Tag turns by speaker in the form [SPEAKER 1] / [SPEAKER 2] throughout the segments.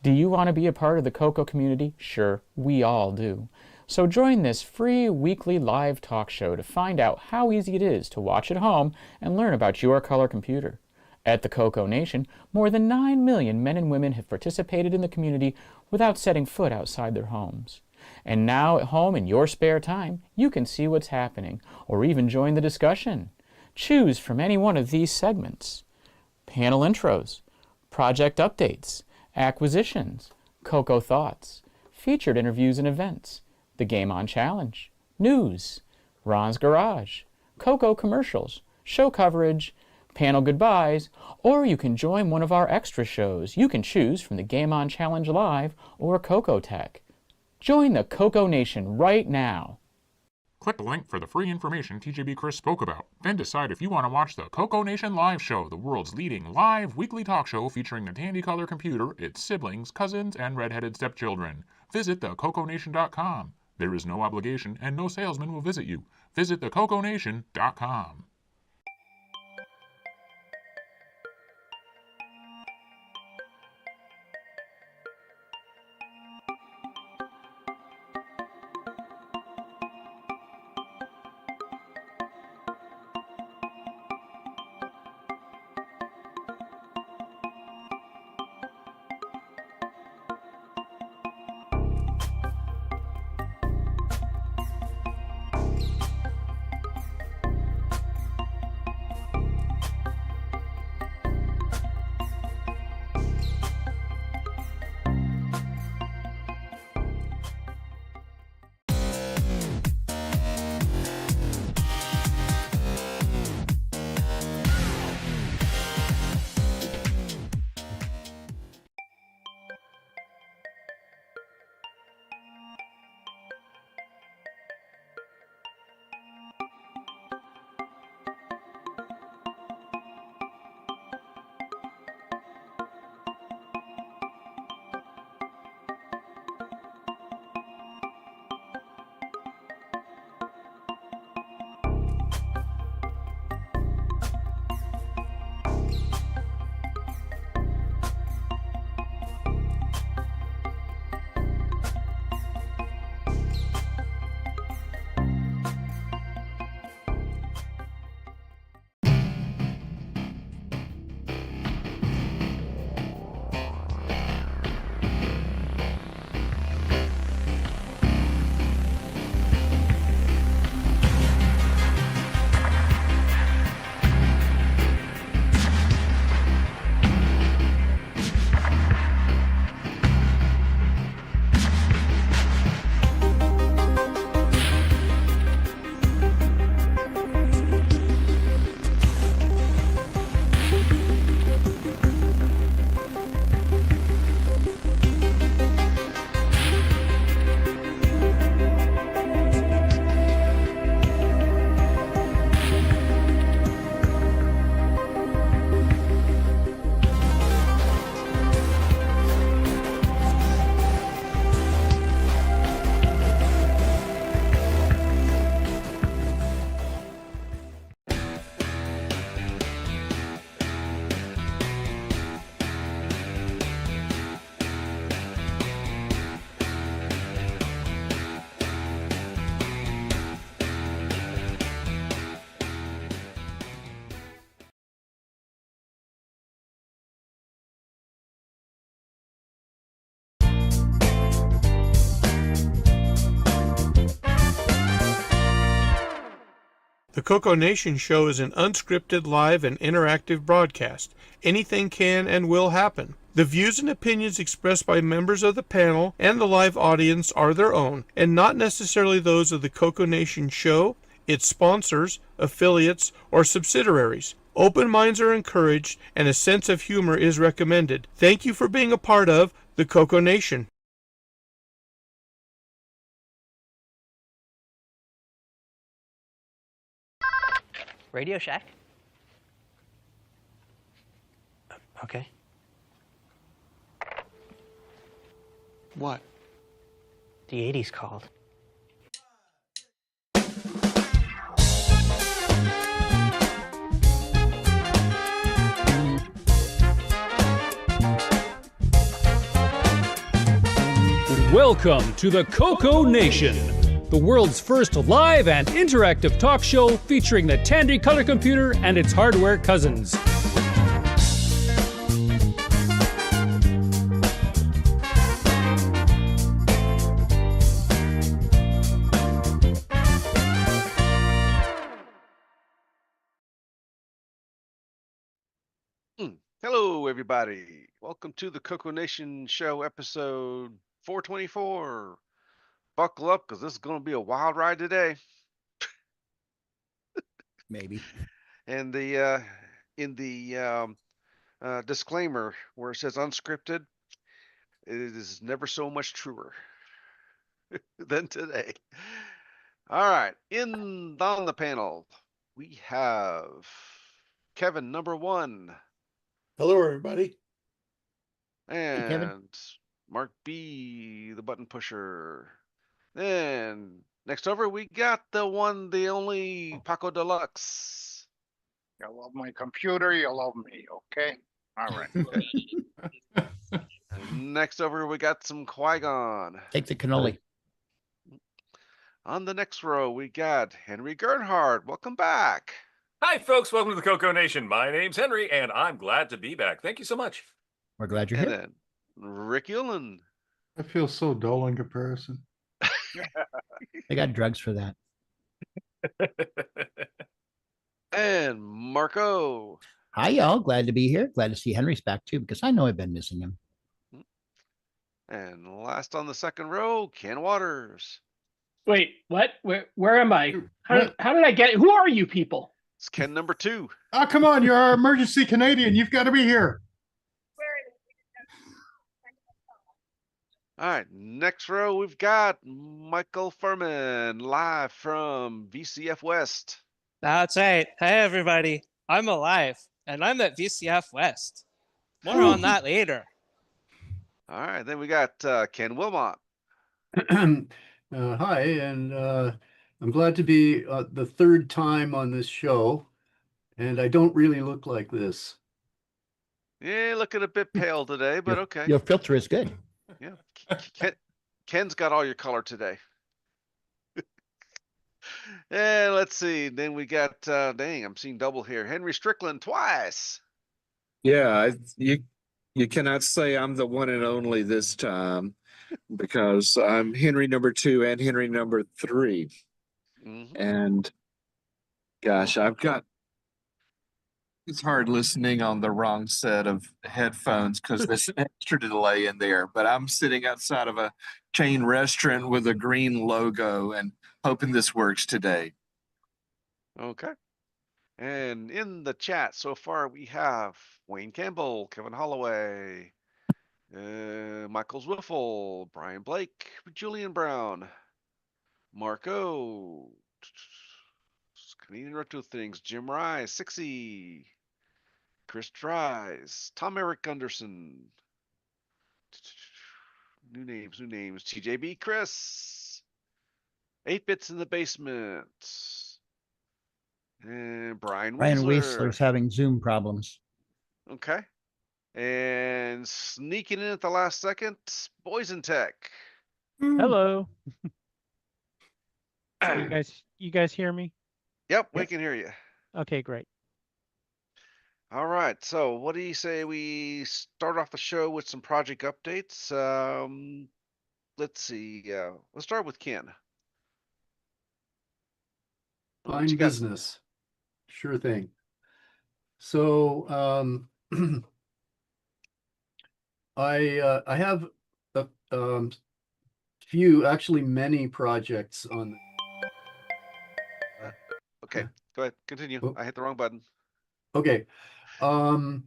[SPEAKER 1] Do you want to be a part of the CoCo community? Sure, we all do. So join this free weekly live talk show to find out how easy it is to watch at home and learn about your color computer. At the CoCoNation, more than 9 million men and women have participated in the community without setting foot outside their homes. And now at home in your spare time, you can see what's happening, or even join the discussion. Choose from any one of these segments: panel intros, project updates, acquisitions, CoCo thoughts, featured interviews and events, the Game On Challenge, news, Ron's Garage, CoCo commercials, show coverage, panel goodbyes, or you can join one of our extra shows. You can choose from the Game On Challenge Live or CoCo Tech. Join the CoCoNation right now.
[SPEAKER 2] Click the link for the free information TJB Chris spoke about. Then decide if you want to watch the CoCoNation Live Show, the world's leading live weekly talk show featuring the Tandy Color computer, its siblings, cousins, and red-headed stepchildren. Visit thecoconation.com. There is no obligation and no salesman will visit you. Visit thecoconation.com.
[SPEAKER 3] The CoCoNation show is an unscripted, live, and interactive broadcast. Anything can and will happen. The views and opinions expressed by members of the panel and the live audience are their own, and not necessarily those of the CoCoNation show, its sponsors, affiliates, or subsidiaries. Open minds are encouraged, and a sense of humor is recommended. Thank you for being a part of the CoCoNation.
[SPEAKER 4] Radio Shack? Okay.
[SPEAKER 5] What?
[SPEAKER 4] The 80s called.
[SPEAKER 6] Welcome to the CoCoNation, the world's first live and interactive talk show featuring the Tandy color computer and its hardware cousins.
[SPEAKER 5] Hello, everybody. Welcome to the CoCoNation show, episode 424. Buckle up, because this is going to be a wild ride today.
[SPEAKER 7] Maybe.
[SPEAKER 5] And in the disclaimer where it says unscripted, it is never so much truer than today. All right, on the panel, we have Kevin, number one.
[SPEAKER 3] Hello, everybody.
[SPEAKER 7] Kevin.
[SPEAKER 5] And Mark B, the button pusher. And next over, we got the one, the only Paco Deluxe.
[SPEAKER 8] You love my computer, you love me, okay? All right.
[SPEAKER 5] And next over, we got some Qui-Gon.
[SPEAKER 7] Take the cannoli.
[SPEAKER 5] On the next row, we got Henry Gernhardt. Welcome back.
[SPEAKER 9] Hi, folks. Welcome to the CoCoNation. My name's Henry, and I'm glad to be back. Thank you so much.
[SPEAKER 7] We're glad you're
[SPEAKER 5] And
[SPEAKER 7] here.
[SPEAKER 5] then Rick Ulan.
[SPEAKER 10] I feel so dull in comparison.
[SPEAKER 7] I got drugs for that.
[SPEAKER 5] And Marco.
[SPEAKER 7] Hi, y'all. Glad to be here. Glad to see Henry's back too, because I know I've been missing him.
[SPEAKER 5] And last on the second row, Ken Waters.
[SPEAKER 11] Wait, what? Where am I? How did I get it? Who are you people?
[SPEAKER 5] It's Ken number two.
[SPEAKER 10] Oh, come on. You're our emergency Canadian. You've got to be here.
[SPEAKER 5] All right, next row, we've got Michael Furman live from VCF West.
[SPEAKER 12] That's right. Hey, everybody. I'm alive, and I'm at VCF West. More on that later.
[SPEAKER 5] All right, then we got Ken Wilmont.
[SPEAKER 10] Hi, and I'm glad to be the third time on this show, and I don't really look like this.
[SPEAKER 5] Yeah, looking a bit pale today, but okay.
[SPEAKER 7] Your filter is good.
[SPEAKER 5] Yeah, Ken's got all your color today. And let's see, then we got, dang, I'm seeing double here. Henry Strickland twice.
[SPEAKER 13] Yeah, you cannot say I'm the one and only this time because I'm Henry number two and Henry number three.
[SPEAKER 5] Mm-hmm.
[SPEAKER 13] And gosh, it's hard listening on the wrong set of headphones because there's an extra delay in there. But I'm sitting outside of a chain restaurant with a green logo and hoping this works today.
[SPEAKER 5] Okay. And in the chat so far, we have Wayne Campbell, Kevin Holloway, Michael Zwiffle, Brian Blake, Julian Brown, Marco, Canadian Retro Things, Jim Rice, Sixy, Chris Dries, Tom Eric Gunderson, new names, TJB Chris, 8-Bits in the Basement, and Brian
[SPEAKER 7] Weisler's having Zoom problems.
[SPEAKER 5] Okay. And sneaking in at the last second, Boys in Tech.
[SPEAKER 11] Hello. You guys hear me?
[SPEAKER 5] Yep, we can hear you.
[SPEAKER 11] Okay, great.
[SPEAKER 5] All right. So what do you say we start off the show with some project updates? Let's see. Let's start with Ken.
[SPEAKER 10] Fine business. Sure thing. So I have a few, actually many projects on.
[SPEAKER 5] Okay, go ahead. Continue.
[SPEAKER 10] Oh.
[SPEAKER 5] I hit the wrong button.
[SPEAKER 10] Okay. I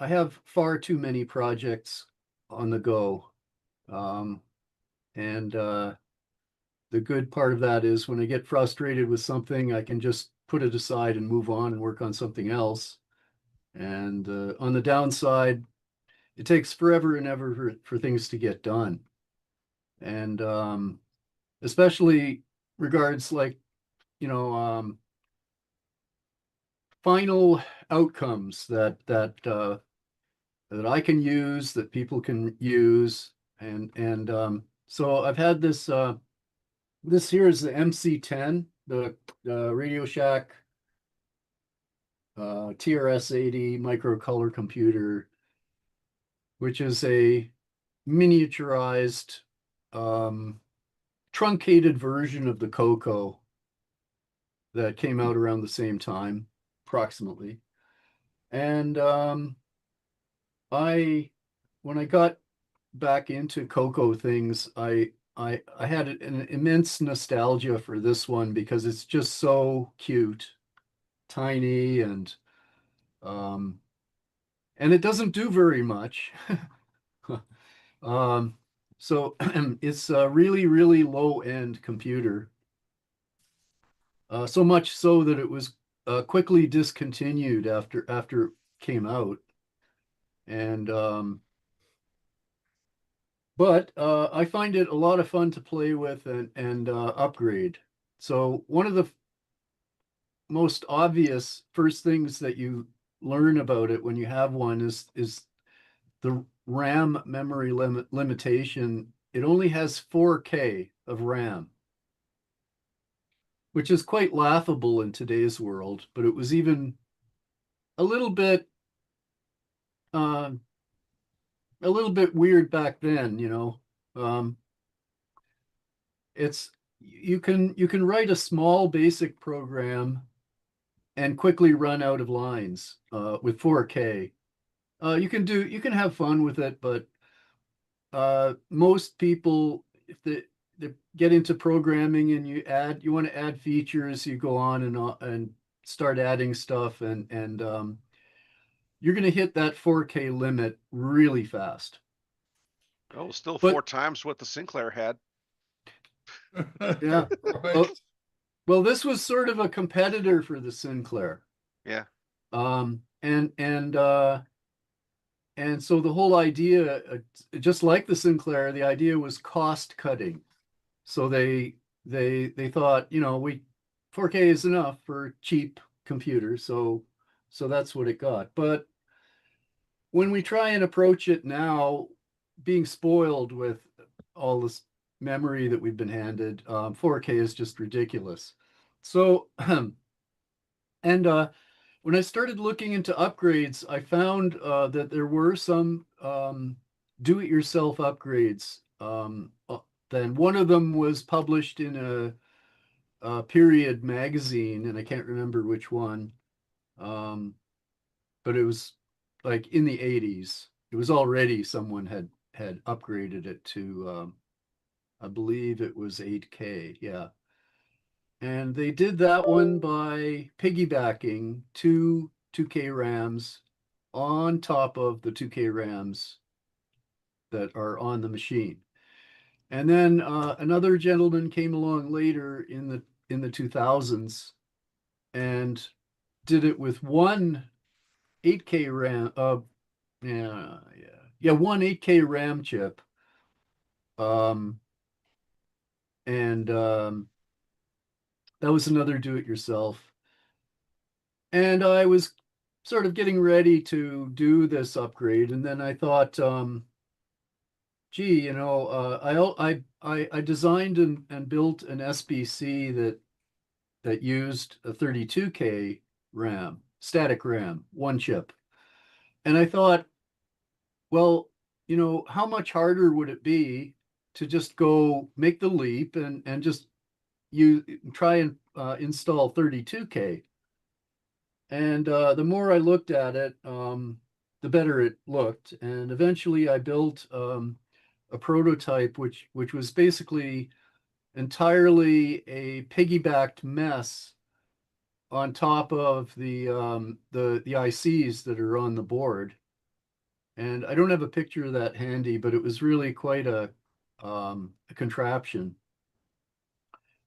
[SPEAKER 10] have far too many projects on the go. And the good part of that is when I get frustrated with something, I can just put it aside and move on and work on something else. And on the downside, it takes forever and ever for things to get done. And especially regards like, you know, final outcomes that that I can use, that people can use. And so I've had this, this here is the MC10, the Radio Shack TRS-80 microcolor computer, which is a miniaturized, truncated version of the CoCo that came out around the same time, approximately. And when I got back into CoCo things, I had an immense nostalgia for this one because it's just so cute, tiny, and it doesn't do very much. So it's a really, really low-end computer. So much so that it was quickly discontinued after it came out. And but I find it a lot of fun to play with and upgrade. So one of the most obvious first things that you learn about it when you have one is the RAM memory limitation. It only has 4K of RAM, which is quite laughable in today's world, but it was even a little bit weird back then, you know. It's you can write a small basic program and quickly run out of lines with 4K. You can have fun with it, but most people, if they get into programming and you want to add features, you go on and start adding stuff, and you're going to hit that 4K limit really fast.
[SPEAKER 5] Oh, still 4 times what the Sinclair had.
[SPEAKER 10] Yeah. Well, this was sort of a competitor for the Sinclair.
[SPEAKER 5] Yeah.
[SPEAKER 10] And so the whole idea, just like the Sinclair, the idea was cost cutting. So they thought, you know, 4K is enough for cheap computers, so that's what it got. But when we try and approach it now, being spoiled with all this memory that we've been handed, 4K is just ridiculous. So, and when I started looking into upgrades, I found that there were some do-it-yourself upgrades. Then one of them was published in a period magazine, and I can't remember which one, but it was like in the 80s. It was already someone had upgraded it to, I believe it was 8K, yeah. And they did that one by piggybacking two 2K RAMs on top of the 2K RAMs that are on the machine. And then another gentleman came along later in the 2000s and did it with one 8K RAM, one 8K RAM chip. That was another do-it-yourself. And I was sort of getting ready to do this upgrade, and then I thought, gee, you know, I designed and built an SBC that used a 32K RAM, static RAM, one chip. And I thought, well, you know, how much harder would it be to just go make the leap and just try and install 32K? And the more I looked at it, the better it looked. And eventually I built a prototype which was basically entirely a piggybacked mess on top of the ICs that are on the board. And I don't have a picture of that handy, but it was really quite a contraption.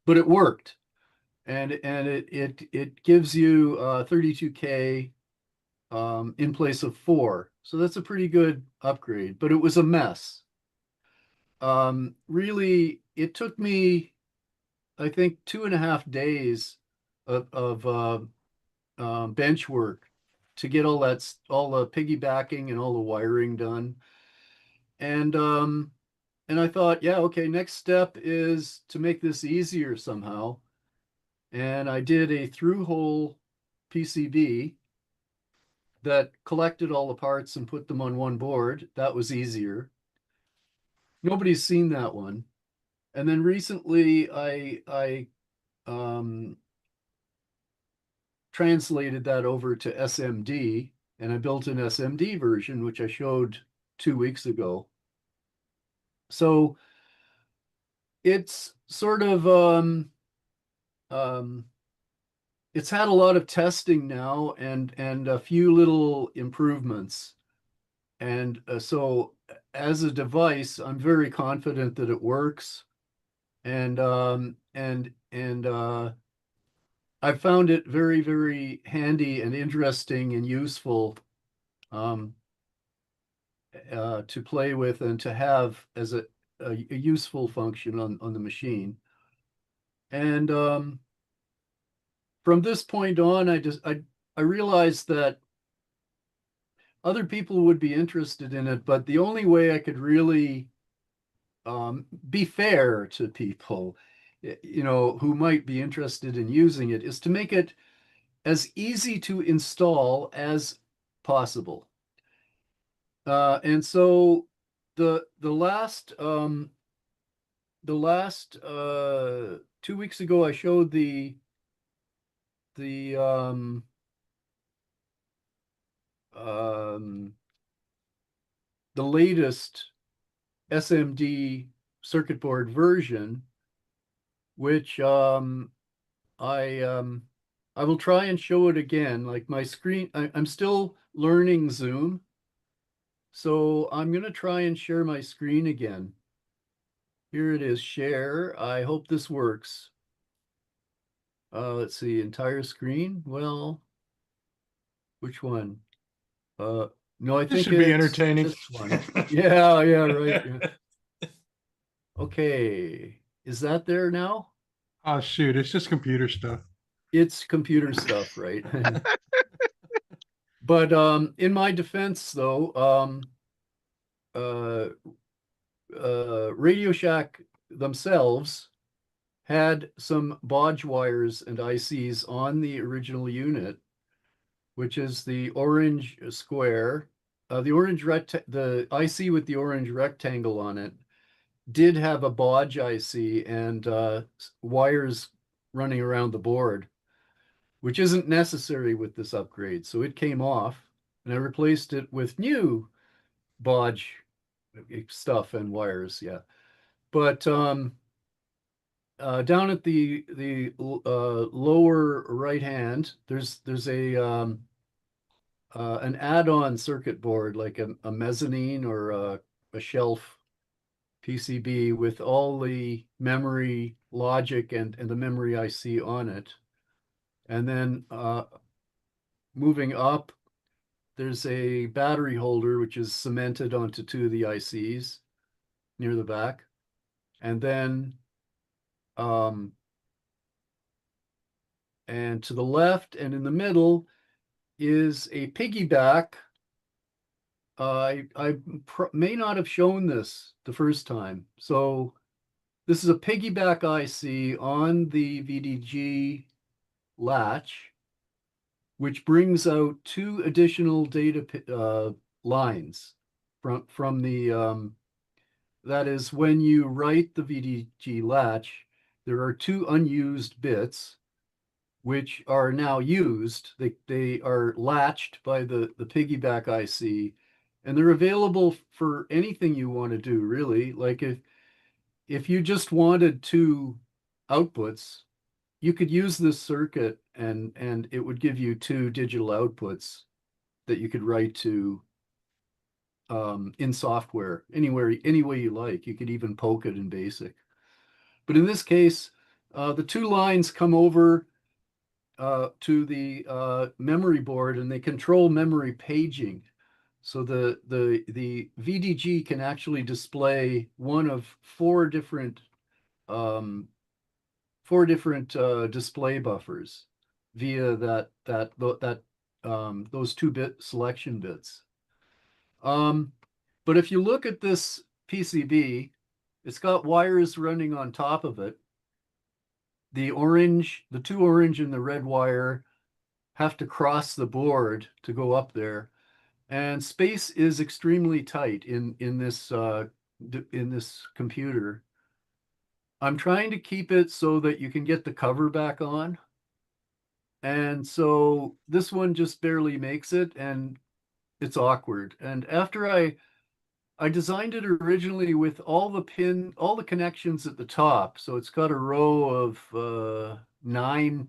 [SPEAKER 10] But it worked, and it gives you 32K in place of 4. So that's a pretty good upgrade. But it was a mess. Really, it took me, I think, 2.5 days of bench work to get all the piggybacking and all the wiring done. And I thought, yeah, okay, next step is to make this easier somehow. And I did a through-hole PCB that collected all the parts and put them on one board. That was easier. Nobody's seen that one. And then recently I translated that over to SMD, and I built an SMD version, which I showed 2 weeks ago. So it's sort of it's had a lot of testing now and a few little improvements. And so as a device, I'm very confident that it works. And I found it very, very handy and interesting and useful to play with and to have as a useful function on the machine. And from this point on, I realized that other people would be interested in it, but the only way I could really be fair to people, you know, who might be interested in using it, is to make it as easy to install as possible. And so the last 2 weeks ago, I showed the latest SMD circuit board version, which I will try and show it again. Like my screen, I'm still learning Zoom, so I'm going to try and share my screen again. Here it is, share. I hope this works. Let's see, entire screen. Well, which one? No, I think
[SPEAKER 3] should be
[SPEAKER 10] it's
[SPEAKER 3] entertaining.
[SPEAKER 10] this one. Yeah, right. Yeah. Okay, is that there now?
[SPEAKER 3] Oh shoot, it's just computer stuff.
[SPEAKER 10] It's computer stuff, right? But in my defense, though, Radio Shack themselves had some bodge wires and ICs on the original unit, which is the orange square, the IC with the orange rectangle on it did have a bodge IC and wires running around the board, which isn't necessary with this upgrade. So it came off, and I replaced it with new bodge stuff and wires. Yeah, but down at the lower right hand, there's a an add-on circuit board, like a mezzanine or a shelf PCB with all the memory logic and the memory IC on it. And then moving up, there's a battery holder, which is cemented onto two of the ICs near the back. And then, and to the left and in the middle is a piggyback. I may not have shown this the first time. So this is a piggyback IC on the VDG latch, which brings out two additional data lines from the, that is, when you write the VDG latch, there are two unused bits which are now used. They are latched by the piggyback IC, and they're available for anything you want to do, really. Like if you just wanted two outputs, you could use this circuit and it would give you two digital outputs that you could write to in software, any way you like. You could even poke it in BASIC. But in this case, the two lines come over to the memory board, and they control memory paging. So the VDG can actually display one of four different display buffers via that those 2-bit selection bits. But if you look at this PCB, it's got wires running on top of it. The 2 orange and the red wire have to cross the board to go up there. And space is extremely tight in this computer. I'm trying to keep it so that you can get the cover back on. And so this one just barely makes it, and it's awkward. And after I designed it originally with all the connections at the top. So it's got a row of 9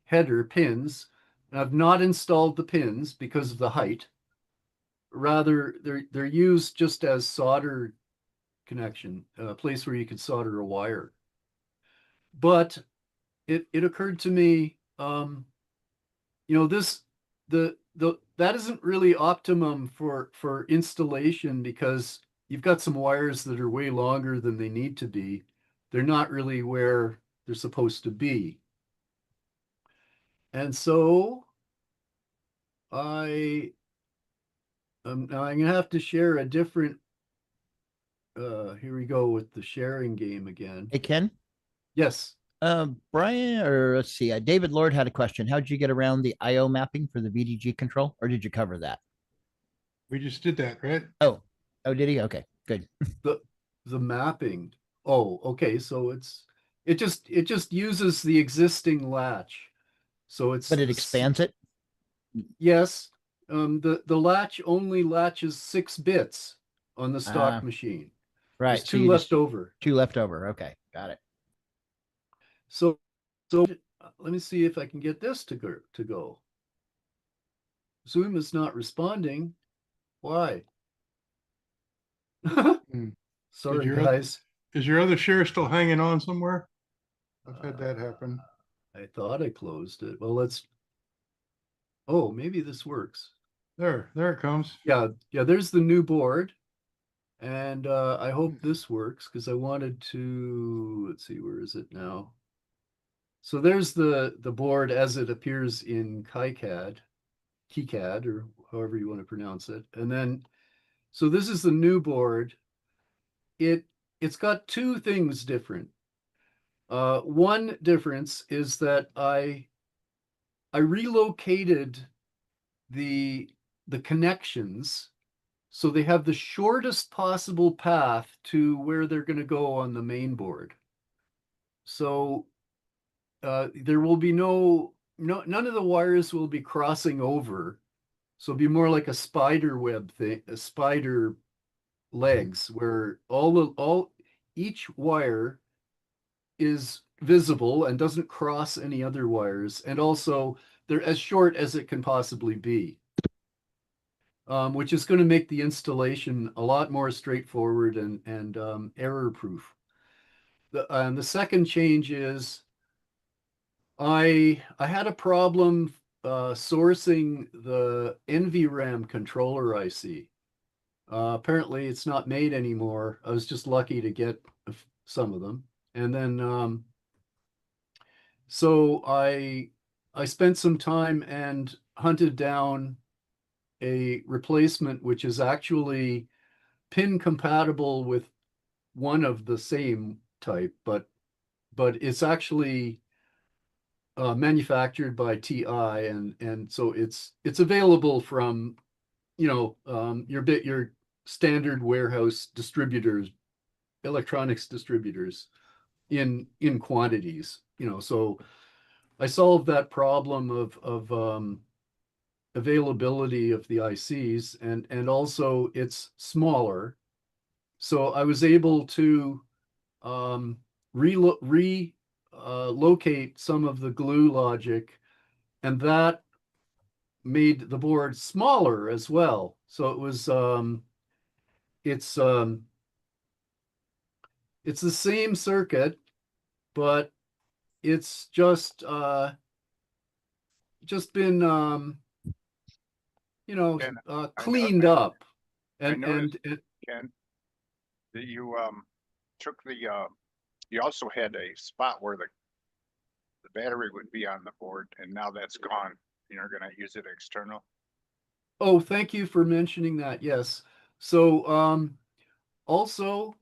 [SPEAKER 10] header pins. I've not installed the pins because of the height. Rather, they're used just as solder connection, a place where you could solder a wire. But it occurred to me, that isn't really optimum for installation, because you've got some wires that are way longer than they need to be. They're not really where they're supposed to be. And so I'm gonna have to share a different, here we go with the sharing game again.
[SPEAKER 7] Hey, Ken?
[SPEAKER 10] Yes.
[SPEAKER 7] Brian, or let's see, David Lord had a question. How'd you get around the IO mapping for the VDG control, or did you cover that?
[SPEAKER 3] We just did that, right?
[SPEAKER 7] Oh, did he? Okay, good.
[SPEAKER 10] The mapping. Oh, okay. So it just uses the existing latch. So
[SPEAKER 7] But it expands it?
[SPEAKER 10] Yes. The latch only latches 6 bits on the stock machine.
[SPEAKER 7] Right.
[SPEAKER 10] There's 2 left over.
[SPEAKER 7] 2 left over. Okay, got it.
[SPEAKER 10] So let me see if I can get this to go. Zoom is not responding. Why? Sorry, guys.
[SPEAKER 3] Is your other share still hanging on somewhere? I've had that happen.
[SPEAKER 10] I thought I closed it. Well, oh, maybe this works.
[SPEAKER 3] There it comes.
[SPEAKER 10] Yeah, there's the new board. And I hope this works, because I wanted to, let's see, where is it now? So there's the board as it appears in KiCad, or however you want to pronounce it. And then, so this is the new board. It's got 2 things different. One difference is that I relocated the connections so they have the shortest possible path to where they're going to go on the main board. So there will be none of the wires will be crossing over. So it'll be more like a spider web thing, a spider legs, where each wire is visible and doesn't cross any other wires. And also they're as short as it can possibly be. Which is going to make the installation a lot more straightforward and error-proof. The second change is I had a problem sourcing the NVRAM controller IC. Apparently, it's not made anymore. I was just lucky to get some of them, and then so I spent some time and hunted down a replacement which is actually pin compatible with one of the same type, but it's actually manufactured by TI, and so it's available from your standard warehouse distributors, electronics distributors in quantities. So I solved that problem of availability of the ICs, and also it's smaller. So I was able to relocate some of the glue logic, and that made the board smaller as well. So it was it's the same circuit, but it's just been cleaned up.
[SPEAKER 8] Ken, that you took you also had a spot where the battery would be on the board, and now that's gone. you're gonna use it external?
[SPEAKER 10] Oh, thank you for mentioning that. Yes. So also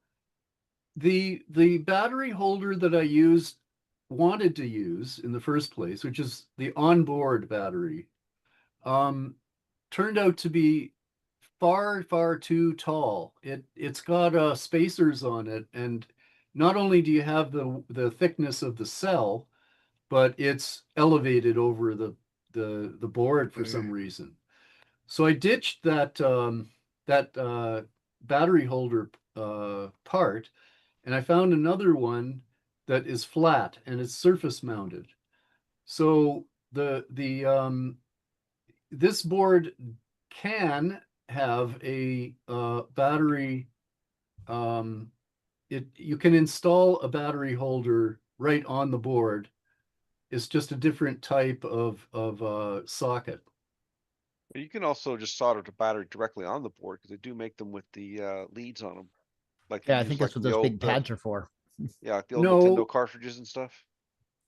[SPEAKER 10] the battery holder that I wanted to use in the first place, which is the onboard battery, turned out to be far too tall. It's got spacers on it, and not only do you have the thickness of the cell, but it's elevated over the board for some reason. So I ditched that battery holder part, and I found another one that is flat and it's surface mounted. So this board can have a battery. You can install a battery holder right on the board. It's just a different type of socket.
[SPEAKER 5] You can also just solder the battery directly on the board because they do make them with the leads on them. Like
[SPEAKER 7] Yeah, I think that's what those big pads are for.
[SPEAKER 5] Yeah, like the old
[SPEAKER 10] No.
[SPEAKER 5] Nintendo cartridges and stuff.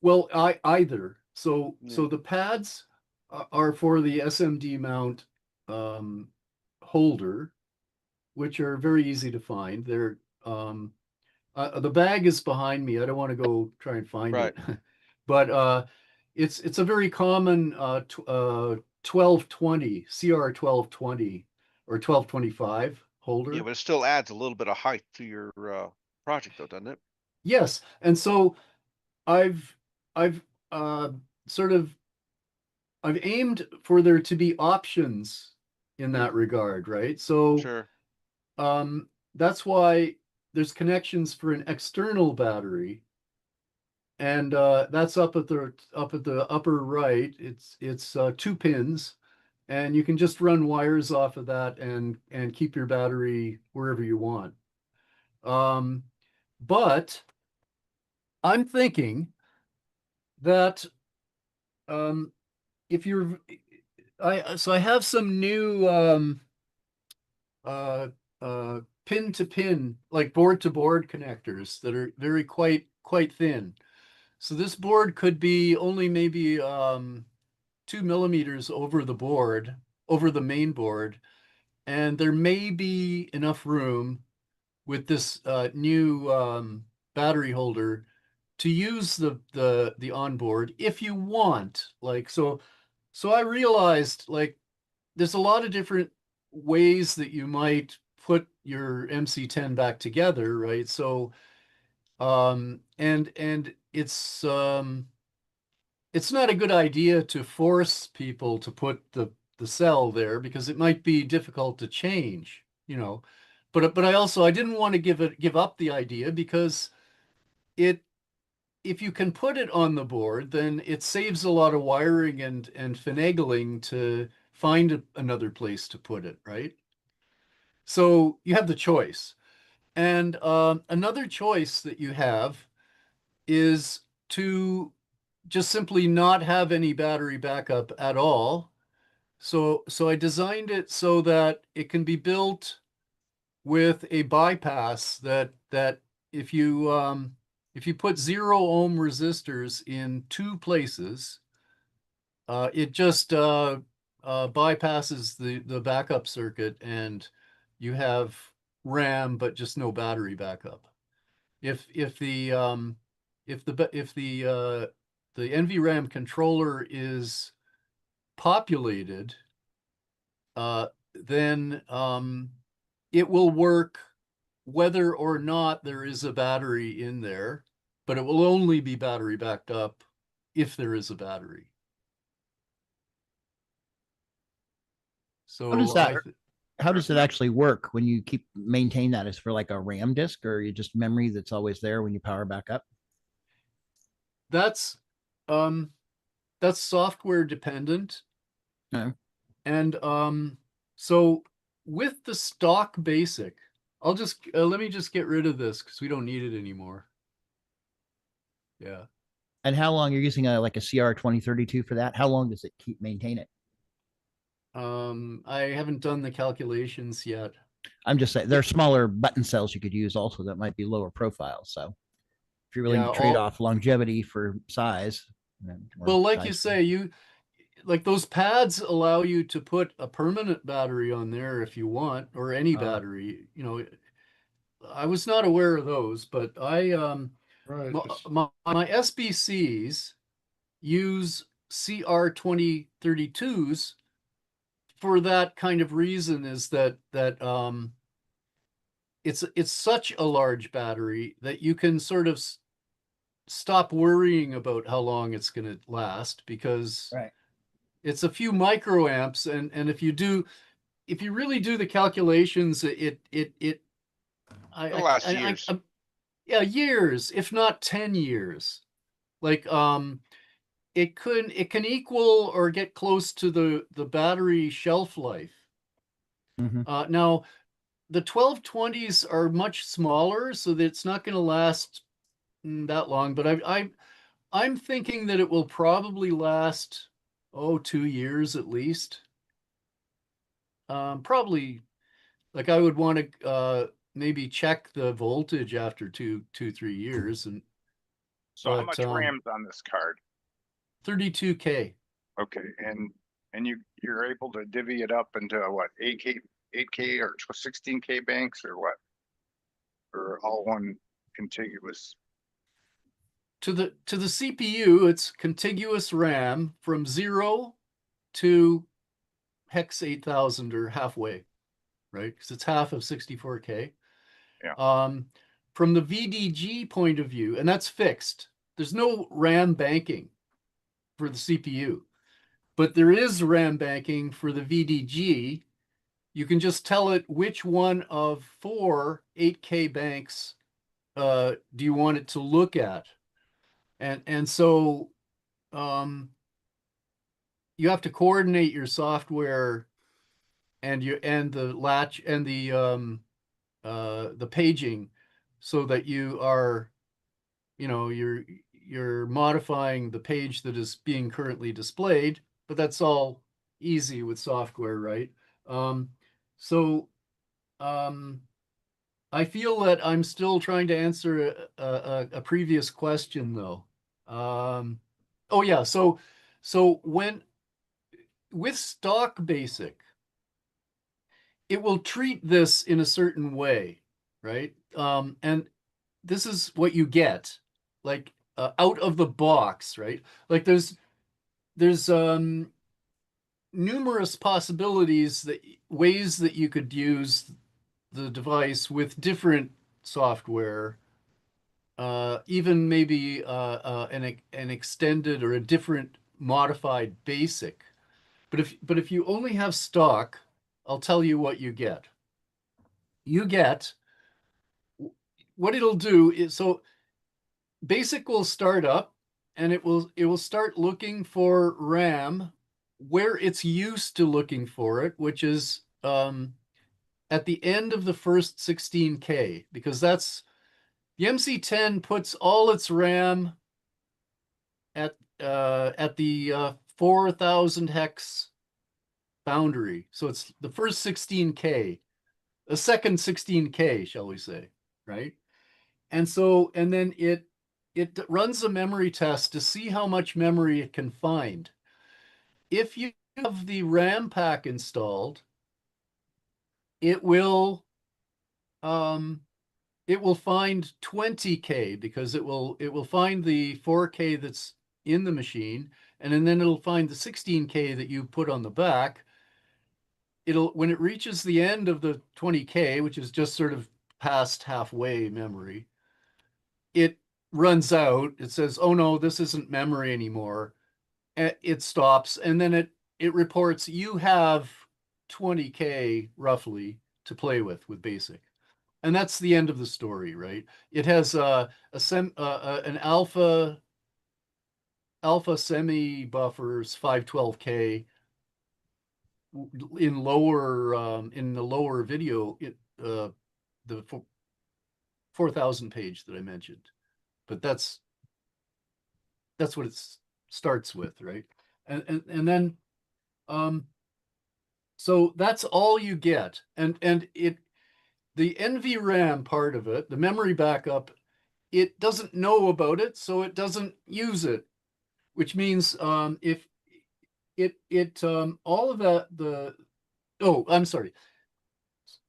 [SPEAKER 10] Well, either. So the pads are for the SMD mount holder, which are very easy to find. They're the bag is behind me. I don't want to go try and find it, but it's a very common 1220 CR 1220 or 1225 holder.
[SPEAKER 5] Yeah, but it still adds a little bit of height to your project, though, doesn't it?
[SPEAKER 10] Yes, and so I've aimed for there to be options in that regard, right? So
[SPEAKER 5] sure.
[SPEAKER 10] That's why there's connections for an external battery, and that's up at the upper right. It's 2 pins, and you can just run wires off of that and keep your battery wherever you want. But I'm thinking that if you're, I have some new pin to pin, like board to board connectors that are very quite thin. So this board could be only maybe 2 millimeters over the board, over the main board, and there may be enough room with this new battery holder to use the onboard if you want. Like so I realized, like, there's a lot of different ways that you might put your MC10 back together, right? So and it's not a good idea to force people to put the cell there because it might be difficult to change, you know. But I didn't want to give up the idea, because if you can put it on the board, then it saves a lot of wiring and finagling to find another place to put it, right? So you have the choice. And another choice that you have is to just simply not have any battery backup at all. So I designed it so that it can be built with a bypass that if you put 0 ohm resistors in 2 places, it just bypasses the backup circuit, and you have RAM but just no battery backup. If the NVRAM controller is populated, then it will work whether or not there is a battery in there, but it will only be battery backed up if there is a battery. So
[SPEAKER 7] how does it actually work when you maintain that? Is for like a RAM disk, or you just memory that's always there when you power back up?
[SPEAKER 10] That's software dependent.
[SPEAKER 7] No.
[SPEAKER 10] And so with the stock basic, I'll just let me just get rid of this because we don't need it anymore. Yeah.
[SPEAKER 7] And how long you're using like a CR 2032 for that? How long does it maintain it?
[SPEAKER 10] I haven't done the calculations yet.
[SPEAKER 7] I'm just saying there are smaller button cells you could use also that might be lower profile. So if you're willing to trade off longevity for size.
[SPEAKER 10] Well, like you say, like those pads allow you to put a permanent battery on there if you want, or any battery, you know. I was not aware of those, but
[SPEAKER 3] Right.
[SPEAKER 10] my SBCs use CR2032s for that kind of reason, is that it's such a large battery that you can sort of stop worrying about how long it's going to last, because it's a few microamps, and if you really do the calculations,
[SPEAKER 5] It'll last years.
[SPEAKER 10] Yeah, years, if not 10 years. Like it can equal or get close to the battery shelf life. Now the 1220s are much smaller, so that it's not going to last that long, but I'm thinking that it will probably last 2 years at least. Probably, like, I would want to maybe check the voltage after 3 years. And
[SPEAKER 8] So how much RAM's on this card?
[SPEAKER 10] 32K.
[SPEAKER 8] Okay, and you're able to divvy it up into what, 8K or 16K banks, or what? Or all one contiguous?
[SPEAKER 10] To the CPU, it's contiguous RAM from 0 to hex 8000, or halfway, right? Because it's half of 64K.
[SPEAKER 8] Yeah.
[SPEAKER 10] From the VDG point of view, and that's fixed. There's no RAM banking for the CPU, but there is RAM banking for the VDG. You can just tell it which one of 4 8K banks do you want it to look at. And so you have to coordinate your software and the latch and the paging, so that you are, you're modifying the page that is being currently displayed, but that's all easy with software, right? I feel that I'm still trying to answer a previous question, though. Oh yeah, so when with stock BASIC, it will treat this in a certain way, right? And this is what you get, like out of the box, right? Like there's numerous possibilities, ways that you could use the device with different software, even maybe an extended or a different modified BASIC. But if you only have stock, I'll tell you what you get. You get, what it'll do is, so BASIC will start up, and it will start looking for RAM where it's used to looking for it, which is at the end of the first 16K, because that's the MC10 puts all its RAM at the 4000 hex boundary. So it's the first 16K, the second 16K, shall we say, right? And then it runs a memory test to see how much memory it can find. If you have the RAM pack installed, it will find 20K, because it will find the 4K that's in the machine, and then it'll find the 16K that you put on the back. When it reaches the end of the 20K, which is just sort of past halfway memory, it runs out. It says, oh no, this isn't memory anymore. It stops, and then it reports you have 20K roughly to play with BASIC. And that's the end of the story, right? It has an alpha semi buffers 512K in the lower video, the 4000 page that I mentioned. But that's what it starts with, right? And then so that's all you get. And the NVRAM part of it, the memory backup, it doesn't know about it, so it doesn't use it, which means all of oh, I'm sorry.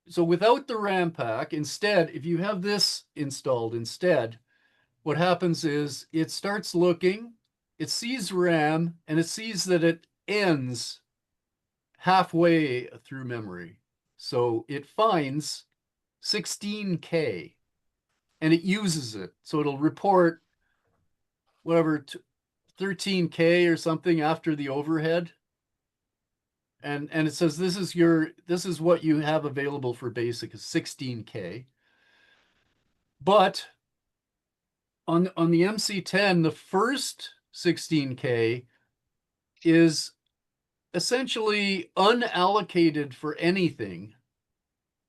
[SPEAKER 10] So without the RAM pack, instead, if you have this installed instead, what happens is it starts looking, it sees RAM, and it sees that it ends halfway through memory. So it finds 16K and it uses it. So it'll report whatever 13K or something after the overhead. And it says this is what you have available for basic is 16K. But on the MC10, the first 16K is essentially unallocated for anything.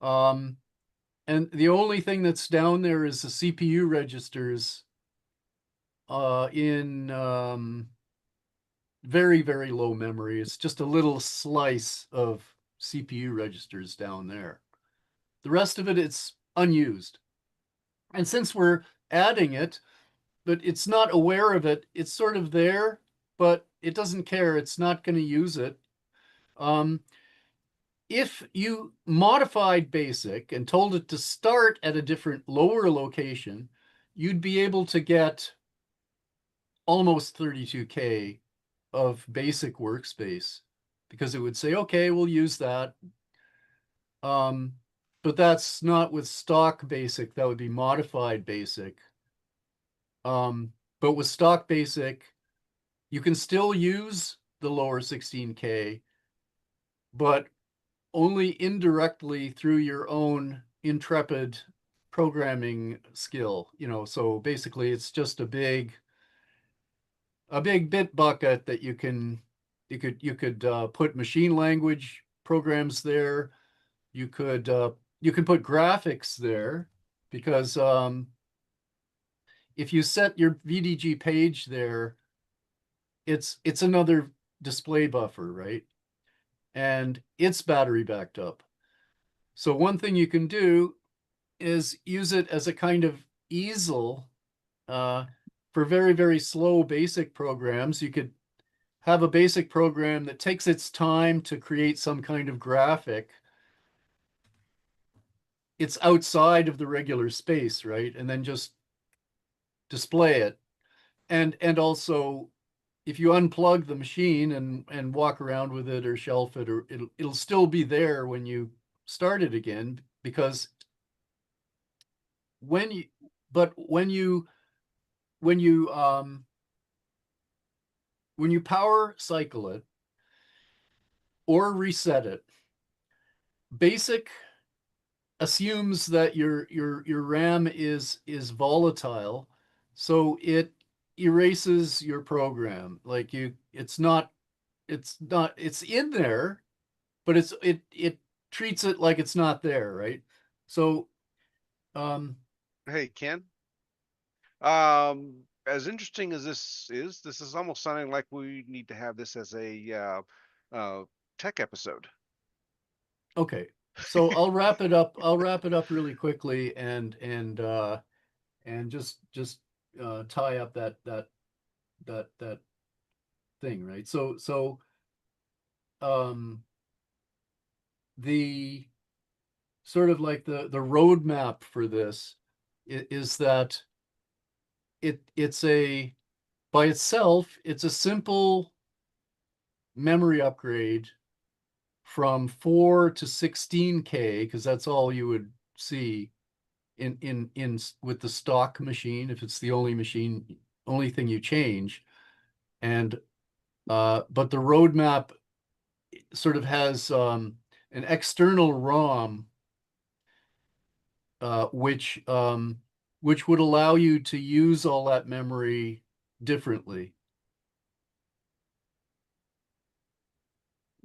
[SPEAKER 10] And the only thing that's down there is the CPU registers in very, very low memory. It's just a little slice of CPU registers down there. The rest of it, it's unused. And since we're adding it, but it's not aware of it, it's sort of there, but it doesn't care. It's not going to use it. If you modified BASIC and told it to start at a different lower location, you'd be able to get almost 32K of basic workspace because it would say, okay, we'll use that. But that's not with stock BASIC. That would be modified BASIC. But with stock BASIC, you can still use the lower 16K, but only indirectly through your own intrepid programming skill. So basically it's just a big bit bucket that you could put machine language programs there. You can put graphics there because if you set your VDG page there, it's another display buffer, right? And it's battery backed up. So one thing you can do is use it as a kind of easel for very, very slow basic programs. You could have a basic program that takes its time to create some kind of graphic. It's outside of the regular space, right? And then just display it. And also, if you unplug the machine and walk around with it or shelf it, or it'll still be there when you start it again, because when you power cycle it or reset it, BASIC assumes that your RAM is volatile, so it erases your program. Like it's in there, but it treats it like it's not there, right? So
[SPEAKER 5] Hey, Ken. As interesting as this is almost sounding like we need to have this as a tech episode.
[SPEAKER 10] Okay, so I'll wrap it up. I'll wrap it up really quickly and just tie up that thing, right? So the sort of like the roadmap for this is that it's by itself, it's a simple memory upgrade from 4 to 16K, because that's all you would see in with the stock machine, if it's the only thing you change. And but the roadmap sort of has an external ROM which would allow you to use all that memory differently.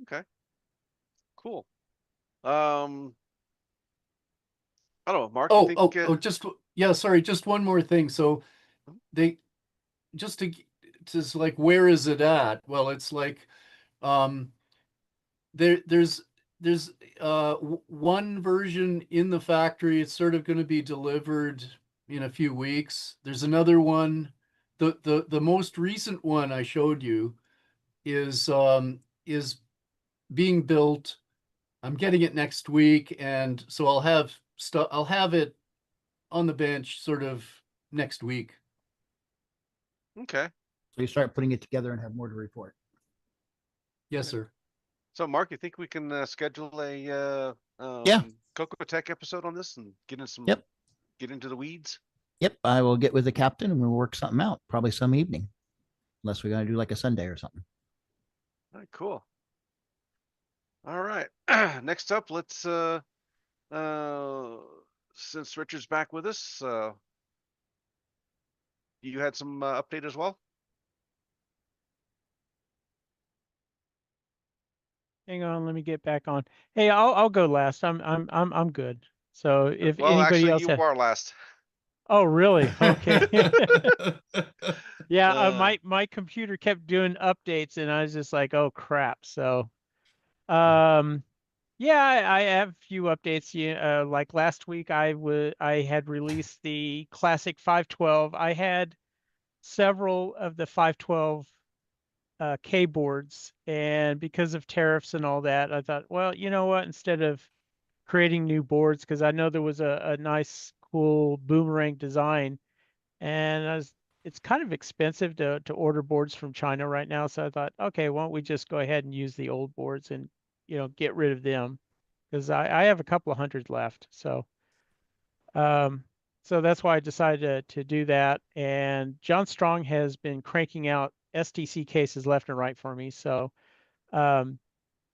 [SPEAKER 5] Okay. Cool. I don't know, Mark.
[SPEAKER 10] Sorry, just one more thing. So they just like, where is it at? Well, it's like there's one version in the factory. It's sort of going to be delivered in a few weeks. There's another one. The most recent one I showed you is being built. I'm getting it next week, and so I'll have stuff. I'll have it on the bench sort of next week.
[SPEAKER 5] Okay.
[SPEAKER 7] So you start putting it together and have more to report.
[SPEAKER 10] Yes, sir.
[SPEAKER 5] So, Mark, you think we can schedule a
[SPEAKER 7] Yeah.
[SPEAKER 5] CoCo Tech episode on this and get in some?
[SPEAKER 7] Yep.
[SPEAKER 5] Get into the weeds.
[SPEAKER 7] Yep. I will get with the captain and we'll work something out. Probably some evening, unless we're going to do like a Sunday or something.
[SPEAKER 5] All right, cool. All right. Next up, let's since Richard's back with us, you had some update as well.
[SPEAKER 14] Hang on, let me get back on. Hey, I'll go last. I'm good. So if
[SPEAKER 5] Well,
[SPEAKER 14] anybody
[SPEAKER 5] actually,
[SPEAKER 14] else
[SPEAKER 5] you
[SPEAKER 14] has...
[SPEAKER 5] are last.
[SPEAKER 14] Oh, really? Okay. Yeah,
[SPEAKER 5] Uh,
[SPEAKER 14] my computer kept doing updates and I was just like, oh crap. So yeah, I have a few updates. Yeah, like last week I had released the classic 512. I had several of the 512 K boards, and because of tariffs and all that, I thought, well, you know what, instead of creating new boards, because I know there was a nice cool boomerang design, and it's kind of expensive to order boards from China right now, so I thought, okay, why don't we just go ahead and use the old boards and get rid of them, because I have a couple of hundred left. Um, so that's why I decided to do that. And John Strong has been cranking out STC cases left and right for me. So I'm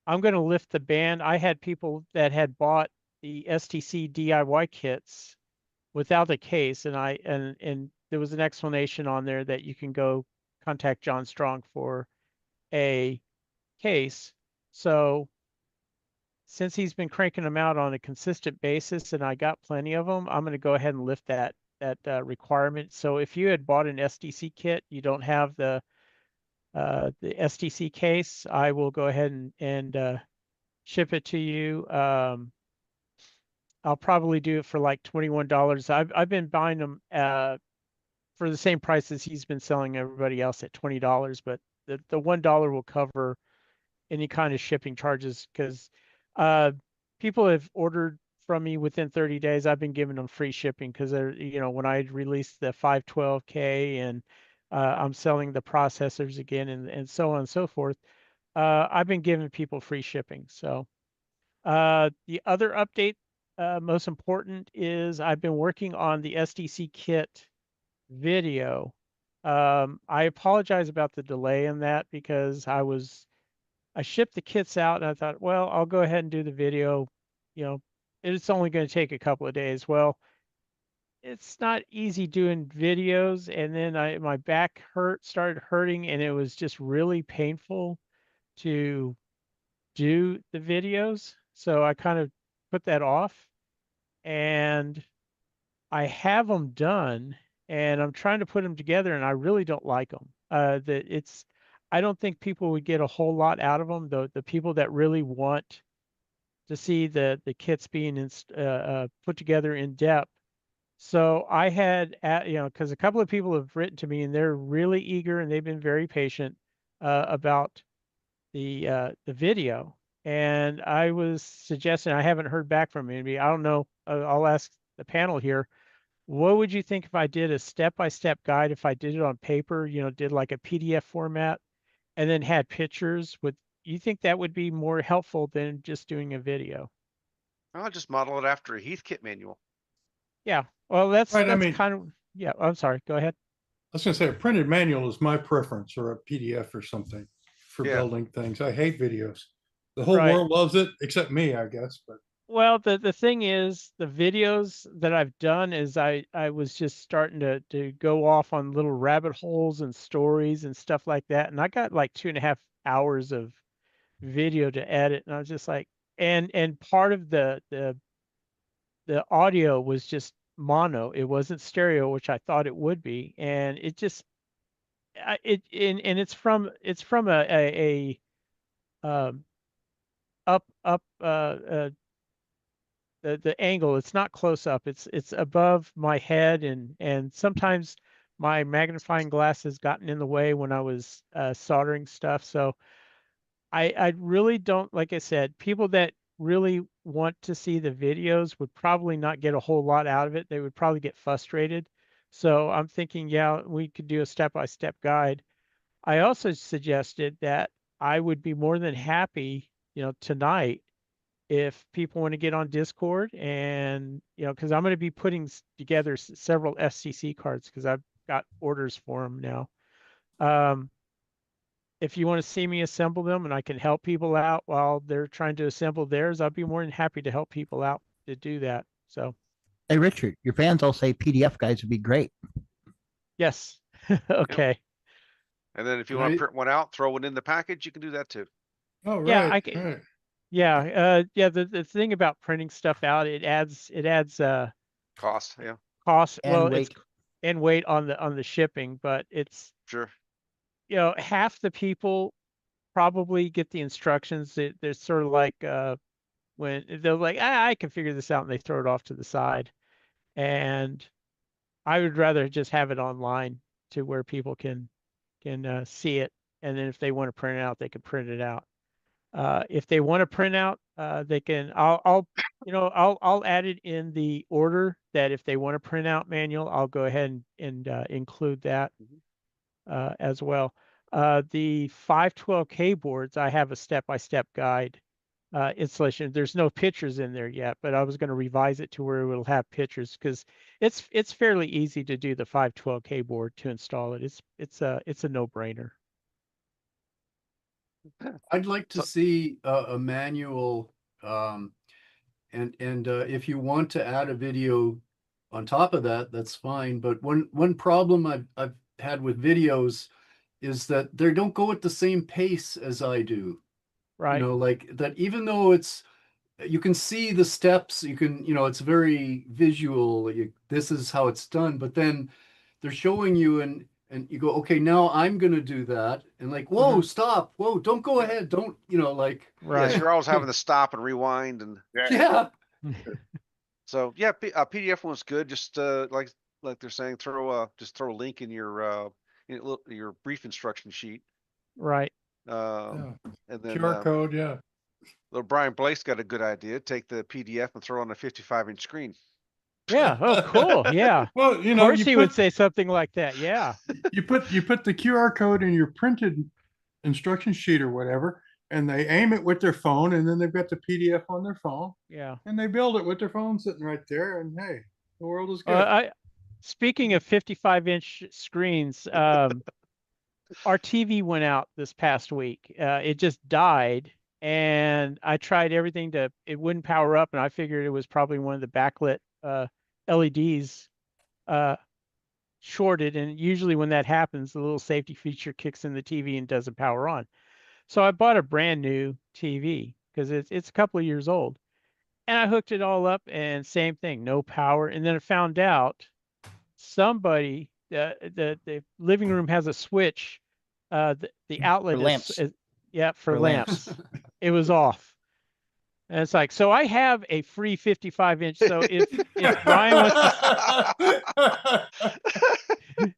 [SPEAKER 14] going to lift the ban. I had people that had bought the STC DIY kits without a case, and and there was an explanation on there that you can go contact John Strong for a case. So since he's been cranking them out on a consistent basis and I got plenty of them, I'm going to go ahead and lift that requirement. So if you had bought an STC kit, you don't have the STC case, I will go ahead and ship it to you. I'll probably do it for like $21. I've been buying them for the same price as he's been selling everybody else at $20, but the $1 will cover any kind of shipping charges, because people have ordered from me within 30 days. I've been giving them free shipping because they're, when I released the 512K and I'm selling the processors again and so on and so forth, I've been giving people free shipping. So the other update, most important, is I've been working on the SDC kit video. I apologize about the delay in that because I shipped the kits out and I thought, well, I'll go ahead and do the video. It's only going to take a couple of days. Well, it's not easy doing videos. And then my back started hurting, and it was just really painful to do the videos. So I kind of put that off, and I have them done and I'm trying to put them together, and I really don't like them. I don't think people would get a whole lot out of them. The people that really want to see the kits being put together in depth. So I had, because a couple of people have written to me and they're really eager and they've been very patient about the video. And I was suggesting, I haven't heard back from anybody. I don't know. I'll ask the panel here. What would you think if I did a step-by-step guide, if I did it on paper, did like a PDF format and then had pictures? Would you think that would be more helpful than just doing a video?
[SPEAKER 5] I'll just model it after a Heathkit manual.
[SPEAKER 14] Yeah. Well, that's
[SPEAKER 15] Right, I
[SPEAKER 14] that's
[SPEAKER 15] mean-
[SPEAKER 14] kind of, yeah. I'm sorry. Go ahead.
[SPEAKER 15] I was gonna say a printed manual is my preference, or a PDF or something for
[SPEAKER 5] Yeah.
[SPEAKER 15] building things. I hate videos. The whole
[SPEAKER 14] Right.
[SPEAKER 15] world loves it, except me, I guess, but
[SPEAKER 14] Well, the thing is, the videos that I've done is I was just starting to go off on little rabbit holes and stories and stuff like that, and I got like 2.5 hours of video to edit, and I was just like, and part of the audio was just mono. It wasn't stereo, which I thought it would be, and it just and it's from a up the angle. It's not close up. It's above my head, and sometimes my magnifying glass has gotten in the way when I was soldering stuff. So I really don't, like I said, people that really want to see the videos would probably not get a whole lot out of it. They would probably get frustrated. So I'm thinking, yeah, we could do a step-by-step guide. I also suggested that I would be more than happy, tonight, if people want to get on Discord and, because I'm going to be putting together several FCC cards because I've got orders for them now. If you want to see me assemble them and I can help people out while they're trying to assemble theirs, I'll be more than happy to help people out to do that. So,
[SPEAKER 7] Hey, Richard, your fans all say PDF guides would be great.
[SPEAKER 14] yes. Okay.
[SPEAKER 5] And then if you want to print one out, throw it in the package, you can do that too.
[SPEAKER 15] Oh, right.
[SPEAKER 14] Yeah, I can.
[SPEAKER 15] Right.
[SPEAKER 14] Yeah. Yeah. The thing about printing stuff out, it adds
[SPEAKER 5] cost. Yeah.
[SPEAKER 14] Cost.
[SPEAKER 7] And
[SPEAKER 14] Well,
[SPEAKER 7] weight.
[SPEAKER 14] and weight on the shipping, but it's
[SPEAKER 5] sure.
[SPEAKER 14] Half the people probably get the instructions. They're sort of like when they're like, I can figure this out, and they throw it off to the side. And I would rather just have it online to where people can see it, and then if they want to print it out, they can print it out. If they want to print out, they can. I'll add it in the order that if they want to print out manual, I'll go ahead and include that as well. The 512K boards, I have a step-by-step guide installation. There's no pictures in there yet, but I was going to revise it to where it'll have pictures because it's fairly easy to do the 512K board to install it. It's a no-brainer.
[SPEAKER 10] I'd like to see a manual, and if you want to add a video on top of that, that's fine. But one problem I've had with videos is that they don't go at the same pace as I do.
[SPEAKER 14] Right.
[SPEAKER 10] Like that, even though you can see the steps, it's very visual. This is how it's done, but then they're showing you and you go, okay, now I'm going to do that. And like, whoa, stop. Whoa, don't go ahead. Don't, like.
[SPEAKER 14] Right.
[SPEAKER 5] Yes, you're always having to stop and rewind. And
[SPEAKER 10] yeah.
[SPEAKER 5] So yeah, PDF one's good. Just like they're saying, just throw a link in your brief instruction sheet.
[SPEAKER 14] Right.
[SPEAKER 5] And then
[SPEAKER 15] QR code, yeah.
[SPEAKER 5] Little Brian Blake's got a good idea. Take the PDF and throw it on a 55-inch screen.
[SPEAKER 14] Yeah. Oh, cool. Yeah.
[SPEAKER 15] Well,
[SPEAKER 14] of course he would say something like that. Yeah.
[SPEAKER 15] You put the QR code in your printed instruction sheet or whatever, and they aim it with their phone, and then they've got the PDF on their phone.
[SPEAKER 14] Yeah.
[SPEAKER 15] And they build it with their phone sitting right there, and hey, the world is good.
[SPEAKER 14] Speaking of 55-inch screens, our TV went out this past week. It just died, and I tried everything it wouldn't power up, and I figured it was probably one of the backlit LEDs shorted, and usually when that happens, the little safety feature kicks in the TV and doesn't power on. So I bought a brand new TV because it's a couple of years old, and I hooked it all up, and same thing, no power. And then I found out somebody the living room has a switch. The outlet
[SPEAKER 7] For lamps.
[SPEAKER 14] For lamps. It was off. And it's like, so I have a free 55-inch. So if Brian wants to,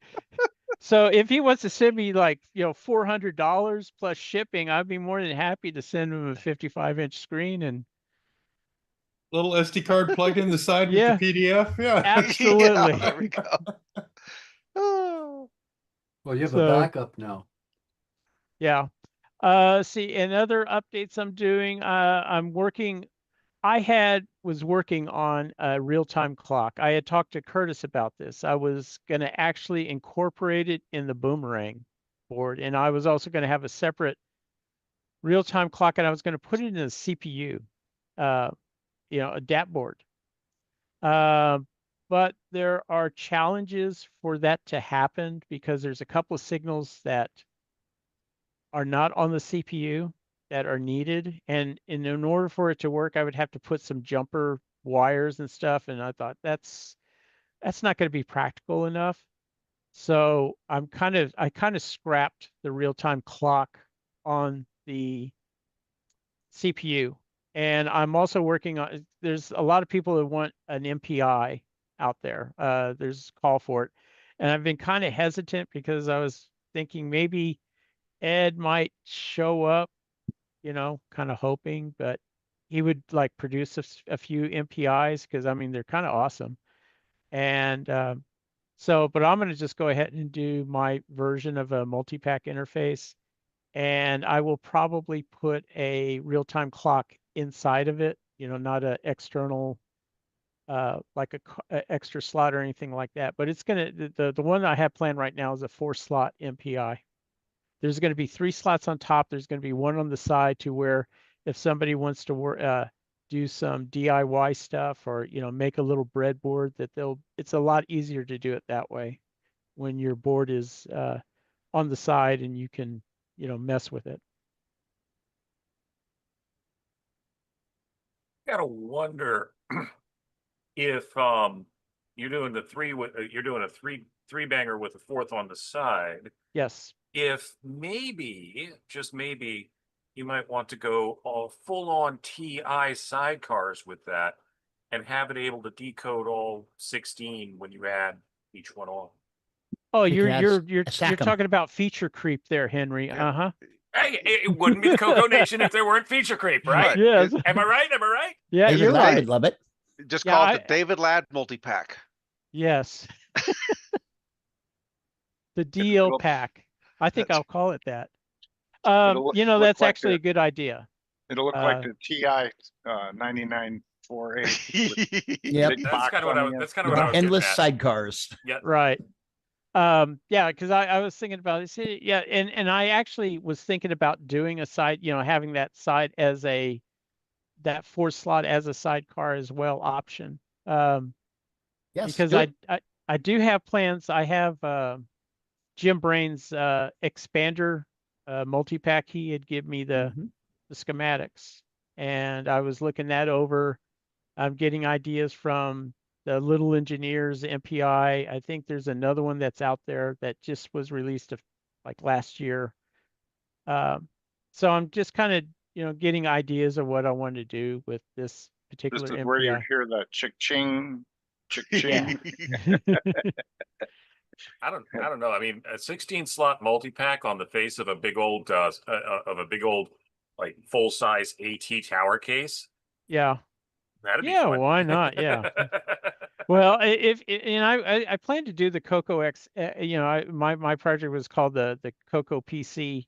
[SPEAKER 14] so if he wants to send me like, $400 plus shipping, I'd be more than happy to send him a 55-inch screen and
[SPEAKER 15] little SD card plugged in the side with the PDF. Yeah,
[SPEAKER 14] absolutely.
[SPEAKER 5] Yeah, there we go.
[SPEAKER 10] Well, you have a backup now.
[SPEAKER 14] Yeah. See, and other updates I'm doing, I was working on a real-time clock. I had talked to Curtis about this. I was going to actually incorporate it in the Boomerang board, and I was also going to have a separate real-time clock, and I was going to put it in a CPU, a DAP board. But there are challenges for that to happen because there's a couple of signals that are not on the CPU that are needed. And in order for it to work, I would have to put some jumper wires and stuff. And I thought that's not going to be practical enough. So I kind of scrapped the real-time clock on the CPU. And I'm also working on, there's a lot of people that want an MPI out there. There's a call for it. And I've been kind of hesitant because I was thinking maybe Ed might show up, kind of hoping, but he would like produce a few MPIs because I mean they're kind of awesome. And but I'm going to just go ahead and do my version of a multi-pack interface, and I will probably put a real-time clock inside of it, not a external like a extra slot or anything like that. But it's gonna the one I have planned right now is a 4-slot MPI. There's going to be 3 slots on top. There's going to be one on the side to where if somebody wants to do some DIY stuff or make a little breadboard, it's a lot easier to do it that way when your board is on the side and you can mess with it.
[SPEAKER 9] Gotta wonder if you're doing a three banger with a fourth on the side.
[SPEAKER 14] Yes.
[SPEAKER 9] If maybe, just maybe, you might want to go all full on TI sidecars with that and have it able to decode all 16 when you add each one on.
[SPEAKER 14] Oh, you're talking about feature creep there, Henry. Uh-huh.
[SPEAKER 9] Hey, it wouldn't be the CoCoNation if there weren't feature creep, right?
[SPEAKER 14] Yes.
[SPEAKER 9] Am I right? Am I right?
[SPEAKER 14] Yeah,
[SPEAKER 7] David
[SPEAKER 14] you're
[SPEAKER 7] Ladd
[SPEAKER 14] right.
[SPEAKER 7] would love it.
[SPEAKER 5] Just call it the David Ladd multi-pack.
[SPEAKER 14] Yes. The DL pack. I think I'll call it that. That's actually a good idea.
[SPEAKER 8] It'll look like the TI 9948.
[SPEAKER 7] Yep.
[SPEAKER 9] That's kind of what I was
[SPEAKER 7] endless
[SPEAKER 9] getting at.
[SPEAKER 7] sidecars.
[SPEAKER 9] Yeah.
[SPEAKER 14] Right. Yeah, because I was thinking about it. Yeah, and I actually was thinking about doing a side, having that side as that 4-slot as a sidecar as well option.
[SPEAKER 7] Yes.
[SPEAKER 14] Because I do have plans. I have Jim Brain's expander multi-pack. He had given me the schematics, and I was looking that over. I'm getting ideas from the Little Engineers MPI. I think there's another one that's out there that just was released like last year. So I'm just kind of getting ideas of what I want to do with this particular
[SPEAKER 8] This is
[SPEAKER 14] MPI.
[SPEAKER 8] where you hear the chick-ching, chick-ching.
[SPEAKER 9] I don't know. I mean, a 16-slot multi-pack on the face of a big old like full-size AT tower case.
[SPEAKER 14] Yeah.
[SPEAKER 9] That'd be fun.
[SPEAKER 14] Why not? Yeah. Well, I plan to do the CoCo X. My project was called the CoCo PC.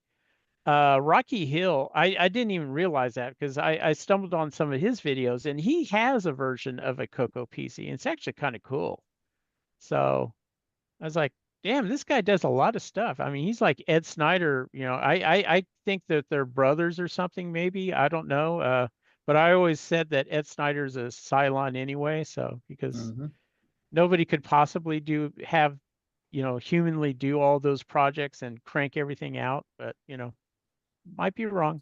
[SPEAKER 14] Rocky Hill. I didn't even realize that because I stumbled on some of his videos and he has a version of a CoCo PC. And it's actually kind of cool. So I was like, damn, this guy does a lot of stuff. I mean, he's like Ed Snyder. I think that they're brothers or something. Maybe I don't know. But I always said that Ed Snyder's a Cylon anyway, so because nobody could possibly have humanly do all those projects and crank everything out, but might be wrong.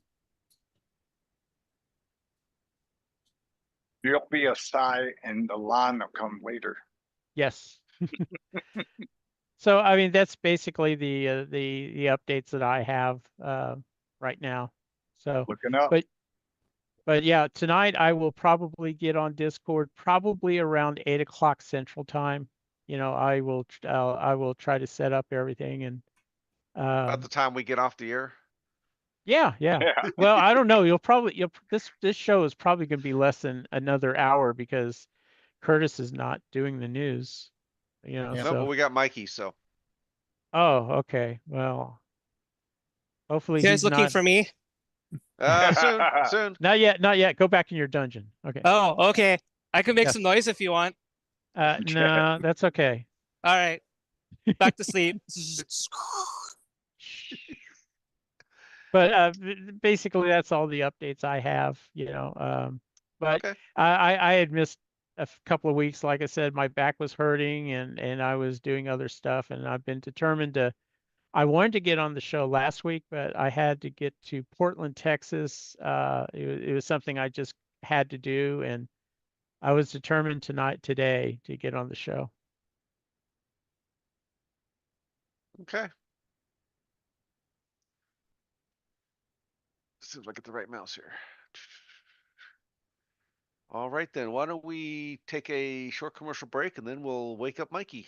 [SPEAKER 8] You'll be a Psy and the Lon will come later.
[SPEAKER 14] Yes. So I mean that's basically the updates that I have right now. So
[SPEAKER 8] looking up.
[SPEAKER 14] But yeah, tonight I will probably get on Discord probably around 8 o'clock Central Time. I will try to set up everything and
[SPEAKER 5] About the time we get off the air.
[SPEAKER 14] Yeah. Well, I don't know. This show is probably going to be less than another hour because Curtis is not doing the news.
[SPEAKER 5] No,
[SPEAKER 14] so.
[SPEAKER 5] but we got Mikey, so.
[SPEAKER 14] Oh, okay. Well, hopefully
[SPEAKER 12] You guys
[SPEAKER 14] he's
[SPEAKER 12] looking
[SPEAKER 14] not...
[SPEAKER 12] for me?
[SPEAKER 5] Soon.
[SPEAKER 14] Not yet. Go back in your dungeon. Okay.
[SPEAKER 12] Oh, okay. I can make some noise if you want.
[SPEAKER 14] No, that's okay.
[SPEAKER 12] All right. Back to sleep.
[SPEAKER 14] But basically, that's all the updates I have. But okay. I had missed a couple of weeks. Like I said, my back was hurting, and I was doing other stuff, and I've been determined to. I wanted to get on the show last week, but I had to get to Portland, Texas. It was something I just had to do, and I was determined today to get on the show.
[SPEAKER 5] Okay. See if I get the right mouse here. All right, then. Why don't we take a short commercial break and then we'll wake up Mikey.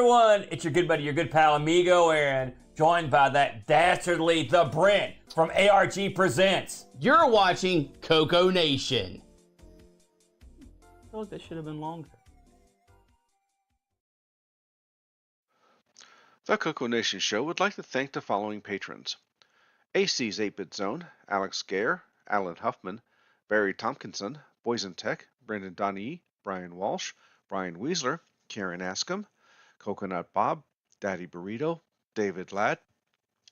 [SPEAKER 16] everyone, it's your good buddy, your good pal Amigo, and joined by that dastardly The Brent from ARG Presents.
[SPEAKER 17] You're watching CoCoNation.
[SPEAKER 16] I feel like that should have been longer.
[SPEAKER 5] The CoCoNation show would like to thank the following patrons. AC's 8-Bit Zone, Alex Gare, Alan Huffman, Barry Tompkinson, Boysen Tech, Brendan Donnie, Brian Walsh, Brian Weasler, Karen Askham, Coconut Bob, Daddy Burrito, David Ladd,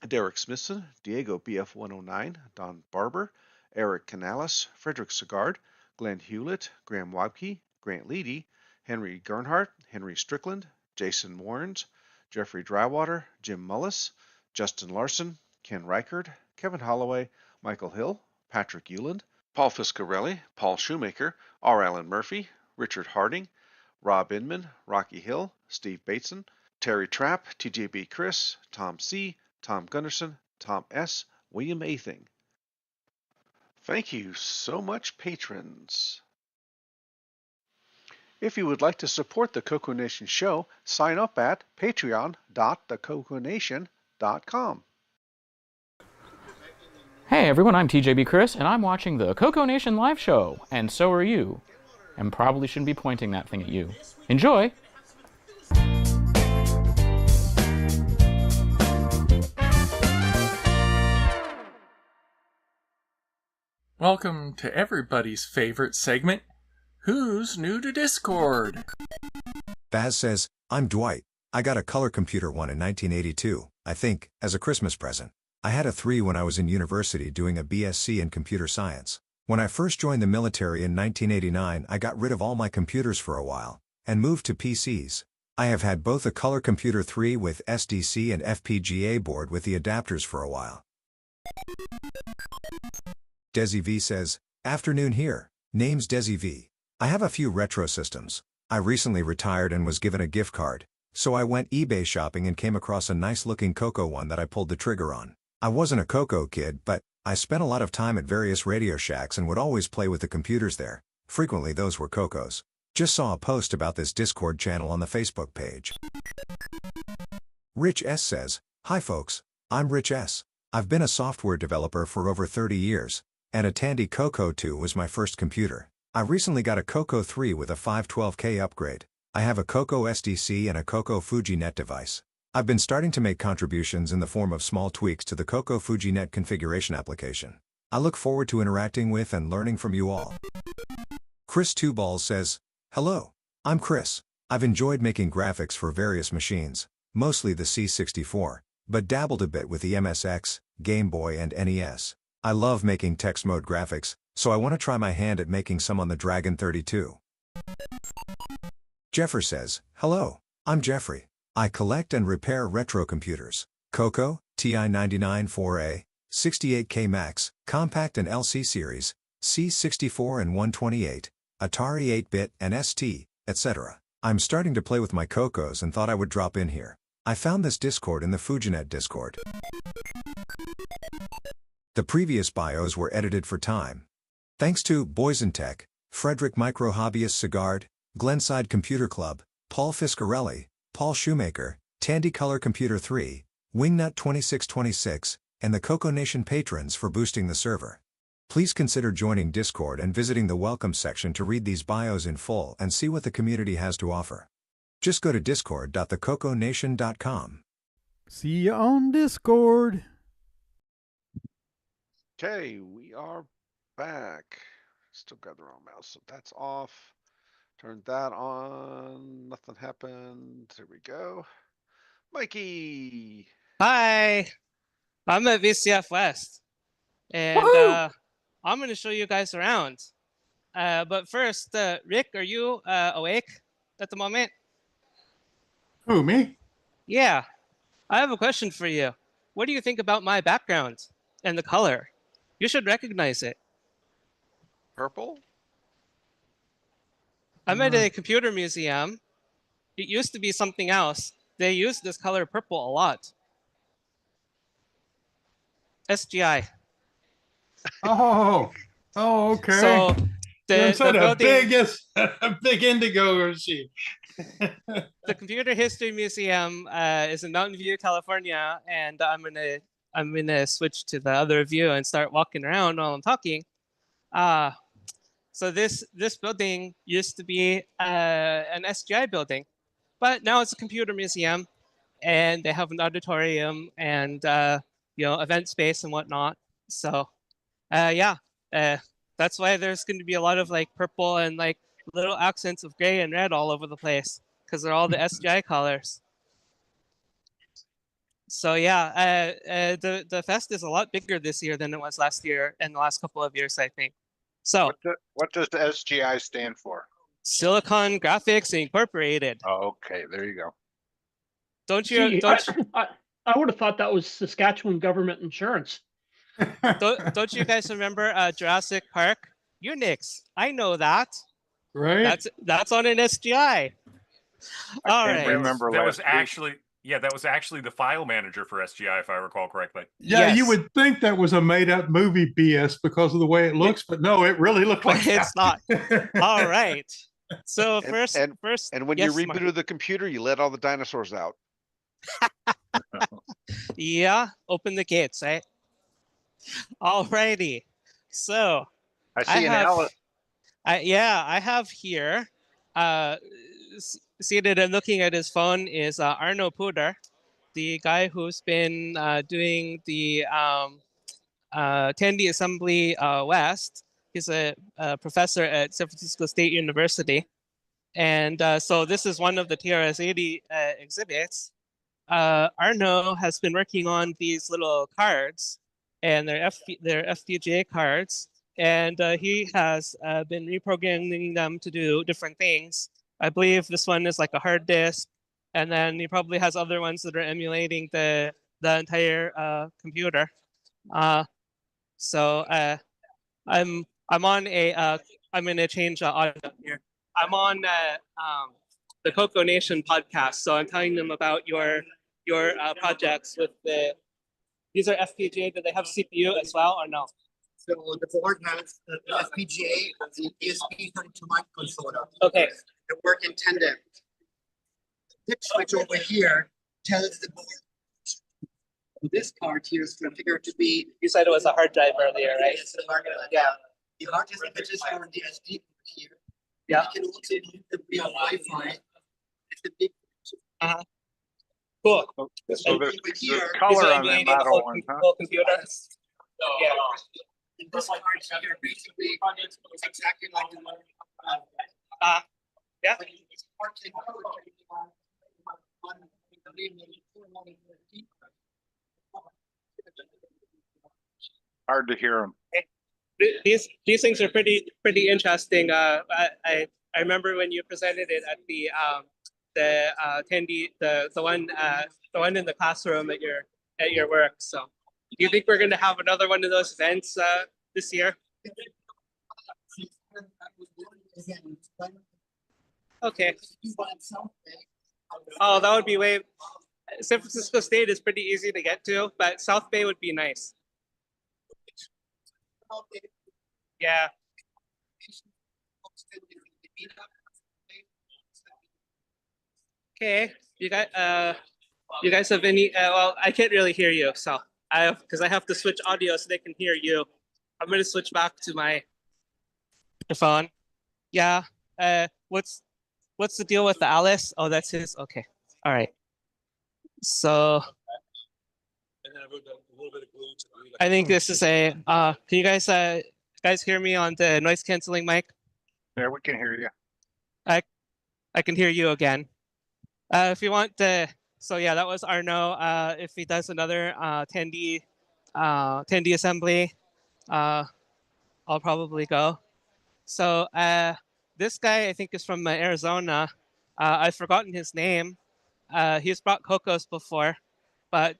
[SPEAKER 5] Derek Smithson, Diego BF109, Don Barber, Eric Canales, Frederick Segard, Glenn Hewlett, Graham Wabke, Grant Leedy, Henry Gernhardt, Henry Strickland, Jason Warrens, Jeffrey Drywater, Jim Mullis, Justin Larson, Ken Reichard, Kevin Holloway, Michael Hill, Patrick Euland, Paul Fiscarelli, Paul Shoemaker, R. Allen Murphy, Richard Harding, Rob Inman, Rocky Hill, Steve Bateson, Terry Trapp, TJB Chris, Tom C., Tom Gunderson, Tom S., William Athing. Thank you so much, patrons. If you would like to support the CoCoNation show, sign up at patreon.thecoconation.com.
[SPEAKER 1] Hey everyone, I'm TJB Chris, and I'm watching the CoCoNation live show, and so are you. And probably shouldn't be pointing that thing at you. Enjoy!
[SPEAKER 18] Welcome to everybody's favorite segment, Who's New to Discord?
[SPEAKER 19] Baz says, I'm Dwight. I got a color computer one in 1982, I think, as a Christmas present. I had a 3 when I was in university doing a BSc in computer science. When I first joined the military in 1989, I got rid of all my computers for a while, and moved to PCs. I have had both a color computer 3 with SDC and FPGA board with the adapters for a while. Desi V says, afternoon here, name's Desi V. I have a few retro systems. I recently retired and was given a gift card, so I went eBay shopping and came across a nice looking CoCo one that I pulled the trigger on. I wasn't a CoCo kid, but I spent a lot of time at various Radio Shacks and would always play with the computers there. Frequently those were CoCos. Just saw a post about this Discord channel on the Facebook page. Rich S says, hi folks, I'm Rich S. I've been a software developer for over 30 years, and a Tandy CoCo 2 was my first computer. I recently got a CoCo 3 with a 512K upgrade. I have a CoCo SDC and a CoCo FujiNet device. I've been starting to make contributions in the form of small tweaks to the CoCo FujiNet configuration application. I look forward to interacting with and learning from you all. Chris Two Balls says, hello, I'm Chris. I've enjoyed making graphics for various machines, mostly the C64, but dabbled a bit with the MSX, Game Boy and NES. I love making text mode graphics, so I want to try my hand at making some on the Dragon 32. Jeffer says, hello, I'm Jeffrey. I collect and repair retro computers, CoCo, TI-99 4A, 68K Max, Compact and LC Series, C64 and 128, Atari 8-bit and ST, etc. I'm starting to play with my CoCos and thought I would drop in here. I found this Discord in the FujiNet Discord. The previous bios were edited for time. Thanks to Boysen Tech, Frederick Micro Hobbyist Sigard, Glenside Computer Club, Paul Fiscarelli, Paul Shoemaker, Tandy Color Computer 3, Wingnut 2626, and the CoCoNation patrons for boosting the server. Please consider joining Discord and visiting the welcome section to read these bios in full and see what the community has to offer. Just go to discord.thecoconation.com.
[SPEAKER 20] See you on Discord.
[SPEAKER 5] Okay, we are back. Still got the wrong mouse, so that's off. Turn that on. Nothing happened. There we go. Mikey.
[SPEAKER 12] Hi, I'm at VCF West, and I'm going to show you guys around. But first, Rick, are you awake at the moment?
[SPEAKER 15] Who, me?
[SPEAKER 12] Yeah, I have a question for you. What do you think about my background and the color? You should recognize it.
[SPEAKER 5] Purple?
[SPEAKER 12] I'm at a computer museum. It used to be something else. They use this color purple a lot. SGI.
[SPEAKER 15] Oh, okay.
[SPEAKER 12] So
[SPEAKER 15] You're
[SPEAKER 12] the
[SPEAKER 15] inside a
[SPEAKER 12] building,
[SPEAKER 15] a big Indigo machine.
[SPEAKER 12] the Computer History Museum is in Mountain View, California, and I'm gonna switch to the other view and start walking around while I'm talking. So this building used to be an SGI building, but now it's a computer museum, and they have an auditorium and event space and whatnot. So that's why there's going to be a lot of like purple and like little accents of gray and red all over the place because they're all the SGI colors. So the fest is a lot bigger this year than it was last year and the last couple of years, I think. So
[SPEAKER 8] what does the SGI stand for?
[SPEAKER 12] Silicon Graphics Incorporated.
[SPEAKER 8] Oh, okay, there you go.
[SPEAKER 12] Don't you?
[SPEAKER 11] I would have thought that was Saskatchewan government insurance.
[SPEAKER 12] Don't you guys remember Jurassic Park? Unix. I know that.
[SPEAKER 15] Right.
[SPEAKER 12] That's on an SGI. All right.
[SPEAKER 9] That was actually the file manager for SGI, if I recall correctly.
[SPEAKER 15] Yeah,
[SPEAKER 12] Yes.
[SPEAKER 15] you would think that was a made-up movie BS because of the way it looks, but no, it really looked like
[SPEAKER 12] it's
[SPEAKER 15] that.
[SPEAKER 12] not. All right. So first,
[SPEAKER 5] and when
[SPEAKER 12] yes,
[SPEAKER 5] you
[SPEAKER 12] Mark.
[SPEAKER 5] rebooted the computer, you let all the dinosaurs out.
[SPEAKER 12] Yeah, open the gates, right? Alrighty. So
[SPEAKER 8] I see an Alice.
[SPEAKER 12] I have here seated and looking at his phone is Arno Puder, the guy who's been doing the Tandy Assembly West. He's a professor at San Francisco State University. And so this is one of the TRS-80 exhibits. Arno has been working on these little cards, and they're FPGA cards, and he has been reprogramming them to do different things. I believe this one is like a hard disk, and then he probably has other ones that are emulating the entire computer. So I'm on a I'm going to change audio here. I'm on the CoCoNation podcast, so I'm telling them about your projects with these are FPGA. Do they have CPU as well or no?
[SPEAKER 21] So the board has the FPGA and the ESP32 microcontroller.
[SPEAKER 12] Okay.
[SPEAKER 21] They work in tandem. This switch over here tells the board. This part here is configured to be.
[SPEAKER 12] You said it was a hard drive earlier, right?
[SPEAKER 21] It's a hard drive.
[SPEAKER 12] Yeah.
[SPEAKER 21] The hard disk images are the SD here.
[SPEAKER 12] Yeah.
[SPEAKER 21] You can also use the via Wi-Fi. It's a big.
[SPEAKER 12] Cool.
[SPEAKER 8] So there's color on that model one, huh?
[SPEAKER 12] Computer. Yeah.
[SPEAKER 21] And this part here basically it's exactly like the one.
[SPEAKER 12] Yeah.
[SPEAKER 8] Hard to hear them.
[SPEAKER 12] These things are pretty interesting. I remember when you presented it at the Tandy, the one in the classroom at your work. So do you think we're going to have another one of those events this year? Okay. Oh, that would be way. San Francisco State is pretty easy to get to, but South Bay would be nice. Yeah. Okay. You guys have any? Well, I can't really hear you, so because I have to switch audio so they can hear you. I'm gonna switch back to my phone. Yeah. What's the deal with the Alice? Oh, that's his. Okay. All right. So I think this is a. Can you guys hear me on the noise canceling mic?
[SPEAKER 8] Yeah, we can hear you.
[SPEAKER 12] I can hear you again. If you want to, so yeah, that was Arno. If he does another Tandy assembly, I'll probably go. So this guy I think is from Arizona. I've forgotten his name. He's brought CoCos before, but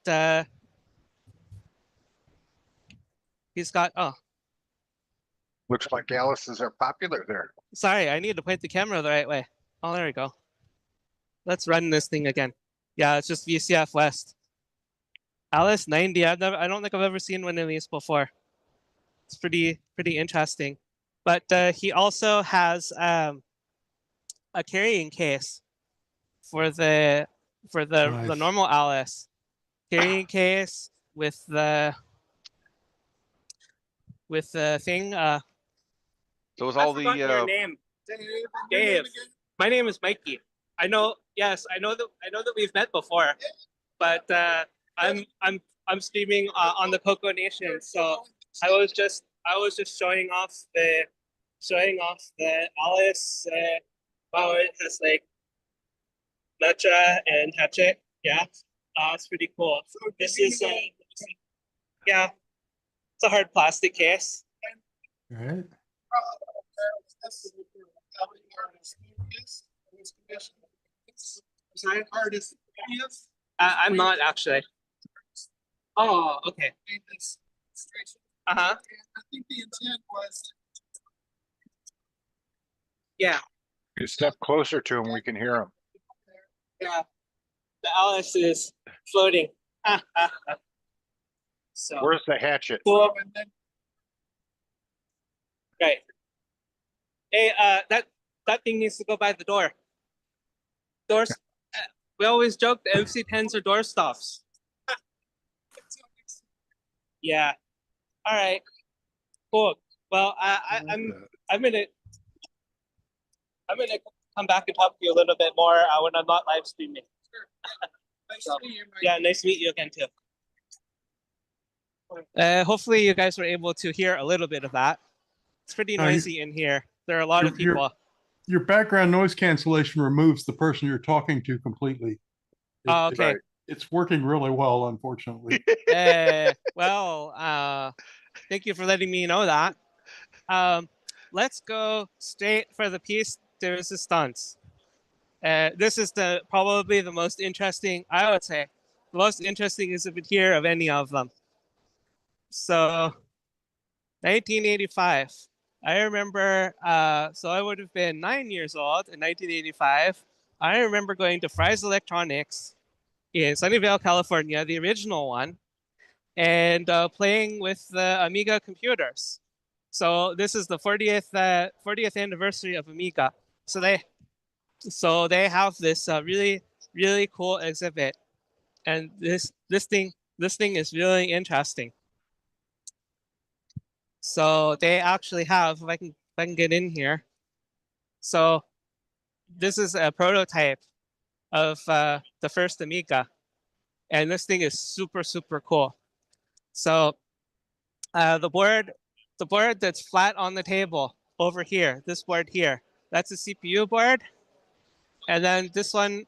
[SPEAKER 12] he's got
[SPEAKER 8] Looks like Alice's are popular there.
[SPEAKER 12] Sorry, I need to point the camera the right way. Oh, there we go. Let's run this thing again. Yeah, it's just VCF West. Alice 90. I don't think I've ever seen one of these before. It's pretty interesting. But he also has a carrying case for the
[SPEAKER 15] Nice.
[SPEAKER 12] normal Alice. Carrying case with the thing.
[SPEAKER 5] So is
[SPEAKER 12] I
[SPEAKER 5] all
[SPEAKER 12] forgot
[SPEAKER 5] the
[SPEAKER 12] your name. Dave. My name is Mikey. I know. Yes, I know that we've met before, but I'm streaming on the CoCoNation. So I was just showing off the Alice. Wow, it has like Metra and Hatchet. Yeah, it's pretty cool. This is yeah, it's a hard plastic case.
[SPEAKER 15] All right.
[SPEAKER 12] I'm not actually. Oh, okay. Uh-huh.
[SPEAKER 21] I think the intent was.
[SPEAKER 12] Yeah.
[SPEAKER 8] You step closer to him, we can hear him.
[SPEAKER 12] Yeah. The Alice is floating. So
[SPEAKER 8] Where's the hatchet?
[SPEAKER 12] cool. Right. Hey, that thing needs to go by the door. Doors. We always joke the MC10s are door stuffs. Yeah. All right. Cool. Well, I'm gonna come back and talk to you a little bit more when I'm not live streaming. So, yeah, nice to meet you again too. Hopefully you guys were able to hear a little bit of that. It's pretty noisy in here. There are a lot of people.
[SPEAKER 15] Your background noise cancellation removes the person you're talking to completely.
[SPEAKER 12] Oh, okay.
[SPEAKER 15] It's working really well, unfortunately.
[SPEAKER 12] Well, thank you for letting me know that. Let's go straight for the piece de resistance. This is probably the most interesting, I would say, the most interesting exhibit here of any of them. So, 1985. I remember, so I would have been 9 years old in 1985. I remember going to Fry's Electronics in Sunnyvale, California, the original one, and playing with the Amiga computers. So this is the 40th anniversary of Amiga. So they have this really cool exhibit, and this thing is really interesting. So they actually have, if I can get in here. So this is a prototype of the first Amiga, and this thing is super cool. So the board that's flat on the table over here, this board here, that's a CPU board, and then this one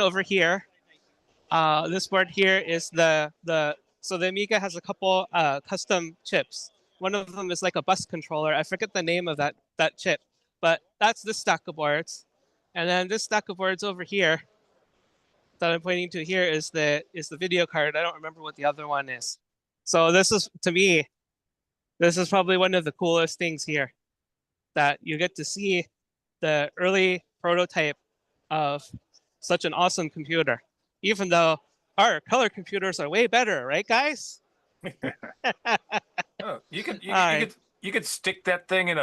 [SPEAKER 12] over here, this board here is so the Amiga has a couple custom chips. One of them is like a bus controller. I forget the name of that chip, but that's this stack of boards. And then this stack of boards over here that I'm pointing to here is the video card. I don't remember what the other one is. So this is, to me, this is probably one of the coolest things here, that you get to see the early prototype of such an awesome computer, even though our color computers are way better, right, guys?
[SPEAKER 9] Oh, you could stick that thing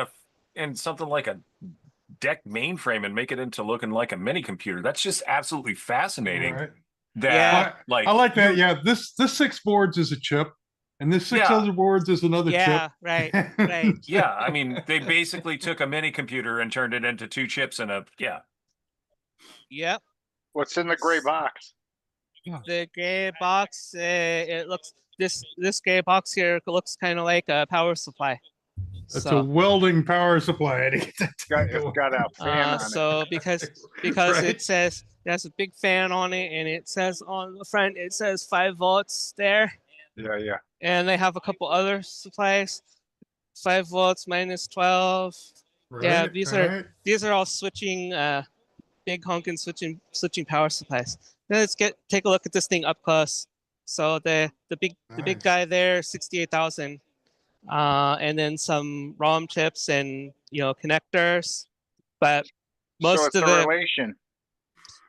[SPEAKER 9] in something like a DEC mainframe and make it into looking like a mini computer. That's just absolutely fascinating.
[SPEAKER 15] Right.
[SPEAKER 9] That
[SPEAKER 15] I like that. Yeah, this 6 boards is a chip, and this 6 other boards is another chip.
[SPEAKER 12] Yeah, right.
[SPEAKER 9] Yeah, I mean, they basically took a mini computer and turned it into 2 chips and
[SPEAKER 12] Yep.
[SPEAKER 8] What's in the gray box?
[SPEAKER 12] The gray box, it looks, this gray box here looks kind of like a power supply.
[SPEAKER 15] It's a welding power supply.
[SPEAKER 8] It's got a fan on it.
[SPEAKER 12] So because
[SPEAKER 15] Right.
[SPEAKER 12] it says, it has a big fan on it, and it says on the front, it says 5 volts there.
[SPEAKER 8] Yeah.
[SPEAKER 12] And they have a couple other supplies, 5 volts minus 12. Yeah,
[SPEAKER 15] Right,
[SPEAKER 12] these are all switching, big honking switching power supplies. Now let's take a look at this thing up close. So the big guy there, 68,000, and then some ROM chips and connectors, but most
[SPEAKER 8] so
[SPEAKER 12] of
[SPEAKER 8] it's a relation.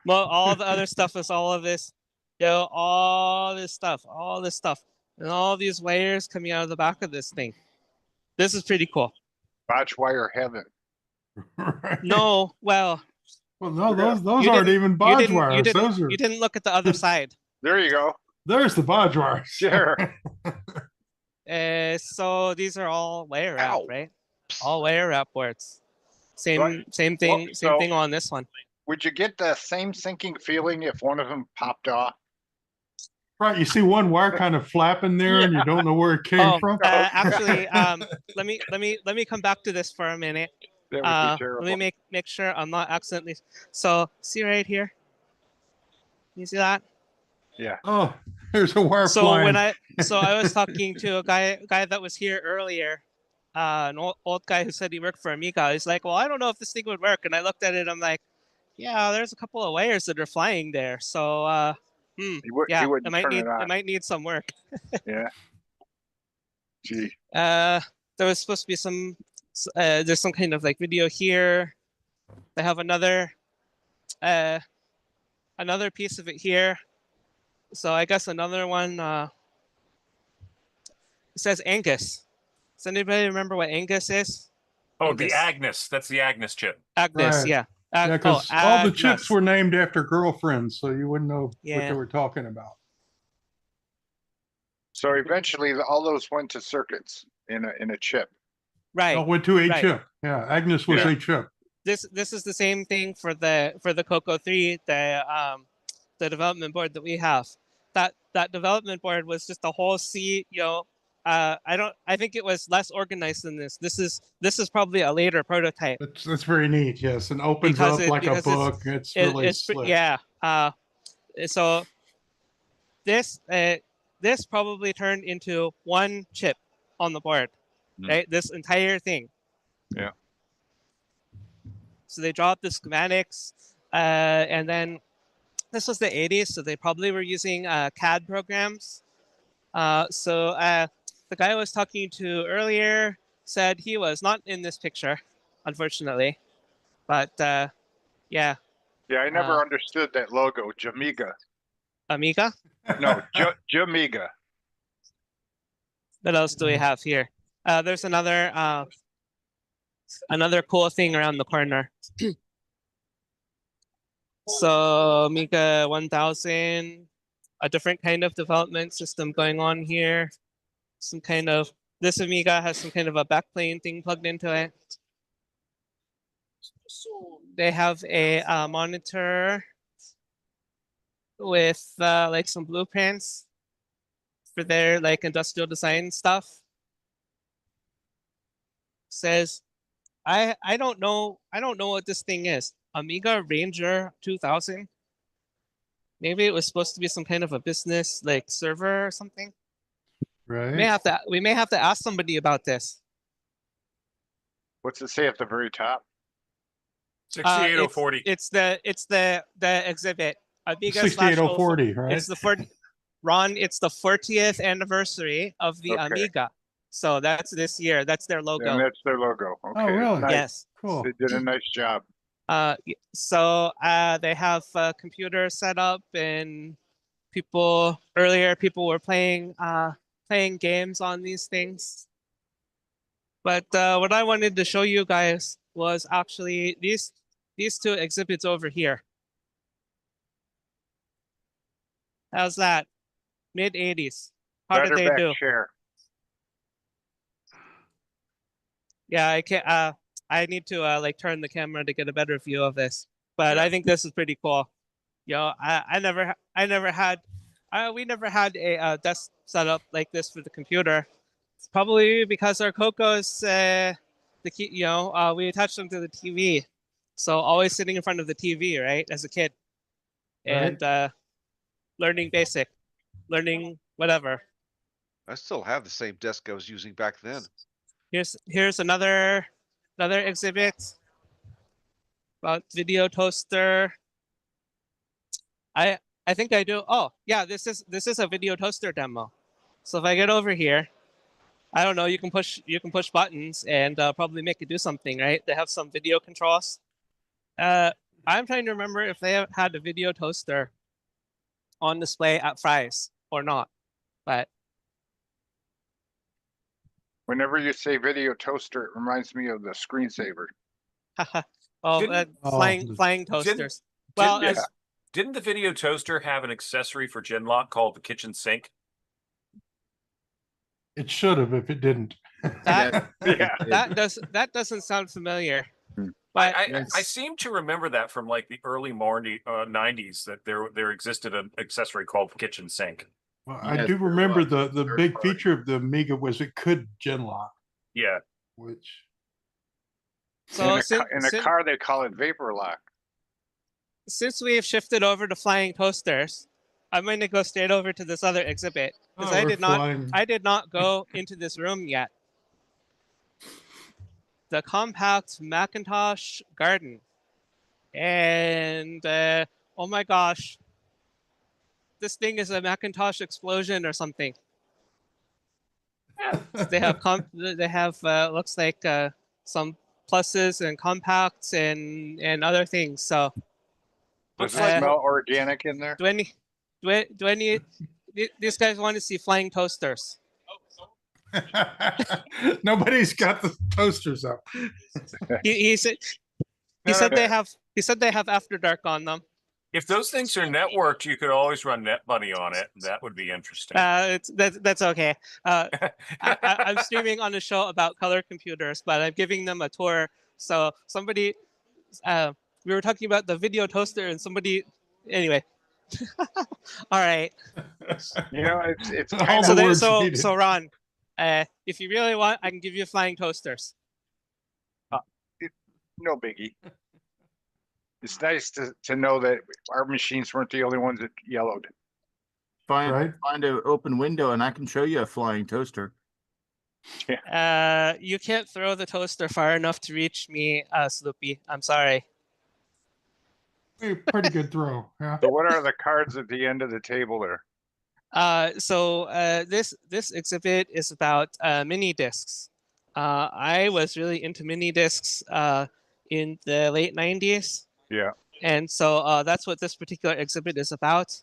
[SPEAKER 12] Well, all the other stuff is all of this, all this stuff, and all these wires coming out of the back of this thing. This is pretty cool.
[SPEAKER 8] Botch wire heaven.
[SPEAKER 12] No, well.
[SPEAKER 15] Well, no, those
[SPEAKER 12] you
[SPEAKER 15] aren't
[SPEAKER 12] didn't-
[SPEAKER 15] even
[SPEAKER 12] you
[SPEAKER 15] bodge
[SPEAKER 12] didn't-
[SPEAKER 15] wires. Those are.
[SPEAKER 12] You didn't look at the other side.
[SPEAKER 8] There you go.
[SPEAKER 15] There's the bodge wires.
[SPEAKER 8] Sure.
[SPEAKER 12] So these are all wire wrap, right? All wire wrap boards. Same
[SPEAKER 8] Right.
[SPEAKER 12] same thing.
[SPEAKER 8] Well,
[SPEAKER 12] same
[SPEAKER 8] so-
[SPEAKER 12] thing on this one.
[SPEAKER 8] Would you get the same sinking feeling if one of them popped off?
[SPEAKER 15] Right, you see one wire kind of flapping there, and you don't know where it came from.
[SPEAKER 12] Actually, let me come back to this for a minute.
[SPEAKER 8] That would be
[SPEAKER 12] Let
[SPEAKER 8] terrible.
[SPEAKER 12] me make sure I'm not accidentally. So see right here. You see that?
[SPEAKER 8] Yeah.
[SPEAKER 15] Oh, there's a wire
[SPEAKER 12] So
[SPEAKER 15] flying.
[SPEAKER 12] when I was talking to a guy that was here earlier, an old guy who said he worked for Amiga. He's like, well, I don't know if this thing would work. And I looked at it. I'm like, yeah, there's a couple of wires that are flying there. So
[SPEAKER 8] He
[SPEAKER 12] yeah,
[SPEAKER 8] wouldn't turn it on.
[SPEAKER 12] it might need some work.
[SPEAKER 8] Yeah. Gee.
[SPEAKER 12] There was supposed to be some. There's some kind of like video here. They have another piece of it here. So I guess another one. It says Angus. Does anybody remember what Angus is?
[SPEAKER 9] Oh,
[SPEAKER 12] Angus.
[SPEAKER 9] the Agnes. That's the Agnes chip.
[SPEAKER 12] Agnes,
[SPEAKER 15] Right.
[SPEAKER 12] yeah.
[SPEAKER 15] Yeah, because all the chips
[SPEAKER 12] Agnes.
[SPEAKER 15] were named after girlfriends, so you wouldn't know what
[SPEAKER 12] Yeah.
[SPEAKER 15] they were talking about.
[SPEAKER 8] So eventually, all those went to circuits in a chip.
[SPEAKER 12] Right.
[SPEAKER 15] Oh, went to a
[SPEAKER 12] right.
[SPEAKER 15] chip. Yeah, Agnes was
[SPEAKER 8] Yeah.
[SPEAKER 15] a chip.
[SPEAKER 12] This is the same thing for the CoCo 3, the development board that we have. That development board was just a whole C, I think it was less organized than this. This is probably a later prototype.
[SPEAKER 15] That's very neat. Yes, and opens
[SPEAKER 12] Because
[SPEAKER 15] up
[SPEAKER 12] it-
[SPEAKER 15] like a
[SPEAKER 12] because
[SPEAKER 15] book. It's really slick.
[SPEAKER 12] yeah. So this probably turned into one chip on the board, right? This entire thing.
[SPEAKER 8] Yeah.
[SPEAKER 12] So they dropped the schematics, and then this was the 80s, so they probably were using CAD programs. So the guy I was talking to earlier said he was not in this picture, unfortunately. But yeah.
[SPEAKER 8] Yeah, I never understood that logo, Jamiga.
[SPEAKER 12] Amiga?
[SPEAKER 8] No, Jamiga.
[SPEAKER 12] What else do we have here? There's another cool thing around the corner. So Amiga 1000, a different kind of development system going on here. This Amiga has some kind of a backplane thing plugged into it. They have a monitor with like some blueprints for their like industrial design stuff. Says, I don't know what this thing is. Amiga Ranger 2000. Maybe it was supposed to be some kind of a business like server or something.
[SPEAKER 15] Right.
[SPEAKER 12] We may have to ask somebody about this.
[SPEAKER 8] What's it say at the very top?
[SPEAKER 9] 68040.
[SPEAKER 12] It's the exhibit. Amiga
[SPEAKER 15] 68040, right?
[SPEAKER 12] It's the 40. Ron, it's the 40th anniversary of the
[SPEAKER 8] Okay.
[SPEAKER 12] Amiga. So that's this year. That's their logo.
[SPEAKER 8] And that's their logo. Okay.
[SPEAKER 15] Oh, really?
[SPEAKER 8] Nice.
[SPEAKER 12] Yes.
[SPEAKER 15] Cool.
[SPEAKER 8] They did a nice job.
[SPEAKER 12] So they have a computer set up, and people were playing games on these things. But what I wanted to show you guys was actually these two exhibits over here. How's that? Mid 80s. How did they
[SPEAKER 8] Leatherback
[SPEAKER 12] do?
[SPEAKER 8] chair.
[SPEAKER 12] Yeah, I can't. I need to like turn the camera to get a better view of this. But I think this is pretty cool. We never had a desk setup like this for the computer. It's probably because our CoCos, we attached them to the TV, so always sitting in front of the TV, right, as a kid, and learning basic, learning whatever.
[SPEAKER 5] I still have the same desk I was using back then.
[SPEAKER 12] Here's another exhibit about video toaster. I think I do. Oh yeah, this is a video toaster demo. So if I get over here, I don't know. You can push buttons and probably make it do something, right? They have some video controls. I'm trying to remember if they had a video toaster on display at Fry's or not, but
[SPEAKER 8] Whenever you say video toaster, it reminds me of the screensaver.
[SPEAKER 12] Oh,
[SPEAKER 9] Didn't-
[SPEAKER 12] flying toasters. Well,
[SPEAKER 9] Didn't the video toaster have an accessory for Genlock called the kitchen sink?
[SPEAKER 15] It should have if it didn't.
[SPEAKER 12] that doesn't sound familiar. But
[SPEAKER 9] I seem to remember that from like the early morning 90s that there existed an accessory called the kitchen sink.
[SPEAKER 15] Well, I do remember the big feature of the Amiga was it could genlock.
[SPEAKER 9] Yeah.
[SPEAKER 15] Which.
[SPEAKER 12] So
[SPEAKER 8] in a car they call it vapor lock.
[SPEAKER 12] Since we have shifted over to flying toasters, I'm going to go straight over to this other exhibit because I did not go into this room yet. The compact Macintosh Garden, and oh my gosh, this thing is a Macintosh explosion or something. They have looks like some pluses and compacts and other things. So
[SPEAKER 8] does it smell organic in there?
[SPEAKER 12] Do any these guys want to see flying toasters?
[SPEAKER 15] Nobody's got the toasters up.
[SPEAKER 12] He said they have After Dark on them.
[SPEAKER 9] If those things are networked, you could always run NetBuddy on it. That would be interesting.
[SPEAKER 12] That's okay. I'm streaming on a show about color computers, but I'm giving them a tour. So somebody, we were talking about the video toaster, and somebody, anyway. All right.
[SPEAKER 8] You know, it's kind of
[SPEAKER 12] so Ron, if you really want, I can give you flying toasters.
[SPEAKER 8] No biggie. It's nice to know that our machines weren't the only ones that yellowed.
[SPEAKER 2] Find an open window and I can show you a flying toaster.
[SPEAKER 8] Yeah.
[SPEAKER 12] You can't throw the toaster far enough to reach me, Sloopy. I'm sorry.
[SPEAKER 15] Pretty good throw. Yeah.
[SPEAKER 8] So what are the cards at the end of the table there?
[SPEAKER 12] This exhibit is about mini discs. I was really into mini discs in the late 90s.
[SPEAKER 8] Yeah.
[SPEAKER 12] And so that's what this particular exhibit is about.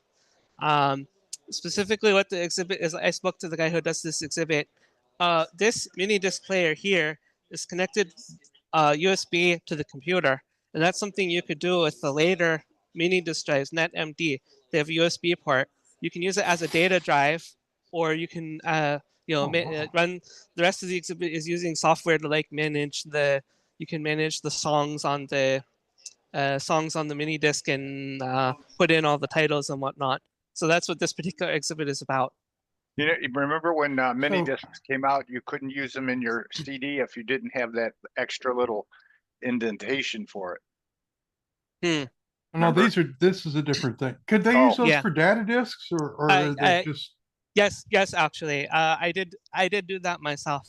[SPEAKER 12] Specifically what the exhibit is, I spoke to the guy who does this exhibit. This mini disc player here is connected USB to the computer. And that's something you could do with the later mini disc drives, NetMD. They have a USB port. You can use it as a data drive, or you can run. The rest of the exhibit is using software to like manage you can manage the songs on the mini disc and put in all the titles and whatnot. So that's what this particular exhibit is about.
[SPEAKER 8] You know, remember when mini discs came out, you couldn't use them in your CD if you didn't have that extra little indentation for it.
[SPEAKER 15] No, this is a different thing. Could they use those for data discs or are they just?
[SPEAKER 12] Yes, actually, I did do that myself.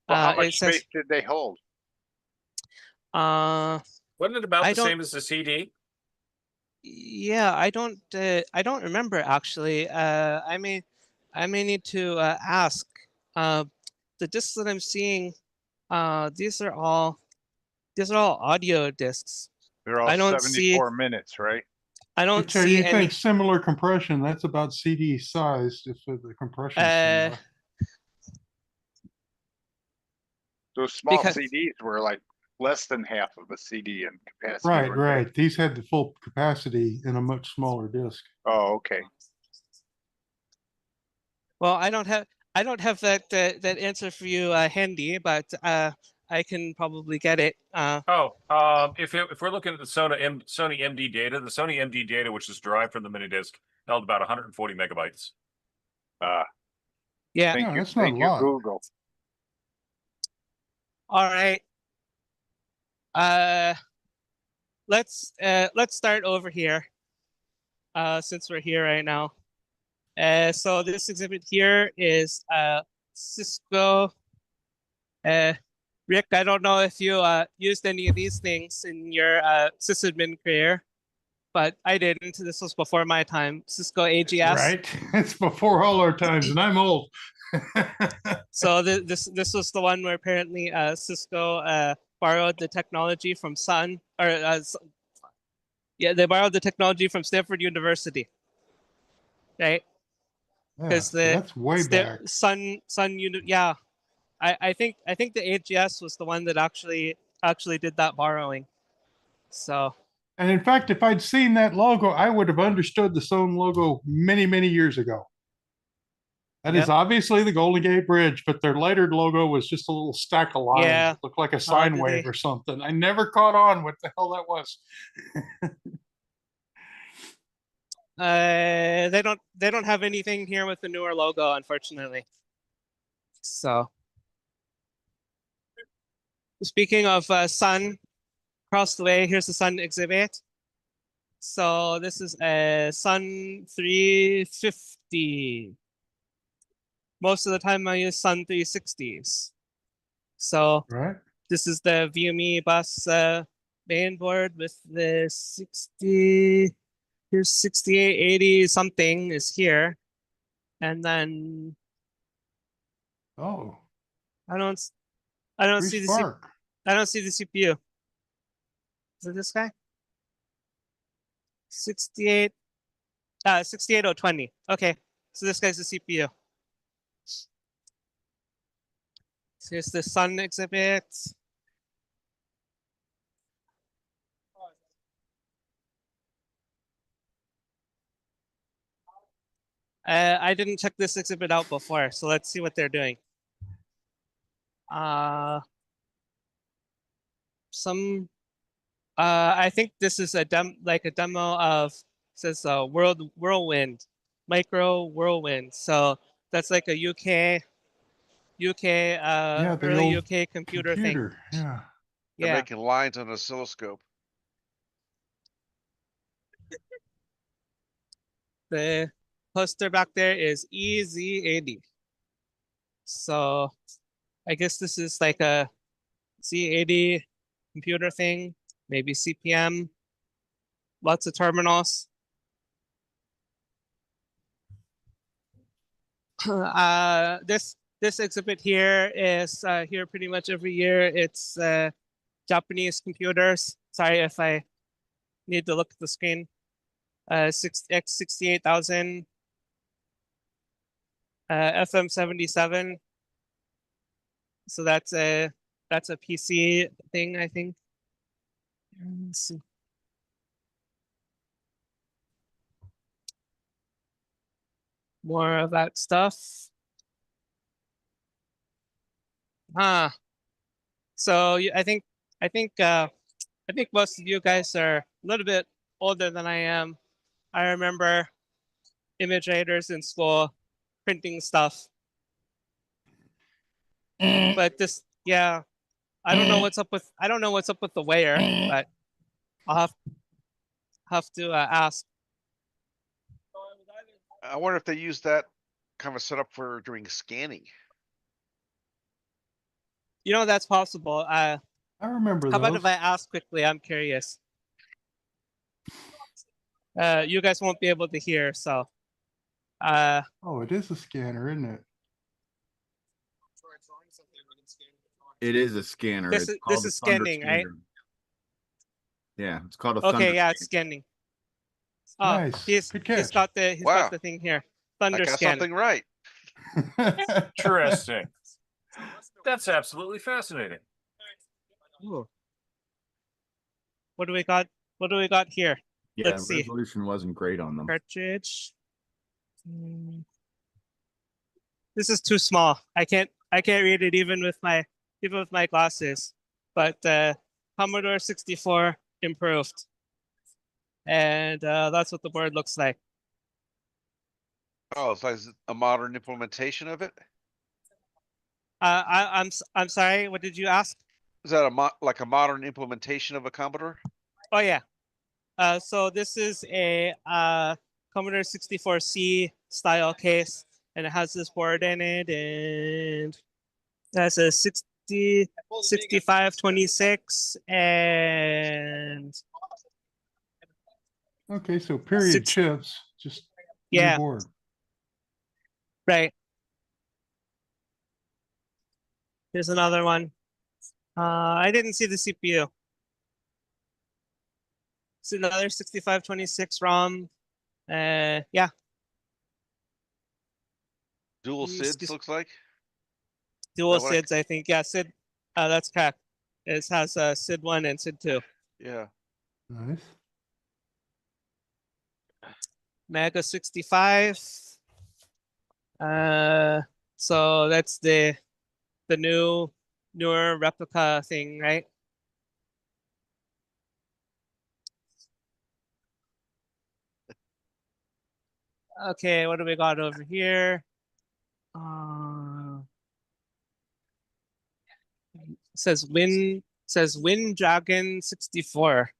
[SPEAKER 8] Well, how much space did they hold?
[SPEAKER 9] Wasn't it about the same as the CD?
[SPEAKER 12] Yeah, I don't remember actually. I may need to ask. The discs that I'm seeing, these are all audio discs.
[SPEAKER 8] They're all 74 minutes, right?
[SPEAKER 12] I don't
[SPEAKER 15] so
[SPEAKER 12] see
[SPEAKER 15] you
[SPEAKER 12] any.
[SPEAKER 15] think similar compression? That's about CD sized if the compression.
[SPEAKER 8] Those small CDs were like less than half of a CD in capacity.
[SPEAKER 15] Right. These had the full capacity in a much smaller disc.
[SPEAKER 8] Oh, okay.
[SPEAKER 12] Well, I don't have that answer for you handy, but I can probably get it.
[SPEAKER 9] If we're looking at the Sony MD data, the Sony MD data, which is derived from the mini disc, held about 140 megabytes.
[SPEAKER 12] Yeah.
[SPEAKER 8] Thank you, Google.
[SPEAKER 12] All right. Let's start over here. Since we're here right now. So this exhibit here is Cisco. Rick, I don't know if you used any of these things in your sysadmin career, but I didn't. This was before my time. Cisco AGS.
[SPEAKER 15] Right. It's before all our times, and I'm old.
[SPEAKER 12] So this was the one where apparently Cisco borrowed the technology from Sun, or they borrowed the technology from Stanford University, right? Because
[SPEAKER 15] that's way back.
[SPEAKER 12] Sun, I think the AGS was the one that actually did that borrowing. So.
[SPEAKER 15] And in fact, if I'd seen that logo, I would have understood the Sone logo many, many years ago. That is obviously the Golden Gate Bridge, but their lettered logo was just a little stack of lines.
[SPEAKER 12] Yeah.
[SPEAKER 15] It looked like a sine wave or something. I never caught on what the hell that was.
[SPEAKER 12] They don't have anything here with the newer logo, unfortunately. So, speaking of Sun, across the way, here's the Sun exhibit. So this is a Sun 350. Most of the time I use Sun 360s. So this is the VME bus main board with the 60. Here's 6880 something is here, and then
[SPEAKER 15] I
[SPEAKER 12] don't see the I don't see the CPU. Is it this guy? 68020. Okay, so this guy's the CPU. So here's the Sun exhibit. I didn't check this exhibit out before, so let's see what they're doing. I think this is a demo of, says Whirlwind, micro Whirlwind. So that's like a UK early UK computer thing.
[SPEAKER 15] Yeah.
[SPEAKER 5] They're making lines on an oscilloscope.
[SPEAKER 12] The poster back there is EZ80. So I guess this is like a Z80 computer thing, maybe CPM, lots of terminals. This exhibit here is here pretty much every year. It's Japanese computers. Sorry if I need to look at the screen. X68000, FM77. So that's a PC thing, I think. Let's see. More of that stuff. So I think most of you guys are a little bit older than I am. I remember image editors in school printing stuff. But this, yeah, I don't know what's up with the weigher, but I'll have to ask.
[SPEAKER 5] I wonder if they use that kind of setup for doing scanning.
[SPEAKER 12] You know, that's possible.
[SPEAKER 15] I remember
[SPEAKER 12] How about
[SPEAKER 15] those.
[SPEAKER 12] if I ask quickly? I'm curious. You guys won't be able to hear, so.
[SPEAKER 15] Oh, it is a scanner, isn't it?
[SPEAKER 2] It is a scanner.
[SPEAKER 12] This is scanning, right?
[SPEAKER 2] Yeah, it's called a
[SPEAKER 12] Okay,
[SPEAKER 2] thunder
[SPEAKER 12] yeah, it's scanning. Oh,
[SPEAKER 15] Nice.
[SPEAKER 12] he's got the thing here. Thunder
[SPEAKER 5] I got
[SPEAKER 12] scan.
[SPEAKER 5] something right.
[SPEAKER 9] Interesting. That's absolutely fascinating.
[SPEAKER 12] Ooh. What do we got? What do we got here?
[SPEAKER 2] Yeah,
[SPEAKER 12] Let's see.
[SPEAKER 2] resolution wasn't great on them.
[SPEAKER 12] Cartridge. This is too small. I can't read it even with my glasses. But Commodore 64 improved, and that's what the board looks like.
[SPEAKER 5] Oh, it's like a modern implementation of it.
[SPEAKER 12] I'm sorry. What did you ask?
[SPEAKER 5] Is that like a modern implementation of a Commodore?
[SPEAKER 12] Oh yeah. So this is a Commodore 64C style case, and it has this board in it, and that's a 6526 and.
[SPEAKER 15] Okay, so period chips, just
[SPEAKER 12] yeah.
[SPEAKER 15] board.
[SPEAKER 12] Right. Here's another one. I didn't see the CPU. It's another 6526 ROM. Yeah.
[SPEAKER 5] Dual SIDs looks like.
[SPEAKER 12] Dual
[SPEAKER 5] That what I-
[SPEAKER 12] SIDs, I think. Yeah, SID. That's correct. It has SID 1 and SID 2.
[SPEAKER 5] Yeah.
[SPEAKER 15] Nice.
[SPEAKER 12] Mega 65. So that's the newer replica thing, right? Okay, what do we got over here? Says Wind Dragon 64.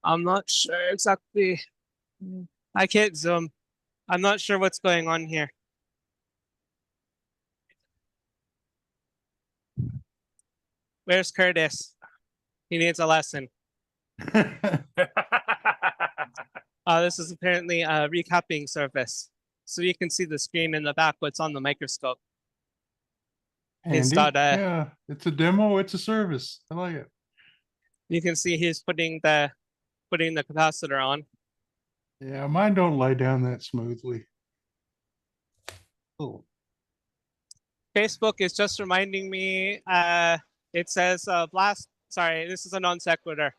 [SPEAKER 12] I'm not sure exactly. I can't zoom. I'm not sure what's going on here. Where's Curtis? He needs a lesson. This is apparently a recapping service. So you can see the screen in the back, what's on the microscope.
[SPEAKER 15] Handy. Yeah, it's a demo, it's a service. I like it.
[SPEAKER 12] You can see he's putting the capacitor on.
[SPEAKER 15] Yeah, mine don't lay down that smoothly. Oh.
[SPEAKER 12] Facebook is just reminding me, it says blast, sorry, this is a non sequitur.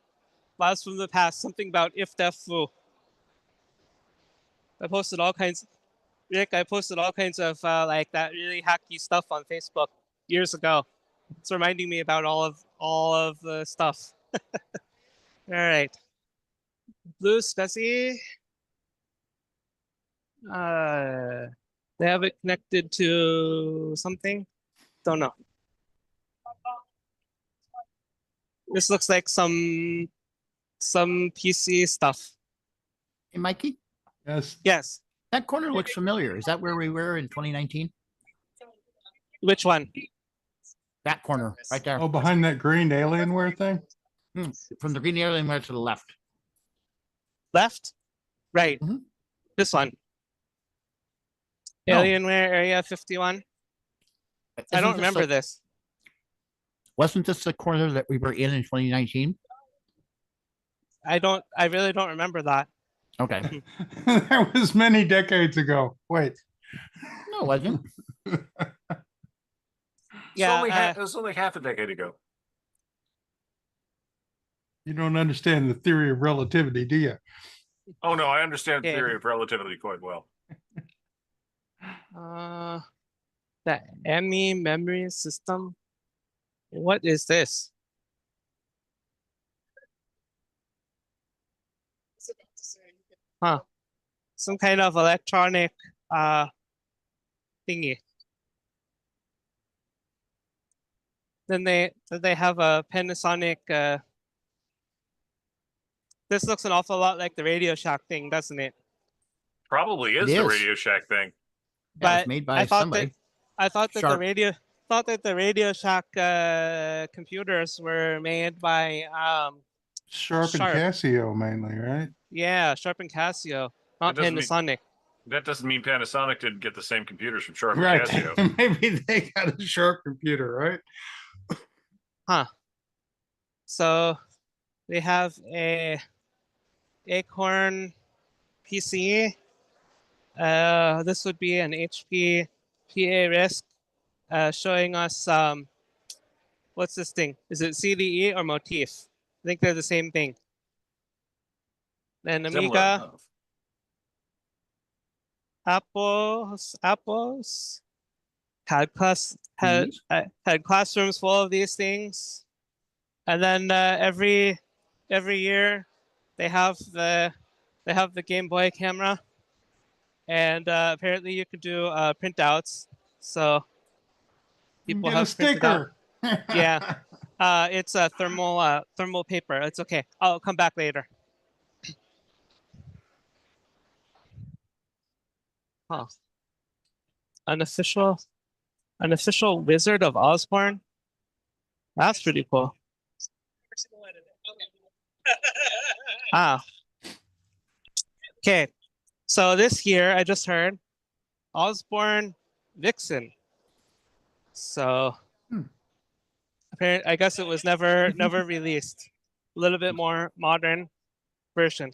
[SPEAKER 12] Blast from the past, something about if def foo. I posted all kinds of like that really hacky stuff on Facebook years ago. It's reminding me about all of the stuff. All right. Blue SCSI. They have it connected to something. Don't know. This looks like some PC stuff.
[SPEAKER 7] Hey, Mikey?
[SPEAKER 15] Yes.
[SPEAKER 12] Yes.
[SPEAKER 7] That corner looks familiar. Is that where we were in 2019?
[SPEAKER 12] Which one?
[SPEAKER 7] That corner, right there.
[SPEAKER 15] Oh, behind that green Alienware thing?
[SPEAKER 7] From the green Alienware to the left.
[SPEAKER 12] Left? Right.
[SPEAKER 7] Mm-hmm.
[SPEAKER 12] This one.
[SPEAKER 7] No.
[SPEAKER 12] Alienware Area 51. I don't remember this.
[SPEAKER 7] Wasn't this the corner that we were in 2019?
[SPEAKER 12] I really don't remember that.
[SPEAKER 7] Okay.
[SPEAKER 15] That was many decades ago. Wait.
[SPEAKER 7] No, it wasn't.
[SPEAKER 12] Yeah,
[SPEAKER 9] it was only half a decade ago.
[SPEAKER 15] You don't understand the theory of relativity, do you?
[SPEAKER 9] Oh no, I understand theory of relativity quite well.
[SPEAKER 12] The ME memory system. What is this? Huh. Some kind of electronic thingy. Then they have a Panasonic. This looks an awful lot like the Radio Shack thing, doesn't it?
[SPEAKER 9] Probably is the Radio Shack thing.
[SPEAKER 12] But
[SPEAKER 7] made by
[SPEAKER 12] I thought
[SPEAKER 7] somebody.
[SPEAKER 12] that
[SPEAKER 7] Sharp.
[SPEAKER 12] the Radio Shack computers were made by
[SPEAKER 15] Sharp and Casio mainly, right?
[SPEAKER 12] Yeah, Sharp and Casio, not
[SPEAKER 9] That doesn't
[SPEAKER 12] Panasonic.
[SPEAKER 9] That doesn't mean Panasonic didn't get the same computers from Sharp and
[SPEAKER 15] Right.
[SPEAKER 9] Casio.
[SPEAKER 15] Maybe they got a Sharp computer, right?
[SPEAKER 12] Huh. So we have a Acorn PC. This would be an HP PA RISC showing us what's this thing? Is it CDE or Motif? I think they're the same thing. Then Amiga, Apples, had classrooms full of these things, and then every year they have the Game Boy camera, and apparently you could do printouts. So people
[SPEAKER 15] Get a
[SPEAKER 12] have printed out.
[SPEAKER 15] sticker.
[SPEAKER 12] Yeah, it's a thermal paper. It's okay. I'll come back later. Huh. Unofficial Wizard of Osborne. That's pretty cool. Ah. Okay. So this year I just heard Osborne Vixen. So apparently I guess it was never released. A little bit more modern version.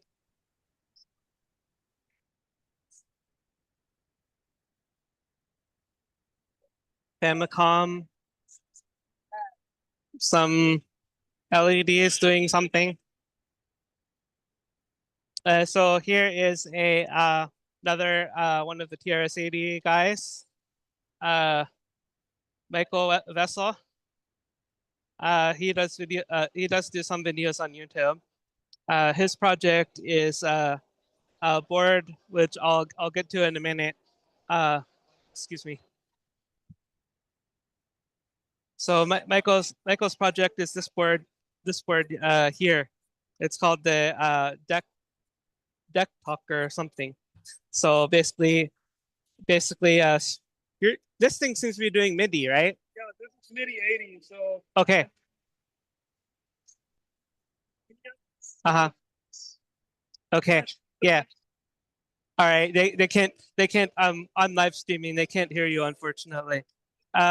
[SPEAKER 12] Famicom, some LEDs doing something. So here is a another one of the TRS-80 guys, Michael Vessel. He does video. He does do some videos on YouTube. His project is a board, which I'll get to in a minute. Excuse me. So Michael's project is this board here. It's called the deck talker or something. So basically, this thing seems to be doing MIDI, right?
[SPEAKER 4] Yeah, this is MIDI 80. So
[SPEAKER 12] Okay. Okay. Yeah. All right. They can't I'm live streaming. They can't hear you, unfortunately.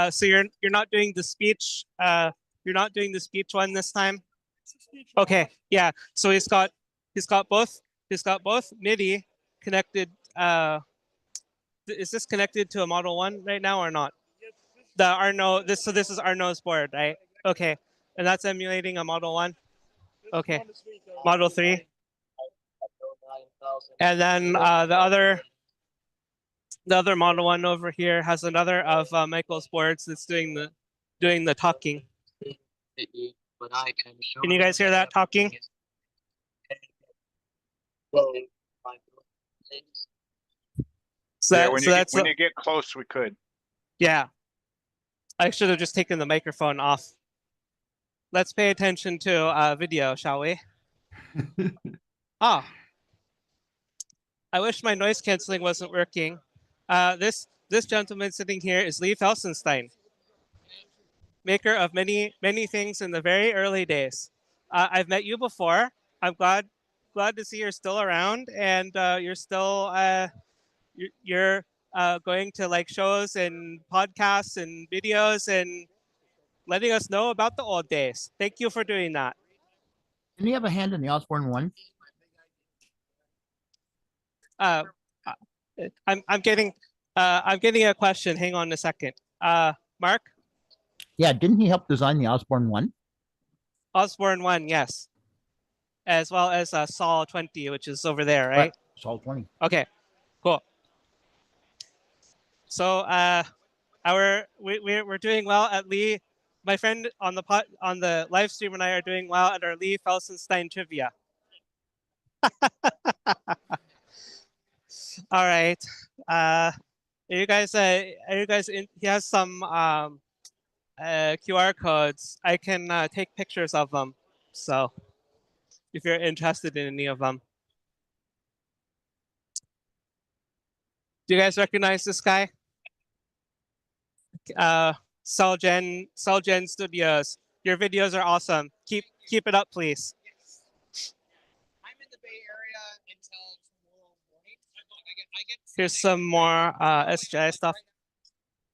[SPEAKER 12] So you're not doing the speech. You're not doing the speech one this time. Okay. Yeah. So he's got both MIDI connected. Is this connected to a Model 1 right now or not? The Arno. This is Arno's board, right? Okay. And that's emulating a Model 1. Okay. Model 3. And then the other Model 1 over here has another of Michael's boards that's doing the talking. Can you guys hear that talking?
[SPEAKER 8] Yeah, when you get close, we could.
[SPEAKER 12] Yeah. I should have just taken the microphone off. Let's pay attention to video, shall we? Ah. I wish my noise canceling wasn't working. This gentleman sitting here is Lee Felsenstein, maker of many things in the very early days. I've met you before. I'm glad to see you're still around and you're still you're going to like shows and podcasts and videos and letting us know about the old days. Thank you for doing that.
[SPEAKER 7] Can you have a hand in the Osborne one?
[SPEAKER 12] I'm getting a question. Hang on a second. Mark?
[SPEAKER 7] Yeah, didn't he help design the Osborne one?
[SPEAKER 12] Osborne 1, yes. As well as Sol 20, which is over there, right?
[SPEAKER 7] Sol 20.
[SPEAKER 12] Okay, cool. So we're doing well at Lee. My friend on the live stream and I are doing well at our Lee Felsenstein trivia. All right. Are you guys in? He has some QR codes. I can take pictures of them. So if you're interested in any of them. Do you guys recognize this guy? Celgen Studios. Your videos are awesome. Keep it up, please.
[SPEAKER 4] I'm in the Bay Area until tomorrow morning.
[SPEAKER 12] Here's some more SGI stuff.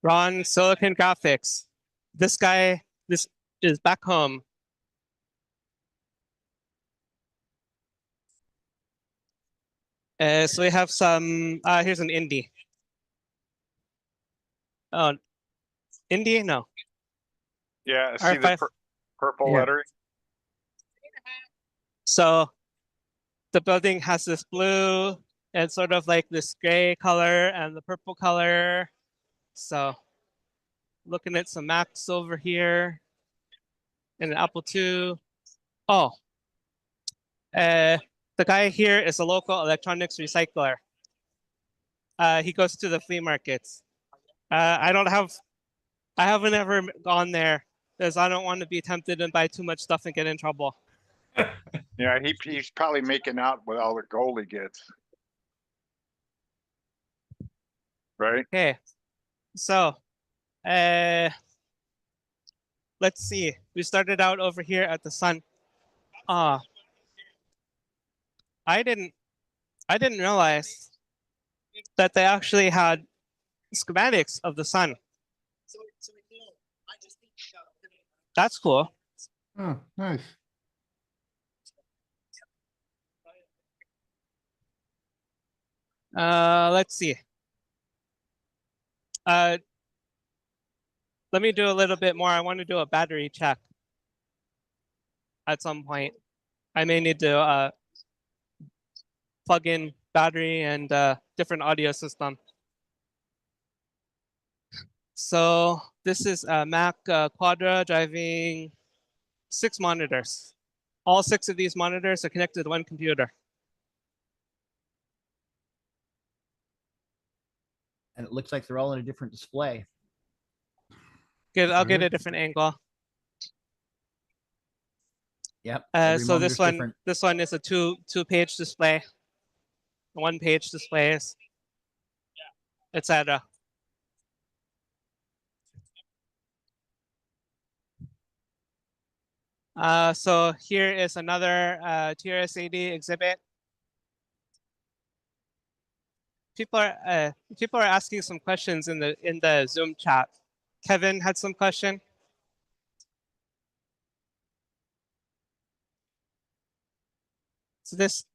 [SPEAKER 12] Ron Silicon Graphics. This guy, this is back home. So we have some, here's an indie. Oh, indie? No.
[SPEAKER 8] Yeah, see the purple lettering?
[SPEAKER 12] So the building has this blue and sort of like this gray color and the purple color. So looking at some Macs over here and an Apple II. Oh, the guy here is a local electronics recycler. He goes to the flea markets. I haven't ever gone there because I don't want to be tempted and buy too much stuff and get in trouble.
[SPEAKER 8] Yeah, he's probably making out with all the gold he gets. Right?
[SPEAKER 12] Okay, so let's see. We started out over here at the sun. I didn't realize that they actually had schematics of the sun. That's cool.
[SPEAKER 15] Oh, nice.
[SPEAKER 12] Let's see. let me do a little bit more. I want to do a battery check at some point. I may need to plug in battery and different audio system. So this is a Mac Quadra driving 6 monitors. All 6 of these monitors are connected to one computer.
[SPEAKER 7] And it looks like they're all in a different display.
[SPEAKER 12] Good, I'll get a different angle.
[SPEAKER 7] Yep.
[SPEAKER 12] So this one is a two-page display, 1-page displays, etc. So here is another TRS-80 exhibit. People are asking some questions in the Zoom chat. Kevin had some question. So this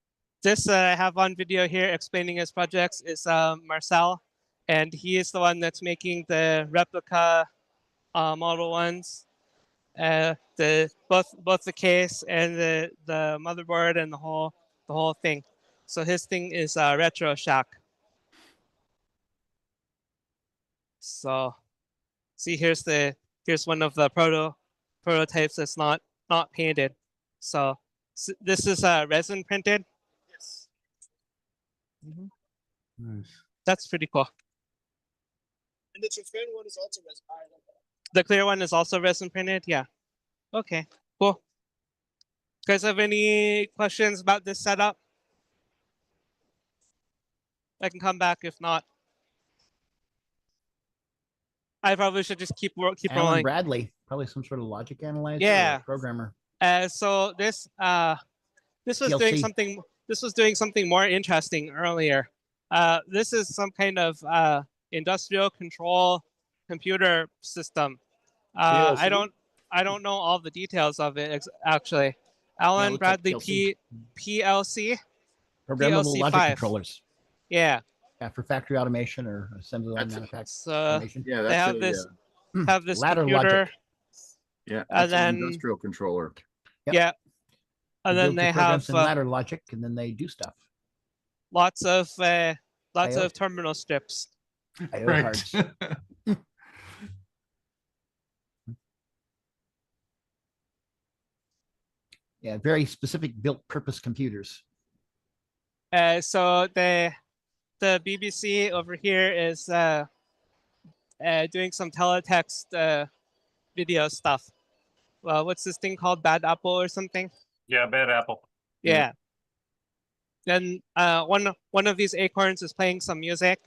[SPEAKER 12] I have on video here explaining his projects is Marcel, and he is the one that's making the replica Model 1s. Both the case and the motherboard and the whole thing. So his thing is Retro Shack. So see, here's one of the prototypes that's not painted. So this is resin printed. Yes.
[SPEAKER 10] Nice.
[SPEAKER 12] That's pretty cool.
[SPEAKER 4] And the transparent one is also resin.
[SPEAKER 12] The clear one is also resin printed. Yeah. Okay. Cool. You guys have any questions about this setup? I can come back if not. I probably should just keep
[SPEAKER 7] Alan
[SPEAKER 12] rolling.
[SPEAKER 7] Bradley, probably some sort of logic analyzer.
[SPEAKER 12] Yeah.
[SPEAKER 7] Or programmer.
[SPEAKER 12] So this was doing something. This was doing something more interesting earlier. This is some kind of industrial control computer system. I don't know all the details of it actually. Alan
[SPEAKER 7] looks
[SPEAKER 12] Bradley
[SPEAKER 7] like PLC.
[SPEAKER 12] PLC.
[SPEAKER 7] Programmable
[SPEAKER 12] PLC
[SPEAKER 7] logic
[SPEAKER 12] 5.
[SPEAKER 7] controllers.
[SPEAKER 12] Yeah.
[SPEAKER 7] Yeah, for factory automation or assembly line manufacturing.
[SPEAKER 12] So
[SPEAKER 2] Yeah,
[SPEAKER 12] they
[SPEAKER 2] that's
[SPEAKER 12] have this
[SPEAKER 7] ladder
[SPEAKER 12] computer.
[SPEAKER 7] logic.
[SPEAKER 2] Yeah,
[SPEAKER 12] And
[SPEAKER 2] that's an
[SPEAKER 12] then
[SPEAKER 2] industrial controller.
[SPEAKER 7] Yep.
[SPEAKER 12] yeah, and then
[SPEAKER 7] build your
[SPEAKER 12] they
[SPEAKER 7] programs
[SPEAKER 12] have
[SPEAKER 7] in ladder logic, and then they do stuff.
[SPEAKER 12] lots of
[SPEAKER 7] IO.
[SPEAKER 12] terminal strips.
[SPEAKER 7] IO
[SPEAKER 15] Right.
[SPEAKER 7] cards. Yeah, very specific built purpose computers.
[SPEAKER 12] So the BBC over here is doing some teletext video stuff. Well, what's this thing called? Bad Apple or something?
[SPEAKER 9] Yeah, Bad Apple.
[SPEAKER 12] Yeah. Then one of these Acorns is playing some music.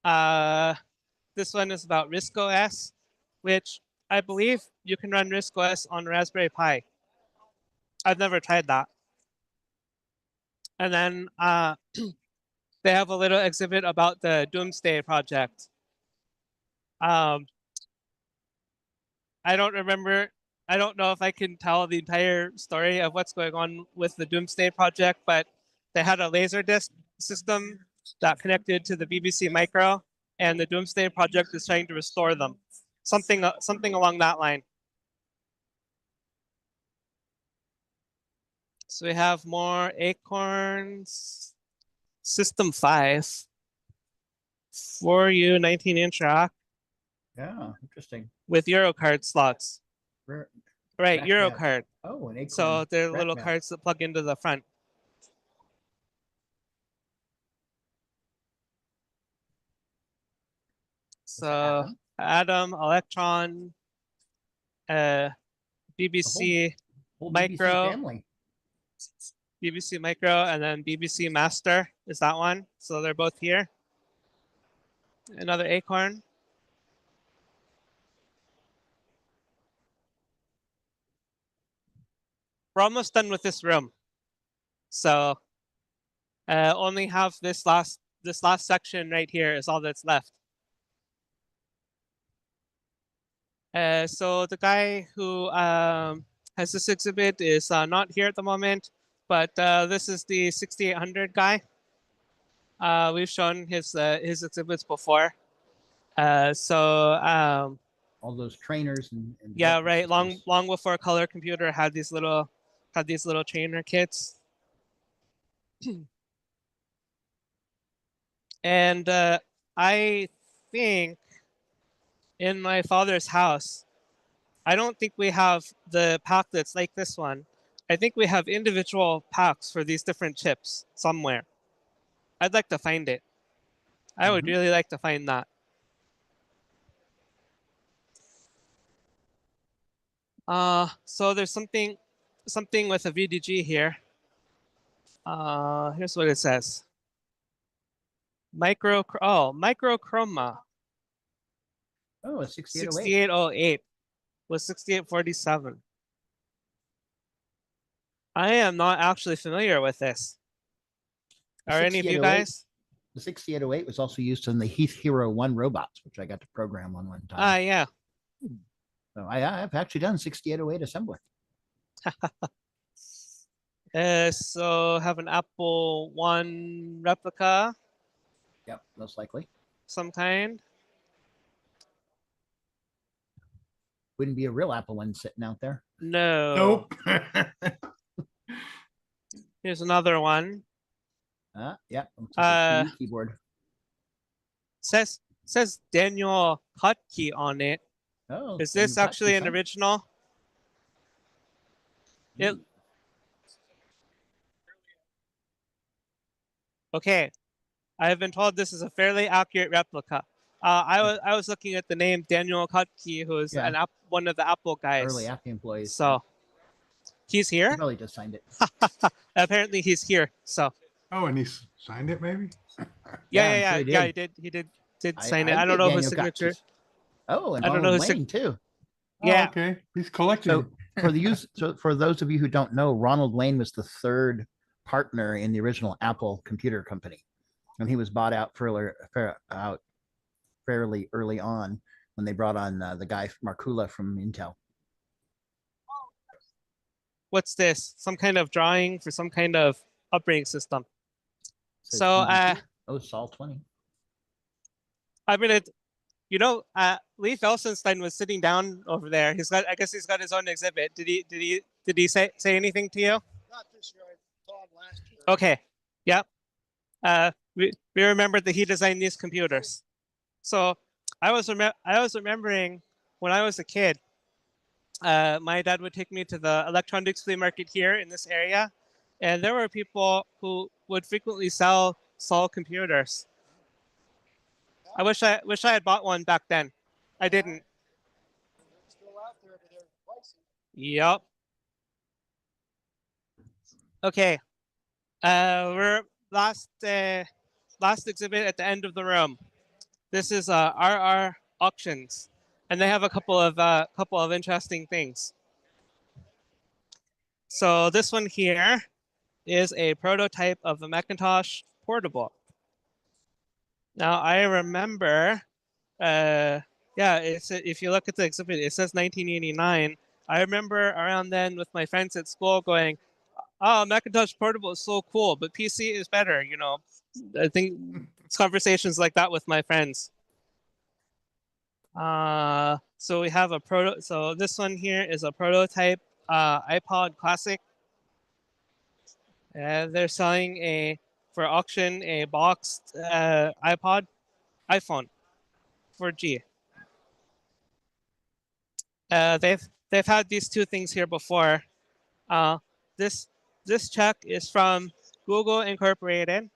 [SPEAKER 12] This one is about RISCOS, which I believe you can run RISCOS on Raspberry Pi. I've never tried that. And then they have a little exhibit about the Doomsday project. I don't know if I can tell the entire story of what's going on with the Doomsday project, but they had a Laserdisc system that connected to the BBC Micro, and the Doomsday project is trying to restore them. Something along that line. So we have more Acorns. System 5. 4U 19-inch rack.
[SPEAKER 7] Yeah, interesting.
[SPEAKER 12] With Eurocard slots.
[SPEAKER 7] Rare.
[SPEAKER 12] Right,
[SPEAKER 7] Track
[SPEAKER 12] Eurocard.
[SPEAKER 7] map. Oh, an Acorn.
[SPEAKER 12] So they're
[SPEAKER 7] track
[SPEAKER 12] little
[SPEAKER 7] map.
[SPEAKER 12] cards that plug into the front. So Atom, Electron, BBC
[SPEAKER 7] Whole
[SPEAKER 12] Micro,
[SPEAKER 7] BBC family.
[SPEAKER 12] BBC Micro, and then BBC Master is that one. So they're both here. Another Acorn. We're almost done with this room. So only have this last section right here is all that's left. So the guy who has this exhibit is not here at the moment, but this is the 6800 guy. We've shown his exhibits before.
[SPEAKER 7] All those trainers and
[SPEAKER 12] yeah,
[SPEAKER 7] development
[SPEAKER 12] right.
[SPEAKER 7] systems.
[SPEAKER 12] Long before color computer had these little trainer kits. And I think in my father's house, I don't think we have the pack that's like this one. I think we have individual packs for these different chips somewhere. I'd like to find it. I would really like to find that. So there's something with a VDG here. Here's what it says. Microchroma.
[SPEAKER 7] Oh, a 6808.
[SPEAKER 12] 6808 with 6847. I am not actually familiar with this. Are any of you guys?
[SPEAKER 7] The 6808 was also used in the Heath Hero 1 robots, which I got to program on one time.
[SPEAKER 12] Yeah.
[SPEAKER 7] So I've actually done 6808 assembly.
[SPEAKER 12] So have an Apple One replica.
[SPEAKER 7] Yep, most likely.
[SPEAKER 12] Some kind.
[SPEAKER 7] Wouldn't be a real Apple One sitting out there.
[SPEAKER 12] No.
[SPEAKER 15] Nope.
[SPEAKER 12] Here's another one.
[SPEAKER 7] Yeah. Looks like a keyboard.
[SPEAKER 12] Says Daniel Hotkey on it.
[SPEAKER 7] Oh,
[SPEAKER 12] is this actually an original? Okay, I have been told this is a fairly accurate replica. I was looking at the name Daniel Hotkey, who is one of the Apple guys.
[SPEAKER 7] Early Apple employees.
[SPEAKER 12] So he's here.
[SPEAKER 7] He probably just signed it.
[SPEAKER 12] Apparently he's here. So.
[SPEAKER 15] Oh, and he signed it, maybe.
[SPEAKER 12] Yeah. He did sign it. I don't know his signature.
[SPEAKER 7] Oh, and
[SPEAKER 12] I don't know his
[SPEAKER 7] Lane too.
[SPEAKER 12] Yeah.
[SPEAKER 15] Oh, okay. He's collecting.
[SPEAKER 7] So for those of you who don't know, Ronald Lane was the third partner in the original Apple computer company, and he was bought out fairly early on when they brought on the guy Markula from Intel.
[SPEAKER 12] What's this? Some kind of drawing for some kind of operating system. So
[SPEAKER 7] Sol 20.
[SPEAKER 12] I mean it. Lee Felsenstein was sitting down over there. I guess he's got his own exhibit. Did he say anything to you?
[SPEAKER 4] Not this year. I saw him last year.
[SPEAKER 12] Okay. Yep. We remembered that he designed these computers. So I was remembering when I was a kid, my dad would take me to the electronics flea market here in this area, and there were people who would frequently sell computers. I wish I had bought one back then. I didn't.
[SPEAKER 4] Still out there, but they're pricey.
[SPEAKER 12] Yep. Okay. We're last exhibit at the end of the room. This is RR Auctions, and they have a couple of interesting things. So this one here is a prototype of a Macintosh portable. Now I remember, if you look at the exhibit, it says 1989. I remember around then with my friends at school going, "Oh, Macintosh portable is so cool, but PC is better." I think it's conversations like that with my friends. So we have so this one here is a prototype iPod Classic. They're selling for auction a boxed iPhone 4G. They've had these two things here before. This check is from Google Incorporated,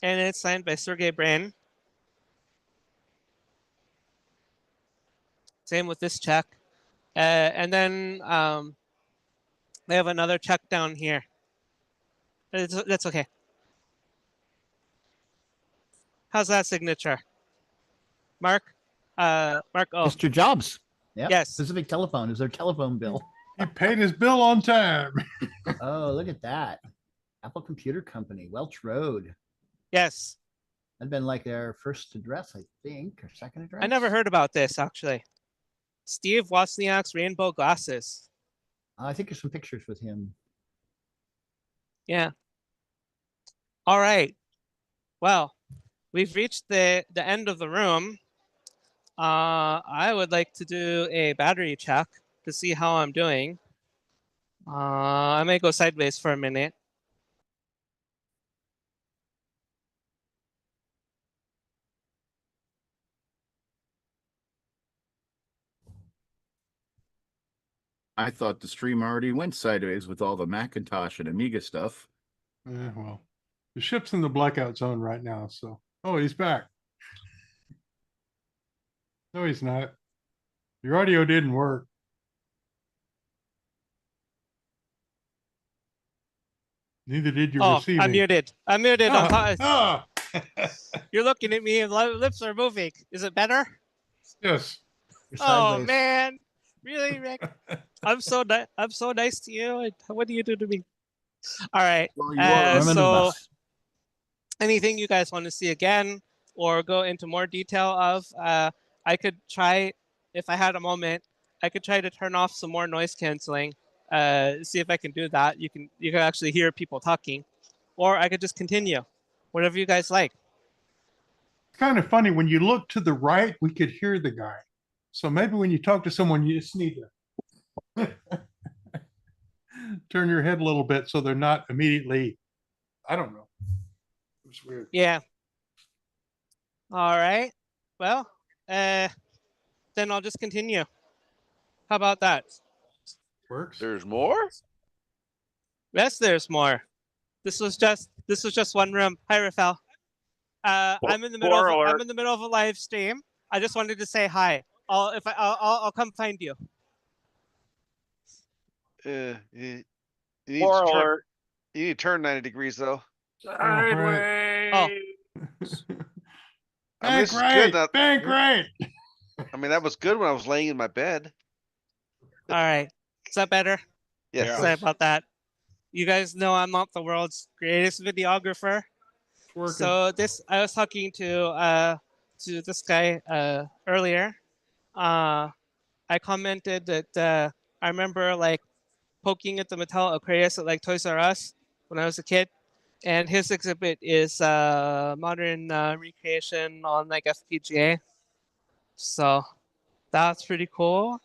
[SPEAKER 12] and it's signed by Sergey Brin. Same with this check, and then they have another check down here. That's okay. How's that signature? Mark? Mark, oh.
[SPEAKER 7] Mr. Jobs. Yep.
[SPEAKER 12] Yes.
[SPEAKER 7] Pacific Telephone is their telephone bill.
[SPEAKER 15] He paid his bill on time.
[SPEAKER 7] Oh, look at that. Apple Computer Company, Welch Road.
[SPEAKER 12] Yes.
[SPEAKER 7] That'd been like their first address, I think, or second address.
[SPEAKER 12] I never heard about this, actually. Steve Wozniak's rainbow glasses.
[SPEAKER 7] I think there's some pictures with him.
[SPEAKER 12] Yeah. All right. Well, we've reached the end of the room. I would like to do a battery check to see how I'm doing. I may go sideways for a minute.
[SPEAKER 2] I thought the stream already went sideways with all the Macintosh and Amiga stuff.
[SPEAKER 15] Well, the ship's in the blackout zone right now, so. Oh, he's back. No, he's not. Your audio didn't work. Neither did your receiving.
[SPEAKER 12] I'm muted. I'm muted.
[SPEAKER 15] Ah,
[SPEAKER 12] You're looking at me and lips are moving. Is it better?
[SPEAKER 15] Yes.
[SPEAKER 12] Oh man, really, Rick? I'm so nice to you. What do you do to me? All right. So, anything you guys want to see again, or go into more detail of, I could try, if I had a moment, I could try to turn off some more noise canceling. See if I can do that. You can actually hear people talking, or I could just continue, whatever you guys like.
[SPEAKER 15] It's kind of funny when you look to the right, we could hear the guy. So maybe when you talk to someone, you just need to turn your head a little bit so they're not immediately. I don't know. It was weird.
[SPEAKER 12] Yeah. All right. Well, then I'll just continue. How about that?
[SPEAKER 15] Works.
[SPEAKER 5] There's more?
[SPEAKER 12] Yes, there's more. This was just one room. Hi, Rafael. I'm in the middle of a live stream. I just wanted to say hi. I'll come find you.
[SPEAKER 5] You need to turn 90 degrees though.
[SPEAKER 9] Sideways.
[SPEAKER 12] Oh.
[SPEAKER 5] I mean, this is good.
[SPEAKER 15] Bank right.
[SPEAKER 5] I mean, that was good when I was laying in my bed.
[SPEAKER 12] All right. Is that better?
[SPEAKER 5] Yes.
[SPEAKER 12] Sorry about that. You guys know I'm not the world's greatest videographer. So I was talking to this guy earlier. I commented that I remember like poking at the Mattel Aquarius at like Toys R Us when I was a kid, and his exhibit is modern recreation on like FPGA. So that's pretty cool.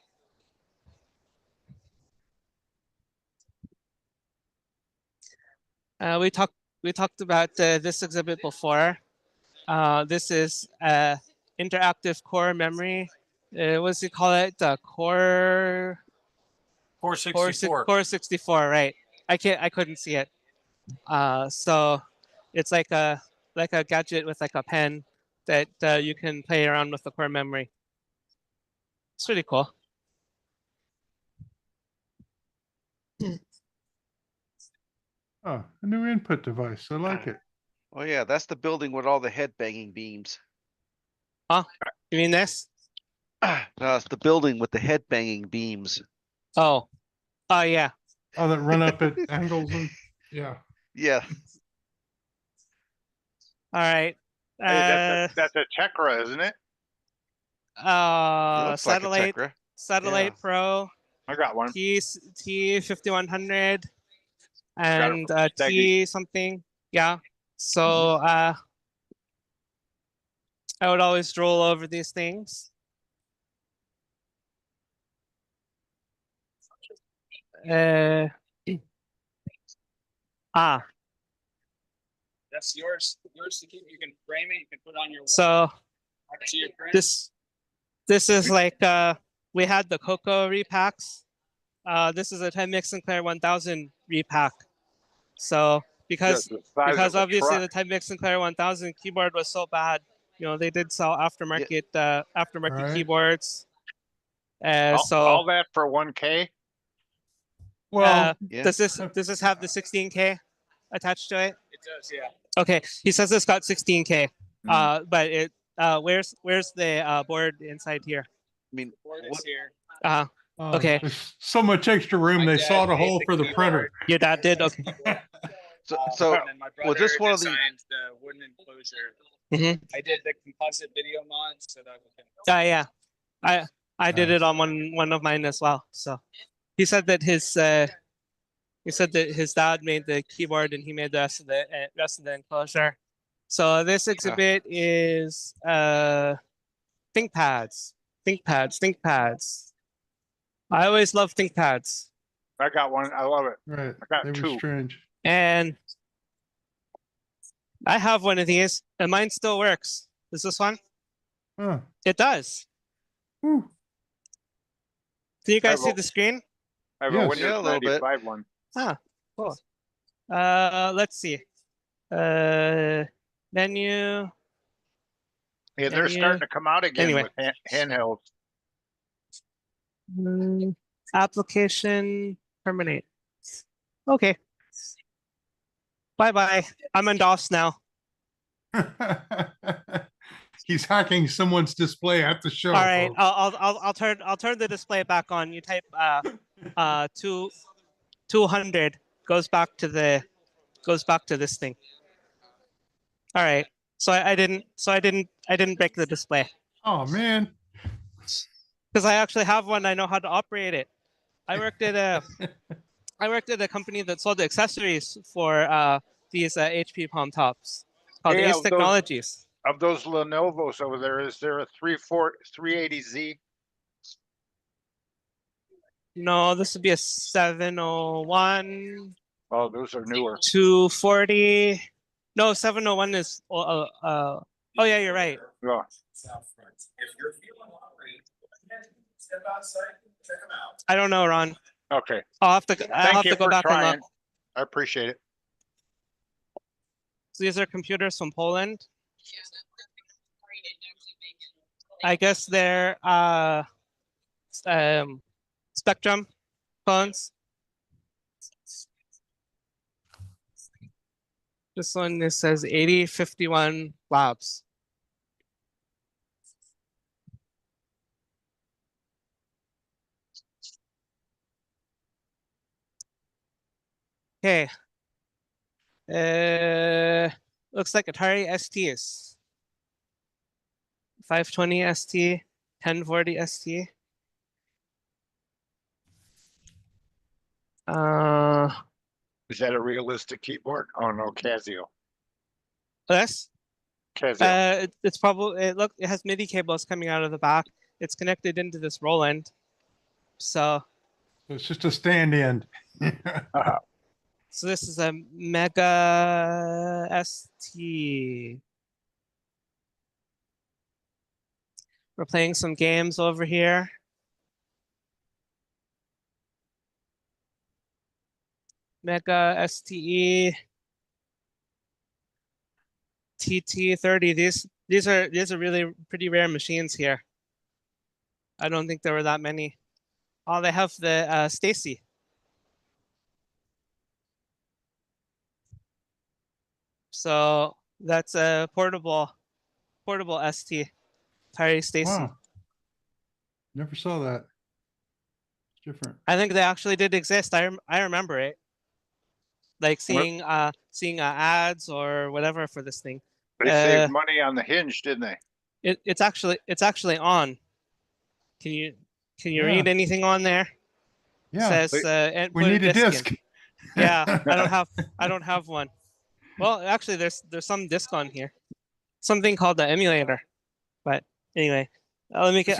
[SPEAKER 12] We talked about this exhibit before. This is interactive core memory. What does he call it? Core
[SPEAKER 9] 64.
[SPEAKER 12] Core 64, right? I couldn't see it. So it's like a gadget with like a pen that you can play around with the core memory. It's pretty cool.
[SPEAKER 15] Oh, a new input device. I like it.
[SPEAKER 5] Oh yeah, that's the building with all the head banging beams.
[SPEAKER 12] Huh? You mean this?
[SPEAKER 5] No, it's the building with the head banging beams.
[SPEAKER 12] Oh. Oh yeah.
[SPEAKER 15] Oh, that run up at angles and yeah.
[SPEAKER 5] Yeah.
[SPEAKER 12] All right.
[SPEAKER 8] Hey, that's a Tecra, isn't it?
[SPEAKER 12] Satellite
[SPEAKER 5] like
[SPEAKER 12] Satellite Pro.
[SPEAKER 8] I got one.
[SPEAKER 12] T5100 and T something. Yeah. So I would always drool over these things.
[SPEAKER 4] That's yours. Yours to keep. You can frame it. You can put it on your wall.
[SPEAKER 12] So
[SPEAKER 4] Next to your print.
[SPEAKER 12] this is like we had the CoCo repacks. This is a 10 Mix Sinclair 1000 repack. So because obviously the 10 Mix Sinclair 1000 keyboard was so bad, you know, they did sell aftermarket keyboards. So
[SPEAKER 8] all that for 1K.
[SPEAKER 15] Well,
[SPEAKER 12] does this have the 16K attached to it?
[SPEAKER 4] It does, yeah.
[SPEAKER 12] Okay, he says it's got 16K. But it where's the board inside here?
[SPEAKER 5] I mean,
[SPEAKER 4] Board is here.
[SPEAKER 12] Okay.
[SPEAKER 15] There's so much extra room. They sawed a hole for the printer.
[SPEAKER 12] Your dad did? Okay.
[SPEAKER 5] So
[SPEAKER 4] and then my brother
[SPEAKER 5] was this one of the?
[SPEAKER 4] designed the wooden enclosure. I did the composite video mods so that we can.
[SPEAKER 12] Yeah. I did it on one of mine as well. So he said that his dad made the keyboard and he made the rest of the enclosure. So this exhibit is ThinkPads. ThinkPads. ThinkPads. I always love ThinkPads.
[SPEAKER 8] I got one. I love it.
[SPEAKER 15] Right.
[SPEAKER 8] I got
[SPEAKER 15] They were
[SPEAKER 8] two.
[SPEAKER 15] strange.
[SPEAKER 12] And I have one of these, and mine still works. Is this one?
[SPEAKER 15] Huh.
[SPEAKER 12] It does.
[SPEAKER 15] Whew.
[SPEAKER 12] Do you
[SPEAKER 8] I
[SPEAKER 12] guys
[SPEAKER 8] have
[SPEAKER 12] see
[SPEAKER 8] a-
[SPEAKER 12] the screen?
[SPEAKER 8] I have
[SPEAKER 15] Yes.
[SPEAKER 8] a Windows
[SPEAKER 5] Yeah, a little bit.
[SPEAKER 8] 95 one.
[SPEAKER 12] Ah, cool. Let's see. Menu.
[SPEAKER 8] Yeah, they're starting to come out again
[SPEAKER 12] Anyway.
[SPEAKER 8] with handhelds.
[SPEAKER 12] Application terminate. Okay. Bye bye. I'm on DOS now.
[SPEAKER 15] He's hacking someone's display at the show.
[SPEAKER 12] All right.
[SPEAKER 15] folks.
[SPEAKER 12] I'll turn the display back on. You type 200 goes back to this thing. All right. So I didn't break the display.
[SPEAKER 15] Oh man.
[SPEAKER 12] Because I actually have one. I know how to operate it. I worked at a company that sold accessories for these HP Palm Tops called
[SPEAKER 8] Hey,
[SPEAKER 12] Ace
[SPEAKER 8] of those-
[SPEAKER 12] Technologies.
[SPEAKER 8] Of those Lenovo's over there, is there a 380Z?
[SPEAKER 12] No, this would be a 701.
[SPEAKER 8] Oh, those are newer.
[SPEAKER 12] 240. No, 701 is. Oh yeah, you're right.
[SPEAKER 8] Yeah.
[SPEAKER 12] I don't know, Ron.
[SPEAKER 8] Okay.
[SPEAKER 12] I'll have to
[SPEAKER 8] Thank you
[SPEAKER 12] go
[SPEAKER 8] for
[SPEAKER 12] back and
[SPEAKER 8] trying.
[SPEAKER 12] look.
[SPEAKER 8] I appreciate it.
[SPEAKER 12] So these are computers from Poland. I guess they're Spectrum phones. This one, this says 8051 Labs. Okay. Looks like Atari STs. 520 ST, 1040 ST.
[SPEAKER 8] Is that a realistic keyboard? Oh no, Casio.
[SPEAKER 12] This?
[SPEAKER 8] Casio.
[SPEAKER 12] It's probably it has MIDI cables coming out of the back. It's connected into this Roland. So
[SPEAKER 15] It's just a stand-in.
[SPEAKER 12] so this is a Mega ST. We're playing some games over here. Mega STE TT30. These are really pretty rare machines here. I don't think there were that many. Oh, they have the Stacy. So that's a portable ST. Atari Stacy.
[SPEAKER 15] Wow. Never saw that. It's different.
[SPEAKER 12] I think they actually did exist. I remember it. Like seeing ads or whatever for this thing.
[SPEAKER 8] They saved money on the hinge, didn't they?
[SPEAKER 12] It's actually on. Can you read anything on there?
[SPEAKER 15] Yeah.
[SPEAKER 12] It says
[SPEAKER 15] we need a disc.
[SPEAKER 12] Yeah, I don't have one. Well, actually, there's some disc on here. Something called the emulator. But anyway, let me get.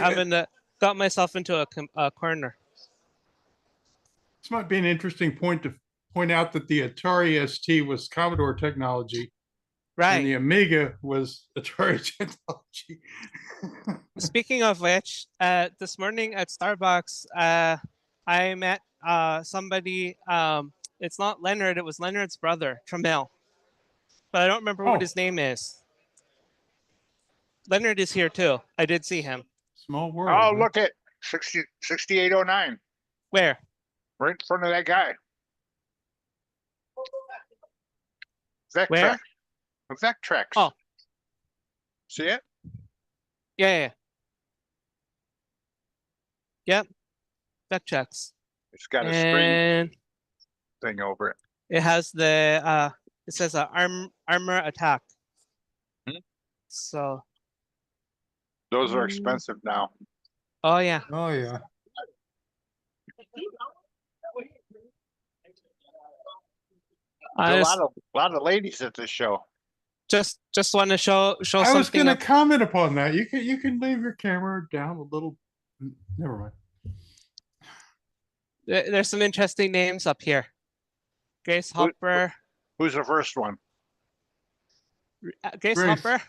[SPEAKER 12] Got myself into a corner.
[SPEAKER 15] This might be an interesting point to point out that the Atari ST was Commodore technology.
[SPEAKER 12] Right.
[SPEAKER 15] And the Amiga was Atari technology.
[SPEAKER 12] Speaking of which, this morning at Starbucks, I met somebody. It's not Leonard. It was Leonard's brother, Trammell. But I don't remember what his name is. Leonard is here too. I did see him.
[SPEAKER 15] Small world.
[SPEAKER 8] Oh, look at 6809.
[SPEAKER 12] Where?
[SPEAKER 8] Right in front of that guy. Vectrex.
[SPEAKER 12] Where?
[SPEAKER 8] Vectrex.
[SPEAKER 12] Oh.
[SPEAKER 8] See it?
[SPEAKER 12] Yeah. Yep. Vectrex.
[SPEAKER 8] It's got a
[SPEAKER 12] and
[SPEAKER 8] screen thing over it.
[SPEAKER 12] It has the it says armor attack. So
[SPEAKER 8] those are expensive now.
[SPEAKER 12] Oh yeah.
[SPEAKER 15] Oh yeah.
[SPEAKER 8] A lot of ladies at this show.
[SPEAKER 12] Just want to show
[SPEAKER 15] I was
[SPEAKER 12] something.
[SPEAKER 15] going to comment upon that. You can leave your camera down a little. Never mind.
[SPEAKER 12] There's some interesting names up here. Grace Hopper.
[SPEAKER 8] Who's the first one?
[SPEAKER 12] Grace
[SPEAKER 15] Grace.
[SPEAKER 12] Hopper.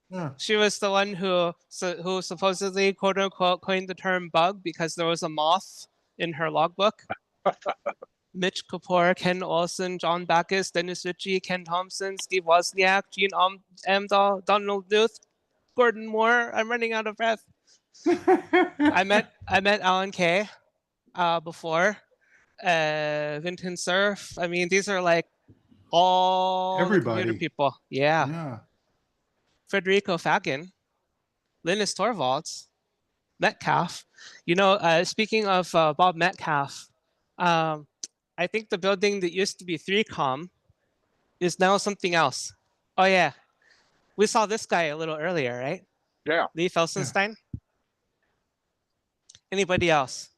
[SPEAKER 15] Yeah.
[SPEAKER 12] She was the one who supposedly quote unquote coined the term bug because there was a moth in her logbook. Mitch Kapoor, Ken Olson, John Backus, Dennis Ritchie, Ken Thompson, Steve Wozniak, Gene Amdahl, Donald Knuth, Gordon Moore. I'm running out of breath. I met Alan Kay before. Vinton Cerf. I mean, these are like all the computer
[SPEAKER 15] Everybody.
[SPEAKER 12] people. Yeah.
[SPEAKER 15] Yeah.
[SPEAKER 12] Federico Fagin, Linus Torvalds, Metcalf. You know, speaking of Bob Metcalf, I think the building that used to be 3Com is now something else. Oh yeah, we saw this guy a little earlier, right?
[SPEAKER 8] Yeah.
[SPEAKER 12] Lee Felsenstein. Yeah. Anybody else?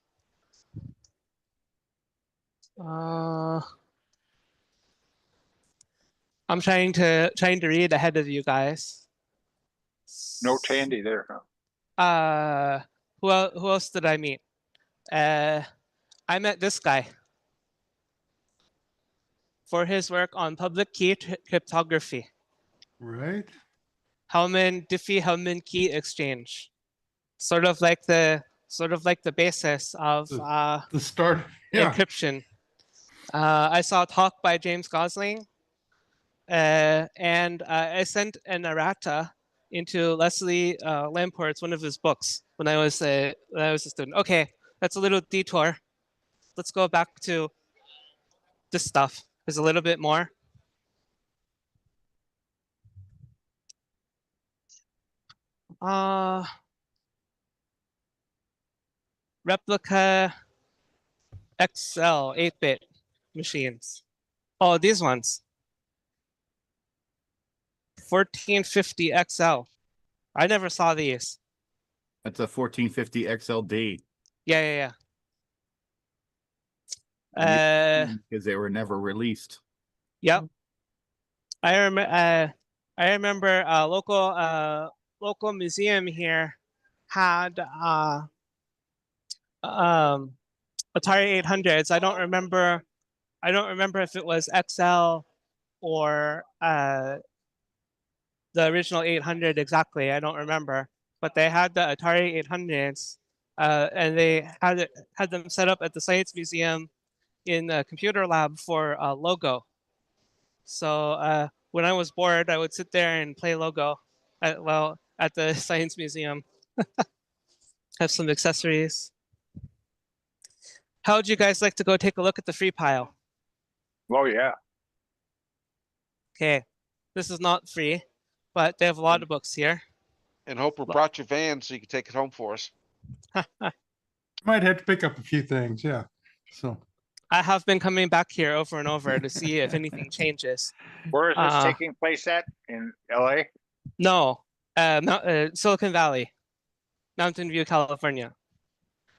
[SPEAKER 12] I'm trying to read ahead of you guys.
[SPEAKER 8] No Tandy there, huh?
[SPEAKER 12] Who else did I meet? I met this guy for his work on public key cryptography.
[SPEAKER 15] Right.
[SPEAKER 12] Diffie-Hellman key exchange, sort of like the basis of
[SPEAKER 15] the start
[SPEAKER 12] encryption. I saw a talk by James Gosling, and I sent an errata into Leslie Lamport's one of his books when I was a student. Okay, that's a little detour. Let's go back to this stuff. There's a little bit more. Replica XL 8-bit machines. Oh, these ones. 1450 XL. I never saw these.
[SPEAKER 2] That's a 1450 XLD.
[SPEAKER 12] Yeah.
[SPEAKER 2] Because they were never released.
[SPEAKER 12] Yep. I remember a local museum here had Atari 800s. I don't remember if it was XL or the original 800 exactly. I don't remember, but they had the Atari 800s, and they had them set up at the Science Museum in the computer lab for Logo. So when I was bored, I would sit there and play Logo at the Science Museum. Have some accessories. How would you guys like to go take a look at the free pile?
[SPEAKER 8] Oh yeah.
[SPEAKER 12] Okay, this is not free, but they have a lot of books here.
[SPEAKER 5] And Hope we brought your van so you can take it home for us.
[SPEAKER 15] Might have to pick up a few things, yeah. So
[SPEAKER 12] I have been coming back here over and over to see if anything changes.
[SPEAKER 8] Where is this taking place at? In LA?
[SPEAKER 12] No, Silicon Valley, Mountain View, California.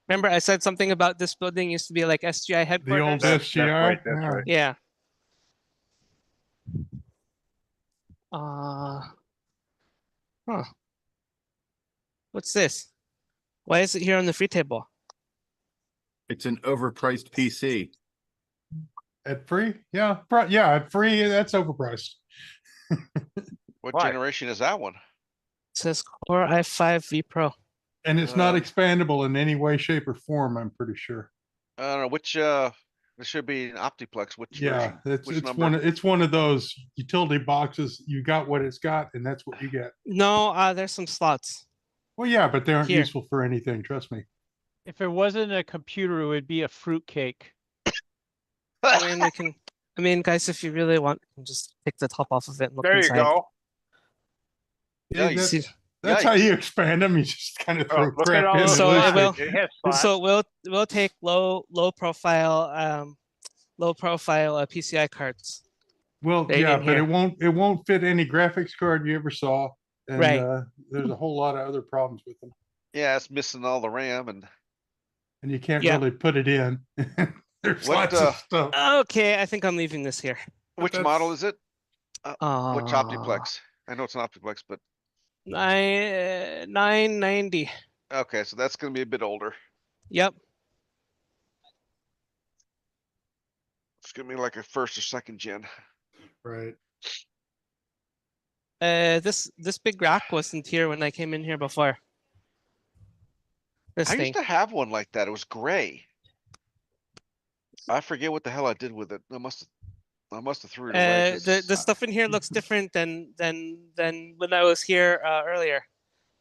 [SPEAKER 12] Remember, I said something about this building used to be like SGI headquarters?
[SPEAKER 15] the old SGI.
[SPEAKER 8] That's right.
[SPEAKER 12] Yeah. Huh. What's this? Why is it here on the free table?
[SPEAKER 2] It's an overpriced PC.
[SPEAKER 15] At free? Yeah. At free, that's overpriced.
[SPEAKER 5] What generation is that one?
[SPEAKER 12] It says Core i5 V Pro.
[SPEAKER 15] And it's not expandable in any way, shape, or form, I'm pretty sure.
[SPEAKER 5] I don't know which this should be an Optiplex. Which
[SPEAKER 15] Yeah,
[SPEAKER 5] version?
[SPEAKER 15] it's one of those utility boxes. You got what it's got, and that's what you get.
[SPEAKER 12] No, there's some slots.
[SPEAKER 15] Well, yeah, but they aren't
[SPEAKER 12] Here.
[SPEAKER 15] useful for anything, trust me.
[SPEAKER 14] If it wasn't a computer, it would be a fruitcake.
[SPEAKER 12] I mean, guys, if you really want, you can just take the top off of it and look
[SPEAKER 8] There
[SPEAKER 12] inside.
[SPEAKER 8] you go.
[SPEAKER 15] Yeah, that's how you expand them. You just kind of throw
[SPEAKER 8] look
[SPEAKER 15] crap
[SPEAKER 8] at all
[SPEAKER 15] in.
[SPEAKER 8] those
[SPEAKER 12] So it
[SPEAKER 8] slots.
[SPEAKER 12] will.
[SPEAKER 8] It has slots.
[SPEAKER 12] So we'll take low profile PCI cards.
[SPEAKER 15] Well,
[SPEAKER 12] Right
[SPEAKER 15] yeah,
[SPEAKER 12] in
[SPEAKER 15] but
[SPEAKER 12] here.
[SPEAKER 15] it won't fit any graphics card you ever saw. And
[SPEAKER 12] Right.
[SPEAKER 15] There's a whole lot of other problems with them.
[SPEAKER 5] Yeah, it's missing all the RAM and
[SPEAKER 15] And you can't
[SPEAKER 12] Yeah.
[SPEAKER 15] really put it in. There's
[SPEAKER 5] What,
[SPEAKER 15] lots of stuff.
[SPEAKER 12] Okay, I think I'm leaving this here.
[SPEAKER 5] which
[SPEAKER 15] that's-
[SPEAKER 5] model is it? Which Optiplex? I know it's an Optiplex, but
[SPEAKER 12] 990.
[SPEAKER 5] okay, so that's gonna be a bit older.
[SPEAKER 12] Yep.
[SPEAKER 5] It's gonna be like a first or second gen.
[SPEAKER 15] Right.
[SPEAKER 12] This big rack wasn't here when I came in here before. This
[SPEAKER 5] I
[SPEAKER 12] thing.
[SPEAKER 5] used to have one like that. It was gray. I forget what the hell I did with it. I must have threw it away.
[SPEAKER 12] The stuff in here looks different than when I was here earlier,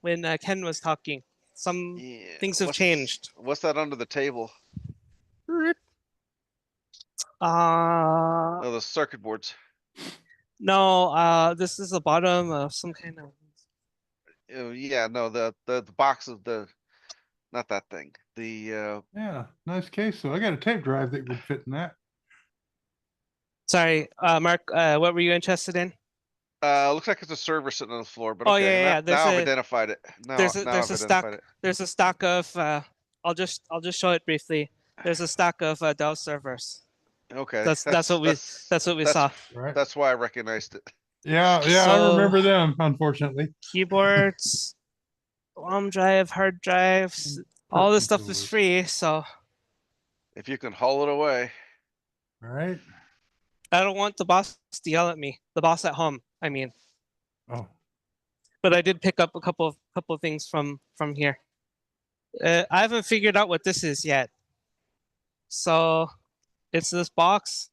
[SPEAKER 12] when Ken was talking. Some things have changed.
[SPEAKER 5] What's that under the table?
[SPEAKER 12] Oh,
[SPEAKER 5] the circuit boards.
[SPEAKER 12] No, this is the bottom of some kind of.
[SPEAKER 5] Yeah, no, the box of the, not that thing. The
[SPEAKER 15] Yeah, nice case. So I got a tape drive that would fit in that.
[SPEAKER 12] Sorry, Mark. What were you interested in?
[SPEAKER 5] looks like it's a server sitting on the floor, but
[SPEAKER 12] Oh
[SPEAKER 5] okay.
[SPEAKER 12] yeah.
[SPEAKER 5] Now I've identified it.
[SPEAKER 12] There's a stack. There's a stack of. I'll just show it briefly. There's a stack of Dell servers.
[SPEAKER 5] Okay.
[SPEAKER 12] That's what we saw.
[SPEAKER 15] Right.
[SPEAKER 5] That's why I recognized it.
[SPEAKER 15] Yeah, I
[SPEAKER 12] So-
[SPEAKER 15] remember them, unfortunately.
[SPEAKER 12] Keyboards, ROM drive, hard drives, all this stuff is free. So
[SPEAKER 5] If you can haul it away.
[SPEAKER 15] All right.
[SPEAKER 12] I don't want the boss to yell at me. The boss at home, I mean.
[SPEAKER 15] Oh.
[SPEAKER 12] But I did pick up a couple of things from here. I haven't figured out what this is yet. So it's this box.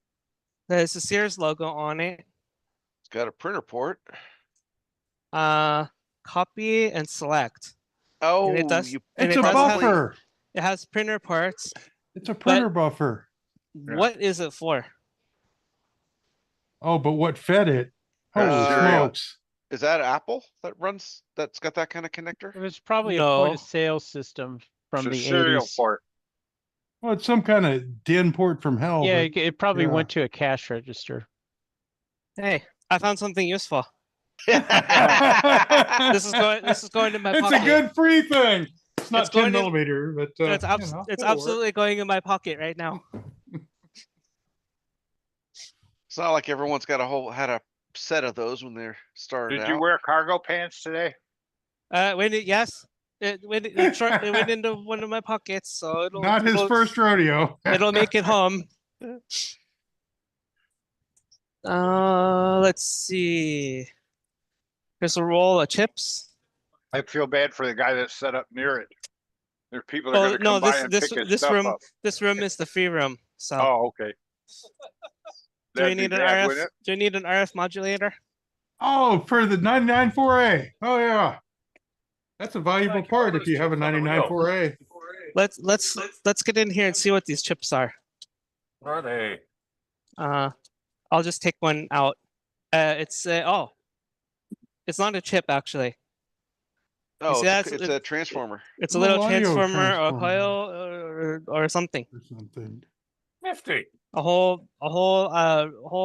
[SPEAKER 12] There's a Sears logo on it.
[SPEAKER 5] It's got a printer port.
[SPEAKER 12] Copy and select.
[SPEAKER 5] Oh,
[SPEAKER 12] and it does,
[SPEAKER 5] you-
[SPEAKER 12] and
[SPEAKER 15] It's
[SPEAKER 12] it
[SPEAKER 15] a
[SPEAKER 12] does have-
[SPEAKER 15] buffer.
[SPEAKER 12] it has printer parts.
[SPEAKER 15] It's a printer buffer.
[SPEAKER 12] What is it for?
[SPEAKER 15] Oh, but what fed it? Holy smokes.
[SPEAKER 5] Is that Apple that's got that kind of connector?
[SPEAKER 14] It was probably
[SPEAKER 12] No.
[SPEAKER 14] a point of sale system from
[SPEAKER 8] It's a
[SPEAKER 14] the
[SPEAKER 8] serial
[SPEAKER 14] 80s.
[SPEAKER 8] port.
[SPEAKER 15] Well, it's some kind of DIN port from hell.
[SPEAKER 14] Yeah,
[SPEAKER 15] but-
[SPEAKER 14] it probably
[SPEAKER 15] yeah.
[SPEAKER 14] went to a cash register.
[SPEAKER 12] Hey, I found something useful. This is going in my
[SPEAKER 15] It's
[SPEAKER 12] pocket.
[SPEAKER 15] a good free thing. It's not
[SPEAKER 12] It's going
[SPEAKER 15] 10
[SPEAKER 12] in-
[SPEAKER 15] millimeter, but
[SPEAKER 12] it's
[SPEAKER 15] you know,
[SPEAKER 12] it's
[SPEAKER 15] it'll work.
[SPEAKER 12] absolutely going in my pocket right now.
[SPEAKER 5] It's not like everyone's got had a set of those when they're starting
[SPEAKER 8] Did
[SPEAKER 5] out.
[SPEAKER 8] you wear cargo pants today?
[SPEAKER 12] Yes, it went into one of my pockets, so it'll
[SPEAKER 15] Not his
[SPEAKER 12] it'll-
[SPEAKER 15] first rodeo.
[SPEAKER 12] It'll make it home. Let's see. Here's a roll of chips.
[SPEAKER 8] I feel bad for the guy that's set up near it. There's people that are
[SPEAKER 12] Oh
[SPEAKER 8] gonna
[SPEAKER 12] no,
[SPEAKER 8] come by and pick his
[SPEAKER 12] this
[SPEAKER 8] stuff
[SPEAKER 12] room
[SPEAKER 8] up.
[SPEAKER 12] this room is the free room. So
[SPEAKER 8] Oh, okay.
[SPEAKER 12] do we
[SPEAKER 8] That'd be
[SPEAKER 12] need an
[SPEAKER 8] bad,
[SPEAKER 12] RF?
[SPEAKER 8] wouldn't it?
[SPEAKER 12] Do we need an RF modulator?
[SPEAKER 15] Oh, for the 99.4A. Oh yeah. That's a valuable part if you have a 99.4A.
[SPEAKER 12] Let's get in here and see what these chips are.
[SPEAKER 9] What are they?
[SPEAKER 12] I'll just take one out. It's it's not a chip actually. You
[SPEAKER 5] Oh,
[SPEAKER 12] see that?
[SPEAKER 5] it's a transformer.
[SPEAKER 12] It's a little
[SPEAKER 15] audio
[SPEAKER 12] transformer or
[SPEAKER 15] transformer.
[SPEAKER 12] coil or something.
[SPEAKER 15] Or something.
[SPEAKER 9] Nifty.
[SPEAKER 12] A whole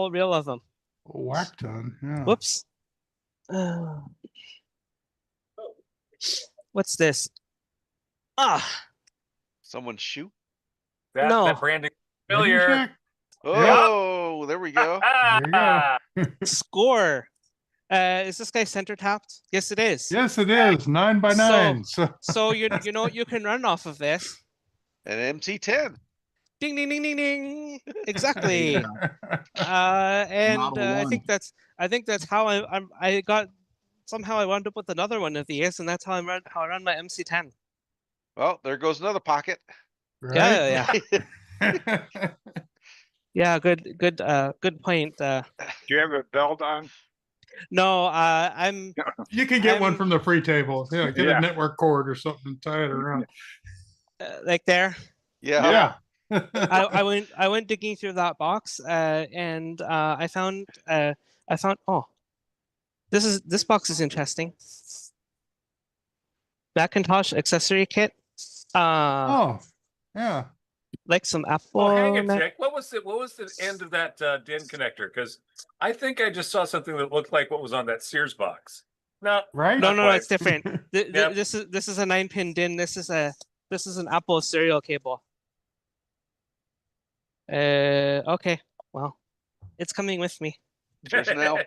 [SPEAKER 12] reel of them.
[SPEAKER 15] A whack ton. Yeah.
[SPEAKER 12] Whoops. What's this?
[SPEAKER 5] Someone's shoe.
[SPEAKER 12] No.
[SPEAKER 9] That branding familiar.
[SPEAKER 5] Oh, there we go.
[SPEAKER 15] There you go.
[SPEAKER 12] Score. Is this guy center tapped? Yes, it is.
[SPEAKER 15] Yes, it is. 9x9.
[SPEAKER 12] So you know what you can run off of this.
[SPEAKER 5] An MC10.
[SPEAKER 12] Ding ding ding ding ding. Exactly. And I think that's how I got. Somehow I wound up with another one of these, and that's how I run my MC10.
[SPEAKER 5] Well, there goes another pocket.
[SPEAKER 12] Yeah. Yeah, good point.
[SPEAKER 8] Do you have a belt on?
[SPEAKER 12] No, I'm.
[SPEAKER 15] You can get one from the free table. Yeah, get
[SPEAKER 8] Yeah.
[SPEAKER 15] a network cord or something and tie it around.
[SPEAKER 12] Like there.
[SPEAKER 5] Yeah.
[SPEAKER 12] I went digging through that box, and I found oh, this box is interesting. Macintosh accessory kit.
[SPEAKER 15] Oh, yeah.
[SPEAKER 12] Like some Apple.
[SPEAKER 9] Oh, hang it, Jack. What was the end of that DIN connector? Because I think I just saw something that looked like what was on that Sears box. No,
[SPEAKER 15] Right?
[SPEAKER 12] No, it's different.
[SPEAKER 9] Yep.
[SPEAKER 12] This is a 9-pin DIN. This is an Apple serial cable. Okay. Well, it's coming with me.
[SPEAKER 5] Cheers now.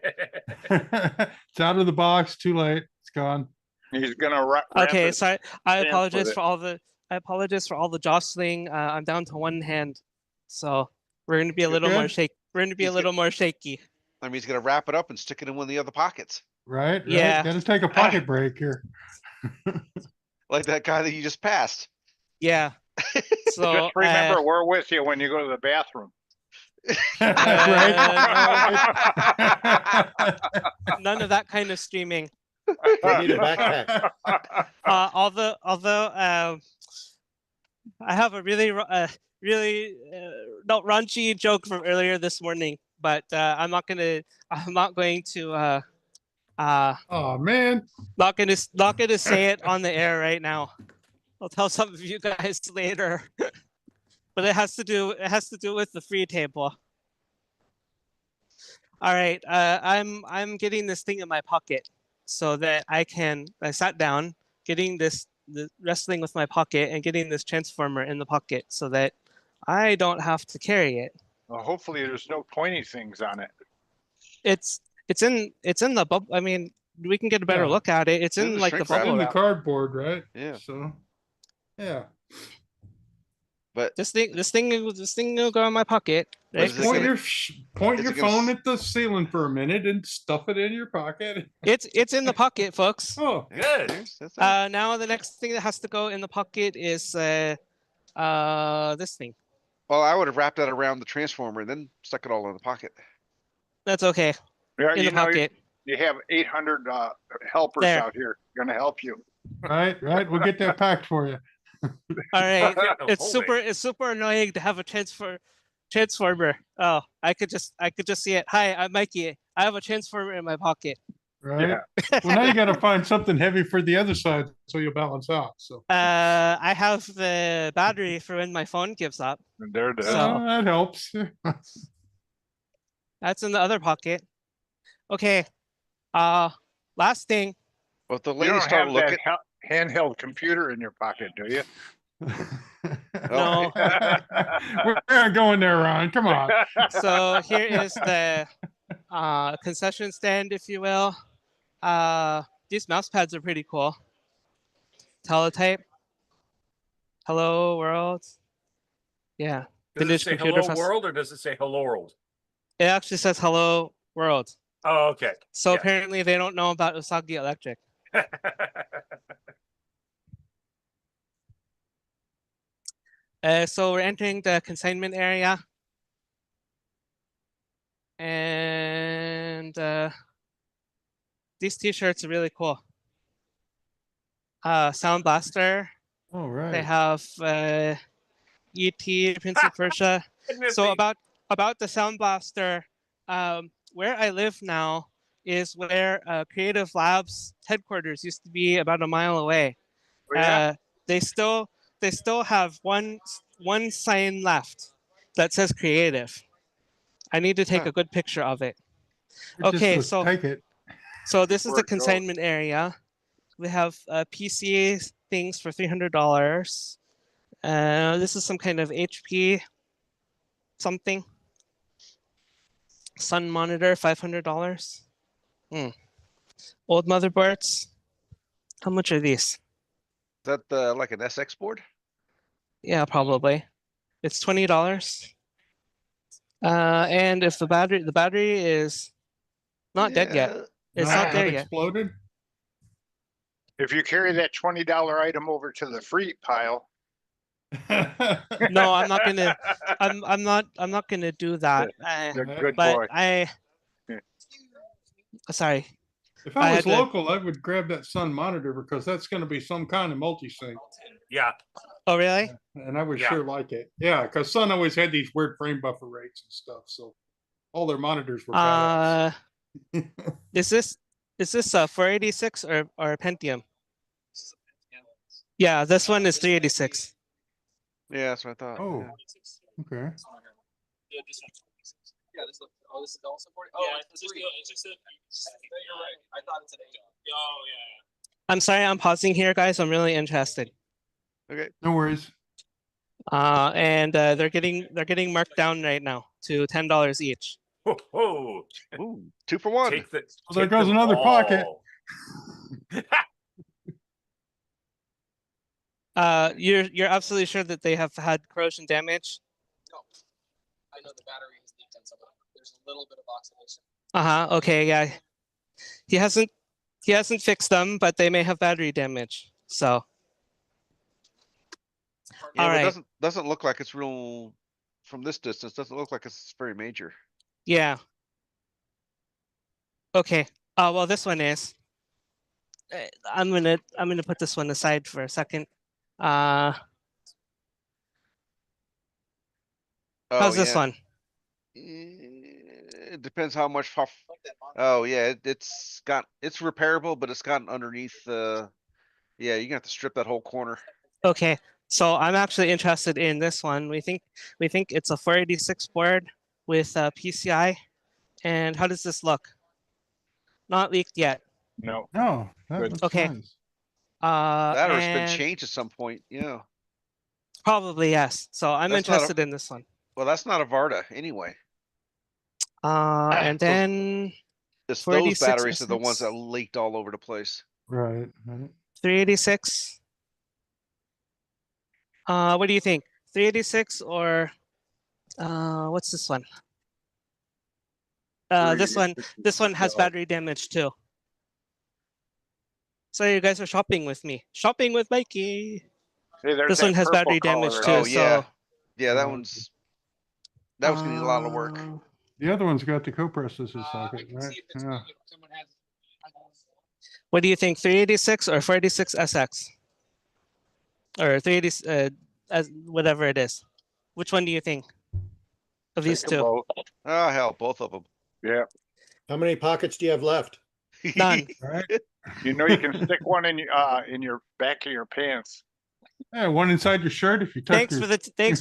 [SPEAKER 15] It's out of the box. Too late. It's gone.
[SPEAKER 8] He's gonna
[SPEAKER 12] Okay, sorry. I apologize for all the jostling. I'm down to one hand, so we're going to be a little more shaky. We're going to be a little more shaky.
[SPEAKER 5] I mean, he's gonna wrap it up and stick it in one of the other pockets.
[SPEAKER 15] Right.
[SPEAKER 12] Yeah.
[SPEAKER 15] Got to take a pocket break here.
[SPEAKER 5] Like that guy that you just passed.
[SPEAKER 12] Yeah. So
[SPEAKER 8] just remember, we're with you when you go to the bathroom.
[SPEAKER 12] None of that kind of streaming.
[SPEAKER 7] You need a backpack.
[SPEAKER 12] Although I have a really not raunchy joke from earlier this morning, but I'm not going to
[SPEAKER 15] oh man,
[SPEAKER 12] not gonna say it on the air right now. I'll tell some of you guys later. But it has to do with the free table. All right, I'm getting this thing in my pocket so that I sat down, wrestling with my pocket and getting this transformer in the pocket so that I don't have to carry it.
[SPEAKER 8] Well, hopefully there's no pointy things on it.
[SPEAKER 12] It's in the bubble. I mean, we can get a better look at it. It's in like the bubble
[SPEAKER 15] in the
[SPEAKER 12] wrap.
[SPEAKER 15] cardboard, right?
[SPEAKER 5] Yeah.
[SPEAKER 15] So, yeah.
[SPEAKER 5] But
[SPEAKER 12] this thing will go in my pocket. Right?
[SPEAKER 15] Point your phone at the ceiling for a minute and stuff it in your pocket.
[SPEAKER 12] It's in the pocket, folks.
[SPEAKER 15] Oh,
[SPEAKER 9] good.
[SPEAKER 12] Now the next thing that has to go in the pocket is this thing.
[SPEAKER 5] Well, I would have wrapped that around the transformer and then stuck it all in the pocket.
[SPEAKER 12] That's okay.
[SPEAKER 8] Yeah,
[SPEAKER 12] In the pocket.
[SPEAKER 8] You have 800 helpers
[SPEAKER 12] There.
[SPEAKER 8] out here going to help you.
[SPEAKER 15] Right. We'll get that packed for you.
[SPEAKER 12] All right. It's super annoying to have a transformer. Oh, I could just see it. Hi, I'm Mikey. I have a transformer in my pocket.
[SPEAKER 15] Right. Yeah. Well, now you got to find something heavy for the other side so you'll balance out. So.
[SPEAKER 12] I have the battery for when my phone gives up.
[SPEAKER 8] There it is.
[SPEAKER 12] So
[SPEAKER 15] that helps.
[SPEAKER 12] that's in the other pocket. Okay. Last thing.
[SPEAKER 5] Well, the
[SPEAKER 8] You
[SPEAKER 5] lady
[SPEAKER 8] don't
[SPEAKER 5] started
[SPEAKER 8] have
[SPEAKER 5] looking.
[SPEAKER 8] that handheld computer in your pocket, do you?
[SPEAKER 12] No.
[SPEAKER 15] We're not going there, Ron. Come on.
[SPEAKER 12] So here is the concession stand, if you will. These mouse pads are pretty cool. Teletype. Hello world. Yeah.
[SPEAKER 9] Does it
[SPEAKER 12] Vintage
[SPEAKER 9] say
[SPEAKER 12] computer
[SPEAKER 9] hello world or does it say hello world?
[SPEAKER 12] It actually says hello world.
[SPEAKER 9] Oh, okay.
[SPEAKER 12] So
[SPEAKER 9] Yeah.
[SPEAKER 12] apparently they don't know about Usagi Electric. So we're entering the consignment area. And these t-shirts are really cool. Sound Blaster.
[SPEAKER 15] All right.
[SPEAKER 12] They have E.T. Prince of Persia. So about the Sound Blaster, where I live now is where Creative Labs headquarters used to be about a mile away.
[SPEAKER 8] Oh, yeah?
[SPEAKER 12] They still have one sign left that says Creative. I need to take a good picture of it. Okay, so
[SPEAKER 15] take it.
[SPEAKER 12] So this is
[SPEAKER 8] Where
[SPEAKER 12] the
[SPEAKER 8] it goes.
[SPEAKER 12] consignment area. We have PC things for $300. This is some kind of HP something. Sun monitor, $500. Old motherboards. How much are these?
[SPEAKER 5] Is that like an SX board?
[SPEAKER 12] Yeah, probably. It's $20. And if the battery is not dead yet. It's not there yet.
[SPEAKER 15] Exploded.
[SPEAKER 8] If you carry that $20 item over to the free pile.
[SPEAKER 12] No, I'm not gonna. I'm not gonna do that.
[SPEAKER 8] You're a good
[SPEAKER 12] but
[SPEAKER 8] boy.
[SPEAKER 12] Sorry.
[SPEAKER 15] If I was local, I would grab that Sun monitor because that's going to be some kind of multi-sync.
[SPEAKER 9] Yeah.
[SPEAKER 12] Oh, really?
[SPEAKER 15] And I would sure like it. Yeah, because Sun always had these weird frame buffer rates and stuff. So all their monitors were badass.
[SPEAKER 12] Is this 486 or Pentium? Yeah, this one is 386.
[SPEAKER 5] Yeah, that's what I thought.
[SPEAKER 15] Oh, okay.
[SPEAKER 4] Yeah, this is also for it's just you're right. I thought it's an 8. Oh yeah.
[SPEAKER 12] I'm sorry, I'm pausing here, guys. I'm really interested.
[SPEAKER 5] Okay.
[SPEAKER 15] No worries.
[SPEAKER 12] And they're getting marked down right now to $10 each.
[SPEAKER 9] Ho, ho.
[SPEAKER 5] Ooh, 2 for 1.
[SPEAKER 9] Take the,
[SPEAKER 15] Well, there
[SPEAKER 9] take
[SPEAKER 15] goes
[SPEAKER 9] them
[SPEAKER 15] another pocket.
[SPEAKER 9] all.
[SPEAKER 12] You're absolutely sure that they have had corrosion damage?
[SPEAKER 4] No, I know the battery has leaked on some of them. There's a little bit of oxidation.
[SPEAKER 12] Okay, yeah. He hasn't fixed them, but they may have battery damage. So.
[SPEAKER 5] Yeah,
[SPEAKER 12] All
[SPEAKER 5] but
[SPEAKER 12] right.
[SPEAKER 5] doesn't look like it's real from this distance. Doesn't look like it's very major.
[SPEAKER 12] Yeah. Okay. Well, this one is. I'm gonna put this one aside for a second. How's this one?
[SPEAKER 5] It depends how much. Oh yeah, it's repairable, but it's gotten underneath. Yeah, you're gonna have to strip that whole corner.
[SPEAKER 12] Okay. So I'm actually interested in this one. We think it's a 486 board with PCI. And how does this look? Not leaked yet.
[SPEAKER 8] No.
[SPEAKER 15] No. That looks
[SPEAKER 12] Okay.
[SPEAKER 15] nice.
[SPEAKER 5] That or it's been
[SPEAKER 12] And
[SPEAKER 5] changed at some point. Yeah.
[SPEAKER 12] probably yes. So I'm
[SPEAKER 5] That's not
[SPEAKER 12] interested in this one.
[SPEAKER 5] Well, that's not a Varda anyway.
[SPEAKER 12] And then
[SPEAKER 5] It's those
[SPEAKER 12] 486
[SPEAKER 5] batteries are the ones
[SPEAKER 12] SX.
[SPEAKER 5] that leaked all over the place.
[SPEAKER 15] Right.
[SPEAKER 12] 386. What do you think? 386 or what's this one? This one has battery damage too. So you guys are shopping with me. Shopping with Mikey.
[SPEAKER 8] Hey, there's
[SPEAKER 12] This
[SPEAKER 8] that
[SPEAKER 12] one has
[SPEAKER 8] purple
[SPEAKER 12] battery damage
[SPEAKER 8] color.
[SPEAKER 12] too.
[SPEAKER 5] Oh yeah,
[SPEAKER 12] So
[SPEAKER 5] yeah. That one's gonna need a lot of work.
[SPEAKER 15] The other one's got the co-processor socket, right? Yeah.
[SPEAKER 12] what do you think? 386 or 486 SX? Or 380 as whatever it is. Which one do you think? Of these
[SPEAKER 8] Take 'em
[SPEAKER 12] two?
[SPEAKER 8] both.
[SPEAKER 5] Oh hell, both of them.
[SPEAKER 8] Yeah.
[SPEAKER 10] How many pockets do you have left?
[SPEAKER 12] None.
[SPEAKER 15] Right.
[SPEAKER 8] You know you can stick one in your back of your pants.
[SPEAKER 15] Yeah, one inside your shirt if you tuck
[SPEAKER 12] Thanks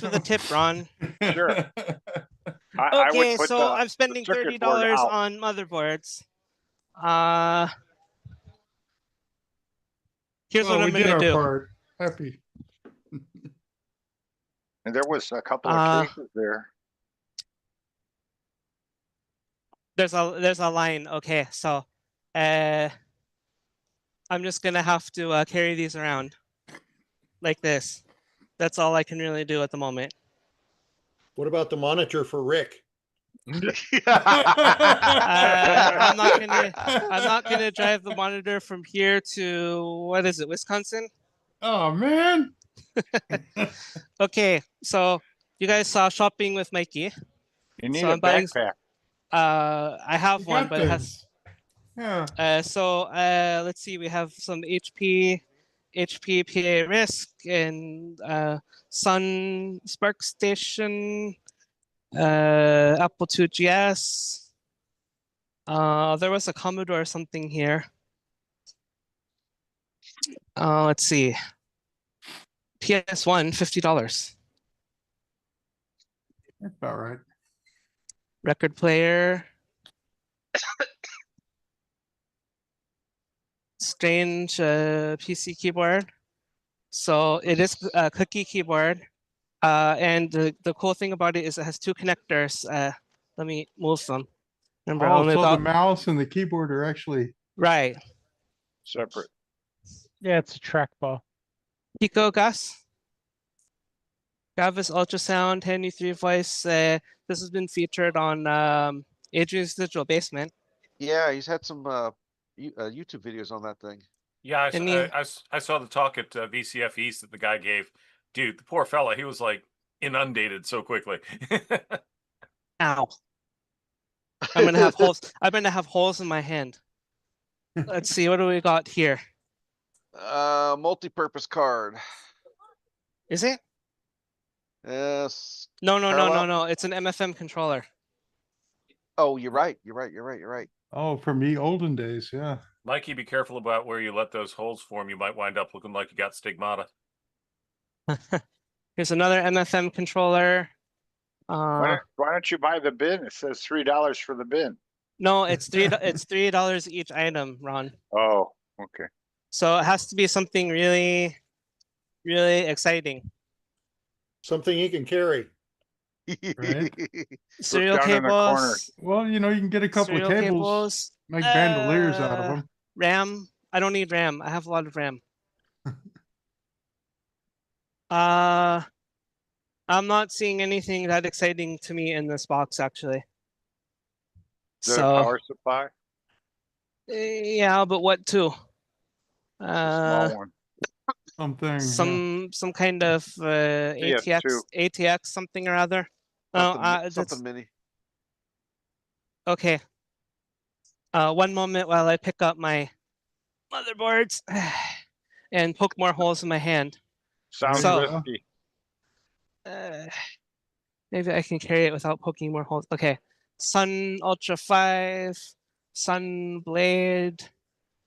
[SPEAKER 12] for the tip, Ron.
[SPEAKER 8] Sure. I would
[SPEAKER 12] Okay,
[SPEAKER 8] put
[SPEAKER 12] so I'm spending
[SPEAKER 8] circuit board
[SPEAKER 12] $30
[SPEAKER 8] out.
[SPEAKER 12] on motherboards. Here's
[SPEAKER 15] Well,
[SPEAKER 12] what
[SPEAKER 15] we
[SPEAKER 12] I'm
[SPEAKER 15] did
[SPEAKER 12] gonna
[SPEAKER 15] our
[SPEAKER 12] do.
[SPEAKER 15] part. Happy.
[SPEAKER 8] And there was a couple of cases there.
[SPEAKER 12] There's a line. Okay, so I'm just gonna have to carry these around like this. That's all I can really do at the moment.
[SPEAKER 10] What about the monitor for Rick?
[SPEAKER 12] I'm not gonna drive the monitor from here to what is it, Wisconsin?
[SPEAKER 15] Oh man.
[SPEAKER 12] Okay, so you guys saw shopping with Mikey.
[SPEAKER 8] You need
[SPEAKER 12] So
[SPEAKER 8] a
[SPEAKER 12] I'm buying.
[SPEAKER 8] backpack.
[SPEAKER 12] I have
[SPEAKER 15] You
[SPEAKER 12] one,
[SPEAKER 15] got
[SPEAKER 12] but it has.
[SPEAKER 15] Yeah.
[SPEAKER 12] Let's see. We have some HP PA RISC and Sun Spark Station, Apple II GS. There was a Commodore something here. Let's see. PS1, $50.
[SPEAKER 15] That's about right.
[SPEAKER 12] Record player. Strange PC keyboard. So it is a cookie keyboard. And the cool thing about it is it has two connectors. Let me move them. Remember, I
[SPEAKER 15] Oh,
[SPEAKER 12] only
[SPEAKER 15] so the
[SPEAKER 12] got
[SPEAKER 15] mouse and the keyboard are actually
[SPEAKER 12] right.
[SPEAKER 8] Separate.
[SPEAKER 14] Yeah, it's a trackball.
[SPEAKER 12] Pico Gus. Gravis ultrasound, 10U3 voice. This has been featured on Adrian's Digital Basement.
[SPEAKER 5] Yeah, he's had some YouTube videos on that thing.
[SPEAKER 9] Yeah,
[SPEAKER 12] And he-
[SPEAKER 9] I saw the talk at VCF East that the guy gave. Dude, the poor fella, he was like inundated so quickly.
[SPEAKER 12] Ow. I'm gonna have holes. I'm gonna have holes in my hand. Let's see, what do we got here?
[SPEAKER 5] Multi-purpose card.
[SPEAKER 12] Is it?
[SPEAKER 5] Yes.
[SPEAKER 12] No.
[SPEAKER 5] Parallel-
[SPEAKER 12] It's an MFM controller.
[SPEAKER 5] Oh, you're right. You're right.
[SPEAKER 15] oh, from me olden days, yeah.
[SPEAKER 9] Mikey, be careful about where you let those holes form. You might wind up looking like you got stigmata.
[SPEAKER 12] Here's another MFM controller.
[SPEAKER 8] Why don't you buy the bin? It says $3 for the bin.
[SPEAKER 12] No, it's $3 each item, Ron.
[SPEAKER 8] Oh, okay.
[SPEAKER 12] So it has to be something really, really exciting.
[SPEAKER 10] Something he can carry.
[SPEAKER 15] Right?
[SPEAKER 12] Serial
[SPEAKER 8] down in the corner.
[SPEAKER 12] cables.
[SPEAKER 15] Well, you know, you can get a couple
[SPEAKER 12] Serial
[SPEAKER 15] of cables,
[SPEAKER 12] cables.
[SPEAKER 15] make bandoliers out of them.
[SPEAKER 12] RAM. I don't need RAM. I have a lot of RAM. I'm not seeing anything that exciting to me in this box, actually.
[SPEAKER 8] Is that a power supply?
[SPEAKER 12] Yeah, but what to?
[SPEAKER 8] Small one.
[SPEAKER 15] Something.
[SPEAKER 12] Some kind of ATX something or other.
[SPEAKER 5] Something mini.
[SPEAKER 12] Okay. One moment while I pick up my motherboards and poke more holes in my hand.
[SPEAKER 8] Sounds risky.
[SPEAKER 12] Maybe I can carry it without poking more holes. Okay. Sun Ultra 5, Sun Blade.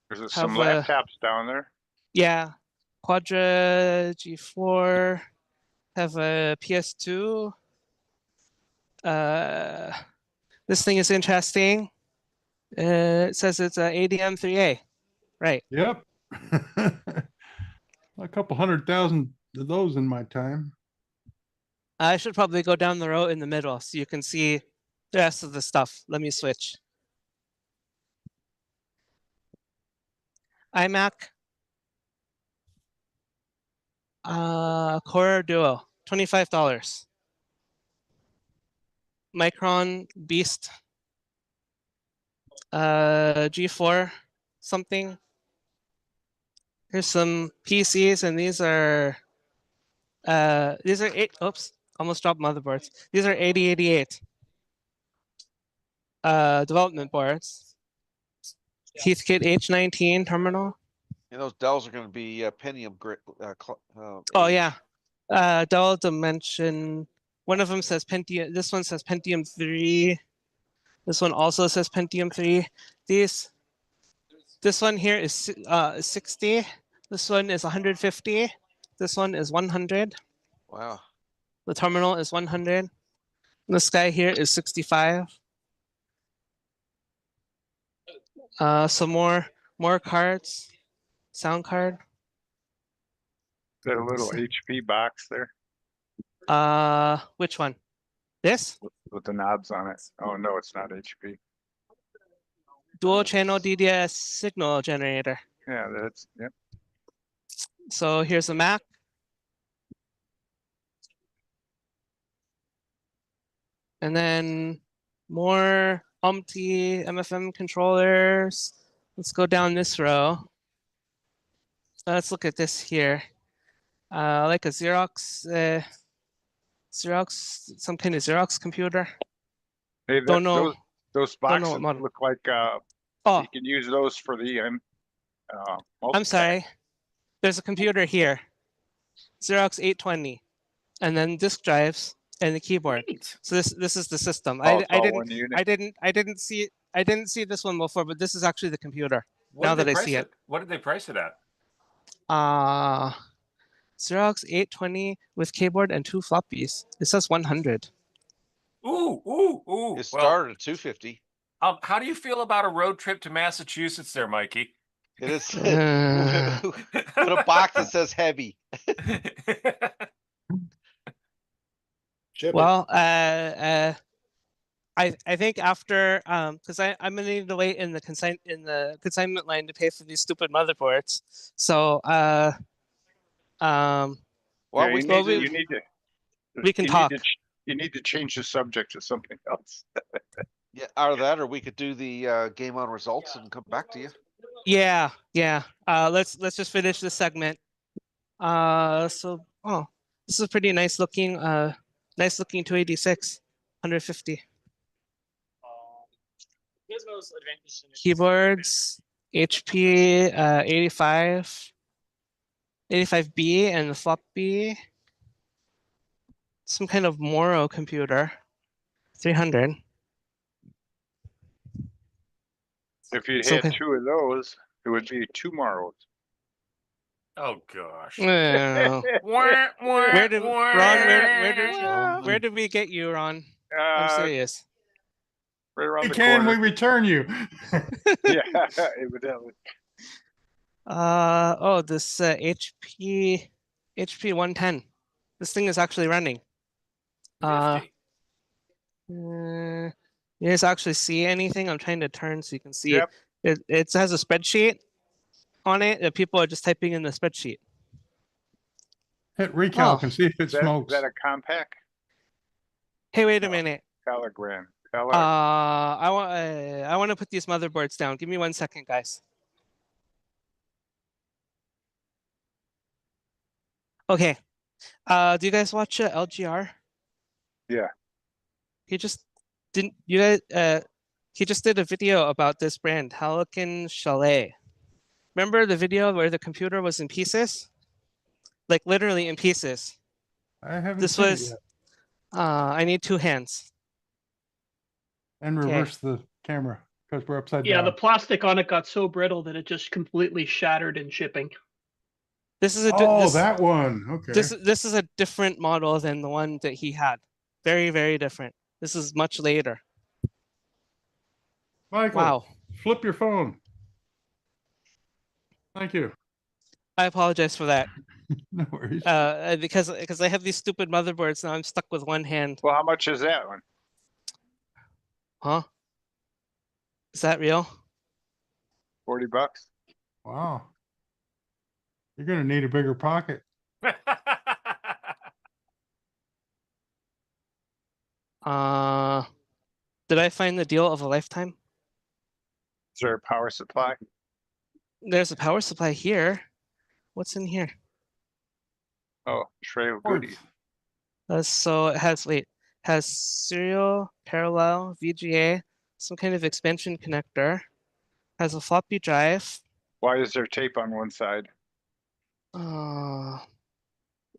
[SPEAKER 8] There's some laptops down there.
[SPEAKER 12] Yeah. Quadra G4. Have a PS2. This thing is interesting. It says it's a ADM3A. Right.
[SPEAKER 15] Yep. A couple 100,000 of those in my time.
[SPEAKER 12] I should probably go down the row in the middle so you can see the rest of the stuff. Let me switch. iMac. Core Duo, $25. Micron Beast. G4 something. Here's some PCs, and these are oops, almost dropped motherboards. These are 8088 development boards. Heathkit H19 terminal.
[SPEAKER 5] And those Dells are going to be Pentium.
[SPEAKER 12] Oh yeah, Dell Dimension. One of them says Pentium. This one says Pentium 3. This one also says Pentium 3. This one here is 60. This one is 150. This one is 100.
[SPEAKER 5] Wow.
[SPEAKER 12] The terminal is 100. This guy here is 65. Some more cards. Sound card.
[SPEAKER 8] That little HP box there.
[SPEAKER 12] Which one? This?
[SPEAKER 8] With the knobs on it. Oh no, it's not HP.
[SPEAKER 12] Dual channel DDS signal generator.
[SPEAKER 8] Yeah, that's yep.
[SPEAKER 12] So here's a Mac. And then more UMT MFM controllers. Let's go down this row. Let's look at this here. Like a Xerox, some kind of Xerox computer.
[SPEAKER 8] Hey,
[SPEAKER 12] Don't know.
[SPEAKER 8] Those boxes look like you can use those for the
[SPEAKER 12] I'm sorry. There's a computer here. Xerox 820. And then disk drives and the keyboard. So this is the system. I didn't see this one before, but this is actually the computer. Now that I see it.
[SPEAKER 9] What did they price it at?
[SPEAKER 12] Xerox 820 with keyboard and 2 floppies. It says 100.
[SPEAKER 9] Ooh.
[SPEAKER 5] It started at 250.
[SPEAKER 9] How do you feel about a road trip to Massachusetts there, Mikey?
[SPEAKER 5] It is with a box that says heavy.
[SPEAKER 12] Well, I think after because I'm gonna need to wait in the consignment line to pay for these stupid motherboards. So we can talk.
[SPEAKER 8] You need to change the subject to something else.
[SPEAKER 5] Yeah, either that, or we could do the game on results and come back to you.
[SPEAKER 12] Yeah. Let's just finish this segment. This is a pretty nice looking 286, 150. Keyboards, HP 85B and the floppy. Some kind of Moro computer, 300.
[SPEAKER 8] If you had 2 of those, it would be 2 Moros.
[SPEAKER 9] Oh gosh.
[SPEAKER 12] Well, where did we get you, Ron? I'm serious.
[SPEAKER 8] Right around the
[SPEAKER 15] Can
[SPEAKER 8] corner.
[SPEAKER 15] we return you?
[SPEAKER 8] Yeah, evidently.
[SPEAKER 12] This HP 110. This thing is actually running. You guys actually see anything? I'm trying to turn so you can see.
[SPEAKER 8] Yep.
[SPEAKER 12] It has a spreadsheet on it that people are just typing in the spreadsheet.
[SPEAKER 15] Hit recalc
[SPEAKER 12] Oh.
[SPEAKER 15] and see if it
[SPEAKER 8] Is that,
[SPEAKER 15] smokes.
[SPEAKER 8] is that a compact?
[SPEAKER 12] Hey, wait a minute.
[SPEAKER 8] Telegram.
[SPEAKER 12] I want to put these motherboards down. Give me 1 second, guys. Okay. Do you guys watch LGR?
[SPEAKER 8] Yeah.
[SPEAKER 12] He just didn't. You guys. He just did a video about this brand, Hallican Chalet. Remember the video where the computer was in pieces? Like literally in pieces.
[SPEAKER 15] I haven't
[SPEAKER 12] This
[SPEAKER 15] seen it
[SPEAKER 12] was.
[SPEAKER 15] yet.
[SPEAKER 12] I need 2 hands.
[SPEAKER 15] And
[SPEAKER 12] Okay.
[SPEAKER 15] reverse the camera because we're upside
[SPEAKER 11] Yeah,
[SPEAKER 15] down.
[SPEAKER 11] the plastic on it got so brittle that it just completely shattered in shipping.
[SPEAKER 12] This is a
[SPEAKER 15] that one. Okay.
[SPEAKER 12] This is a different model than the one that he had. Very, very different. This is much later.
[SPEAKER 15] Michael,
[SPEAKER 12] Wow.
[SPEAKER 15] flip your phone. Thank you.
[SPEAKER 12] I apologize for that.
[SPEAKER 15] No worries.
[SPEAKER 12] Because I have these stupid motherboards now. I'm stuck with one hand.
[SPEAKER 8] Well, how much is that one?
[SPEAKER 12] Huh? Is that real?
[SPEAKER 8] $40.
[SPEAKER 15] Wow. You're going to need a bigger pocket.
[SPEAKER 12] Did I find the deal of a lifetime?
[SPEAKER 8] Is there a power supply?
[SPEAKER 12] There's a power supply here. What's in here?
[SPEAKER 8] Oh, tray of goodies.
[SPEAKER 12] So it has serial, parallel, VGA, some kind of expansion connector, has a floppy drive.
[SPEAKER 8] Why is there tape on one side?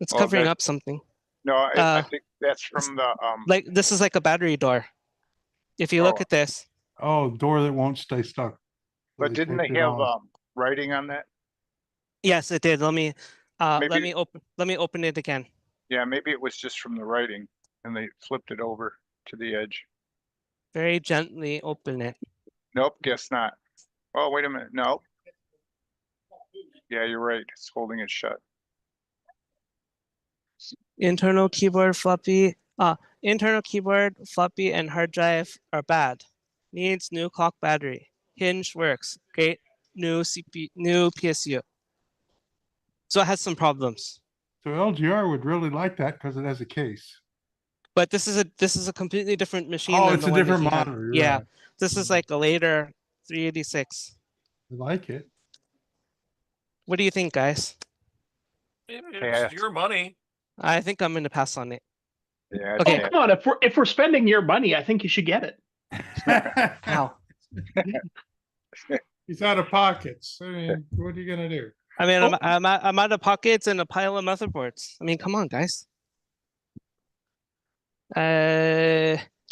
[SPEAKER 12] It's
[SPEAKER 8] Oh,
[SPEAKER 12] covering
[SPEAKER 8] that-
[SPEAKER 12] up something.
[SPEAKER 8] No, I think that's from the
[SPEAKER 12] Like this is like a battery door. If you look at this.
[SPEAKER 15] Oh, door that won't stay stuck.
[SPEAKER 8] But didn't they
[SPEAKER 15] taped it
[SPEAKER 8] have
[SPEAKER 15] on.
[SPEAKER 8] writing on that?
[SPEAKER 12] Yes, it did. Let me
[SPEAKER 8] Maybe-
[SPEAKER 12] let me open it again.
[SPEAKER 8] Yeah, maybe it was just from the writing and they flipped it over to the edge.
[SPEAKER 12] Very gently open it.
[SPEAKER 8] Nope, guess not. Oh, wait a minute. No. Yeah, you're right. It's holding it shut.
[SPEAKER 12] Internal keyboard, floppy, and hard drive are bad. Needs new clock battery. Hinge works. Great new PSU. So it has some problems.
[SPEAKER 15] So LGR would really like that because it has a case.
[SPEAKER 12] But this is a completely different machine.
[SPEAKER 15] Oh,
[SPEAKER 12] than
[SPEAKER 15] it's
[SPEAKER 12] the
[SPEAKER 15] a
[SPEAKER 12] one that
[SPEAKER 15] different
[SPEAKER 12] he had.
[SPEAKER 15] monitor, you're
[SPEAKER 12] Yeah,
[SPEAKER 15] right.
[SPEAKER 12] this is like a later 386.
[SPEAKER 15] I like it.
[SPEAKER 12] What do you think, guys?
[SPEAKER 9] It's your money.
[SPEAKER 12] I think I'm going to pass on it.
[SPEAKER 8] Yeah.
[SPEAKER 12] Okay.
[SPEAKER 11] Oh, come on. If we're spending your money, I think you should get it.
[SPEAKER 12] How?
[SPEAKER 15] He's out of pockets. I mean, what are you gonna do?
[SPEAKER 12] I mean, I'm out of pockets and a pile of motherboards. I mean, come on, guys.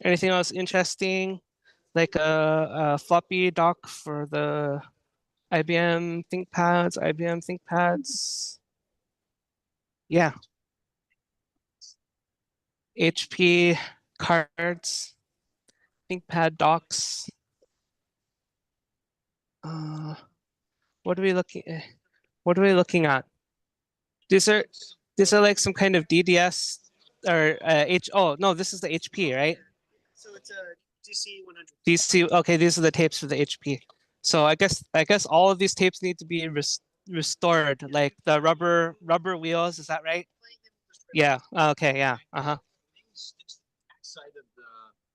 [SPEAKER 12] Anything else interesting? Like a floppy dock for the IBM ThinkPads. Yeah. HP cards, ThinkPad docks. What are we looking at? These are like some kind of DDS or oh no, this is the HP, right?
[SPEAKER 21] So it's a DC 100.
[SPEAKER 12] DC, okay, these are the tapes for the HP. So I guess all of these tapes need to be restored, like the rubber wheels, is that right? Yeah. Okay, yeah.
[SPEAKER 21] Side of the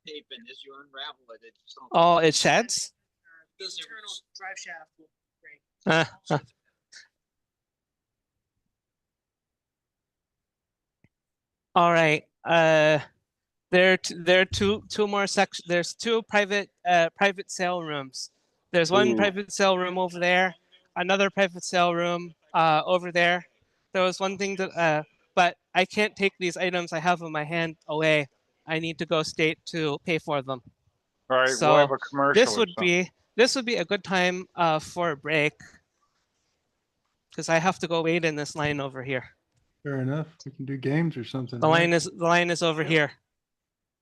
[SPEAKER 21] tape, and as you unravel it, it just
[SPEAKER 12] Oh, it sheds?
[SPEAKER 21] The internal drive shaft will break.
[SPEAKER 12] All right. There are two more sections. There's 2 private sale rooms. There's one private sale room over there, another private sale room over there. There was one thing that but I can't take these items I have in my hand away. I need to go straight to pay for them.
[SPEAKER 8] All right,
[SPEAKER 12] So
[SPEAKER 8] we'll have a commercial.
[SPEAKER 12] this would be a good time for a break because I have to go wait in this line over here.
[SPEAKER 15] Fair enough. We can do games or something.
[SPEAKER 12] The line is over here.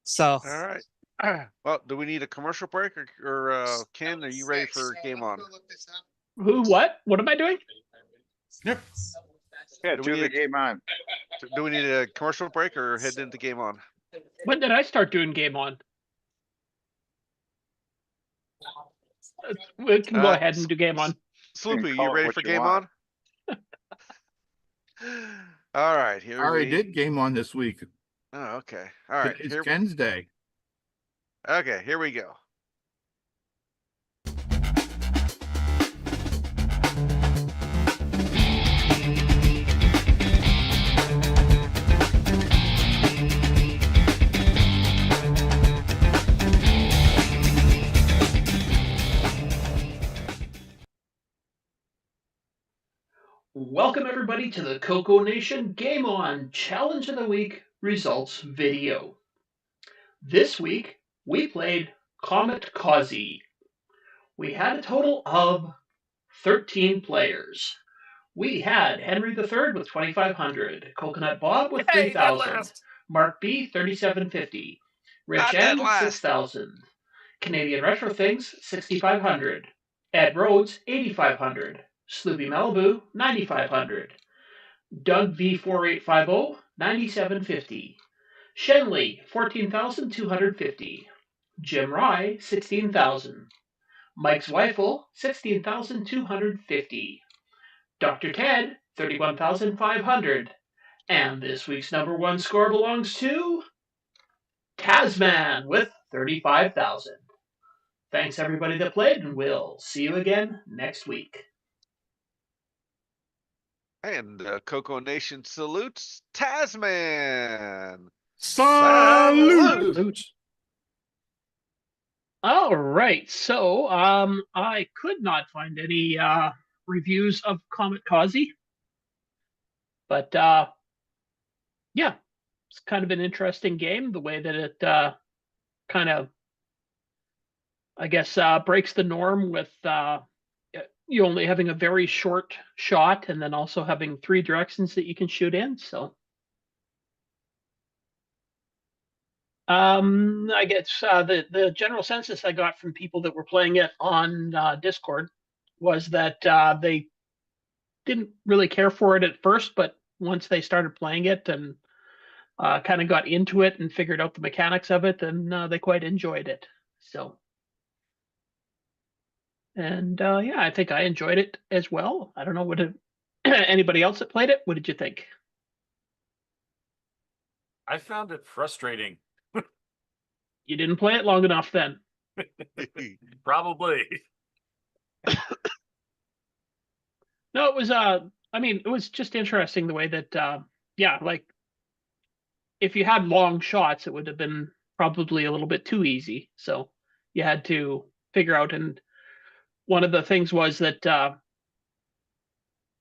[SPEAKER 12] So
[SPEAKER 5] All right. Well, do we need a commercial break or Ken, are you ready for game on?
[SPEAKER 11] Who? What? What am I doing?
[SPEAKER 15] Yep.
[SPEAKER 8] Yeah,
[SPEAKER 5] Do
[SPEAKER 8] do
[SPEAKER 5] we
[SPEAKER 8] the
[SPEAKER 5] need
[SPEAKER 8] game on.
[SPEAKER 5] Do we need a commercial break or head into game on?
[SPEAKER 11] When did I start doing game on? We can go ahead and do game on.
[SPEAKER 5] Sloopy,
[SPEAKER 8] call
[SPEAKER 5] you
[SPEAKER 8] it
[SPEAKER 5] ready
[SPEAKER 8] what
[SPEAKER 5] for
[SPEAKER 8] you
[SPEAKER 5] game
[SPEAKER 8] want.
[SPEAKER 5] on? All right, here
[SPEAKER 2] I already
[SPEAKER 5] we
[SPEAKER 2] did game on this week.
[SPEAKER 5] Oh, okay. All right.
[SPEAKER 2] It's
[SPEAKER 5] Here,
[SPEAKER 2] Ken's day.
[SPEAKER 5] okay, here we go.
[SPEAKER 11] Welcome everybody to the CoCoNation Game On Challenge of the Week results video. This week we played Komet Kaze. We had a total of 13 players. We had Henry III with 2,500, Coconut Bob with 3,000, Mark B 3,750, Rich N 6,000, Canadian Retro Things 6,500, Ed Rhodes 8,500, Sloopy Malibu 9,500, Doug V4850 9,750, Shenley 14,250, Jim Rye 16,000, Mike's Weifel 16,250, Dr. Ted 31,500, and this week's number one score belongs to Tasman with 35,000. Thanks everybody that played, and we'll see you again next week.
[SPEAKER 5] And CoCoNation salutes Tasman.
[SPEAKER 15] Salute!
[SPEAKER 11] All right, so I could not find any reviews of Komet Kaze, but yeah, it's kind of an interesting game. The way that it kind of, I guess, breaks the norm with you only having a very short shot, and then also having 3 directions that you can shoot in. So I guess the general census I got from people that were playing it on Discord was that they didn't really care for it at first, but once they started playing it and kind of got into it and figured out the mechanics of it, then they quite enjoyed it. So, and yeah, I think I enjoyed it as well. I don't know, what anybody else that played it? What did you think?
[SPEAKER 9] I found it frustrating.
[SPEAKER 11] You didn't play it long enough then.
[SPEAKER 9] Probably.
[SPEAKER 11] No, it was I mean, it was just interesting the way that yeah, like if you had long shots, it would have been probably a little bit too easy. So you had to figure out, and one of the things was that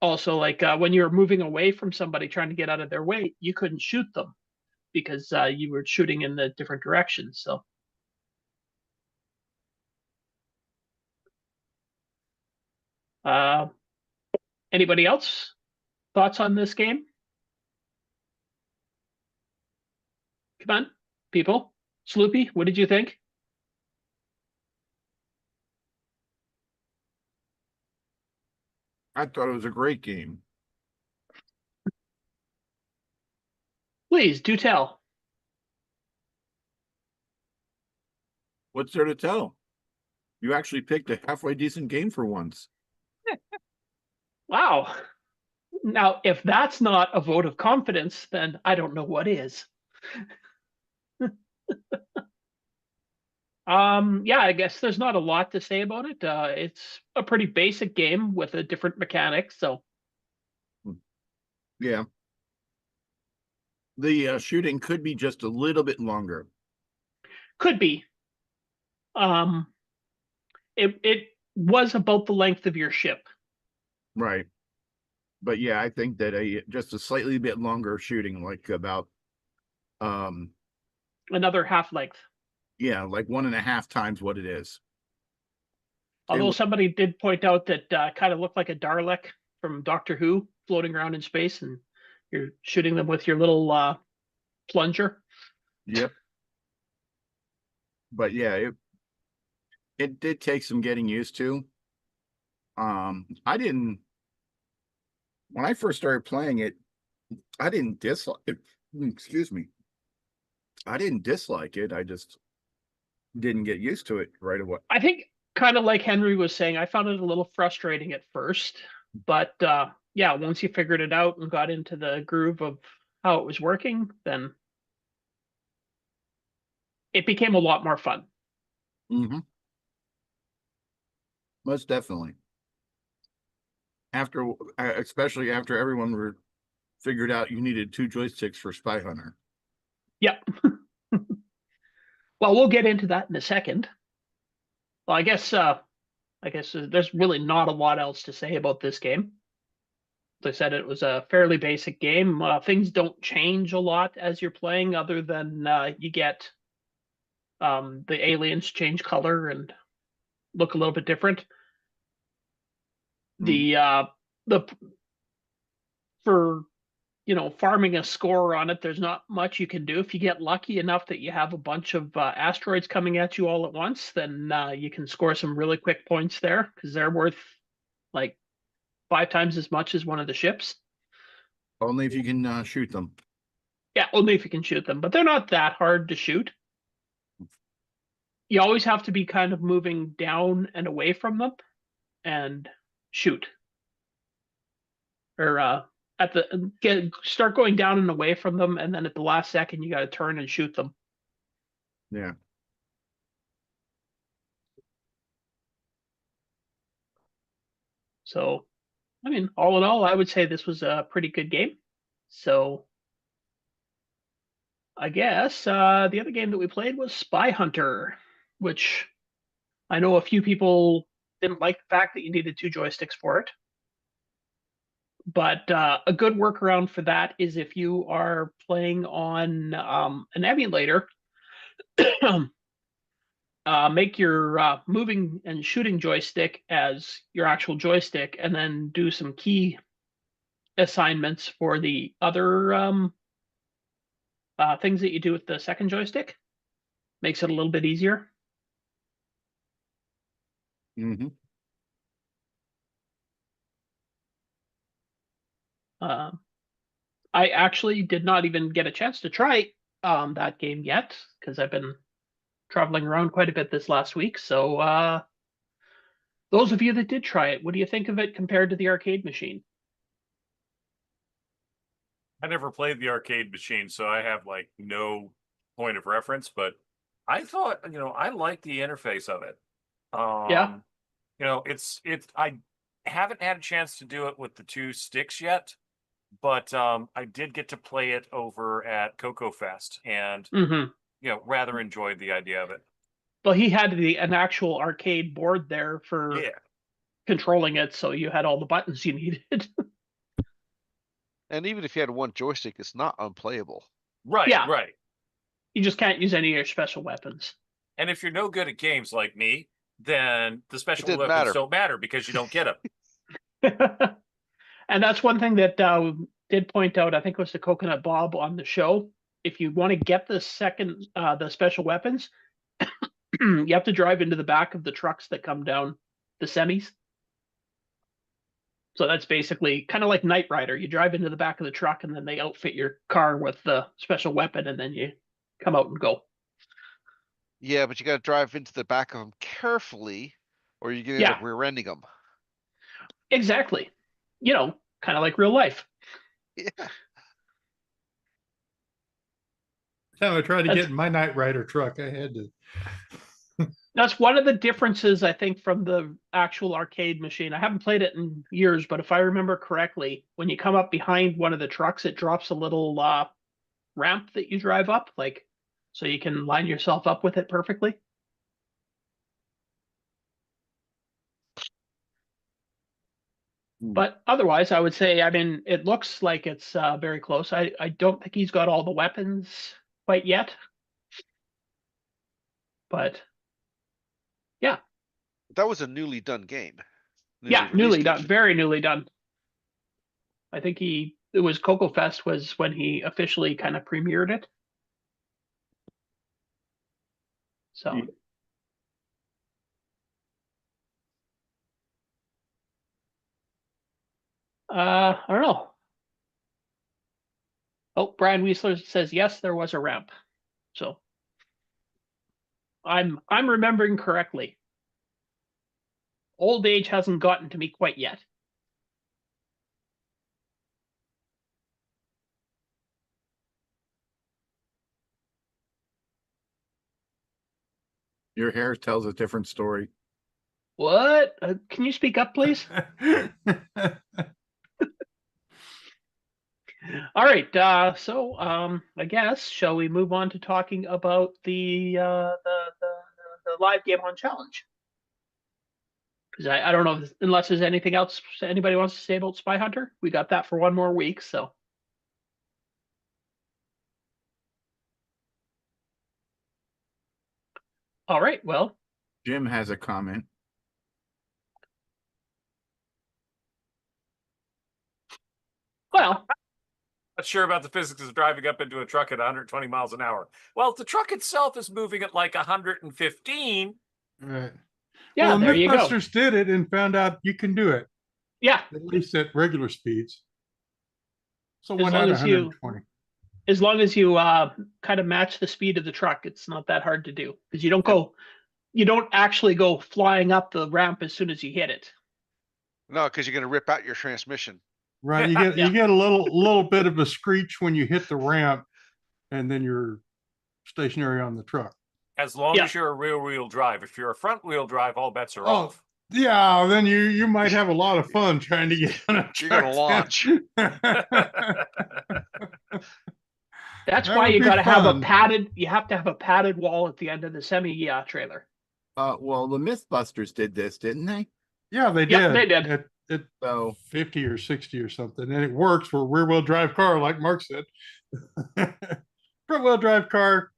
[SPEAKER 11] also, like when you were moving away from somebody trying to get out of their way, you couldn't shoot them because you were shooting in the different directions. So anybody else thoughts on this game? Come on, people. Sloopy, what did you think?
[SPEAKER 2] I thought it was a great game.
[SPEAKER 11] Please do tell.
[SPEAKER 2] What's there to tell? You actually picked a halfway decent game for once.
[SPEAKER 11] Wow. Now, if that's not a vote of confidence, then I don't know what is. Yeah, I guess there's not a lot to say about it. It's a pretty basic game with a different mechanic, so.
[SPEAKER 2] Yeah. The shooting could be just a little bit longer.
[SPEAKER 11] Could be. It was about the length of your ship.
[SPEAKER 2] Right. But yeah, I think that just a slightly bit longer shooting, like about
[SPEAKER 11] another half length.
[SPEAKER 2] Yeah, like 1.5 times what it is.
[SPEAKER 11] Although somebody did point out that kind of looked like a Dalek from Doctor Who floating around in space, and you're shooting them with your little plunger.
[SPEAKER 2] Yep. But yeah, it did take some getting used to. When I first started playing it, I didn't dislike it. Excuse me. I didn't dislike it. I just didn't get used to it right away.
[SPEAKER 11] I think kind of like Henry was saying, I found it a little frustrating at first, but yeah, once you figured it out and got into the groove of how it was working, then it became a lot more fun.
[SPEAKER 2] Mm-hmm. Most definitely. After, especially after everyone figured out you needed 2 joysticks for Spy Hunter.
[SPEAKER 11] Yep. Well, we'll get into that in a second. Well, I guess there's really not a lot else to say about this game. As I said, it was a fairly basic game. Things don't change a lot as you're playing, other than you get the aliens change color and look a little bit different. The for farming a score on it, there's not much you can do. If you get lucky enough that you have a bunch of asteroids coming at you all at once, then you can score some really quick points there, because they're worth like 5 times as much as one of the ships.
[SPEAKER 2] Only if you can shoot them.
[SPEAKER 11] Yeah, only if you can shoot them, but they're not that hard to shoot. You always have to be kind of moving down and away from them and shoot. Or start going down and away from them, and then at the last second you got to turn and shoot them.
[SPEAKER 2] Yeah.
[SPEAKER 11] So, I mean, all in all, I would say this was a pretty good game. So, I guess the other game that we played was Spy Hunter, which I know a few people didn't like the fact that you needed 2 joysticks for it. But a good workaround for that is if you are playing on an emulator, make your moving and shooting joystick as your actual joystick, and then do some key assignments for the other things that you do with the second joystick. Makes it a little bit easier.
[SPEAKER 2] Mm-hmm.
[SPEAKER 11] I actually did not even get a chance to try that game yet, because I've been traveling around quite a bit this last week. So those of you that did try it, what do you think of it compared to the arcade machine?
[SPEAKER 9] I never played the arcade machine, so I have like no point of reference, but I thought, I like the interface of it.
[SPEAKER 11] Yeah.
[SPEAKER 9] I haven't had a chance to do it with the 2 sticks yet, but I did get to play it over at CoCo Fest, and rather enjoyed the idea of it.
[SPEAKER 11] Well, he had an actual arcade board there for controlling it, so you had all the buttons you needed.
[SPEAKER 5] And even if you had 1 joystick, it's not unplayable.
[SPEAKER 9] Right,
[SPEAKER 11] Yeah.
[SPEAKER 9] right.
[SPEAKER 11] You just can't use any of your special weapons.
[SPEAKER 9] And if you're no good at games like me, then the special
[SPEAKER 5] didn't
[SPEAKER 9] weapons
[SPEAKER 5] matter.
[SPEAKER 9] don't matter because you don't get them.
[SPEAKER 11] And that's one thing that did point out, I think it was the Coconut Bob on the show. If you want to get the special weapons, you have to drive into the back of the trucks that come down the semis. So that's basically kind of like Knight Rider. You drive into the back of the truck, and then they outfit your car with the special weapon, and then you come out and go.
[SPEAKER 5] Yeah, but you got to drive into the back of them carefully, or you're going to end up rear-ending them.
[SPEAKER 11] Exactly. Kind of like real life.
[SPEAKER 5] Yeah.
[SPEAKER 15] Time I tried to get in my Knight Rider truck, I had to.
[SPEAKER 11] That's one of the differences, I think, from the actual arcade machine. I haven't played it in years, but if I remember correctly, when you come up behind one of the trucks, it drops a little ramp that you drive up, so you can line yourself up with it perfectly. But otherwise, I would say, it looks like it's very close. I don't think he's got all the weapons quite yet. But yeah.
[SPEAKER 5] That was a newly done game.
[SPEAKER 11] Newly done. Very newly done. I think it was CoCo Fest was when he officially kind of premiered it. So. I don't know. Oh, Brian Weisler says yes, there was a ramp. So I'm remembering correctly. old age hasn't gotten to me quite yet.
[SPEAKER 2] Your hair tells a different story.
[SPEAKER 11] What? Can you speak up, please? All right. So I guess shall we move on to talking about the live game on challenge? Because I don't know unless there's anything else anybody wants to say about Spy Hunter. We got that for one more week, so. All right. Well,
[SPEAKER 2] Jim has a comment.
[SPEAKER 11] Well,
[SPEAKER 9] not sure about the physics of driving up into a truck at 120 miles an hour. Well, if the truck itself is moving at like 115.
[SPEAKER 15] Right.
[SPEAKER 11] Yeah,
[SPEAKER 15] well,
[SPEAKER 11] there you go.
[SPEAKER 15] Mythbusters did it and found out you can do it.
[SPEAKER 11] Yeah.
[SPEAKER 15] At least at regular speeds. So
[SPEAKER 11] As
[SPEAKER 15] why
[SPEAKER 11] long
[SPEAKER 15] not
[SPEAKER 11] as you-
[SPEAKER 15] 120?
[SPEAKER 11] As long as you kind of match the speed of the truck, it's not that hard to do because you don't actually go flying up the ramp as soon as you hit it.
[SPEAKER 5] No, because you're going to rip out your transmission.
[SPEAKER 15] Right. You get you get a little bit of a screech when you hit the ramp, and then you're stationary on the truck.
[SPEAKER 9] As long as you're a rear wheel drive. If you're a front wheel drive, all bets are off.
[SPEAKER 15] Yeah, then you might have a lot of fun trying to get on a
[SPEAKER 5] You're going to
[SPEAKER 15] truck.
[SPEAKER 5] launch.
[SPEAKER 11] That's
[SPEAKER 15] That
[SPEAKER 11] why
[SPEAKER 15] would
[SPEAKER 11] you
[SPEAKER 15] be
[SPEAKER 11] got to have a
[SPEAKER 15] fun.
[SPEAKER 11] padded. You have to have a padded wall at the end of the semi trailer.
[SPEAKER 2] Well, the Mythbusters did this, didn't they?
[SPEAKER 15] Yeah, they
[SPEAKER 11] Yep,
[SPEAKER 15] did.
[SPEAKER 11] they did.
[SPEAKER 15] At
[SPEAKER 2] So
[SPEAKER 15] 50 or 60 or something, and it works for a rear-wheel drive car, like Mark said. Front-wheel drive car,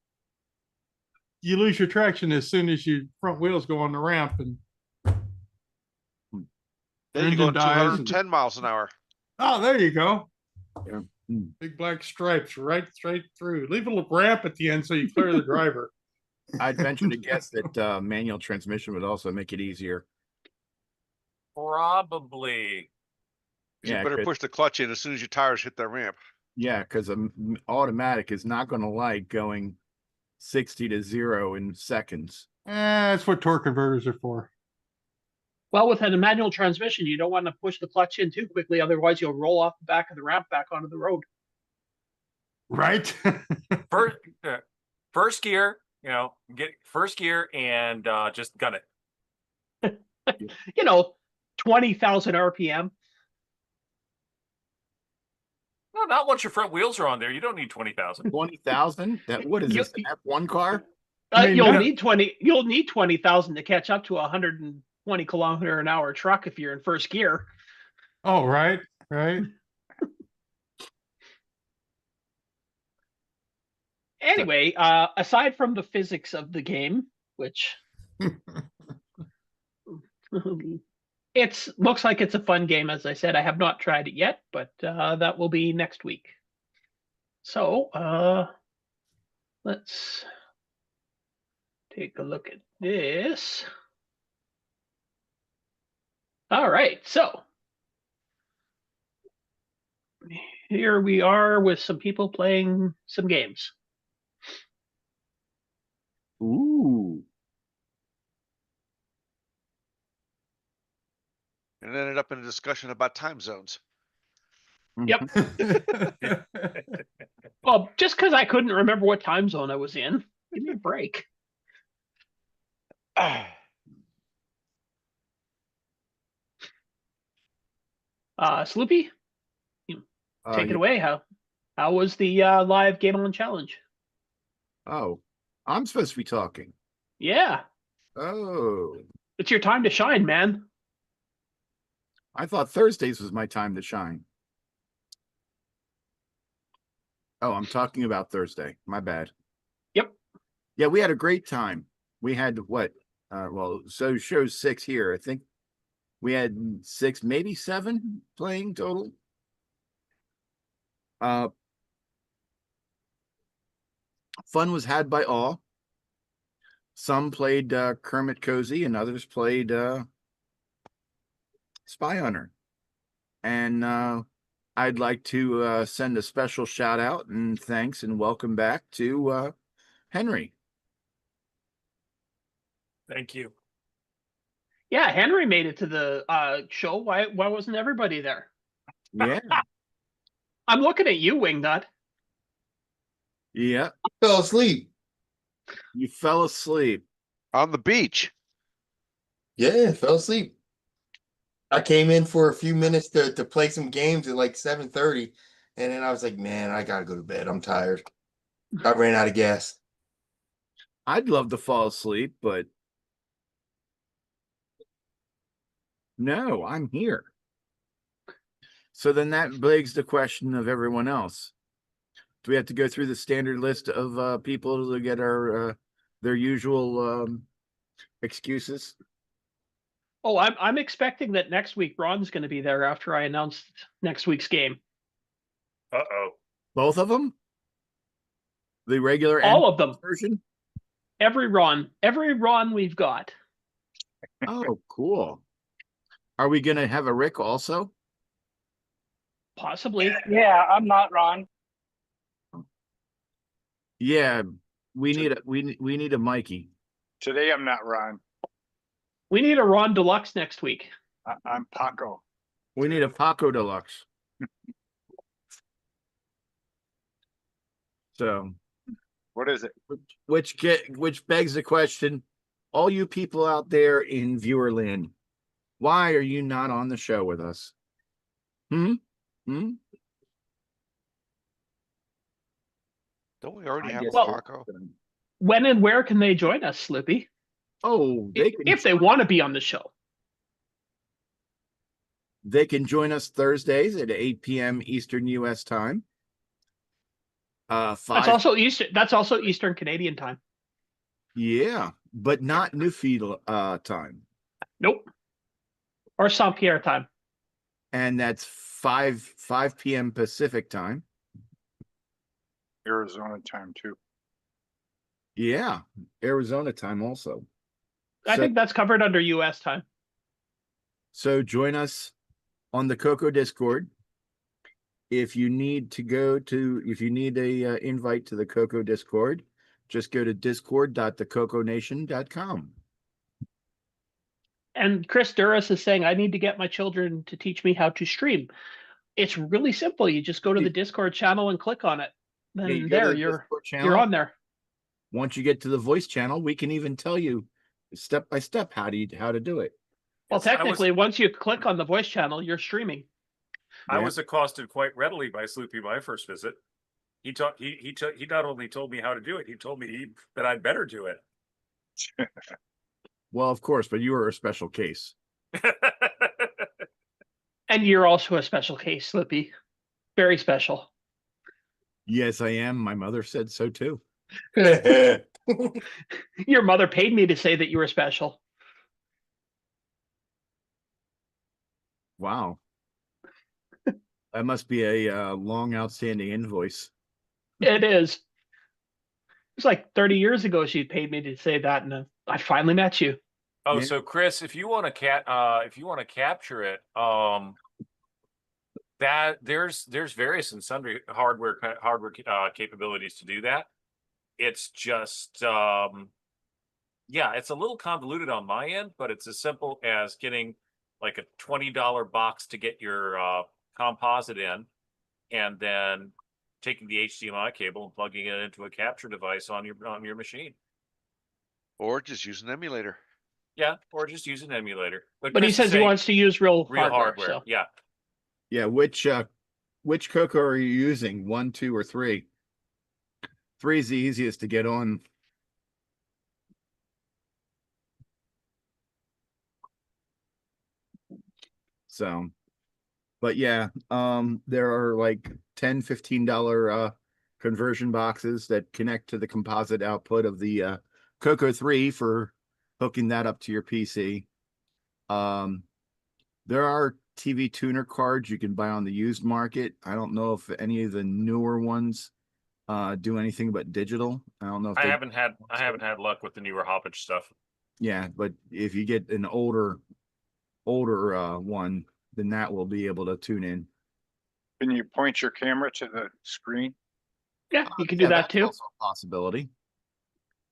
[SPEAKER 15] you lose your traction as soon as your front wheels go on the ramp, and
[SPEAKER 5] Then you go
[SPEAKER 15] engine dies.
[SPEAKER 5] 210 miles an hour.
[SPEAKER 15] Oh, there you go.
[SPEAKER 2] yeah.
[SPEAKER 15] Big black stripes right straight through. Leave a little ramp at the end so you clear the driver.
[SPEAKER 2] I'd venture to guess that manual transmission would also make it easier.
[SPEAKER 9] Probably.
[SPEAKER 5] You
[SPEAKER 2] Yeah,
[SPEAKER 5] better
[SPEAKER 2] 'cause-
[SPEAKER 5] push the clutch in as soon as your tires hit that ramp.
[SPEAKER 2] Yeah, because automatic is not going to like going 60 to 0 in seconds.
[SPEAKER 15] That's what torque converters are for.
[SPEAKER 11] Well, with a manual transmission, you don't want to push the clutch in too quickly, otherwise you'll roll off the back of the ramp back onto the road.
[SPEAKER 15] Right.
[SPEAKER 9] First gear, get first gear and just gun it.
[SPEAKER 11] 20,000 RPM.
[SPEAKER 9] No, not once your front wheels are on there. You don't need 20,000.
[SPEAKER 2] 20,000? What is this? An F1 car?
[SPEAKER 11] You'll need 20,000 to catch up to a 120 kilometer an hour truck if you're in first gear.
[SPEAKER 15] Oh, right.
[SPEAKER 11] Anyway, aside from the physics of the game, which looks like it's a fun game. As I said, I have not tried it yet, but that will be next week. So let's take a look at this. All right, so here we are with some people playing some games.
[SPEAKER 2] Ooh.
[SPEAKER 5] And it ended up in a discussion about time zones.
[SPEAKER 11] Yep. Well, just because I couldn't remember what time zone I was in, give me a break. Sloopy, take it away. How was the live game on challenge?
[SPEAKER 2] Oh, I'm supposed to be talking.
[SPEAKER 11] Yeah,
[SPEAKER 2] Oh,
[SPEAKER 11] it's your time to shine, man.
[SPEAKER 2] I thought Thursdays was my time to shine. Oh, I'm talking about Thursday. My bad.
[SPEAKER 11] Yep.
[SPEAKER 2] Yeah, we had a great time. We had what? So shows 6 here. I think we had 6, maybe 7 playing total. Fun was had by all. Some played Komet Kaze and others played Spy Hunter. And I'd like to send a special shout out and thanks and welcome back to Henry.
[SPEAKER 9] Thank you.
[SPEAKER 11] Yeah, Henry made it to the show. Why wasn't everybody there?
[SPEAKER 2] Yeah.
[SPEAKER 11] I'm looking at you, Wingnut.
[SPEAKER 2] Yeah.
[SPEAKER 6] Fell asleep.
[SPEAKER 2] You fell asleep.
[SPEAKER 5] On the beach.
[SPEAKER 6] Yeah, fell asleep. I came in for a few minutes to play some games at like 7:30, and then I was like, man, I gotta go to bed. I'm tired. I ran out of gas.
[SPEAKER 2] I'd love to fall asleep, but no, I'm here. So then that begs the question of everyone else. Do we have to go through the standard list of people to get our their usual excuses?
[SPEAKER 11] Oh, I'm expecting that next week Ron's going to be there after I announced next week's game.
[SPEAKER 9] Uh-oh.
[SPEAKER 2] Both of them? The regular
[SPEAKER 11] All of them.
[SPEAKER 2] version?
[SPEAKER 11] Every Ron we've got.
[SPEAKER 2] Oh, cool. Are we going to have a Rick also?
[SPEAKER 11] Possibly.
[SPEAKER 22] Yeah, I'm not Ron.
[SPEAKER 2] Yeah, we need a Mikey.
[SPEAKER 8] Today I'm not Ron.
[SPEAKER 11] We need a Ron Deluxe next week.
[SPEAKER 8] I'm Paco.
[SPEAKER 2] We need a Paco Deluxe. So,
[SPEAKER 8] what is it?
[SPEAKER 2] Which begs the question, all you people out there in viewerland, why are you not on the show with us?
[SPEAKER 5] Don't we already have a Paco?
[SPEAKER 11] When and where can they join us, Sloopy?
[SPEAKER 2] Oh, they can,
[SPEAKER 11] if they want to be on the show.
[SPEAKER 2] They can join us Thursdays at 8 p.m. Eastern U.S. time.
[SPEAKER 11] That's also Eastern Canadian time.
[SPEAKER 2] Yeah, but not Newfield time.
[SPEAKER 11] Nope. Or Saint Pierre time.
[SPEAKER 2] And that's 5 p.m. Pacific time.
[SPEAKER 8] Arizona time too.
[SPEAKER 2] Yeah, Arizona time also.
[SPEAKER 11] I think that's covered under US time.
[SPEAKER 2] So join us on the CoCo Discord. If you need a invite to the CoCo Discord, just go to discord.thecoconation.com.
[SPEAKER 11] And Chris Duras is saying, I need to get my children to teach me how to stream. It's really simple. You just go to the Discord channel and click on it. Then you're on there.
[SPEAKER 2] Once you get to the voice channel, we can even tell you step by step how to do it.
[SPEAKER 11] Well, technically, once you click on the voice channel, you're streaming.
[SPEAKER 9] I was accosted quite readily by Sloopy my first visit. He not only told me how to do it, he told me that I'd better do it.
[SPEAKER 2] Well, of course, but you were a special case.
[SPEAKER 11] And you're also a special case, Sloopy. Very special.
[SPEAKER 2] Yes, I am. My mother said so too.
[SPEAKER 11] Your mother paid me to say that you were special.
[SPEAKER 2] Wow. That must be a long outstanding invoice.
[SPEAKER 11] It is. It's like 30 years ago she paid me to say that, and I finally met you.
[SPEAKER 9] Oh, yeah. So Chris, if you want to capture it, that there's various and sundry hardware capabilities to do that. It's just it's a little convoluted on my end, but it's as simple as getting like a $20 box to get your composite in, and then taking the HDMI cable and plugging it into a capture device on your machine.
[SPEAKER 5] Or just use an emulator.
[SPEAKER 9] Yeah, or just use an emulator.
[SPEAKER 11] But he says he wants to use real hardware. So.
[SPEAKER 9] Yeah.
[SPEAKER 2] Yeah, which CoCo are you using? 1, 2, or 3? 3 is the easiest to get on. So, but yeah, there are like $10, $15 conversion boxes that connect to the composite output of the CoCo 3 for hooking that up to your PC. There are TV tuner cards you can buy on the used market. I don't know if any of the newer ones do anything but digital. I don't know if
[SPEAKER 9] I haven't had luck with the newer Hoppage stuff.
[SPEAKER 2] Yeah, but if you get an older one, then that will be able to tune in.
[SPEAKER 8] Can you point your camera to the screen?
[SPEAKER 11] Yeah, you can do that too.
[SPEAKER 2] Also a possibility.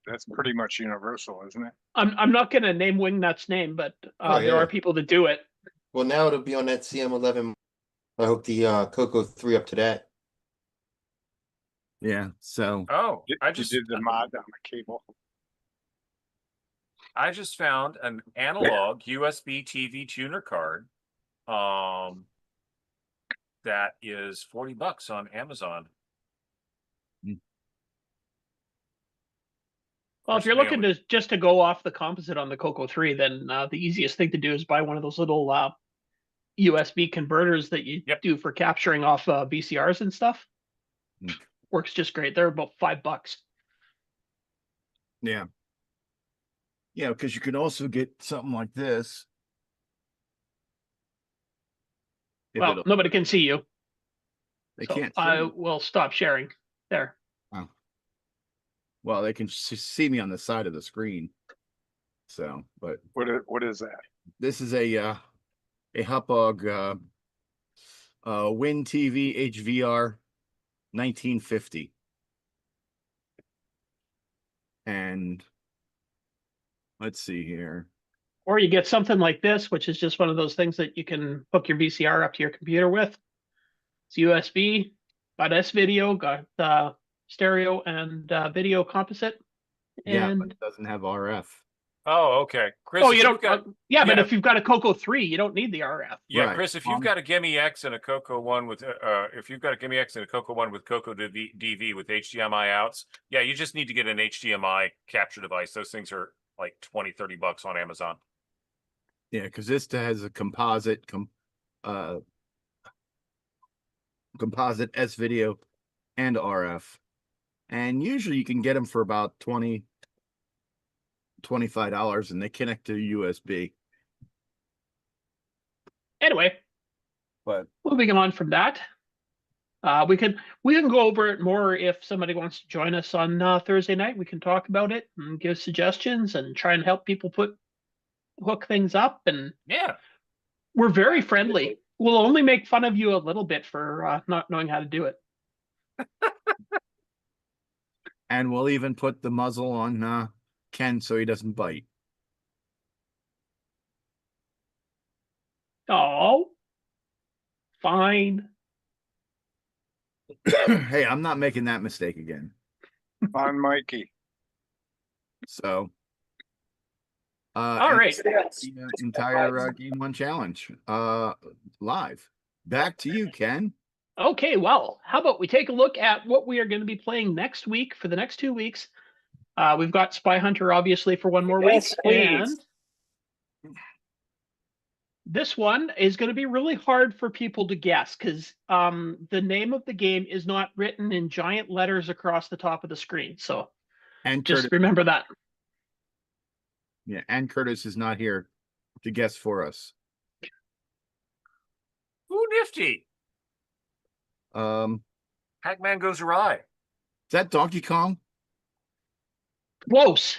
[SPEAKER 8] That's pretty much universal, isn't it?
[SPEAKER 11] I'm not gonna name Wingnut's name, but
[SPEAKER 6] Oh,
[SPEAKER 11] there
[SPEAKER 6] yeah.
[SPEAKER 11] are people that do it.
[SPEAKER 6] Well, now it'll be on that CM11. I hook the CoCo 3 up to that.
[SPEAKER 2] Yeah. So
[SPEAKER 9] Oh,
[SPEAKER 8] You did the mod on the cable.
[SPEAKER 9] I just found an analog USB TV tuner card. That is $40 on Amazon.
[SPEAKER 11] Well, if you're looking to just to go off the composite on the CoCo 3, then the easiest thing to do is buy one of those little USB converters that you do for capturing off VCRs and stuff. Works just great. They're about $5.
[SPEAKER 2] yeah. Yeah, because you can also get something like this. If
[SPEAKER 11] Well,
[SPEAKER 2] it'll-
[SPEAKER 11] nobody can see you.
[SPEAKER 2] They
[SPEAKER 11] So
[SPEAKER 2] can't see
[SPEAKER 11] I
[SPEAKER 2] you.
[SPEAKER 11] will stop sharing. There.
[SPEAKER 2] Oh. Well, they can see me on the side of the screen. So, but
[SPEAKER 8] What is that?
[SPEAKER 2] this is a Hupog Win TV HVR 1950. And let's see here.
[SPEAKER 11] Or you get something like this, which is just one of those things that you can hook your VCR up to your computer with. It's USB, got S-video, got stereo and video composite.
[SPEAKER 2] Yeah,
[SPEAKER 11] And
[SPEAKER 2] but it doesn't have RF.
[SPEAKER 9] Oh, okay. Chris,
[SPEAKER 11] oh,
[SPEAKER 9] if
[SPEAKER 11] you
[SPEAKER 9] you've
[SPEAKER 11] don't.
[SPEAKER 9] got-
[SPEAKER 11] But if you've got a CoCo 3, you don't need the RF.
[SPEAKER 9] Yeah,
[SPEAKER 2] Right.
[SPEAKER 9] Chris, if you've got a Gimme X and a CoCo one with if you've got a Gimme X and a CoCo one with CoCo DV with HDMI outs, yeah, you just need to get an HDMI capture device. Those things are like $20-$30 on Amazon.
[SPEAKER 2] Yeah, because this has a composite composite S video and RF. And usually you can get them for about $25 and they connect to USB.
[SPEAKER 11] Anyway,
[SPEAKER 2] but
[SPEAKER 11] moving on from that, we can go over it more if somebody wants to join us on Thursday night. We can talk about it and give suggestions and try and help people hook things up. And
[SPEAKER 9] yeah,
[SPEAKER 11] we're very friendly. We'll only make fun of you a little bit for not knowing how to do it.
[SPEAKER 2] And we'll even put the muzzle on Ken so he doesn't bite.
[SPEAKER 11] Oh, fine.
[SPEAKER 2] Hey, I'm not making that mistake again.
[SPEAKER 8] On Mikey.
[SPEAKER 2] So,
[SPEAKER 11] all right.
[SPEAKER 2] The entire Game 1 challenge live. Back to you, Ken.
[SPEAKER 11] Okay, well, how about we take a look at what we are going to be playing next week for the next 2 weeks. We've got Spy Hunter, obviously, for one more week. And this one is going to be really hard for people to guess because the name of the game is not written in giant letters across the top of the screen. So just remember that.
[SPEAKER 2] Yeah, and Curtis is not here to guess for us.
[SPEAKER 9] Ooh, nifty. Pac-Man Goes Awry.
[SPEAKER 2] Is that Donkey Kong?
[SPEAKER 11] Close.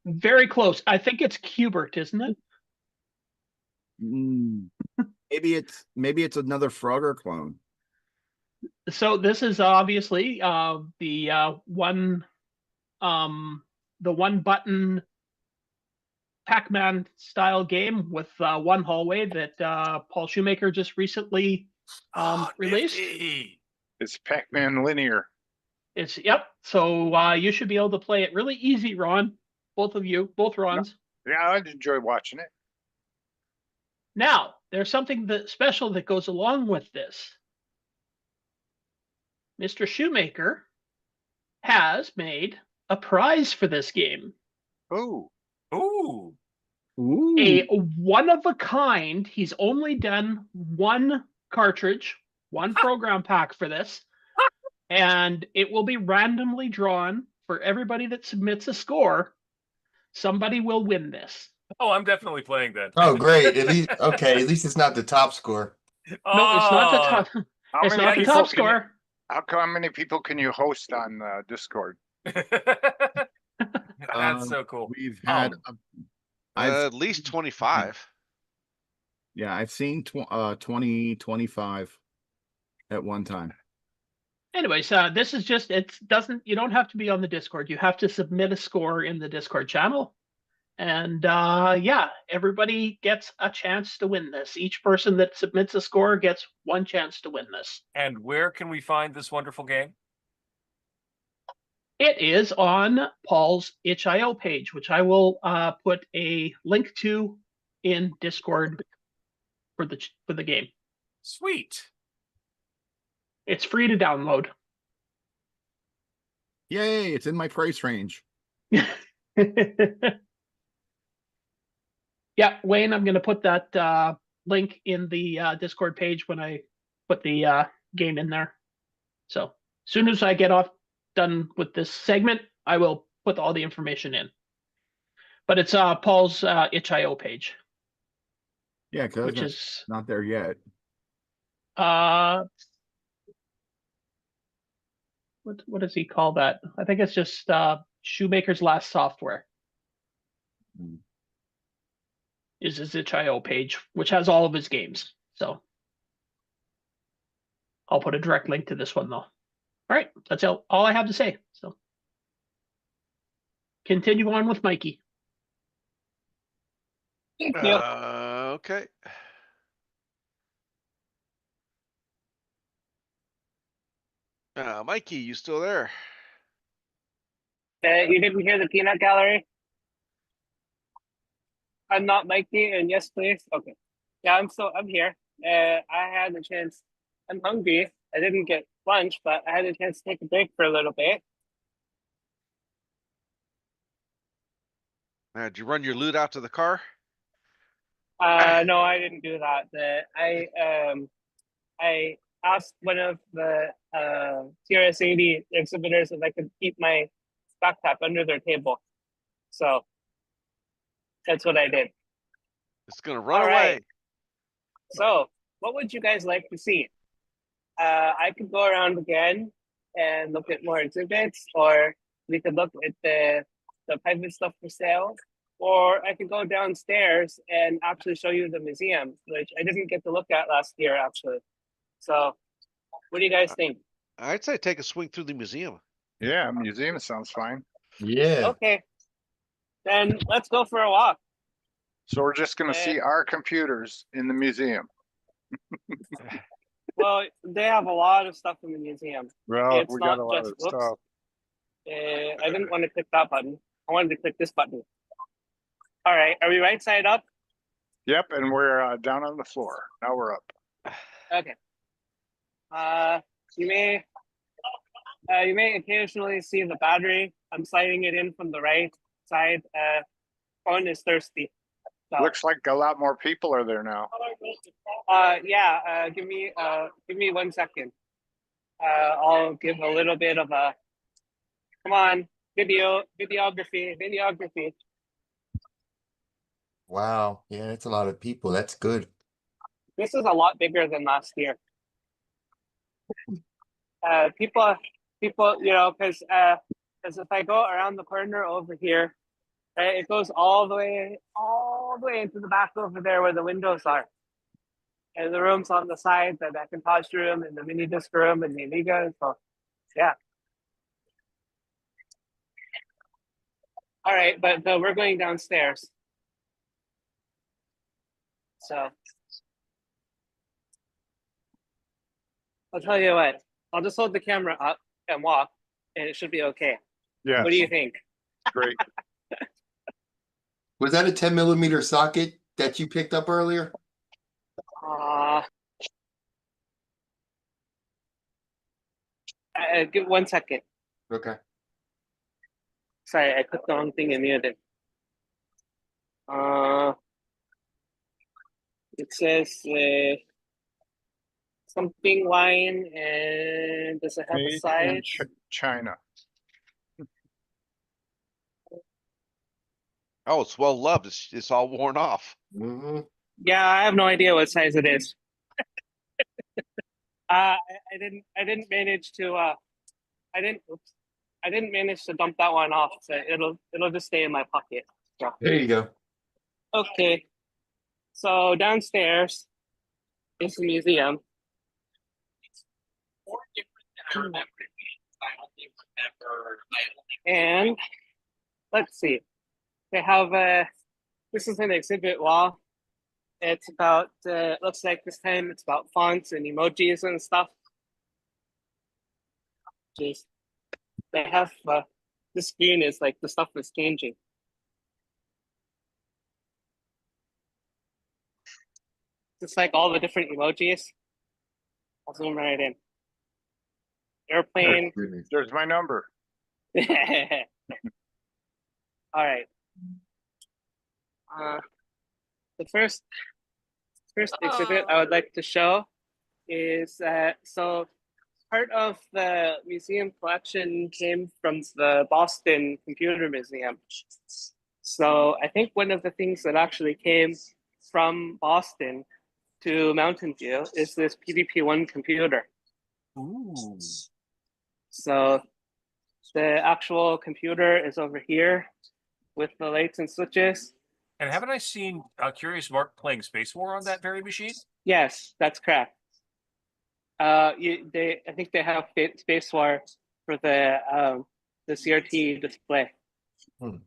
[SPEAKER 11] Very close. I think it's Cubert, isn't it?
[SPEAKER 2] Maybe it's another Frogger clone.
[SPEAKER 11] So this is obviously the one button Pac-Man style game with one hallway that Paul Shoemaker just recently released.
[SPEAKER 8] It's Pac-Man linear.
[SPEAKER 11] Yep. So you should be able to play it really easy, Ron. Both Rons.
[SPEAKER 8] Yeah, I'd enjoy watching it.
[SPEAKER 11] Now, there's something special that goes along with this. Mr. Shoemaker has made a prize for this game.
[SPEAKER 8] Ooh.
[SPEAKER 9] Ooh.
[SPEAKER 11] A one of a kind. He's only done one cartridge, one program pack for this. And it will be randomly drawn for everybody that submits a score. Somebody will win this.
[SPEAKER 9] Oh, I'm definitely playing that.
[SPEAKER 6] Oh, great. At least it's not the top score.
[SPEAKER 11] No, it's not the top. It's not the top score.
[SPEAKER 8] How many people can you host on Discord?
[SPEAKER 9] That's so cool.
[SPEAKER 2] We've had
[SPEAKER 5] at least 25.
[SPEAKER 2] Yeah, I've seen 20, 25 at one time.
[SPEAKER 11] anyways, this is just, you don't have to be on the Discord. You have to submit a score in the Discord channel. And yeah, everybody gets a chance to win this. Each person that submits a score gets one chance to win this.
[SPEAKER 9] And where can we find this wonderful game?
[SPEAKER 11] It is on Paul's itch.io page, which I will put a link to in Discord for the game.
[SPEAKER 9] Sweet.
[SPEAKER 11] It's free to download.
[SPEAKER 2] Yay, it's in my price range.
[SPEAKER 11] Yeah, Wayne, I'm going to put that link in the Discord page when I put the game in there. So as soon as I get done with this segment, I will put all the information in. But it's Paul's itch.io page.
[SPEAKER 2] Yeah, because
[SPEAKER 11] which is
[SPEAKER 2] not there yet.
[SPEAKER 11] What does he call that? I think it's just Shoemaker's Last Software. Is his itch.io page, which has all of his games. So I'll put a direct link to this one though. All right, that's all I have to say. So continue on with Mikey.
[SPEAKER 5] Thank you. Okay. Mikey, you still there?
[SPEAKER 12] You didn't hear the peanut gallery? I'm not Mikey, and yes, please. Okay. Yeah, I'm here. I had a chance. I'm hungry. I didn't get lunch, but I had a chance to take a break for a little bit.
[SPEAKER 5] Did you run your loot out to the car?
[SPEAKER 12] No, I didn't do that. I asked one of the TRS-80 exhibitors if I could keep my backpack under their table. So that's what I did.
[SPEAKER 5] It's gonna run
[SPEAKER 12] All
[SPEAKER 5] away.
[SPEAKER 12] right. So what would you guys like to see? I could go around again and look at more exhibits, or we could look at the private stuff for sale, or I could go downstairs and actually show you the museum, which I didn't get to look at last year, actually. So what do you guys think?
[SPEAKER 5] I'd say take a swing through the museum.
[SPEAKER 8] Yeah, museum sounds fine.
[SPEAKER 6] Yeah.
[SPEAKER 12] Okay. Then let's go for a walk.
[SPEAKER 8] So we're just going to see our computers in the museum.
[SPEAKER 12] Well, they have a lot of stuff in the museum.
[SPEAKER 8] Well, we got a lot of stuff.
[SPEAKER 12] I didn't want to click that button. I wanted to click this button. All right. Are we right side up?
[SPEAKER 8] Yep, and we're down on the floor. Now we're up.
[SPEAKER 12] Okay. You may occasionally see the battery. I'm sliding it in from the right side. Phone is thirsty. So.
[SPEAKER 8] Looks like a lot more people are there now.
[SPEAKER 12] Yeah. Give me 1 second. I'll give a little bit of a. Come on, videography.
[SPEAKER 6] Wow. Yeah, that's a lot of people. That's good.
[SPEAKER 12] This is a lot bigger than last year. People, because if I go around the corner over here, right, it goes all the way into the back over there where the windows are, and the rooms on the side, the Macintosh room and the minidisc room and the Amiga. So, yeah. All right, but we're going downstairs. So I'll tell you what. I'll just hold the camera up and walk, and it should be okay.
[SPEAKER 8] Yeah.
[SPEAKER 12] What do you think?
[SPEAKER 8] Great.
[SPEAKER 6] Was that a 10mm socket that you picked up earlier?
[SPEAKER 12] Give 1 second.
[SPEAKER 6] Okay.
[SPEAKER 12] Sorry, I clicked the wrong thing and muted. It says something line, and does it have a size?
[SPEAKER 8] China.
[SPEAKER 5] Oh, it's well loved. It's all worn off.
[SPEAKER 6] Mm-hmm.
[SPEAKER 12] Yeah, I have no idea what size it is. I didn't manage to I didn't manage to dump that one off, so it'll just stay in my pocket. So.
[SPEAKER 6] There you go.
[SPEAKER 12] Okay. So downstairs is the museum. And let's see, they have this is an exhibit wall. It's about looks like this time it's about fonts and emojis and stuff. Just they have this screen is like the stuff is changing. Just like all the different emojis. I'll zoom right in. Airplane.
[SPEAKER 8] There's my number.
[SPEAKER 12] All right. The first exhibit I would like to show is so part of the museum collection came from the Boston Computer Museum. So I think one of the things that actually came from Boston to Mountain View is this PDP-1 computer.
[SPEAKER 9] Ooh.
[SPEAKER 12] So the actual computer is over here with the lights and switches.
[SPEAKER 9] And haven't I seen Curious Mark playing Space War on that very machine?
[SPEAKER 12] Yes, that's correct. I think they have Space War for the CRT display.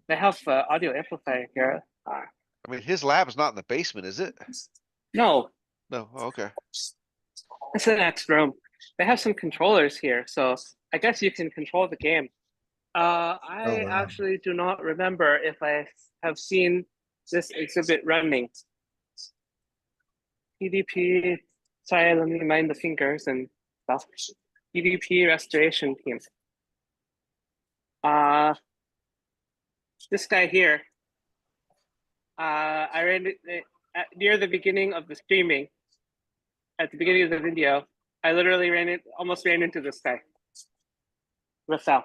[SPEAKER 12] They have audio amplifier here.
[SPEAKER 5] I mean, his lab is not in the basement, is it?
[SPEAKER 12] No,
[SPEAKER 5] No. Oh, okay.
[SPEAKER 12] it's the next room. They have some controllers here, so I guess you can control the game. I actually do not remember if I have seen this exhibit running. PDP, sorry, let me mind the fingers and stuff. PDP restoration team. This guy here, I ran it near the beginning of the streaming. At the beginning of the video, I literally almost ran into this guy. Rafael.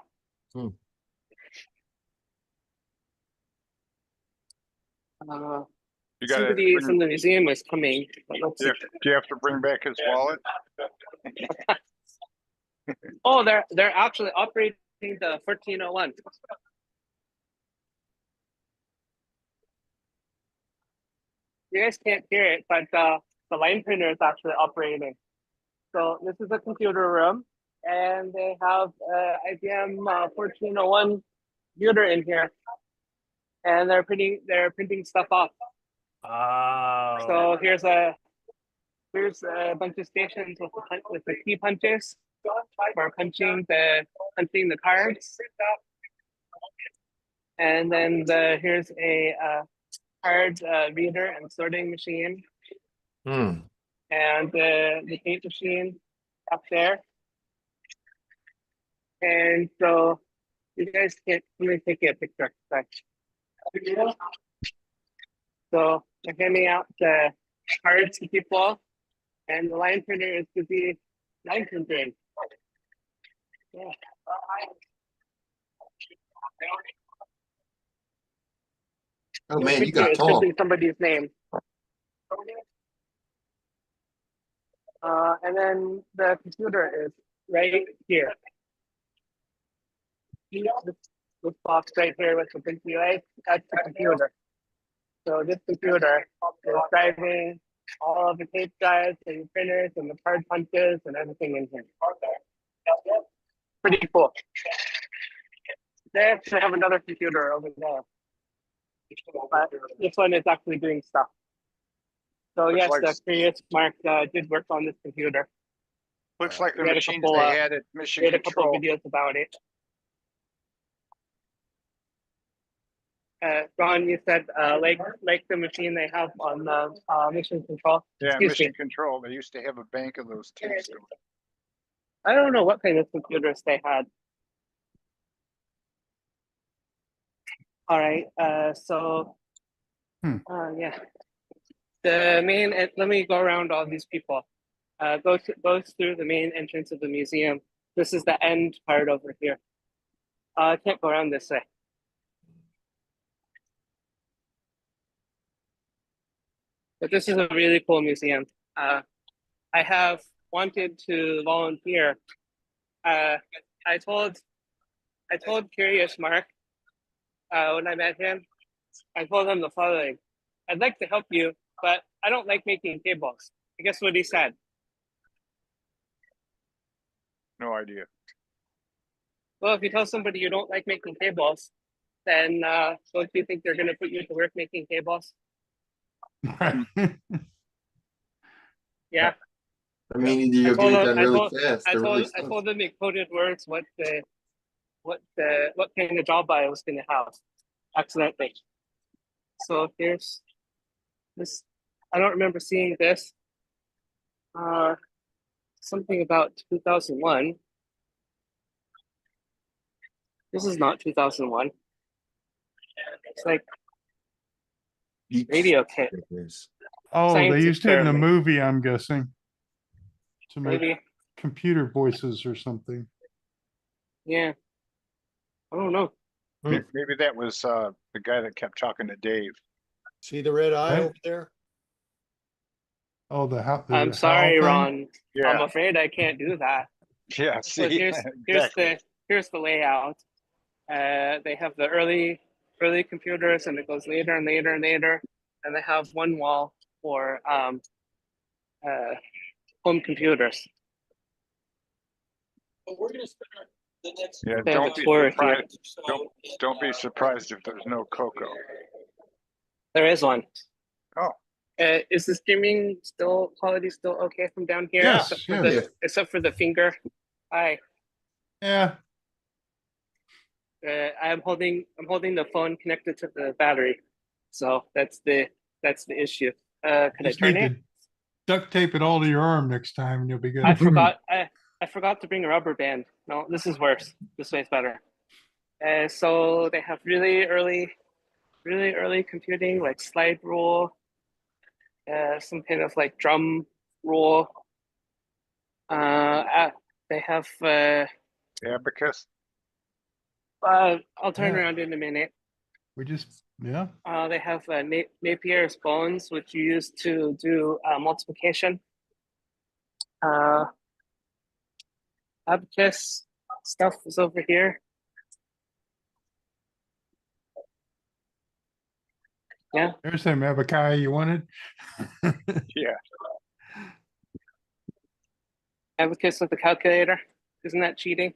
[SPEAKER 12] Somebody from the museum is coming.
[SPEAKER 8] Do you have to bring back his wallet?
[SPEAKER 12] Oh, they're actually operating the 1401. You guys can't hear it, but the line printer is actually operating. So this is a computer room, and they have IBM 1401 computer in here, and they're printing stuff off.
[SPEAKER 9] Oh.
[SPEAKER 12] So here's a bunch of stations with the key punches for punching the cards, and then here's a card reader and sorting machine, and the tape machine up there. And so you guys can't, let me take a picture. So they're handing out the cards to people, and the line printer is to be line printing. Yeah.
[SPEAKER 6] Oh man, you got tall.
[SPEAKER 12] Somebody's name. And then the computer is right here. This box right here with the big light, that's the computer. So this computer is driving all of the tape drives and printers and the card punches and everything in here. Pretty cool. They actually have another computer over there. But this one is actually doing stuff. So yes, the Curious Mark did work on this computer.
[SPEAKER 8] Looks like the
[SPEAKER 12] We had a
[SPEAKER 8] machines
[SPEAKER 12] couple,
[SPEAKER 8] they had at
[SPEAKER 12] we
[SPEAKER 8] Mission
[SPEAKER 12] had a couple
[SPEAKER 8] Control.
[SPEAKER 12] of videos about it. Ron, you said like the machine they have on Mission Control.
[SPEAKER 8] Yeah,
[SPEAKER 12] Excuse
[SPEAKER 8] Mission
[SPEAKER 12] me.
[SPEAKER 8] Control. They used to have a bank of those tapes.
[SPEAKER 12] I don't know what kind of computers they had. All right, so yeah, the main. Let me go around all these people. Goes through the main entrance of the museum. This is the end part over here. I can't go around this way. But this is a really cool museum. I have wanted to volunteer. I told Curious Mark when I met him, I told him the following: I'd like to help you, but I don't like making cables. And guess what he said?
[SPEAKER 8] No idea.
[SPEAKER 11] Well, if you tell somebody you don't like making cables, then don't you think they're going to put you to work making cables? Yeah.
[SPEAKER 6] I mean, you'll get it done really fast.
[SPEAKER 11] I
[SPEAKER 6] They're really
[SPEAKER 11] told them in coded words what kind of job I was going to have accidentally. So here's this. I don't remember seeing this. Something about 2001. This is not 2001. It's like radio kit.
[SPEAKER 15] Oh, they
[SPEAKER 11] Science
[SPEAKER 15] used it in a
[SPEAKER 11] experiment.
[SPEAKER 15] movie, I'm guessing, to make
[SPEAKER 11] Maybe.
[SPEAKER 15] computer voices or something.
[SPEAKER 11] Yeah. I don't know.
[SPEAKER 8] Maybe that was the guy that kept talking to Dave.
[SPEAKER 13] See the red eye
[SPEAKER 15] Right.
[SPEAKER 13] over there?
[SPEAKER 15] Oh,
[SPEAKER 11] I'm sorry,
[SPEAKER 15] HAL thing?
[SPEAKER 11] Ron.
[SPEAKER 8] Yeah.
[SPEAKER 11] I'm afraid I can't do that.
[SPEAKER 8] Yeah,
[SPEAKER 11] So
[SPEAKER 8] see,
[SPEAKER 11] here's the layout. They have the early computers, and it goes later and later and later, and they have one wall for home computers.
[SPEAKER 4] But we're gonna start the next.
[SPEAKER 8] Yeah,
[SPEAKER 11] They have
[SPEAKER 8] don't
[SPEAKER 11] a
[SPEAKER 8] be
[SPEAKER 11] tour here.
[SPEAKER 8] surprised. Don't be surprised if there's no CoCo.
[SPEAKER 11] There is one.
[SPEAKER 8] Oh.
[SPEAKER 11] Is the streaming quality still okay from down here?
[SPEAKER 15] Yes,
[SPEAKER 11] Except for the finger. Hi.
[SPEAKER 15] Yeah.
[SPEAKER 11] I'm holding the phone connected to the battery, so that's the issue. Could I
[SPEAKER 15] Just
[SPEAKER 11] turn
[SPEAKER 15] need
[SPEAKER 11] it?
[SPEAKER 15] to duct tape it all to your arm next time and you'll be good.
[SPEAKER 11] I forgot. I forgot to bring a rubber band. No, this is worse. This way's better. So they have really early computing, like slide rule, some kind of like drum rule. They have
[SPEAKER 8] Abacus.
[SPEAKER 11] I'll turn
[SPEAKER 15] Yeah.
[SPEAKER 11] around in a minute.
[SPEAKER 15] We just, yeah.
[SPEAKER 11] They have Napier's bones, which you use to do multiplication. Abacus stuff is over here. Yeah.
[SPEAKER 15] There's some Abakai you wanted.
[SPEAKER 8] Yeah.
[SPEAKER 11] Abacus with the calculator. Isn't that cheating?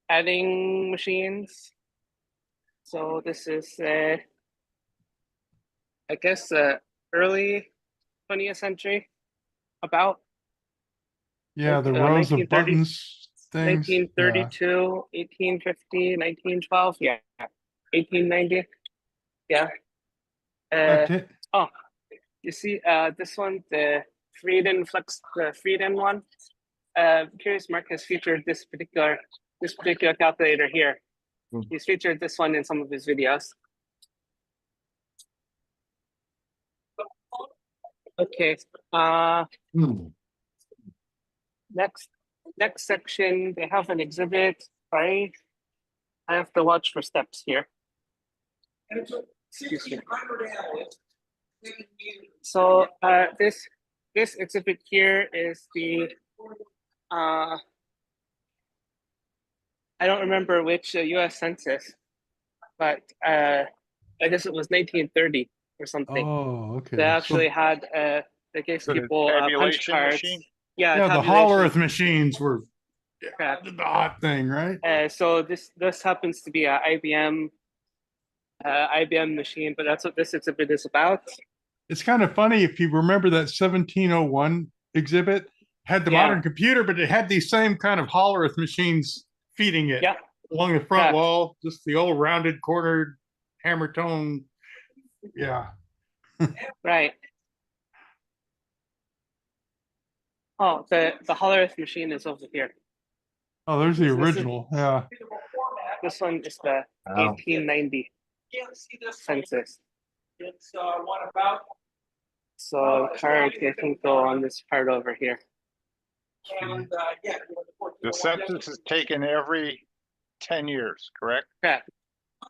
[SPEAKER 11] Adding machines. So this is, I guess, early 20th century, about.
[SPEAKER 15] Yeah, the rows of
[SPEAKER 11] 1930
[SPEAKER 15] buttons things.
[SPEAKER 11] 1932, 1850, 1912, yeah, 1890, yeah.
[SPEAKER 15] That's it.
[SPEAKER 11] Oh, you see, this one, the Frieden one. Curious Mark has featured this particular calculator here. He's featured this one in some of his videos. Okay. Next section, they have an exhibit. Sorry, I have to watch for steps here. Excuse me. So this exhibit here is the I don't remember which U.S. census, but I guess it was 1930 or something.
[SPEAKER 15] Oh, okay.
[SPEAKER 11] They actually had they gave
[SPEAKER 8] So the
[SPEAKER 11] people punch
[SPEAKER 8] tabulation
[SPEAKER 11] cards.
[SPEAKER 8] machine?
[SPEAKER 11] Yeah,
[SPEAKER 15] Yeah, the
[SPEAKER 11] tabulation.
[SPEAKER 15] Hollerith machines were
[SPEAKER 11] Correct.
[SPEAKER 15] the hot thing, right?
[SPEAKER 11] So this happens to be a IBM machine, but that's what this exhibit is about.
[SPEAKER 15] It's kind of funny if you remember that 1701 exhibit had the modern computer, but it had these same kind of Hollerith machines feeding it along the front wall, just the old rounded cornered hammer tone. Yeah.
[SPEAKER 11] Right. Oh, the Hollerith machine is over here.
[SPEAKER 15] Oh, there's the
[SPEAKER 11] This is-
[SPEAKER 15] original. Yeah.
[SPEAKER 11] This one is the 1890 census.
[SPEAKER 4] It's one about.
[SPEAKER 11] So cards, I think, go on this part over here.
[SPEAKER 4] And yeah.
[SPEAKER 8] The census is taken every 10 years, correct?
[SPEAKER 11] Correct.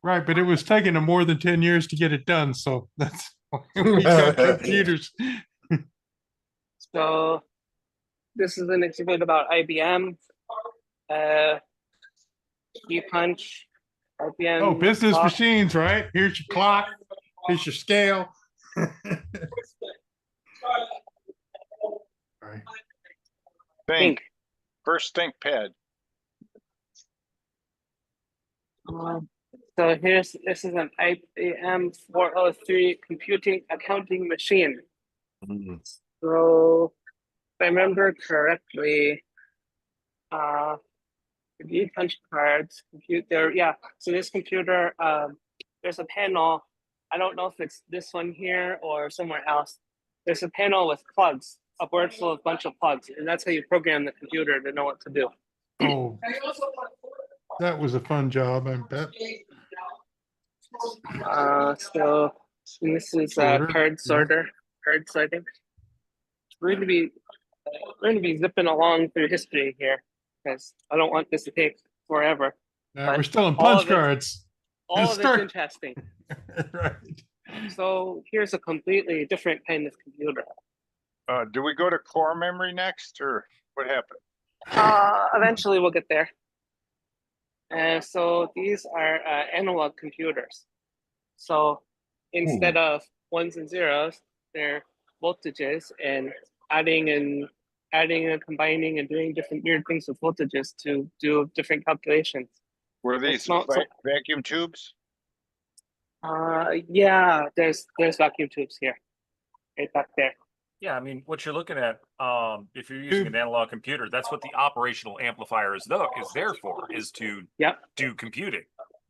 [SPEAKER 15] Right, but it was taking them more than 10 years to get it done, so that's why we got computers.
[SPEAKER 11] So this is an exhibit about IBM, punch, IBM.
[SPEAKER 15] Oh, business
[SPEAKER 11] clock.
[SPEAKER 15] machines, right? Here's your clock. Here's your scale.
[SPEAKER 8] Think. First ThinkPad.
[SPEAKER 11] So this is an IBM 403 computing accounting machine. So if I remember correctly, you punch cards, compute there. Yeah. So this computer, there's a panel. I don't know if it's this one here or somewhere else. There's a panel with plugs, a board full of a bunch of plugs, and that's how you program the computer to know what to do.
[SPEAKER 15] Oh, that was a fun job, I bet.
[SPEAKER 11] So this is
[SPEAKER 15] Sorter,
[SPEAKER 11] card sorter, card sorting. We're going to be zipping along through history here because I don't want this to take forever.
[SPEAKER 15] We're still in
[SPEAKER 11] all
[SPEAKER 15] punch
[SPEAKER 11] of it-
[SPEAKER 15] cards.
[SPEAKER 11] All of
[SPEAKER 15] Start-
[SPEAKER 11] it's interesting.
[SPEAKER 15] Right.
[SPEAKER 11] So here's a completely different kind of computer.
[SPEAKER 8] Do we go to core memory next, or what happened?
[SPEAKER 11] Eventually we'll get there. So these are analog computers. So instead of ones and zeros, they're voltages, and adding and combining and doing different weird things with voltages to do different calculations.
[SPEAKER 8] Were these
[SPEAKER 11] It's not so-
[SPEAKER 8] vacuum tubes?
[SPEAKER 11] Yeah, there's vacuum tubes here, right back there.
[SPEAKER 9] Yeah, I mean, what you're looking at, if you're using an analog computer, that's what the operational amplifier is there for, is to do computing.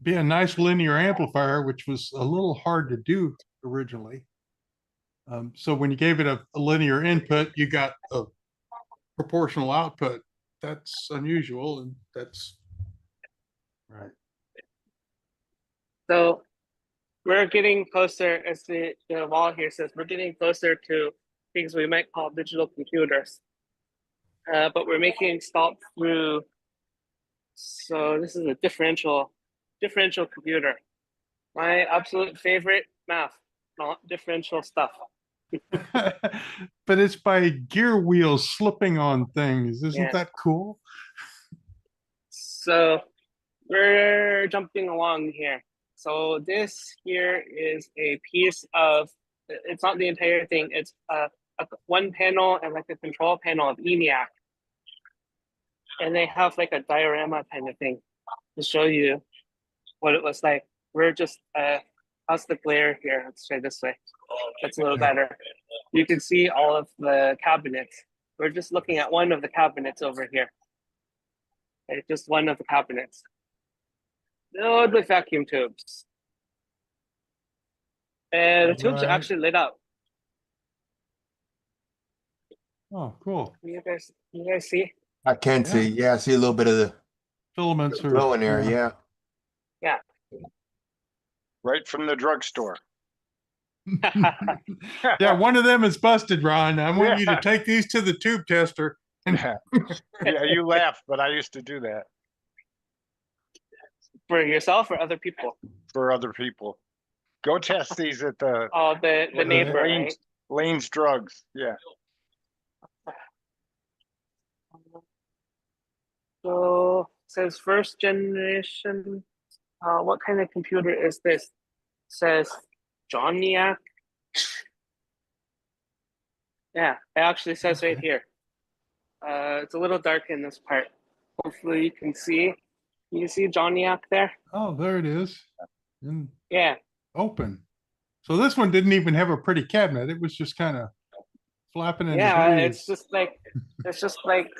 [SPEAKER 15] Be a nice linear amplifier, which was a little hard to do originally. So when you gave it a linear input, you got a proportional output. That's unusual, and that's right.
[SPEAKER 11] So we're getting closer, as the wall here says, we're getting closer to things we might call digital computers. But we're making stop through. So this is a differential computer. My absolute favorite, math, not differential stuff.
[SPEAKER 15] But it's by gear wheels slipping on things. Isn't that cool?
[SPEAKER 11] So we're jumping along here. So this here is a piece of, it's not the entire thing, it's one panel and like a control panel of ENIAC. And they have like a diorama kind of thing to show you what it was like. We're just, how's the glare here? Let's try this way. That's a little better. You can see all of the cabinets. We're just looking at one of the cabinets over here. Okay, just one of the cabinets. Filled with vacuum tubes. And the tubes are actually lit up.
[SPEAKER 15] Oh, cool.
[SPEAKER 11] You guys see?
[SPEAKER 6] I can see. Yeah, I see a little bit of the
[SPEAKER 15] filaments
[SPEAKER 6] flow in there. Yeah.
[SPEAKER 11] Yeah.
[SPEAKER 8] Right from the drugstore.
[SPEAKER 15] Yeah, one of them is busted, Ron. I want you to take these to the tube tester.
[SPEAKER 8] Yeah, you laugh, but I used to do that.
[SPEAKER 11] For yourself or other people?
[SPEAKER 8] For other people. Go test these at the
[SPEAKER 11] the neighbor, right?
[SPEAKER 8] Lane's Drugs. Yeah.
[SPEAKER 11] So it says first generation. What kind of computer is this? It says Johniac. Yeah, it actually says right here. It's a little dark in this part. Hopefully you can see. You see Johniac there?
[SPEAKER 15] Oh, there it is. And
[SPEAKER 11] yeah.
[SPEAKER 15] Open. So this one didn't even have a pretty cabinet. It was just kind of flapping in
[SPEAKER 11] Yeah,
[SPEAKER 15] the breeze.
[SPEAKER 11] it's just like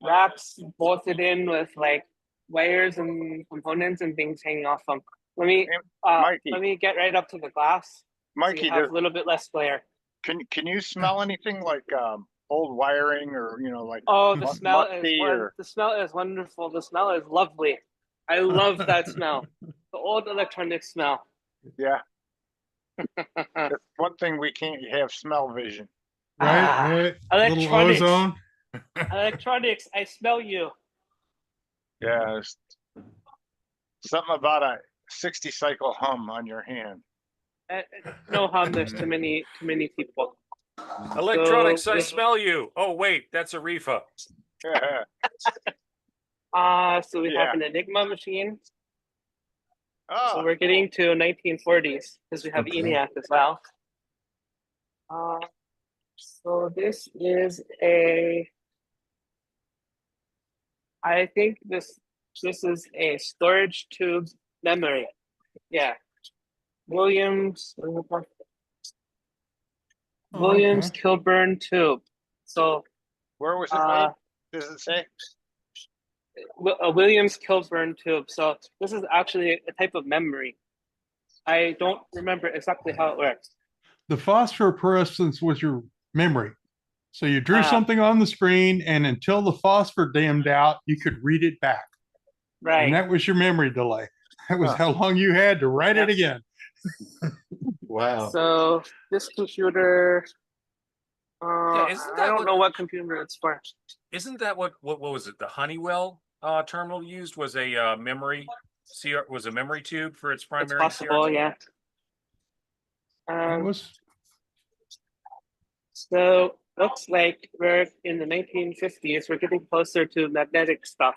[SPEAKER 11] wraps bolted in with like wires and components and things hanging off them. Let me get right up to the glass.
[SPEAKER 8] Mikey,
[SPEAKER 11] so you have a little bit less glare.
[SPEAKER 8] Can you smell anything like old wiring or like
[SPEAKER 11] the smell is wonderful. The smell is lovely. I love that smell. The old electronic smell.
[SPEAKER 8] Yeah. That's one thing we can't have smell vision.
[SPEAKER 15] Right.
[SPEAKER 11] Electronics.
[SPEAKER 15] Little ozone.
[SPEAKER 11] Electronics, I smell you.
[SPEAKER 8] Yeah. Something about a 60 cycle hum on your hand.
[SPEAKER 11] No hum, there's too many people.
[SPEAKER 9] Electronics, I smell you. Oh wait, that's a refa.
[SPEAKER 11] So we have an Enigma machine.
[SPEAKER 8] Oh.
[SPEAKER 11] So we're getting to 1940s because we have ENIAC as well. So this is a I think this is a storage tube memory. Yeah. Williams Williams Kilburn tube. So
[SPEAKER 8] where was it made? Does it say?
[SPEAKER 11] A Williams Kilburn tube. So this is actually a type of memory. I don't remember exactly how it works.
[SPEAKER 15] The phosphorescence was your memory. So you drew something on the screen, and until the phosphor dimmed out, you could read it back.
[SPEAKER 11] Right.
[SPEAKER 15] And that was your memory delay. That was how long you had to write it again.
[SPEAKER 6] Wow.
[SPEAKER 11] So this computer,
[SPEAKER 9] isn't
[SPEAKER 11] I don't know what computer it's for.
[SPEAKER 9] Isn't that what was it? The Honeywell terminal used was a memory was a memory tube for its primary.
[SPEAKER 11] It's possible,
[SPEAKER 9] CRT?
[SPEAKER 11] yeah.
[SPEAKER 15] It was.
[SPEAKER 11] So looks like we're in the 1950s. We're getting closer to magnetic stuff.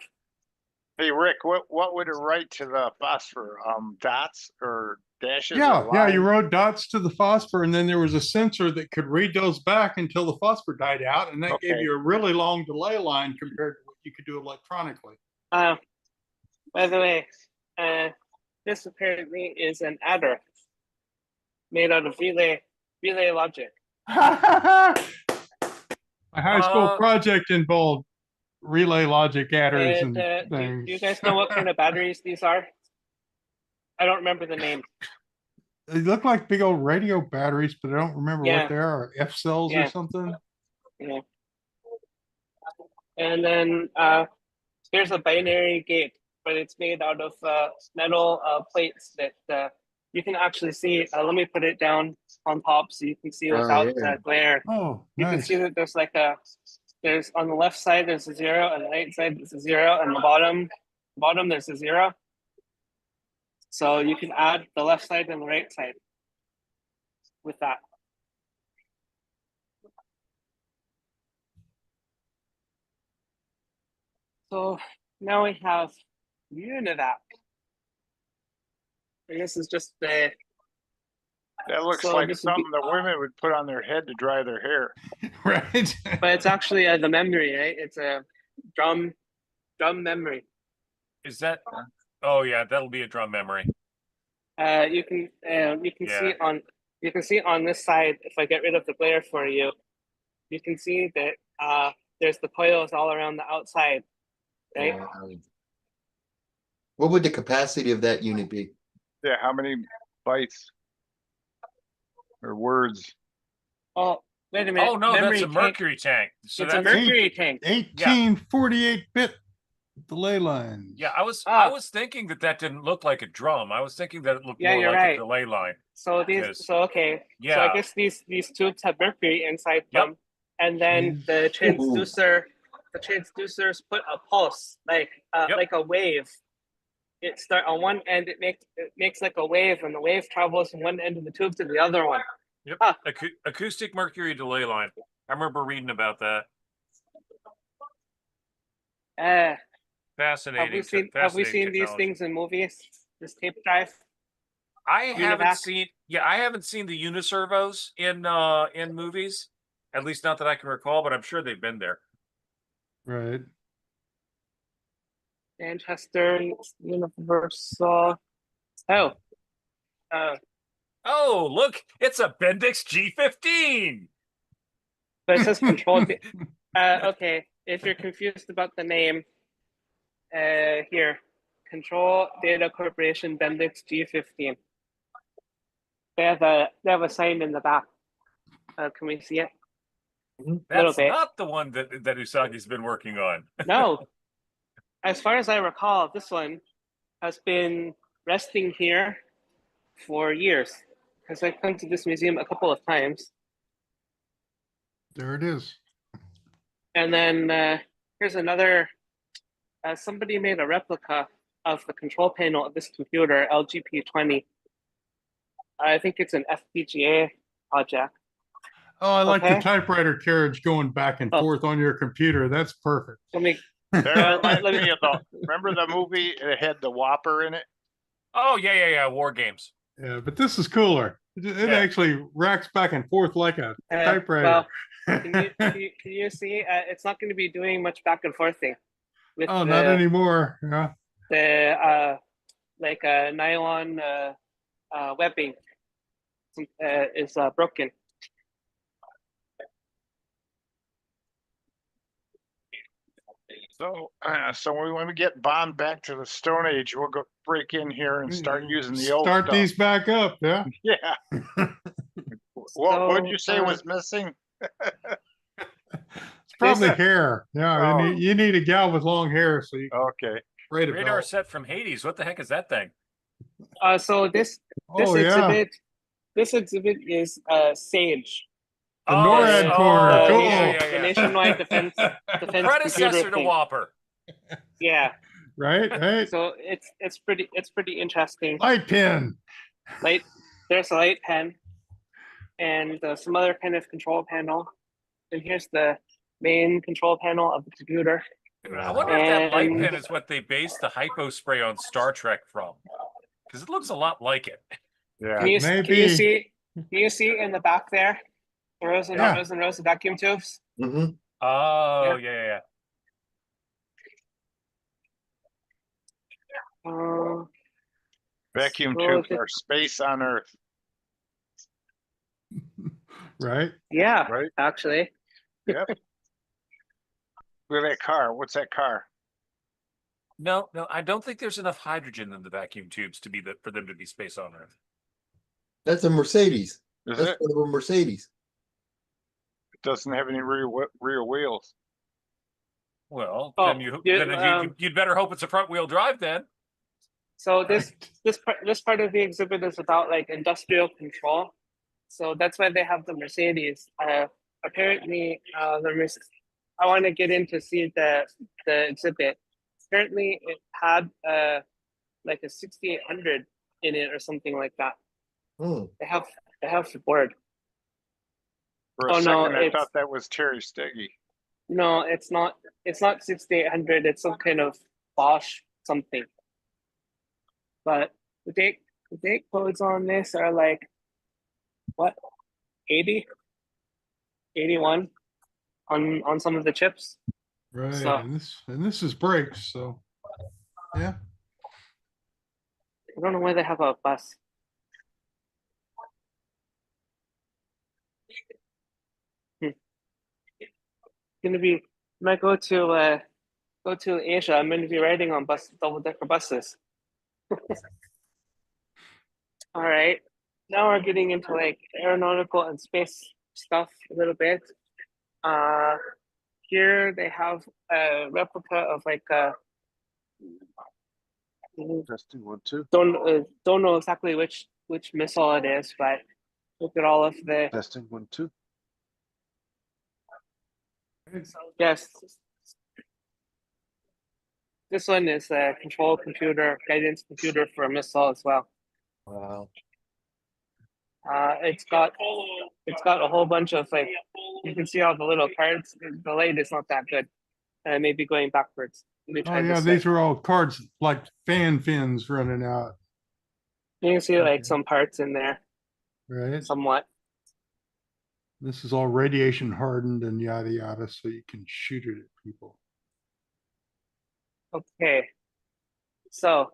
[SPEAKER 8] Hey Rick, what would it write to the phosphor? Dots or dashes?
[SPEAKER 15] Yeah,
[SPEAKER 8] or
[SPEAKER 15] yeah. You
[SPEAKER 8] lines?
[SPEAKER 15] wrote dots to the phosphor, and then there was a sensor that could read those back until the phosphor died out, and that gave
[SPEAKER 8] Okay.
[SPEAKER 15] you a really long delay line compared to what you could do electronically.
[SPEAKER 11] By the way, this apparently is an adder made out of relay logic.
[SPEAKER 15] My high school project involved relay logic adders and
[SPEAKER 11] Do
[SPEAKER 15] things.
[SPEAKER 11] you guys know what kind of batteries these are? I don't remember the name.
[SPEAKER 15] They look like big old radio batteries, but I don't remember what they are. F cells or something.
[SPEAKER 11] Yeah. And then here's a binary gate, but it's made out of metal plates that you can actually see. Let me put it down on top so you can see without glare.
[SPEAKER 15] Oh,
[SPEAKER 11] you can see that there's like there's on the left side there's a 0, on the right side there's a 0, and the bottom there's a 0. So you can add the left side and the right side with that. So now we have UNIVAC. And this is just the.
[SPEAKER 8] That looks like something that women would put on their head to dry their hair.
[SPEAKER 15] Right.
[SPEAKER 11] But it's actually the memory, right? It's a drum memory.
[SPEAKER 9] Is that? Oh yeah, that'll be a drum memory.
[SPEAKER 11] You can see on this side, if I get rid of the glare for you, you can see that there's the coils all around the outside, right?
[SPEAKER 6] What would the capacity of that unit be?
[SPEAKER 8] Yeah, how many bytes or words?
[SPEAKER 11] Oh, wait a minute.
[SPEAKER 9] Oh no, that's a mercury tank. So
[SPEAKER 11] it's a mercury tank.
[SPEAKER 15] 1848-bit delay lines.
[SPEAKER 9] Yeah, I was thinking that didn't look like a drum. I was thinking that it looked more
[SPEAKER 11] you're
[SPEAKER 9] like
[SPEAKER 11] right.
[SPEAKER 9] a delay line.
[SPEAKER 11] So okay.
[SPEAKER 9] Yeah.
[SPEAKER 11] So I guess these tubes have mercury inside them, and then the transducers put a pulse like a wave. It start on one end. It makes like a wave, and the wave travels from one end of the tube to the other one.
[SPEAKER 9] Yep. Acoustic mercury delay line. I remember reading about that. Fascinating.
[SPEAKER 11] Have we seen these things in movies? This tape drive?
[SPEAKER 9] I haven't seen the uniservos in movies. At least not that I can recall, but I'm sure they've been there.
[SPEAKER 15] Right.
[SPEAKER 11] Manchester Universal.
[SPEAKER 9] Oh, look, it's a Bendix G15.
[SPEAKER 11] But it says control. Okay, if you're confused about the name, here, Control Data Corporation Bendix G15. They have a sign in the back. Can we see it?
[SPEAKER 9] That's not the one that Usagi's been working on.
[SPEAKER 11] No. As far as I recall, this one has been resting here for years. Because I've come to this museum a couple of times.
[SPEAKER 15] There it is.
[SPEAKER 11] And then here's another. Somebody made a replica of the control panel of this computer, LGP20. I think it's an FPGA project.
[SPEAKER 15] Oh, I like the typewriter carriage going back and forth on your computer. That's perfect.
[SPEAKER 8] Remember the movie? It had the Whopper in it.
[SPEAKER 9] Oh yeah. War Games.
[SPEAKER 15] Yeah, but this is cooler. It actually racks back and forth like a typewriter.
[SPEAKER 11] Well, can you see? It's not going to be doing much back and forth thing. with
[SPEAKER 15] Oh, not anymore. Yeah.
[SPEAKER 11] the like a nylon webbing is broken.
[SPEAKER 8] So when we get bombed back to the Stone Age, we'll go break in here and start using the old
[SPEAKER 15] Start
[SPEAKER 8] stuff.
[SPEAKER 15] these back up. Yeah.
[SPEAKER 8] Yeah. What did you say was missing?
[SPEAKER 15] It's probably hair. Yeah.
[SPEAKER 8] Oh.
[SPEAKER 15] You need a gal with long hair. So you
[SPEAKER 8] okay.
[SPEAKER 9] Radar set from Hades. What the heck is that thing?
[SPEAKER 11] So this
[SPEAKER 15] Oh, yeah.
[SPEAKER 11] exhibit is Sage.
[SPEAKER 15] The NORAD core. Cool.
[SPEAKER 11] The nationwide defense
[SPEAKER 9] Predecessor
[SPEAKER 11] computer
[SPEAKER 9] to
[SPEAKER 11] thing.
[SPEAKER 9] Whopper.
[SPEAKER 11] Yeah.
[SPEAKER 15] Right.
[SPEAKER 11] So it's pretty interesting.
[SPEAKER 15] Light pin.
[SPEAKER 11] There's a light pen, and some other kind of control panel. And here's the main control panel of the computer.
[SPEAKER 9] I wonder if that light pen is what they based the hypo spray on Star Trek from, because it looks a lot like it.
[SPEAKER 8] Yeah,
[SPEAKER 11] Can you see in the back there, rows and rows and rows of vacuum tubes?
[SPEAKER 6] Mm-hmm.
[SPEAKER 9] Oh yeah.
[SPEAKER 8] Vacuum tubes are space on Earth.
[SPEAKER 15] Right.
[SPEAKER 11] Yeah.
[SPEAKER 8] Right.
[SPEAKER 11] Actually.
[SPEAKER 8] Yep. Look at that car. What's that car?
[SPEAKER 9] No, I don't think there's enough hydrogen in the vacuum tubes to be for them to be space on Earth.
[SPEAKER 6] That's a Mercedes.
[SPEAKER 8] Is
[SPEAKER 6] That's
[SPEAKER 8] it?
[SPEAKER 6] one of a Mercedes.
[SPEAKER 8] It doesn't have any rear wheels.
[SPEAKER 9] Well, then you'd better hope it's a front wheel drive then.
[SPEAKER 11] So this part of the exhibit is about like industrial control. So that's why they have the Mercedes. Apparently, I want to get in to see the exhibit. Apparently, it had like a 6800 in it or something like that. They have the board.
[SPEAKER 8] For a second, I thought that was Terry Steggy.
[SPEAKER 11] No, it's not. It's not 6800. It's some kind of Bosch something. But the date codes on this are like what 80, 81 on some of the chips.
[SPEAKER 15] Right.
[SPEAKER 11] So,
[SPEAKER 15] And this is brakes. So yeah.
[SPEAKER 11] I don't know why they have a bus. When I go to Asia, I'm going to be riding on double-decker buses. All right, now we're getting into like aeronautical and space stuff a little bit. Here they have a replica of like
[SPEAKER 5] Testing 1, 2.
[SPEAKER 11] Don't know exactly which missile it is, but look at all of the
[SPEAKER 5] Testing 1, 2.
[SPEAKER 11] Yes. This one is a control computer, guidance computer for a missile as well.
[SPEAKER 6] Wow.
[SPEAKER 11] It's got a whole bunch of like, you can see all the little cards. The light is not that good. Maybe going backwards. Let me
[SPEAKER 15] Oh
[SPEAKER 11] try
[SPEAKER 15] yeah,
[SPEAKER 11] this
[SPEAKER 15] these
[SPEAKER 11] way.
[SPEAKER 15] are all cards like fan fins running out.
[SPEAKER 11] You can see like some parts in there.
[SPEAKER 15] Right.
[SPEAKER 11] Somewhat.
[SPEAKER 15] This is all radiation hardened and yada yada, so you can shoot it at people.
[SPEAKER 11] Okay. So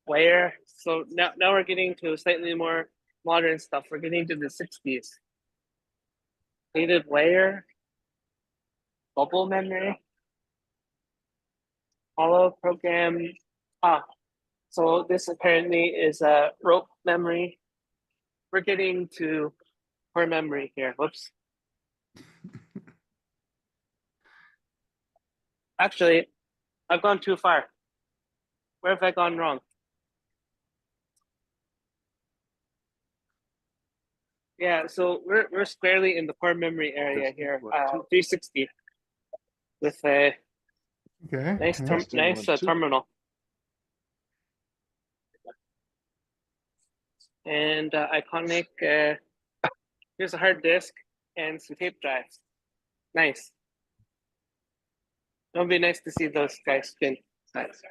[SPEAKER 11] now we're getting to slightly more modern stuff. We're getting to the 60s. Native layer, bubble memory, hollow program. So this apparently is a rope memory. We're getting to core memory here. Whoops. Actually, I've gone too far. Where have I gone wrong? Yeah, so we're squarely in the core memory area here. 360 with a nice terminal. And iconic. Here's a hard disk and some tape drives. Nice. It'll be nice to see those guys spin. Nice.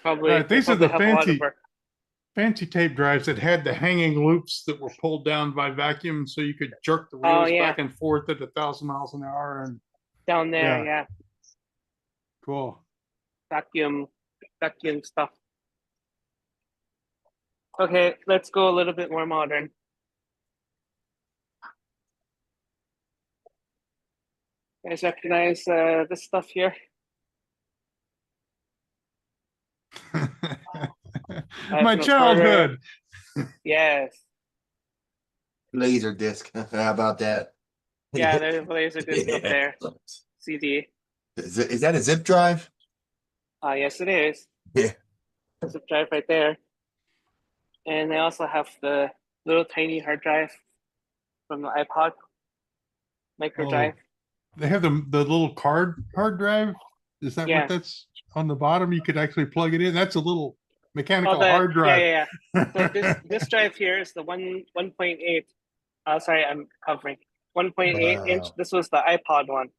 [SPEAKER 11] Probably.
[SPEAKER 15] These are the
[SPEAKER 11] have a lot of
[SPEAKER 15] fancy
[SPEAKER 11] work.
[SPEAKER 15] fancy tape drives that had the hanging loops that were pulled down by vacuum, so you could jerk the wheels back and forth at 1,000 miles an hour. And
[SPEAKER 11] down there, yeah.
[SPEAKER 15] Cool.
[SPEAKER 11] vacuum stuff. Okay, let's go a little bit more modern. You guys recognize this stuff here?
[SPEAKER 15] My childhood.
[SPEAKER 11] Yes.
[SPEAKER 6] Laser disc. How about that?
[SPEAKER 11] Yeah, there's a laser disc up there. CD.
[SPEAKER 6] Is that a zip drive?
[SPEAKER 11] Yes, it is.
[SPEAKER 6] Yeah.
[SPEAKER 11] Zip drive right there. And they also have the little tiny hard drive from the iPod, micro drive.
[SPEAKER 15] They have the little hard drive. Is that
[SPEAKER 11] Yeah.
[SPEAKER 15] what that's on the bottom? You could actually plug it in. That's a little mechanical
[SPEAKER 11] Oh,
[SPEAKER 15] hard drive.
[SPEAKER 11] Yeah. So this drive here is the 1.8. Sorry, I'm covering 1.8 inch. This was the iPod one.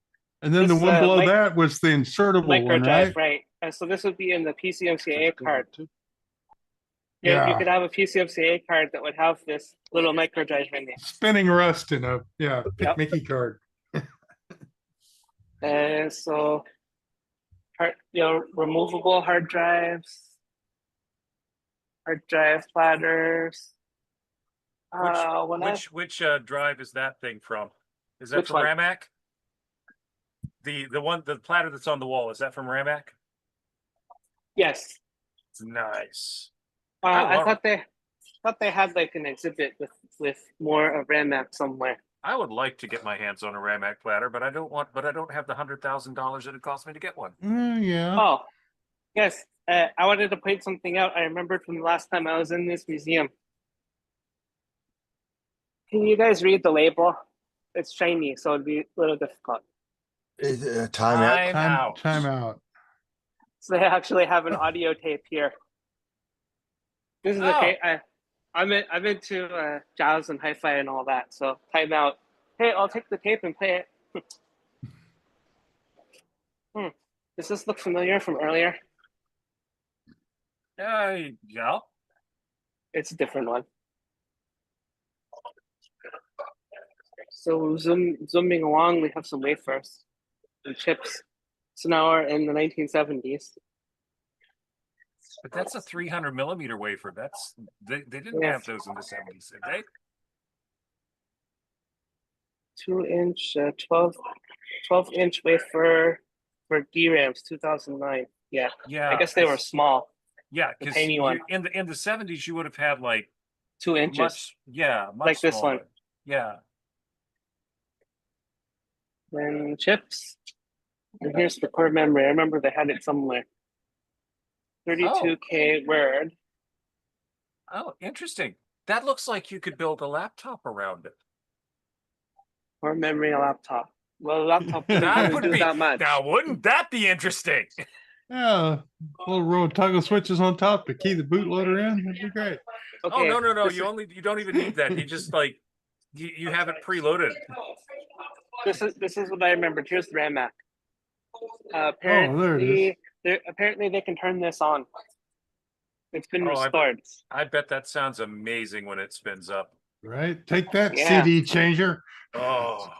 [SPEAKER 15] And then
[SPEAKER 11] This
[SPEAKER 15] the one
[SPEAKER 11] is,
[SPEAKER 15] below
[SPEAKER 11] mic-
[SPEAKER 15] that was the insertable
[SPEAKER 11] Micro
[SPEAKER 15] one,
[SPEAKER 11] drive,
[SPEAKER 15] right?
[SPEAKER 11] right? And so this would be in the PCMCIA card.
[SPEAKER 15] Yeah.
[SPEAKER 11] You could have a PCMCIA card that would have this little micro drive in there.
[SPEAKER 15] Spinning rust in a
[SPEAKER 11] Yep.
[SPEAKER 15] Mickey card.
[SPEAKER 11] And so, removable hard drive platters.
[SPEAKER 9] Which drive is that thing from? Is that
[SPEAKER 11] Which
[SPEAKER 9] from
[SPEAKER 11] one?
[SPEAKER 9] Ramac? The platter that's on the wall, is that from Ramac?
[SPEAKER 11] Yes.
[SPEAKER 9] It's nice.
[SPEAKER 11] I thought they had like an exhibit with more of Ramac somewhere.
[SPEAKER 9] I would like to get my hands on a Ramac platter, but I don't have the $100,000 that it cost me to get one.
[SPEAKER 15] Yeah.
[SPEAKER 11] Oh, yes. I wanted to point something out. I remembered from the last time I was in this museum. Can you guys read the label? It's Chinese, so it'd be a little difficult.
[SPEAKER 6] Time out.
[SPEAKER 15] Time out.
[SPEAKER 11] So they actually have an audio tape here. This is the tape. I'm into jazz and hi-fi and all that. So time out. Hey, I'll take the tape and play it. Does this look familiar from earlier?
[SPEAKER 9] Yeah.
[SPEAKER 11] It's a different one. So zooming along, we have some wafers and chips. So now we're in the 1970s.
[SPEAKER 9] But that's a 300 millimeter wafer. They didn't have those in the 70s, did they?
[SPEAKER 11] 2-inch, 12-inch wafer for DRAMs, 2009. Yeah. I guess they were small.
[SPEAKER 9] Yeah,
[SPEAKER 11] the
[SPEAKER 9] because
[SPEAKER 11] tiny one.
[SPEAKER 9] in the 70s you would have had like
[SPEAKER 11] 2 inches.
[SPEAKER 9] much
[SPEAKER 11] like this
[SPEAKER 9] smaller.
[SPEAKER 11] one.
[SPEAKER 9] Yeah.
[SPEAKER 11] Then chips. And here's the core memory. I remember they had it somewhere. 32K word.
[SPEAKER 9] Oh, interesting. That looks like you could build a laptop around it.
[SPEAKER 11] Core memory laptop. Well, a laptop wouldn't do that much.
[SPEAKER 9] Now, wouldn't that be interesting?
[SPEAKER 15] Yeah, little row of toggle switches on top to key the bootloader in. That'd be great.
[SPEAKER 11] Okay,
[SPEAKER 9] oh no! You don't even need that. You just like you have it preloaded.
[SPEAKER 11] This is what I remembered. Here's the RAM Mac.
[SPEAKER 15] There it is.
[SPEAKER 11] Apparently they can turn this on. It's been restored.
[SPEAKER 9] I bet that sounds amazing when it spins up.
[SPEAKER 15] Right? Take that,
[SPEAKER 11] Yeah.
[SPEAKER 15] CD changer.
[SPEAKER 9] Oh.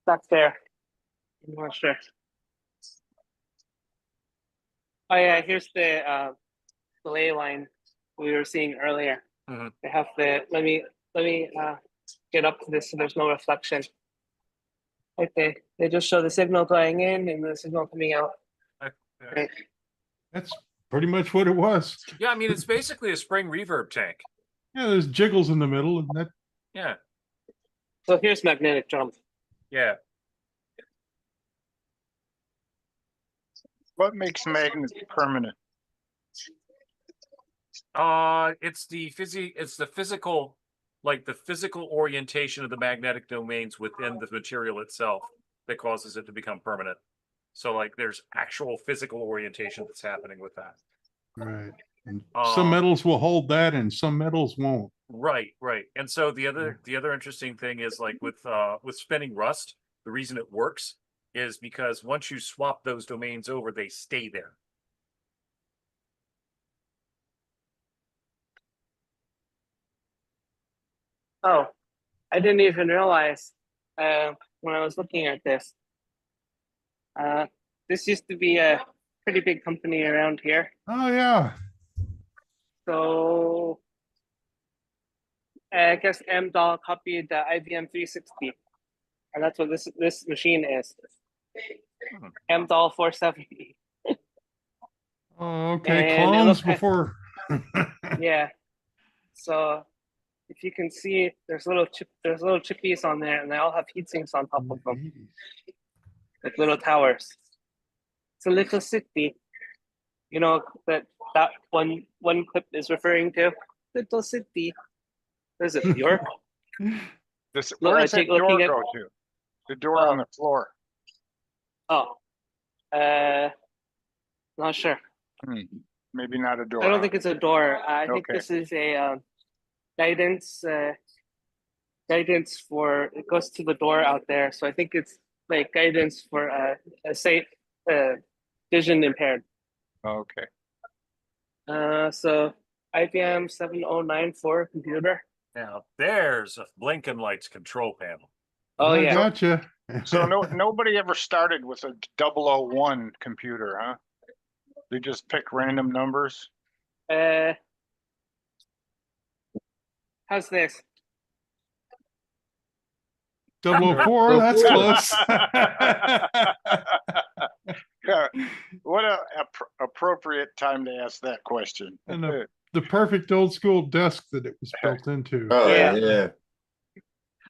[SPEAKER 11] Back there. I'm not sure. Oh yeah, here's the delay line we were seeing earlier.
[SPEAKER 9] Mhm.
[SPEAKER 11] They have the let me get up to this so there's no reflection. Right there. They just show the signal going in and the signal coming out. Right.
[SPEAKER 15] That's pretty much what it was.
[SPEAKER 9] Yeah, I mean it's basically a spring reverb tank.
[SPEAKER 15] Yeah, there's jiggles in the middle, and that.
[SPEAKER 9] Yeah.
[SPEAKER 11] So here's magnetic drum.
[SPEAKER 9] Yeah.
[SPEAKER 8] What makes magnets permanent?
[SPEAKER 9] It's the physical, like the physical orientation of the magnetic domains within the material itself that causes it to become permanent. So like there's actual physical orientation that's happening with that.
[SPEAKER 15] Right. And some metals will hold that and some metals won't.
[SPEAKER 9] Right. And so the other interesting thing is like with spinning rust, the reason it works is because once you swap those domains over, they stay there.
[SPEAKER 11] Oh, I didn't even realize when I was looking at this. This used to be a pretty big company around here.
[SPEAKER 15] Oh yeah.
[SPEAKER 11] So I guess M-Doll copied the IBM 360, and that's what this machine is. M-Doll 470.
[SPEAKER 15] Oh, okay.
[SPEAKER 11] And it
[SPEAKER 15] Clones
[SPEAKER 11] looks
[SPEAKER 15] before.
[SPEAKER 11] yeah. So if you can see, there's little chippies on there, and they all have heat sinks on top of them, like little towers. It's a little city. You know that one clip is referring to little city. Where's it? York.
[SPEAKER 8] Where does that door
[SPEAKER 11] looking at-
[SPEAKER 8] go to? The door on the floor.
[SPEAKER 11] Oh, not sure.
[SPEAKER 8] Maybe not a door.
[SPEAKER 11] I don't think it's a door. I think
[SPEAKER 8] Okay.
[SPEAKER 11] this is a guidance. Guidance for it goes to the door out there. So I think it's like guidance for a safe vision impaired.
[SPEAKER 8] Okay.
[SPEAKER 11] So IBM 7094 computer.
[SPEAKER 9] Now there's a blinking lights control panel.
[SPEAKER 11] Oh
[SPEAKER 15] I
[SPEAKER 11] yeah.
[SPEAKER 15] gotcha.
[SPEAKER 8] So nobody ever started with a 001 computer, huh? They just pick random numbers.
[SPEAKER 11] How's this?
[SPEAKER 15] 004, that's close.
[SPEAKER 8] Yeah, what a appropriate time to ask that question.
[SPEAKER 15] And the perfect old school desk that it was built into.
[SPEAKER 6] Oh
[SPEAKER 11] Yeah.
[SPEAKER 6] yeah.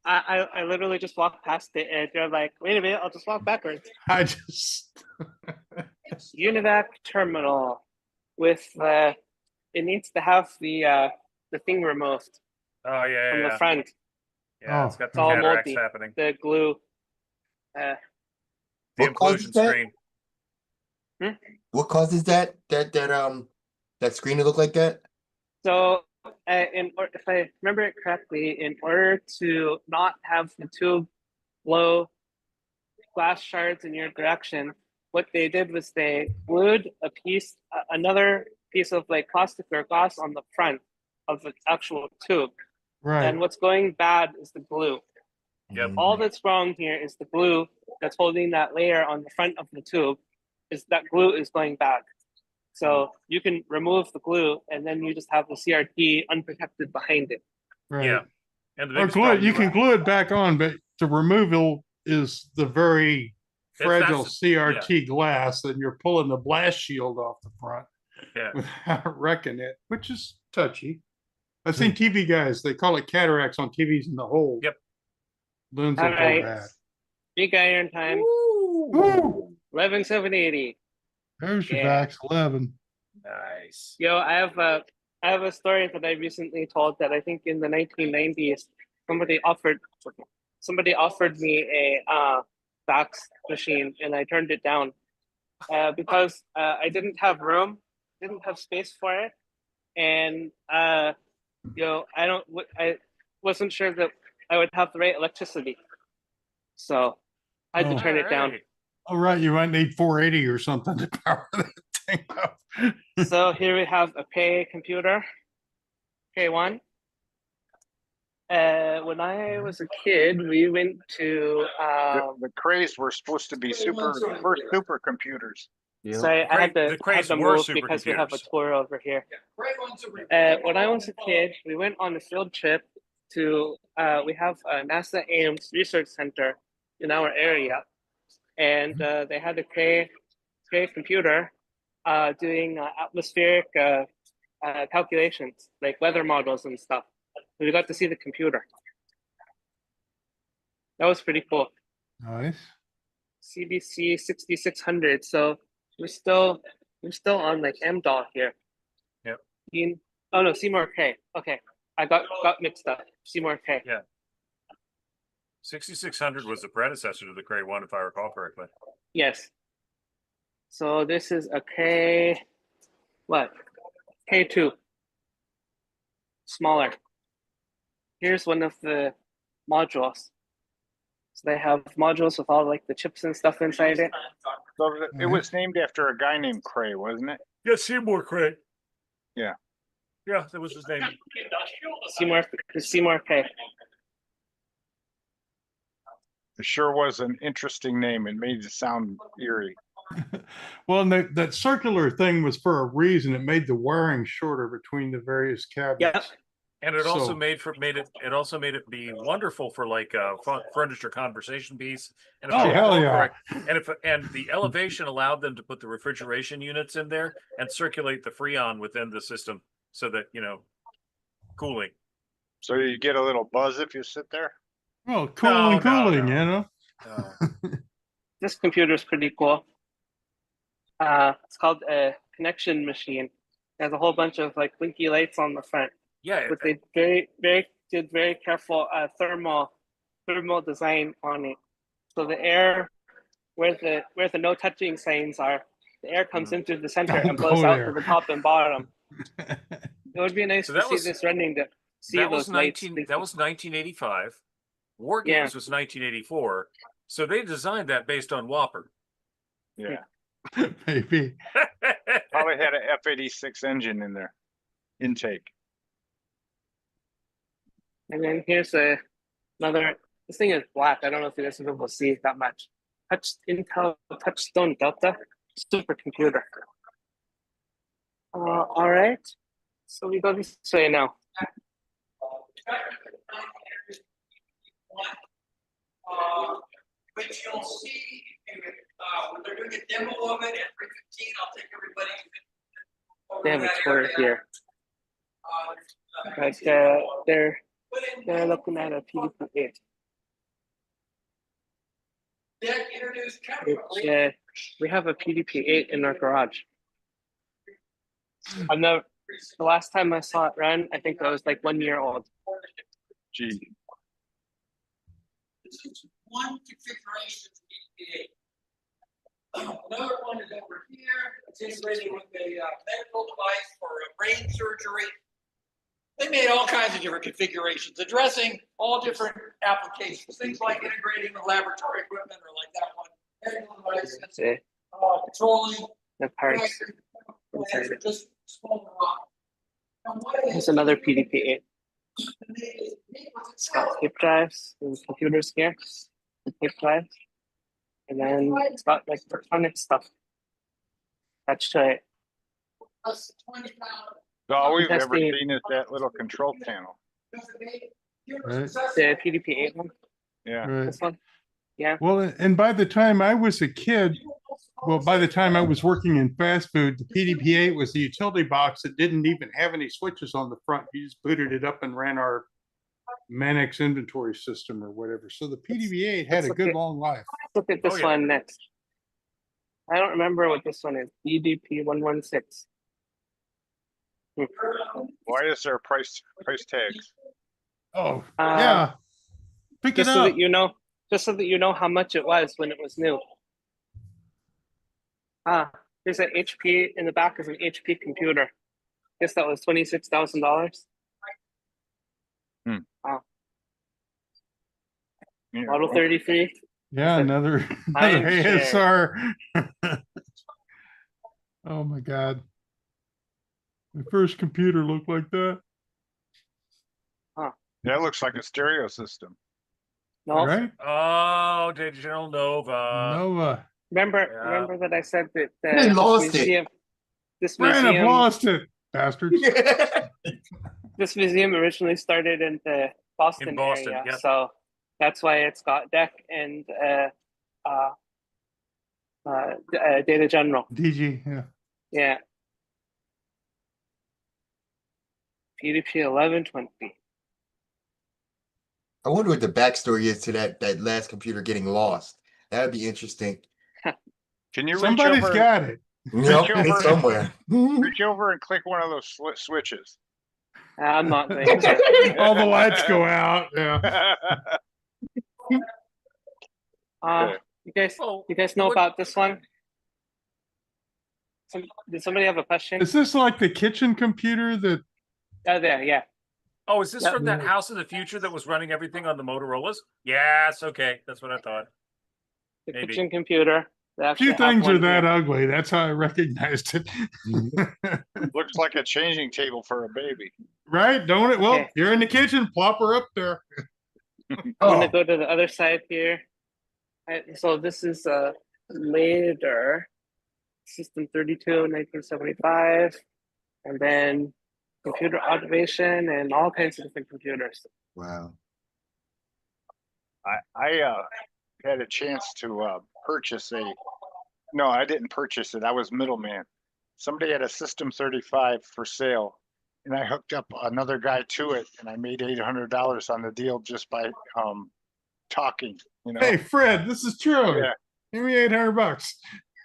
[SPEAKER 11] I literally just walked past it, and you're like, wait a minute, I'll just walk backwards.
[SPEAKER 15] I just
[SPEAKER 11] UNIVAC terminal with it needs to have the thing removed
[SPEAKER 9] Oh yeah,
[SPEAKER 11] from
[SPEAKER 9] yeah.
[SPEAKER 11] the front.
[SPEAKER 9] Yeah, it's got
[SPEAKER 11] It's
[SPEAKER 9] the
[SPEAKER 11] all
[SPEAKER 9] cataracts
[SPEAKER 11] moldy.
[SPEAKER 9] happening.
[SPEAKER 11] The glue.
[SPEAKER 9] The
[SPEAKER 6] What causes
[SPEAKER 9] inclusion
[SPEAKER 6] that?
[SPEAKER 9] screen.
[SPEAKER 6] What causes that screen to look like that?
[SPEAKER 11] So, if I remember it correctly, in order to not have the tube blow glass shards in your direction, what they did was they glued another piece of like plastic or glass on the front of the actual tube.
[SPEAKER 15] Right.
[SPEAKER 11] And what's going bad is the glue.
[SPEAKER 9] Yep.
[SPEAKER 11] All that's wrong here is the glue that's holding that layer on the front of the tube. Is that glue is going bad. So you can remove the glue, and then you just have the CRT unprotected behind it.
[SPEAKER 15] Right.
[SPEAKER 9] Yeah. And the
[SPEAKER 15] Or
[SPEAKER 9] biggest
[SPEAKER 15] glue it.
[SPEAKER 9] problem
[SPEAKER 15] You can glue it back on, but the removal is the very fragile
[SPEAKER 9] that's
[SPEAKER 15] CRT glass, and you're pulling the blast shield off the front
[SPEAKER 9] Yeah.
[SPEAKER 15] without wrecking it, which is touchy. I've seen TV guys, they call it cataracts on TVs in the hole.
[SPEAKER 9] Yep.
[SPEAKER 15] Lens
[SPEAKER 11] All
[SPEAKER 15] will
[SPEAKER 11] right.
[SPEAKER 15] go bad.
[SPEAKER 11] Big iron time.
[SPEAKER 15] Woo!
[SPEAKER 11] 11780.
[SPEAKER 15] There's your
[SPEAKER 11] Yeah.
[SPEAKER 15] VAX 11.
[SPEAKER 9] Nice.
[SPEAKER 11] Yo, I have a story that I recently told that I think in the 1990s somebody offered me a fax machine, and I turned it down because I didn't have space for it, and I wasn't sure that I would have the right electricity, so I had to turn it down.
[SPEAKER 15] Oh, right. You might need 480 or something to power that thing up.
[SPEAKER 11] So here we have a K computer, K1. When I was a kid, we went to
[SPEAKER 8] the Crays were supposed to be first supercomputers.
[SPEAKER 11] Sorry, I had to
[SPEAKER 9] Crays were
[SPEAKER 11] move because we have a
[SPEAKER 9] supercomputers.
[SPEAKER 11] tour over here. When I was a kid, we went on a field trip to we have a NASA Ames Research Center in our area, and they had a K computer doing atmospheric calculations, like weather models and stuff. We got to see the computer. That was pretty cool.
[SPEAKER 15] Nice.
[SPEAKER 11] CBC 6600. So we're still on like M-DOL here.
[SPEAKER 9] Yep.
[SPEAKER 11] Oh no, Seymour K. Okay, I got mixed up. Seymour K.
[SPEAKER 9] Yeah. 6600 was the predecessor to the Cray 1, if I recall correctly.
[SPEAKER 11] Yes. So this is a K. What? K2. Smaller. Here's one of the modules. So they have modules with all like the chips and stuff inside it.
[SPEAKER 8] So it was named after a guy named Cray, wasn't it?
[SPEAKER 9] Yeah, Seymour Cray.
[SPEAKER 8] Yeah.
[SPEAKER 9] Yeah, that was his name.
[SPEAKER 11] Seymour K.
[SPEAKER 8] It sure was an interesting name. It made it sound eerie.
[SPEAKER 15] Well, and that circular thing was for a reason. It made the wiring shorter between the various cabinets.
[SPEAKER 9] And it also
[SPEAKER 15] So-
[SPEAKER 9] made it be wonderful for like a furniture conversation piece. And
[SPEAKER 15] Oh,
[SPEAKER 9] they
[SPEAKER 15] hell
[SPEAKER 9] recall
[SPEAKER 15] yeah.
[SPEAKER 9] and the elevation allowed them to put the refrigeration units in there and circulate the freon within the system so that, cooling.
[SPEAKER 8] So you get a little buzz if you sit there.
[SPEAKER 15] Well, cooling, you know.
[SPEAKER 11] This computer is pretty cool. It's called a connection machine. It has a whole bunch of like blinky lights on the front.
[SPEAKER 9] Yeah,
[SPEAKER 11] but they did very careful thermal design on it. So the air, where the no touching signs are, the air comes in through the center
[SPEAKER 15] Don't
[SPEAKER 11] and blows
[SPEAKER 15] go
[SPEAKER 11] out
[SPEAKER 15] there.
[SPEAKER 11] to the top and bottom. It would be nice
[SPEAKER 9] So
[SPEAKER 11] to
[SPEAKER 9] that
[SPEAKER 11] see
[SPEAKER 9] was-
[SPEAKER 11] this running to see
[SPEAKER 9] That
[SPEAKER 11] those
[SPEAKER 9] was
[SPEAKER 11] lights.
[SPEAKER 9] 1985. War
[SPEAKER 11] Yeah.
[SPEAKER 9] Games was 1984. So they designed that based on Whopper.
[SPEAKER 8] Yeah.
[SPEAKER 15] Maybe.
[SPEAKER 8] Probably had an F-86 engine in there. Intake.
[SPEAKER 11] And then here's another. This thing is black. I don't know if you guys will be able to see it that much. Intel Touchstone Delta supercomputer. All right. So we go this way now.
[SPEAKER 21] Which you'll see when they're doing a demo of it at 3:15. I'll take everybody.
[SPEAKER 11] They have a tour here. But they're looking at a PDP-8. Which, we have a PDP-8 in our garage. The last time I saw it run, I think I was like 1 year old.
[SPEAKER 8] Gee.
[SPEAKER 21] This is one configuration of PDP-8. Another one is over here. It's integrated with a medical device for a brain surgery. They made all kinds of different configurations, addressing all different applications. Things like integrating with laboratory equipment, or like that one, medical devices, controlling
[SPEAKER 11] The parts.
[SPEAKER 21] plants, or just small rock.
[SPEAKER 11] Here's another PDP-8. It's got tape drives and computers here. The tape drives. And then it's got like photonic stuff attached to it.
[SPEAKER 8] All we've ever
[SPEAKER 11] Testing.
[SPEAKER 8] seen is that little control panel.
[SPEAKER 15] Right.
[SPEAKER 11] The PDP-8 one.
[SPEAKER 8] Yeah.
[SPEAKER 15] Right.
[SPEAKER 11] This one. Yeah.
[SPEAKER 15] Well, and by the time I was a kid, by the time I was working in fast food, the PDP-8 was the utility box that didn't even have any switches on the front. You just booted it up and ran our Mannix inventory system or whatever. So the PDP-8 had a good long life.
[SPEAKER 11] Let's look at this one next. I don't remember what this one is. EDP-116.
[SPEAKER 8] Why is there price tags?
[SPEAKER 15] Oh, yeah. Pick it
[SPEAKER 11] Just so
[SPEAKER 15] up.
[SPEAKER 11] that you know, just so that you know how much it was when it was new. There's an HP in the back of an HP computer. Guess that was $26,000. Model 33.
[SPEAKER 15] Yeah, another
[SPEAKER 11] Iron
[SPEAKER 15] ASR. Oh my God. My first computer looked like that.
[SPEAKER 8] That looks like a stereo system.
[SPEAKER 11] No.
[SPEAKER 15] Right?
[SPEAKER 9] Oh, Digital Nova.
[SPEAKER 15] Nova.
[SPEAKER 11] Remember that I said that
[SPEAKER 15] They lost it.
[SPEAKER 11] This
[SPEAKER 15] Brian,
[SPEAKER 11] museum,
[SPEAKER 15] I've lost it, bastards.
[SPEAKER 11] this museum originally started in the Boston,
[SPEAKER 9] Boston,
[SPEAKER 11] area,
[SPEAKER 9] yep.
[SPEAKER 11] so that's why it's got DEC and Data General.
[SPEAKER 15] DG, yeah.
[SPEAKER 11] Yeah. PDP 1120.
[SPEAKER 6] I wonder what the backstory is to that last computer getting lost. That'd be interesting.
[SPEAKER 8] Can you
[SPEAKER 15] Somebody's
[SPEAKER 8] reach over?
[SPEAKER 15] got it.
[SPEAKER 6] Yep,
[SPEAKER 8] Reach
[SPEAKER 6] it's
[SPEAKER 8] over,
[SPEAKER 6] somewhere.
[SPEAKER 8] reach over and click one of those switches.
[SPEAKER 11] I'm not going to.
[SPEAKER 15] All the lights go out. Yeah.
[SPEAKER 11] You guys know about this one? Did somebody have a question?
[SPEAKER 15] Is this like the kitchen computer that?
[SPEAKER 11] Oh, there, yeah.
[SPEAKER 9] Oh, is this
[SPEAKER 11] Yep.
[SPEAKER 9] from that house in the future that was running everything on the Motorola's? Yes, okay. That's what I thought.
[SPEAKER 11] The
[SPEAKER 9] Maybe.
[SPEAKER 11] kitchen computer. They
[SPEAKER 15] Few
[SPEAKER 11] actually have
[SPEAKER 15] things are
[SPEAKER 11] one
[SPEAKER 15] that
[SPEAKER 11] here.
[SPEAKER 15] ugly. That's how I recognized it.
[SPEAKER 8] Looks like a changing table for a baby.
[SPEAKER 15] Right? Don't it? Well,
[SPEAKER 11] Okay.
[SPEAKER 15] you're in the kitchen. Plop her up there.
[SPEAKER 11] I'm gonna go to the other side here. So this is later, System 32, 1975, and then computer automation and all kinds of different computers.
[SPEAKER 6] Wow.
[SPEAKER 8] I had a chance to purchase no, I didn't purchase it. I was middleman. Somebody had a System 35 for sale, and I hooked up another guy to it, and I made $800 on the deal just by talking. You know.
[SPEAKER 15] Hey, Fred, this is true.
[SPEAKER 8] Yeah.
[SPEAKER 15] Give me $800.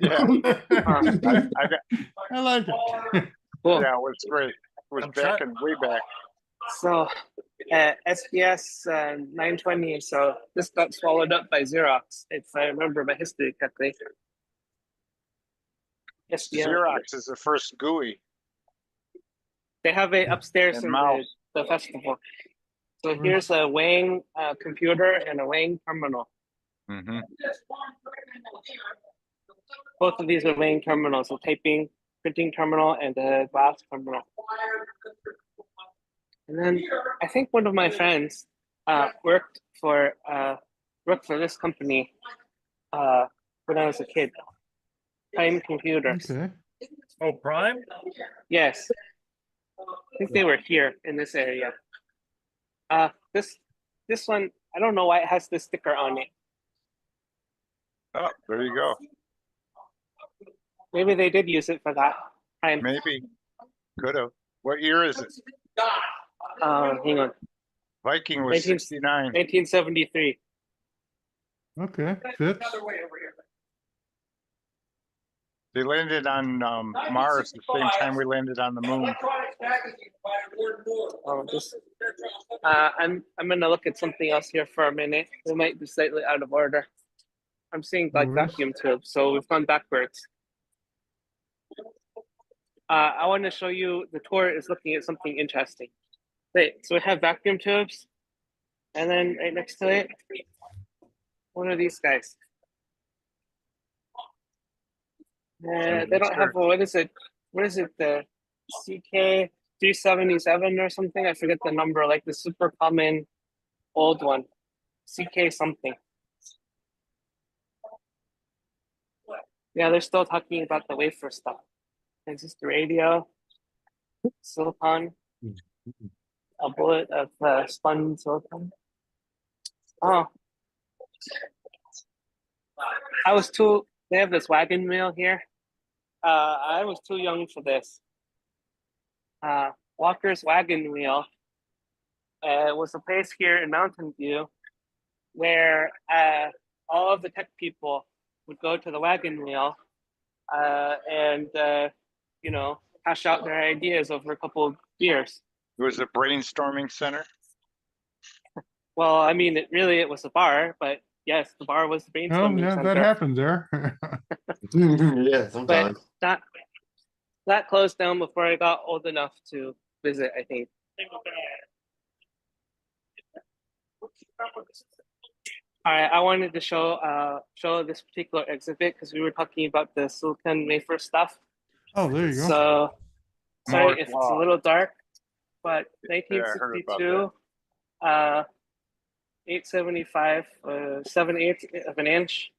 [SPEAKER 8] Yeah.
[SPEAKER 15] I like it.
[SPEAKER 11] Cool.
[SPEAKER 8] Yeah, it was great. It was way back.
[SPEAKER 11] So SPS 920, so this got swallowed up by Xerox, if I remember my history correctly.
[SPEAKER 8] Xerox is the first GUI.
[SPEAKER 11] They have it upstairs
[SPEAKER 8] And
[SPEAKER 11] in
[SPEAKER 8] mouse.
[SPEAKER 11] the festival. So here's a weighing computer and a weighing terminal.
[SPEAKER 8] Mm-hmm.
[SPEAKER 11] Both of these are weighing terminals, a typing, printing terminal, and a glass terminal. And then I think one of my friends worked for this company when I was a kid. Prime Computers.
[SPEAKER 15] Okay.
[SPEAKER 9] Oh, Prime?
[SPEAKER 11] Yes. I think they were here in this area. This one, I don't know why it has this sticker on it.
[SPEAKER 8] Oh, there you go.
[SPEAKER 11] Maybe they did use it for that time.
[SPEAKER 8] Maybe. Could have. What year is it?
[SPEAKER 11] Hang on.
[SPEAKER 8] Viking was 69.
[SPEAKER 11] 1973.
[SPEAKER 15] Okay, fits.
[SPEAKER 8] They landed on Mars the same time we landed on the moon.
[SPEAKER 11] I'm gonna look at something else here for a minute. We might be slightly out of order. I'm seeing like vacuum tubes, so we've gone backwards. I want to show you, the tour is looking at something interesting. Wait, so we have vacuum tubes, and then right next to it, one of these guys. They don't have, what is it, the CK 377 or something? I forget the number, like the super common old one, CK something. Yeah, they're still talking about the wafer stuff. It's just the radio, silicon, a bullet of spun silicon. Oh, they have this wagon wheel here. I was too young for this. Walker's Wagon Wheel was a place here in Mountain View where all of the tech people would go to the wagon wheel and hash out their ideas over a couple of beers.
[SPEAKER 8] It was a brainstorming center.
[SPEAKER 11] Well, I mean, it was a bar, but yes, the bar was the
[SPEAKER 15] Oh,
[SPEAKER 11] brainstorming
[SPEAKER 15] yeah,
[SPEAKER 11] center.
[SPEAKER 15] that happens there.
[SPEAKER 6] Yeah, sometimes.
[SPEAKER 11] But that closed down before I got old enough to visit, I think. All right, I wanted to show this particular exhibit because we were talking about the silicon wafer stuff.
[SPEAKER 15] Oh, there you go.
[SPEAKER 11] So, sorry
[SPEAKER 8] Moore's
[SPEAKER 11] if it's
[SPEAKER 8] Law.
[SPEAKER 11] a little dark, but
[SPEAKER 8] Yeah, I heard about
[SPEAKER 11] 1962, 875, 7/8 of an inch.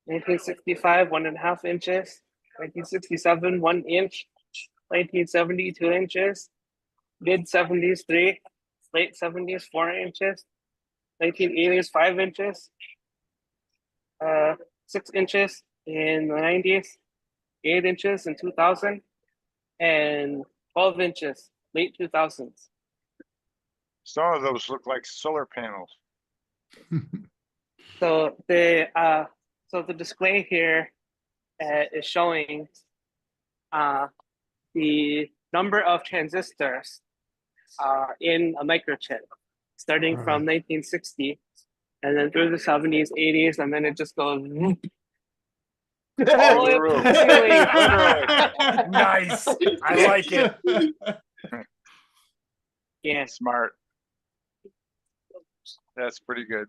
[SPEAKER 11] 1965, 1.5 inches. 1967, 1 inch. 1970, 2 inches. Mid 70s, 3. Late 70s, 4 inches. 1980s, 5 inches. 6 inches in the 90s. 8 inches in 2000. And 12 inches, late 2000s.
[SPEAKER 8] Some of those look like solar panels.
[SPEAKER 11] So the display here is showing the number of transistors in a microchip, starting from 1960, and then through the 70s, 80s, and then it just goes all the way up to the ceiling.
[SPEAKER 9] Nice. I like it.
[SPEAKER 11] Yeah.
[SPEAKER 8] Smart. That's pretty good.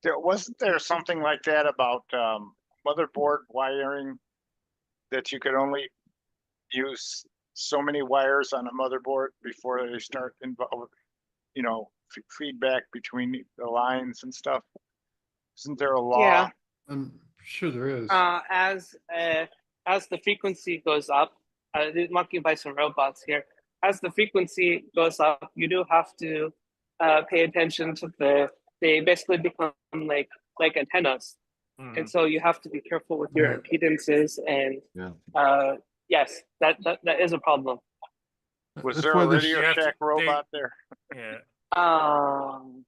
[SPEAKER 8] Wasn't there something like that about motherboard wiring, that you could only use so many wires on a motherboard before they start feedback between the lines and stuff? Isn't there a law?
[SPEAKER 11] Yeah.
[SPEAKER 10] I'm sure there is.
[SPEAKER 11] As the frequency goes up, monkey by some robots here. As the frequency goes up, you do have to pay attention to they basically become like antennas. And so you have to be careful with your impedances and yes, that is a problem.
[SPEAKER 8] Was there a Radio Shack robot there?
[SPEAKER 9] Yeah.
[SPEAKER 11] Um,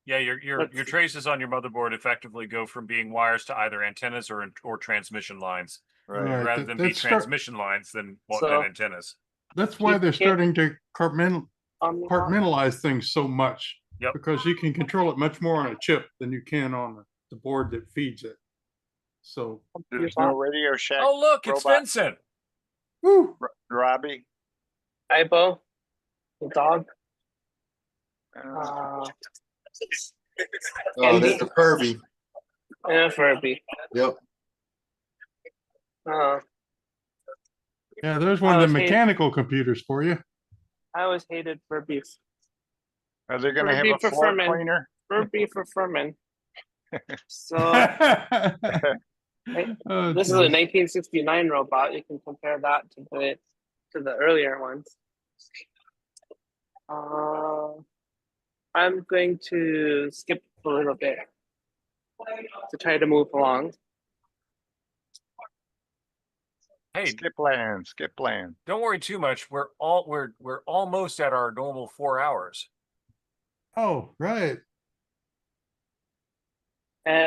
[SPEAKER 9] Yeah, your traces on your motherboard effectively go from being wires to either antennas or transmission lines.
[SPEAKER 15] Right.
[SPEAKER 9] Rather than be
[SPEAKER 15] That's
[SPEAKER 9] transmission lines than antennas.
[SPEAKER 15] That's why they're starting to compartmentalize things so much.
[SPEAKER 9] Yep.
[SPEAKER 15] Because you can control it much more on a chip than you can on the board that feeds it. So
[SPEAKER 8] there's no Radio Shack.
[SPEAKER 9] Oh, look, it's
[SPEAKER 8] robot.
[SPEAKER 9] Vincent.
[SPEAKER 15] Woo.
[SPEAKER 8] Robbie.
[SPEAKER 11] Ibo, the dog.
[SPEAKER 6] Oh, that's the Furby.
[SPEAKER 11] Yeah, Furby.
[SPEAKER 6] Yep.
[SPEAKER 15] yeah, there's one of the mechanical computers for you.
[SPEAKER 11] I always hated Furbies.
[SPEAKER 8] Are they going to have
[SPEAKER 11] Furby
[SPEAKER 8] a
[SPEAKER 11] for
[SPEAKER 8] floor
[SPEAKER 11] Furman.
[SPEAKER 8] cleaner?
[SPEAKER 11] Furby for Furman. So
[SPEAKER 15] Oh,
[SPEAKER 11] this is a 1969 robot. You can compare that to the earlier ones. I'm going to skip a little bit to try to move along.
[SPEAKER 9] Hey,
[SPEAKER 8] skip land.
[SPEAKER 9] Don't worry too much. We're almost at our normal 4 hours.
[SPEAKER 15] Oh, right.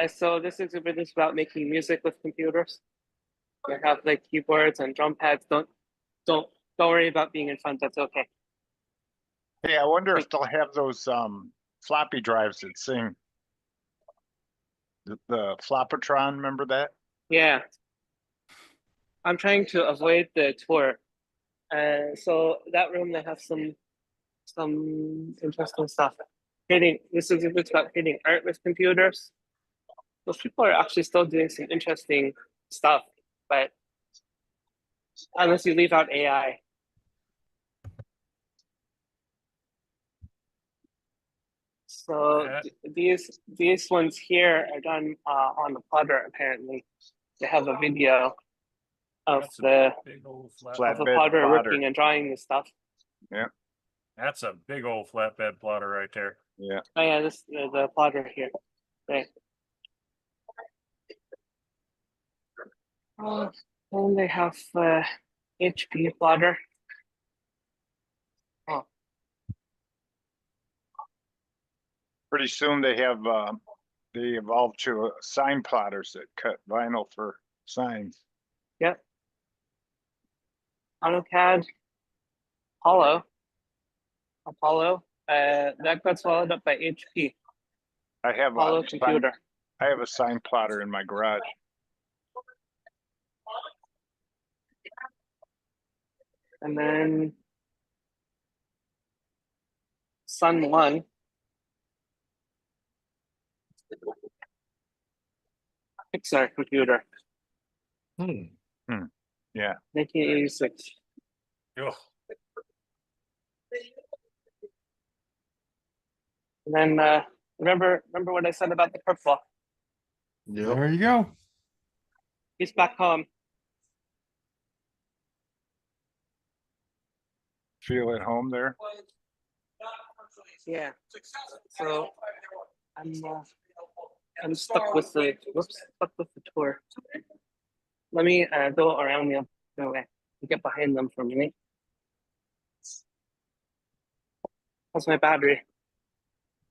[SPEAKER 11] So this exhibit is about making music with computers. We have like keyboards and drum pads. Don't worry about being in front. That's okay.
[SPEAKER 8] Hey, I wonder if they'll have those floppy drives that sing. The Flopatron, remember that?
[SPEAKER 11] Yeah. I'm trying to avoid the tour. So that room they have some interesting stuff. This exhibit's about creating art with computers. Those people are actually still doing some interesting stuff, but unless you leave out AI. So these ones here are done on the quadra. Apparently, they have a video of the plotter working and drawing this stuff.
[SPEAKER 8] Yeah,
[SPEAKER 9] that's a big old flatbed plotter right there.
[SPEAKER 8] Yeah.
[SPEAKER 11] Oh yeah, this the plotter here. Right. And they have HP plotter. Oh.
[SPEAKER 8] Pretty soon they have they evolved to sign plotters that cut vinyl for signs.
[SPEAKER 11] Yep. AutoCAD, Apollo, that got swallowed up by HP.
[SPEAKER 8] I have
[SPEAKER 11] Apollo computer.
[SPEAKER 8] I have a sign plotter in my garage.
[SPEAKER 11] And then Sun 1. Pixar computer.
[SPEAKER 8] Yeah.
[SPEAKER 11] 1986.
[SPEAKER 9] Ugh.
[SPEAKER 11] And then remember what I said about the purple?
[SPEAKER 15] Yep. There you go.
[SPEAKER 11] He's back home.
[SPEAKER 8] Feel at home there?
[SPEAKER 11] Yeah. So I'm stuck with the tour. Let me go around the other way and get behind them for a minute. How's my battery?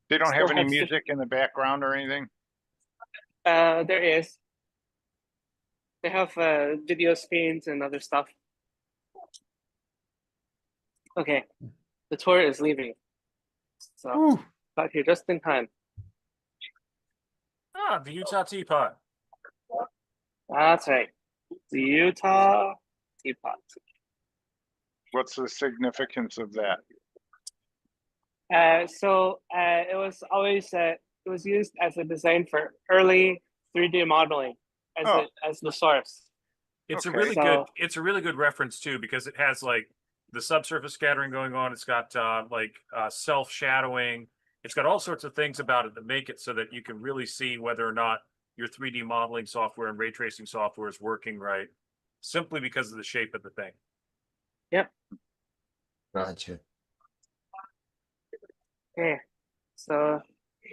[SPEAKER 8] They don't
[SPEAKER 11] Still
[SPEAKER 8] have any
[SPEAKER 11] has
[SPEAKER 8] music in the background or anything?
[SPEAKER 11] There is. They have video screens and other stuff. Okay, the tour is leaving. So got here just in time.
[SPEAKER 9] Ah, the Utah teapot.
[SPEAKER 11] That's right. The Utah teapot.
[SPEAKER 8] What's the significance of that?
[SPEAKER 11] It was always it was used as a design for early 3D modeling as the source.
[SPEAKER 9] It's a really good reference too, because it has like the subsurface scattering going on. It's got self shadowing. It's got all sorts of things about it that make it so that you can really see whether or not your 3D modeling software and ray tracing software is working right, simply because of the shape of the thing.
[SPEAKER 11] Yep.
[SPEAKER 6] Gotcha.
[SPEAKER 11] Okay, so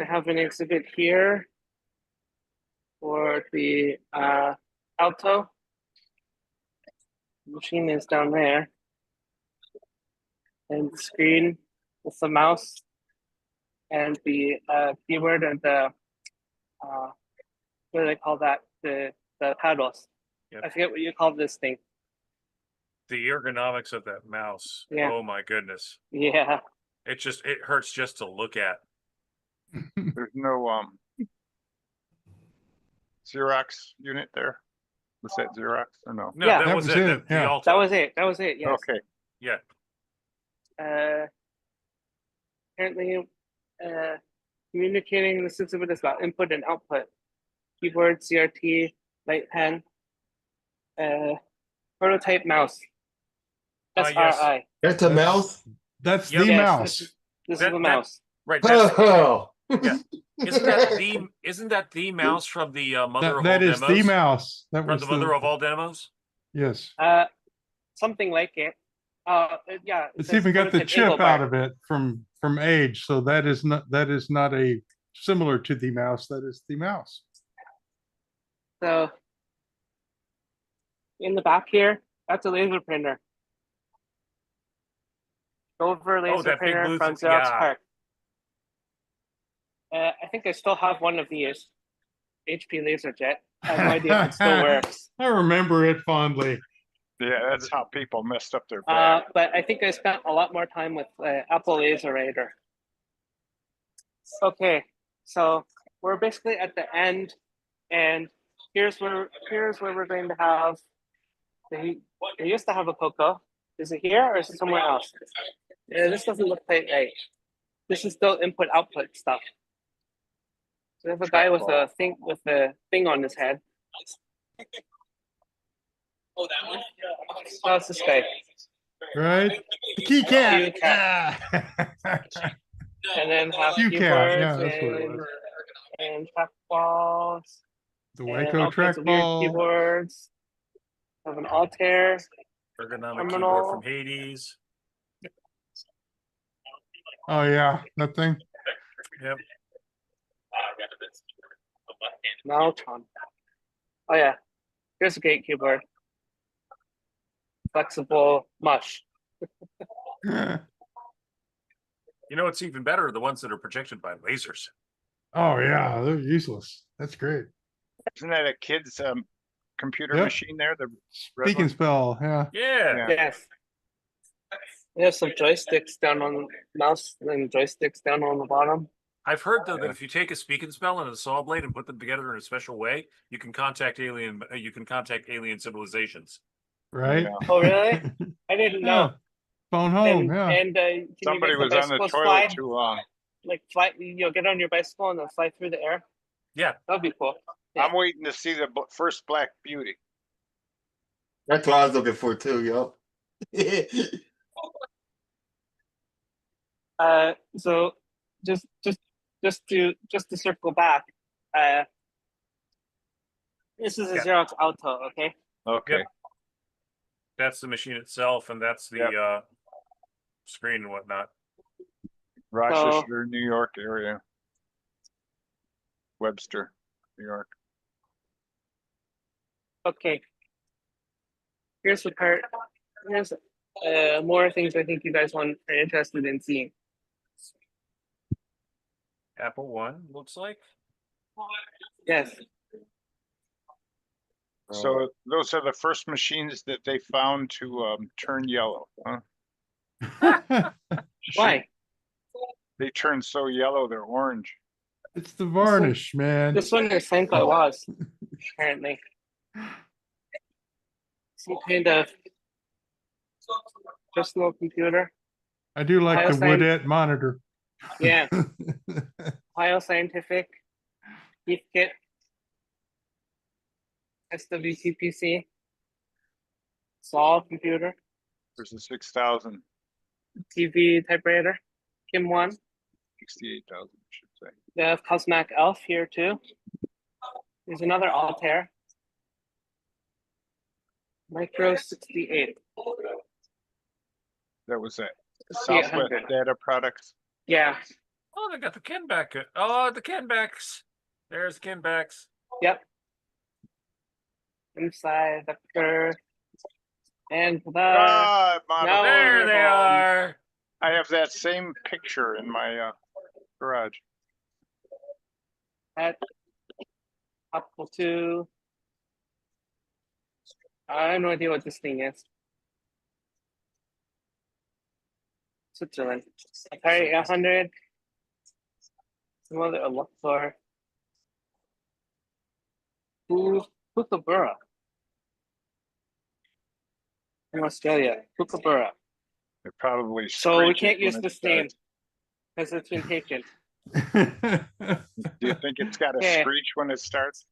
[SPEAKER 11] I have an exhibit here for the Alto. Machine is down there. And the screen with the mouse and the keyboard and the what do they call that? The paddles.
[SPEAKER 9] Yep.
[SPEAKER 11] I forget what you call this thing.
[SPEAKER 9] The ergonomics of that mouse.
[SPEAKER 11] Yeah.
[SPEAKER 9] Oh my goodness.
[SPEAKER 11] Yeah.
[SPEAKER 9] It hurts just to look at.
[SPEAKER 8] There's no Xerox unit there. Was that Xerox or no?
[SPEAKER 9] No,
[SPEAKER 11] Yeah.
[SPEAKER 9] that was it. The Alto.
[SPEAKER 11] That was it. That was it. Yes.
[SPEAKER 8] Okay.
[SPEAKER 9] Yeah.
[SPEAKER 11] Apparently, communicating the system is about input and output. Keyboard, CRT, light pen, prototype mouse.
[SPEAKER 9] Yes.
[SPEAKER 11] SRI.
[SPEAKER 6] That's a mouse?
[SPEAKER 15] That's
[SPEAKER 9] Yep.
[SPEAKER 15] the
[SPEAKER 9] Yes,
[SPEAKER 15] mouse.
[SPEAKER 11] This is the mouse.
[SPEAKER 9] Right.
[SPEAKER 6] Oh.
[SPEAKER 9] Yeah. Isn't that the mouse from the mother of
[SPEAKER 15] That
[SPEAKER 9] all
[SPEAKER 15] is
[SPEAKER 9] demos?
[SPEAKER 15] the mouse. That
[SPEAKER 9] From
[SPEAKER 15] was
[SPEAKER 9] the mother of all demos?
[SPEAKER 15] Yes.
[SPEAKER 11] Something like it. Yeah.
[SPEAKER 15] It's even got the chip out of it from age, so that is not a similar to the mouse. That is the mouse.
[SPEAKER 11] So in the back here, that's a laser printer. Dover laser
[SPEAKER 9] that big
[SPEAKER 11] printer
[SPEAKER 9] blue
[SPEAKER 11] from
[SPEAKER 9] thing,
[SPEAKER 11] Xerox
[SPEAKER 9] yeah.
[SPEAKER 11] PARC. I think I still have one of these. HP LaserJet. I have no idea if it still works.
[SPEAKER 15] I remember it fondly.
[SPEAKER 8] Yeah, that's how people messed up their back.
[SPEAKER 11] But I think I spent a lot more time with Apple Laserator. Okay, so we're basically at the end, and here's where we're going to have. They used to have a CoCo. Is it here or is it somewhere else? Yeah, this doesn't look quite right. This is still input output stuff. So we have a guy with a thing on his head.
[SPEAKER 21] Oh, that one?
[SPEAKER 11] How's this guy?
[SPEAKER 15] Right? The keycap.
[SPEAKER 11] And then have
[SPEAKER 15] Keycap,
[SPEAKER 11] keyboards
[SPEAKER 15] yeah, that's what it was.
[SPEAKER 11] and trackballs.
[SPEAKER 15] The
[SPEAKER 11] and
[SPEAKER 15] Waco
[SPEAKER 11] all kinds of weird
[SPEAKER 15] trackball.
[SPEAKER 11] keyboards. Have an Altair.
[SPEAKER 9] Ergonomic
[SPEAKER 11] Terminal.
[SPEAKER 9] keyboard from Hades.
[SPEAKER 15] Oh yeah, that thing.
[SPEAKER 9] Yep.
[SPEAKER 11] Maltron. Oh yeah. Here's a great keyboard. Flexible mush.
[SPEAKER 9] You know, it's even better, the ones that are projected by lasers.
[SPEAKER 15] Oh yeah, they're useless. That's great.
[SPEAKER 8] Isn't that a kid's computer
[SPEAKER 15] Yep.
[SPEAKER 8] machine there? The red
[SPEAKER 15] Speak and
[SPEAKER 8] one?
[SPEAKER 15] spell, yeah.
[SPEAKER 9] Yeah.
[SPEAKER 11] Yes. We have some joysticks down on the mouse and joysticks down on the bottom.
[SPEAKER 9] I've heard though that if you take a speak and spell and a saw blade and put them together in a special way, you can contact alien civilizations.
[SPEAKER 15] Right?
[SPEAKER 11] Oh really? I didn't know.
[SPEAKER 15] Phone home, yeah.
[SPEAKER 11] And can
[SPEAKER 8] Somebody
[SPEAKER 11] you make the
[SPEAKER 8] was on the
[SPEAKER 11] bicycles
[SPEAKER 8] toilet
[SPEAKER 11] fly?
[SPEAKER 8] too long.
[SPEAKER 11] Like fly, you'll get on your bicycle and then fly through the air.
[SPEAKER 9] Yeah,
[SPEAKER 11] that'd be cool.
[SPEAKER 8] I'm waiting to see the first Black Beauty.
[SPEAKER 6] That's what I was looking for too, yo.
[SPEAKER 11] So just to circle back, this is a Xerox Alto, okay?
[SPEAKER 8] Okay.
[SPEAKER 9] Yep. That's the machine itself, and that's the screen and whatnot.
[SPEAKER 8] Rochester, New York area. Webster, New York.
[SPEAKER 11] Okay. Here's the part. Here's more things I think you guys are interested in seeing.
[SPEAKER 9] Apple One looks like.
[SPEAKER 11] Yes.
[SPEAKER 8] So those are the first machines that they found to turn yellow, huh?
[SPEAKER 11] Why?
[SPEAKER 8] They turn so yellow they're orange.
[SPEAKER 15] It's the varnish, man.
[SPEAKER 11] This one is sent by was apparently. Some kind of personal computer.
[SPEAKER 15] I do like
[SPEAKER 11] Ohio
[SPEAKER 15] the Woodette monitor.
[SPEAKER 11] Yeah. Ohio Scientific, Heathkit, SWTPC, Sol computer.
[SPEAKER 8] There's a 6,000.
[SPEAKER 11] TV typewriter, Kim 1.
[SPEAKER 8] 68,000, I should say.
[SPEAKER 11] They have Cosmac Elf here too. There's another Altair. Micro 68.
[SPEAKER 8] That was it.
[SPEAKER 11] 6800.
[SPEAKER 8] Southwest Data Products.
[SPEAKER 11] Yeah.
[SPEAKER 9] Oh, they got the Kenback. Oh, the Kenbacks. There's the Kenbacks.
[SPEAKER 11] Yep. Inside Vector. And the
[SPEAKER 8] Model.
[SPEAKER 9] There they are.
[SPEAKER 8] I have that same picture in my garage.
[SPEAKER 11] At Apple II. I have no idea what this thing is. Switzerland. Atari 800. Some other Electron. Kookaburra. In Australia. Kookaburra.
[SPEAKER 8] It probably.
[SPEAKER 11] So we
[SPEAKER 8] screeches
[SPEAKER 11] can't use
[SPEAKER 8] when it
[SPEAKER 11] this name
[SPEAKER 8] starts.
[SPEAKER 11] because it's been taken.
[SPEAKER 8] Do you think it's got a
[SPEAKER 11] Okay.
[SPEAKER 8] screech when it starts?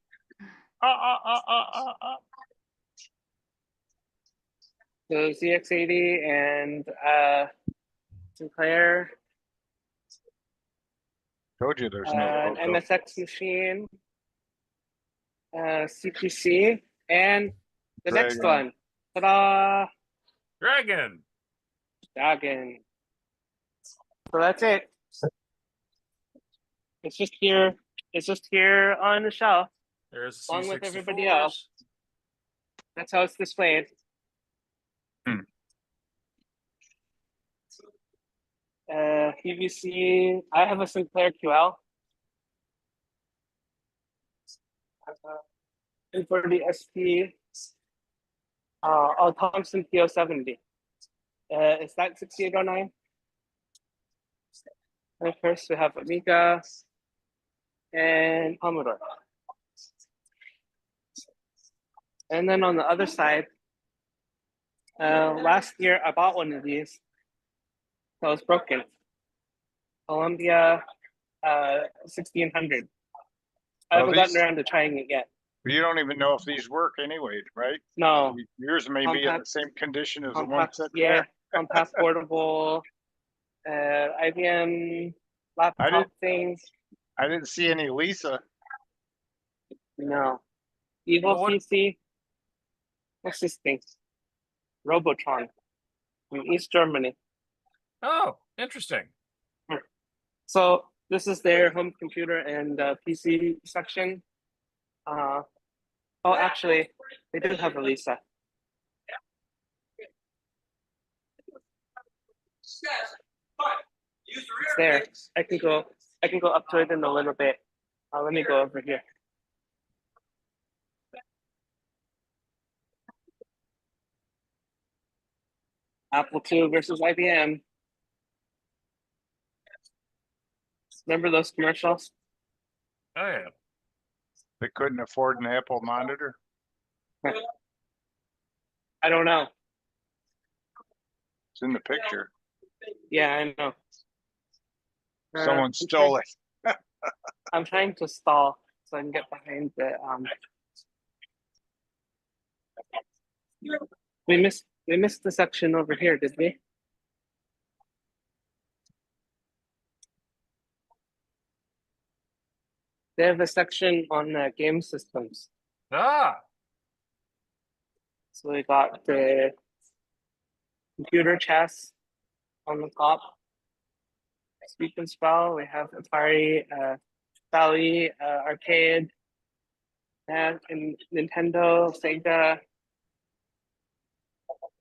[SPEAKER 11] So ZX80 and Sinclair,
[SPEAKER 8] Told you there's no
[SPEAKER 11] an
[SPEAKER 8] logo.
[SPEAKER 11] MSX machine, CPC, and the next
[SPEAKER 8] Dragon.
[SPEAKER 11] one. Ta-da!
[SPEAKER 9] Dragon.
[SPEAKER 11] Dragon. So that's it. It's just here. It's just here on the shelf,
[SPEAKER 9] There's
[SPEAKER 11] along with
[SPEAKER 9] C64s.
[SPEAKER 11] everybody else. That's how it's displayed. PVC. I have a Sinclair QL. And for the SP, Thompson PO70. Is that 6809? And first we have Amiga and Commodore. And then on the other side, last year I bought one of these. That was broken. Columbia 1600. I haven't gotten around to trying it yet.
[SPEAKER 8] You don't even know if these work anyway, right?
[SPEAKER 11] No.
[SPEAKER 8] Yours may be in the
[SPEAKER 11] Compact-
[SPEAKER 8] same condition as the one
[SPEAKER 11] Compact,
[SPEAKER 8] set
[SPEAKER 11] yeah,
[SPEAKER 8] there.
[SPEAKER 11] compact portable, IBM laptop things.
[SPEAKER 8] I didn't see any Lisa.
[SPEAKER 11] No. Evil PC. What's this thing? Robotron from East Germany.
[SPEAKER 9] Oh, interesting.
[SPEAKER 11] So this is their home computer and PC section. Oh, actually, they do have a Lisa. It's there. I can go up to it in a little bit. Let me go over here. Apple II versus IBM. Remember those commercials?
[SPEAKER 9] Oh yeah.
[SPEAKER 8] They couldn't afford an Apple monitor.
[SPEAKER 11] I don't know.
[SPEAKER 8] It's in the picture.
[SPEAKER 11] Yeah, I know.
[SPEAKER 8] Someone stole it.
[SPEAKER 11] I'm trying to stall so I can get behind the We missed the section over here, did we? They have a section on game systems.
[SPEAKER 9] Ah.
[SPEAKER 11] So we got the computer chess on the top. Speak and Spell. We have Atari, Sally, Arcade, and Nintendo, Sega,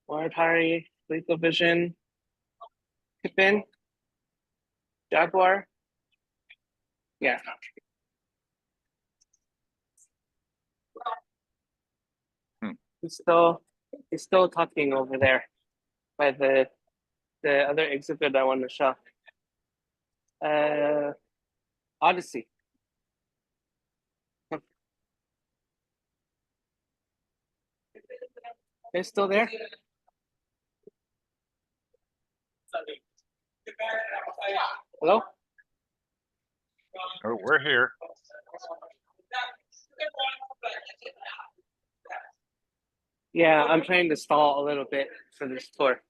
[SPEAKER 11] or Atari, ColecoVision, Pippin, Jaguar. Yeah. He's still talking over there by the other exhibit I want to show. Odyssey. They're still there? Hello?
[SPEAKER 8] Oh, we're here.
[SPEAKER 11] Yeah, I'm trying to stall a little bit for this tour.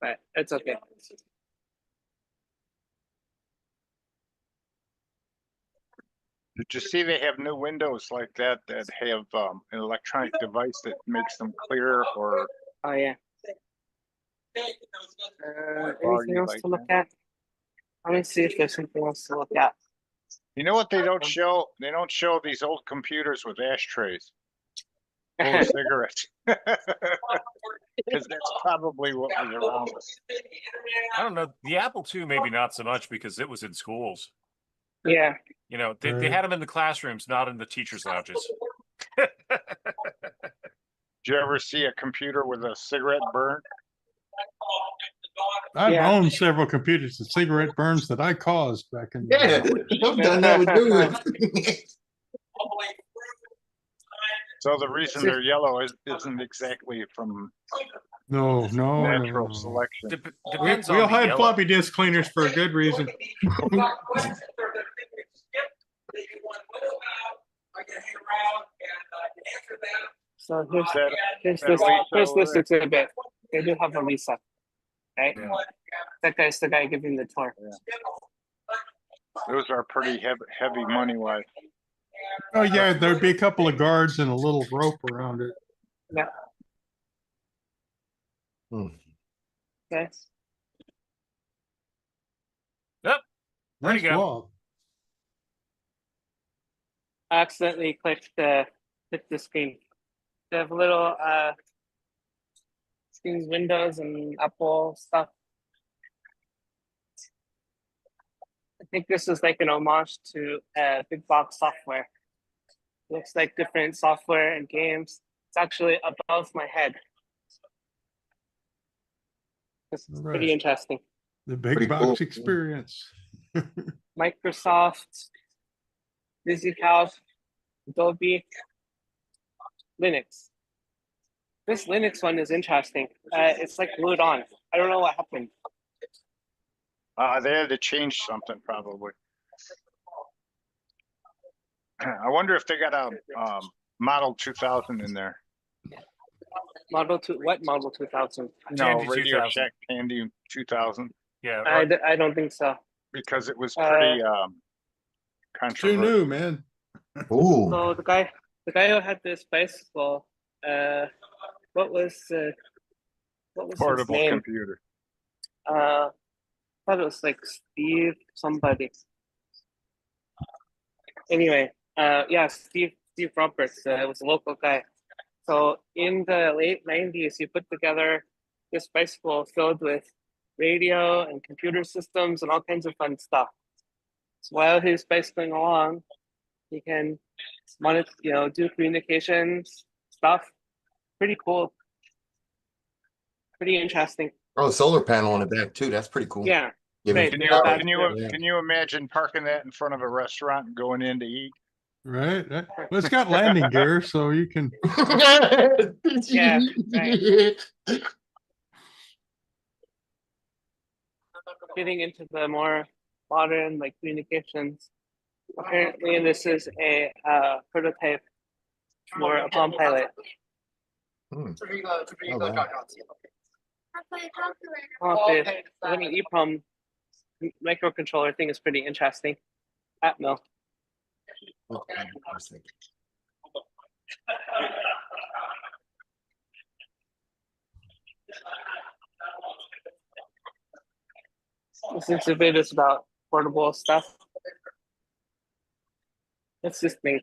[SPEAKER 13] but it's okay.
[SPEAKER 8] Did you see they have new windows like that that have an electronic device that makes them clear or?
[SPEAKER 13] Oh yeah. Anything else to look at? Let me see if there's something else to look at.
[SPEAKER 8] You know what they don't show? They don't show these old computers with ashtrays full of cigarettes. Because that's probably what was around.
[SPEAKER 9] I don't know. The Apple II, maybe not so much because it was in schools.
[SPEAKER 13] Yeah.
[SPEAKER 9] You know, they had them in the classrooms, not in the teachers' lounges.
[SPEAKER 8] Did you ever see a computer with a cigarette burn?
[SPEAKER 15] I've owned several computers with cigarette burns that I caused back in.
[SPEAKER 6] Yeah, I've done that with Wilmont.
[SPEAKER 8] So the reason they're yellow isn't exactly from
[SPEAKER 15] No,
[SPEAKER 8] natural
[SPEAKER 15] no.
[SPEAKER 8] selection.
[SPEAKER 15] We all had floppy disk cleaners for a good reason.
[SPEAKER 13] So here's this exhibit. They do have a Lisa, right? Yeah. That guy's the guy giving the tour.
[SPEAKER 8] Yeah. Those are pretty heavy money wise.
[SPEAKER 15] Oh yeah, there'd be a couple of guards and a little rope around it.
[SPEAKER 13] Yeah. Okay.
[SPEAKER 9] Yep. There
[SPEAKER 15] Nice
[SPEAKER 9] you go.
[SPEAKER 15] wall.
[SPEAKER 13] I accidentally clicked the screen. They have little screens, windows, and Apple stuff. I think this is like an homage to big box software. Looks like different software and games. It's actually above my head. It's pretty interesting.
[SPEAKER 15] The big box experience.
[SPEAKER 13] Microsoft, VCFW, Adobe, Linux. This Linux one is interesting. It's like glued on. I don't know what happened.
[SPEAKER 8] They had to change something probably. I wonder if they got a Model 2000 in there.
[SPEAKER 13] Model 2, what Model 2000?
[SPEAKER 8] No,
[SPEAKER 13] Tandy
[SPEAKER 8] Radio
[SPEAKER 13] 2000.
[SPEAKER 8] Shack Tandy 2000.
[SPEAKER 9] Yeah,
[SPEAKER 13] I don't think so.
[SPEAKER 8] Because it was pretty
[SPEAKER 15] Too
[SPEAKER 8] controversial.
[SPEAKER 15] new, man.
[SPEAKER 6] Ooh.
[SPEAKER 13] So the guy who had this bicycle, what was his
[SPEAKER 8] Portable
[SPEAKER 13] name?
[SPEAKER 8] computer.
[SPEAKER 13] I thought it was like Steve somebody. Anyway, yeah, Steve Roberts was a local guy. So in the late 90s, he put together this bicycle filled with radio and computer systems and all kinds of fun stuff. So while he's bicycling along, he can monitor, do communications stuff. Pretty cool. Pretty interesting.
[SPEAKER 6] Oh, solar panel on the back too. That's pretty cool.
[SPEAKER 13] Yeah.
[SPEAKER 6] Give
[SPEAKER 13] Right.
[SPEAKER 6] me-
[SPEAKER 8] Can you imagine parking that in front of a restaurant and going in to eat?
[SPEAKER 15] Right. Well, it's got landing gear, so you can.
[SPEAKER 13] Yeah. Right. Getting into the more modern like communications. Apparently, this is a prototype for a Palm Pilot.
[SPEAKER 6] Oh,
[SPEAKER 13] Oh, the little EEPROM microcontroller thing is pretty interesting. Atmel. This exhibit is about portable stuff. What's this thing?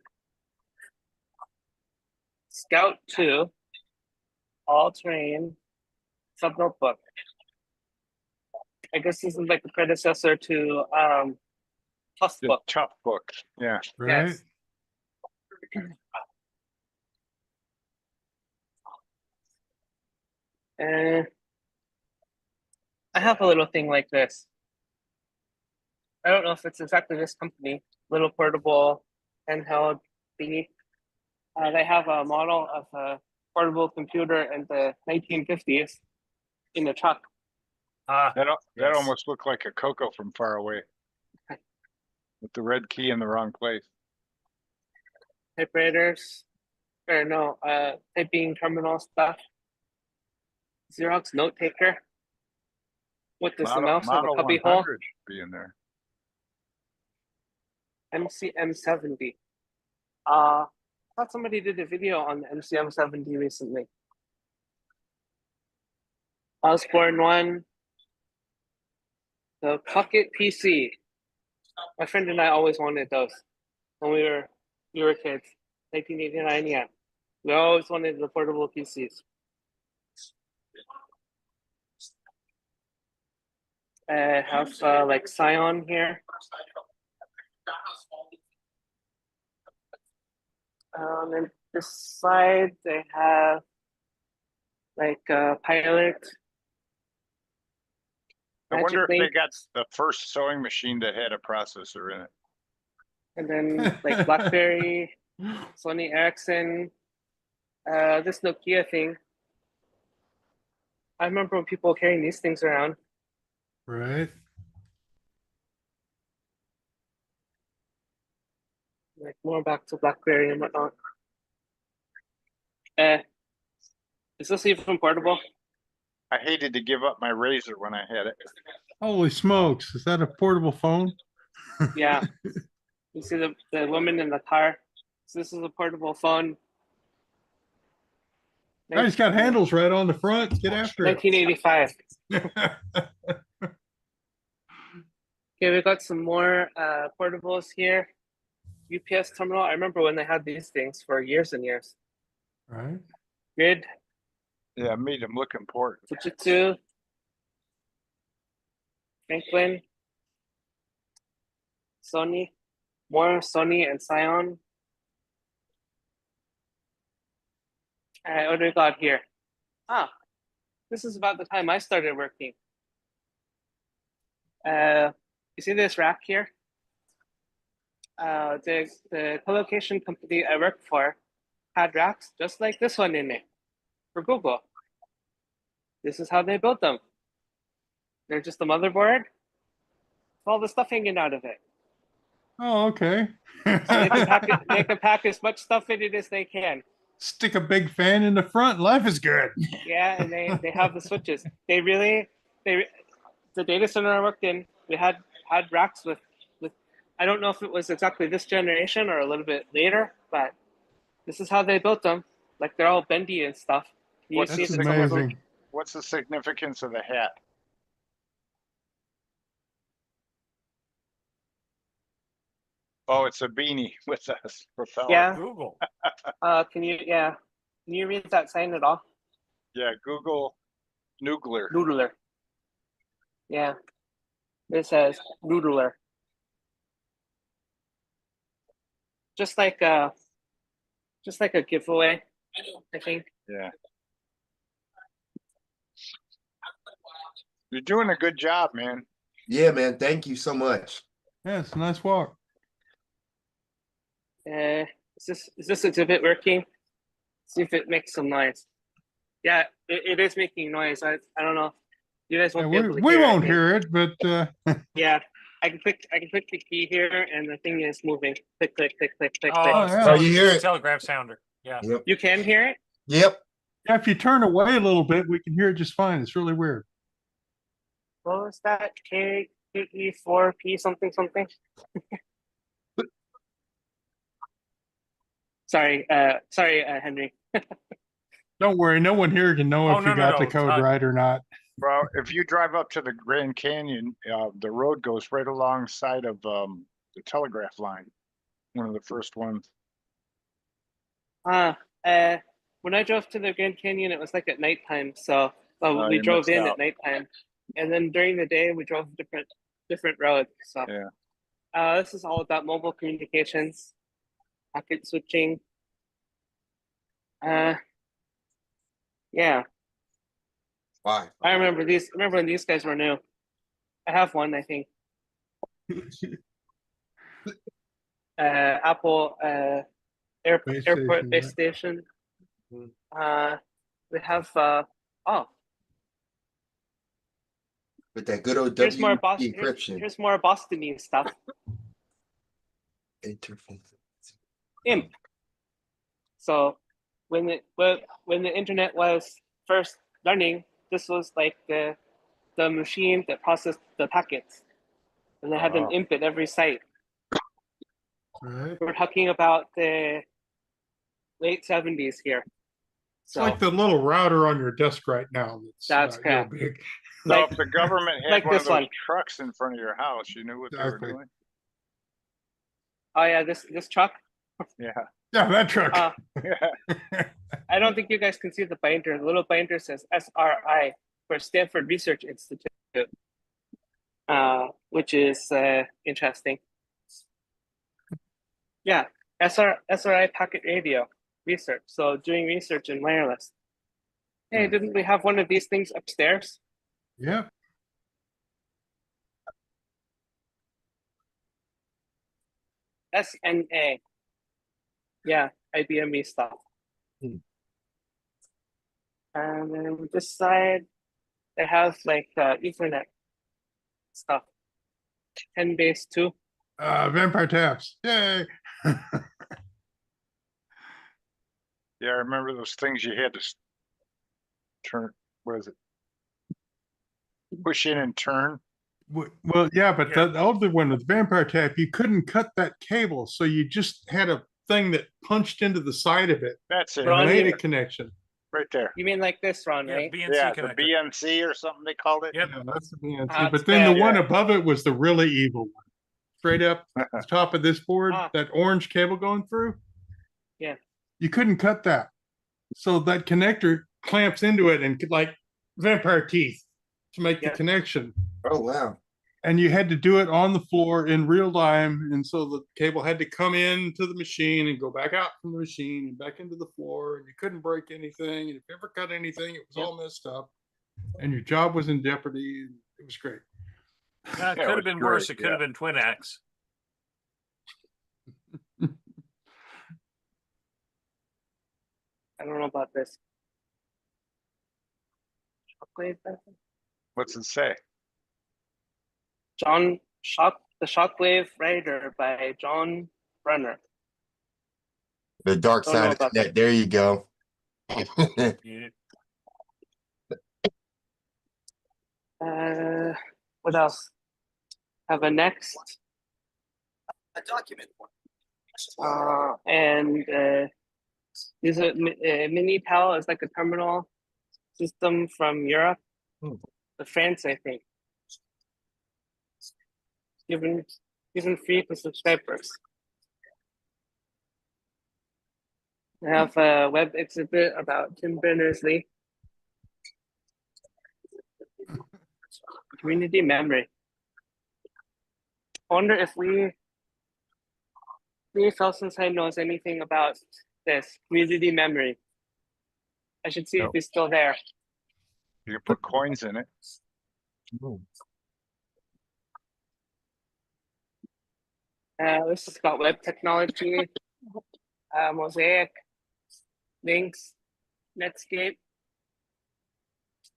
[SPEAKER 13] Scout 2, all-terrain sub-notebook. I guess this is like the predecessor to Tough Book.
[SPEAKER 8] Tough Book, yeah.
[SPEAKER 15] Right.
[SPEAKER 13] Yes. And I have a little thing like this. I don't know if it's exactly this company, little portable handheld thingy. They have a model of a portable computer in the 1950s in the truck.
[SPEAKER 8] That almost looked like a CoCo from far away. With the red key in the wrong place.
[SPEAKER 13] Typewriters, or no, typing terminal stuff. Xerox note taker. What does the
[SPEAKER 8] Model,
[SPEAKER 13] mouse have a
[SPEAKER 8] Model
[SPEAKER 13] cubby hole?
[SPEAKER 8] 100 should be in there.
[SPEAKER 13] MCM70. I thought somebody did a video on the MCM70 recently. Osborne 1. The Pocket PC. My friend and I always wanted those when we were kids. 1989, yeah. We always wanted the portable PCs. Have like Scion here. And this side they have like Pilot.
[SPEAKER 8] I wonder if
[SPEAKER 13] Magic
[SPEAKER 8] they
[SPEAKER 13] Link.
[SPEAKER 8] got the first sewing machine that had a processor in it.
[SPEAKER 13] And then like BlackBerry, Sony Ericsson, this Nokia thing. I remember when people were carrying these things around.
[SPEAKER 15] Right.
[SPEAKER 13] Like more back to BlackBerry and whatnot. Is this even portable?
[SPEAKER 8] I hated to give up my razor when I had it.
[SPEAKER 15] Holy smokes. Is that a portable phone?
[SPEAKER 13] Yeah. You see the woman in the car. So this is a portable phone.
[SPEAKER 15] It's got handles right on the front. Get after it.
[SPEAKER 13] 1985. Okay, we got some more portables here. UPS terminal. I remember when they had these things for years and years.
[SPEAKER 15] Right.
[SPEAKER 13] Grid.
[SPEAKER 8] Yeah, it made them look important.
[SPEAKER 13] Fujitsu. Franklin. Sony. More Sony and Scion. What do we got here? This is about the time I started working. You see this rack here? The colocation company I worked for had racks just like this one in it for Google. This is how they built them. They're just a motherboard, all the stuff hanging out of it.
[SPEAKER 15] Oh, okay.
[SPEAKER 13] So they can pack as much stuff in it as they can.
[SPEAKER 15] Stick a big fan in the front. Life is good.
[SPEAKER 13] Yeah, and they have the switches. The data center I worked in, we had racks with I don't know if it was exactly this generation or a little bit later, but this is how they built them. Like they're all bendy and stuff.
[SPEAKER 8] What's the significance of the hat? Oh, it's a beanie with a propeller.
[SPEAKER 13] Yeah.
[SPEAKER 9] Google.
[SPEAKER 13] Can you read that sign at all?
[SPEAKER 8] Yeah, Google Noodler.
[SPEAKER 13] Noodler. Yeah. It says Noodler. Just like a giveaway, I think.
[SPEAKER 8] Yeah. You're doing a good job, man.
[SPEAKER 6] Yeah, man. Thank you so much.
[SPEAKER 15] Yeah, it's a nice walk.
[SPEAKER 13] Is this exhibit working? See if it makes some noise. Yeah, it is making noise. I don't know. You guys won't be able to
[SPEAKER 15] we
[SPEAKER 13] hear
[SPEAKER 15] won't
[SPEAKER 13] it.
[SPEAKER 15] hear it, but
[SPEAKER 13] Yeah, I can click the key here, and the thing is moving. Click, click, click, click, click,
[SPEAKER 9] Oh,
[SPEAKER 13] click.
[SPEAKER 9] yeah.
[SPEAKER 15] Oh, you hear it?
[SPEAKER 9] Telegraph sounder. Yeah.
[SPEAKER 6] Yep.
[SPEAKER 13] You can hear it.
[SPEAKER 6] Yep.
[SPEAKER 15] Yeah, if you turn away a little bit, we can hear it just fine. It's really weird.
[SPEAKER 13] What was that? KE4P something something. Sorry, Henry.
[SPEAKER 15] Don't worry, no one here can know if you got the code right or not.
[SPEAKER 8] Well, if you drive up to the Grand Canyon, the road goes right alongside of the telegraph line. One of the first ones.
[SPEAKER 13] When I drove to the Grand Canyon, it was like at nighttime. So we
[SPEAKER 8] you
[SPEAKER 13] drove
[SPEAKER 8] missed
[SPEAKER 13] in
[SPEAKER 8] out.
[SPEAKER 13] at nighttime, and then during the day we drove different roads. So
[SPEAKER 8] yeah.
[SPEAKER 13] This is all about mobile communications, packet switching. Yeah.
[SPEAKER 6] Why?
[SPEAKER 13] I remember these. Remember when these guys were new? I have one, I think. Apple airport base station. We have
[SPEAKER 6] With that good old
[SPEAKER 13] here's more
[SPEAKER 6] WP encryption.
[SPEAKER 13] here's more Boston-y stuff.
[SPEAKER 6] Interface.
[SPEAKER 13] IMP. So when the internet was first learning, this was like the the machine that processed the packets, and they had an imp at every site.
[SPEAKER 15] Right.
[SPEAKER 13] We're talking about the late 70s here.
[SPEAKER 15] It's like the little router on your desk right now.
[SPEAKER 13] That's
[SPEAKER 15] real
[SPEAKER 13] correct.
[SPEAKER 15] big.
[SPEAKER 8] So if the government had
[SPEAKER 13] like
[SPEAKER 8] one of
[SPEAKER 13] this
[SPEAKER 8] those
[SPEAKER 13] one.
[SPEAKER 8] trucks in front of your house, you knew what they were
[SPEAKER 15] Exactly.
[SPEAKER 8] doing.
[SPEAKER 13] Oh yeah, this truck.
[SPEAKER 8] Yeah.
[SPEAKER 15] Yeah, that truck.
[SPEAKER 13] I don't think you guys can see the binder. The little binder says SRI for Stanford Research Institute, which is interesting. Yeah, SRI packet radio research. So doing research in wireless. Hey, didn't we have one of these things upstairs?
[SPEAKER 15] Yeah.
[SPEAKER 13] SNA. Yeah, IBM stuff. And then this side, they have like Ethernet stuff. 10 base 2.
[SPEAKER 15] Vampire taps. Yay.
[SPEAKER 8] Yeah, I remember those things you had to turn. What is it? Push in and turn.
[SPEAKER 15] Well, yeah, but the older one with Vampire Tap, you couldn't cut that cable, so you just had a thing that punched into the side of it.
[SPEAKER 8] That's it.
[SPEAKER 15] And made a connection.
[SPEAKER 8] Right there.
[SPEAKER 13] You mean like this, Ron, right?
[SPEAKER 8] Yeah, the BNC or something they called it.
[SPEAKER 15] Yeah, that's the BNC.
[SPEAKER 13] Ah,
[SPEAKER 15] But then the
[SPEAKER 13] bad.
[SPEAKER 15] one above it was the really evil one. Straight up the top of this board, that orange cable going through.
[SPEAKER 13] Yeah.
[SPEAKER 15] You couldn't cut that. So that connector clamps into it and like vampire teeth to make the connection.
[SPEAKER 6] Oh, wow.
[SPEAKER 15] And you had to do it on the floor in real time. And so the cable had to come into the machine and go back out from the machine and back into the floor. And you couldn't break anything. And if you ever cut anything, it was all messed up. And your job was in jeopardy. It was great.
[SPEAKER 9] It could have been worse. It could have been Twin Axe.
[SPEAKER 13] I don't know about this.
[SPEAKER 8] What's it say?
[SPEAKER 13] The Shockwave Rider by John Brenner.
[SPEAKER 6] The dark
[SPEAKER 13] Don't know
[SPEAKER 6] side of the
[SPEAKER 13] about
[SPEAKER 6] net. There you go.
[SPEAKER 13] What else? Have a next.
[SPEAKER 21] A document one.
[SPEAKER 13] And these are Mini-Pal is like a terminal system from Europe, France, I think. Given free to subscribers. I have a web exhibit about Tim Berners-Lee. Community memory. I wonder if Lee Felsenstein knows anything about this community memory. I should see if he's still there.
[SPEAKER 8] You can put coins in it.
[SPEAKER 13] This is about web technology, Mosaic, Lynx, Netscape,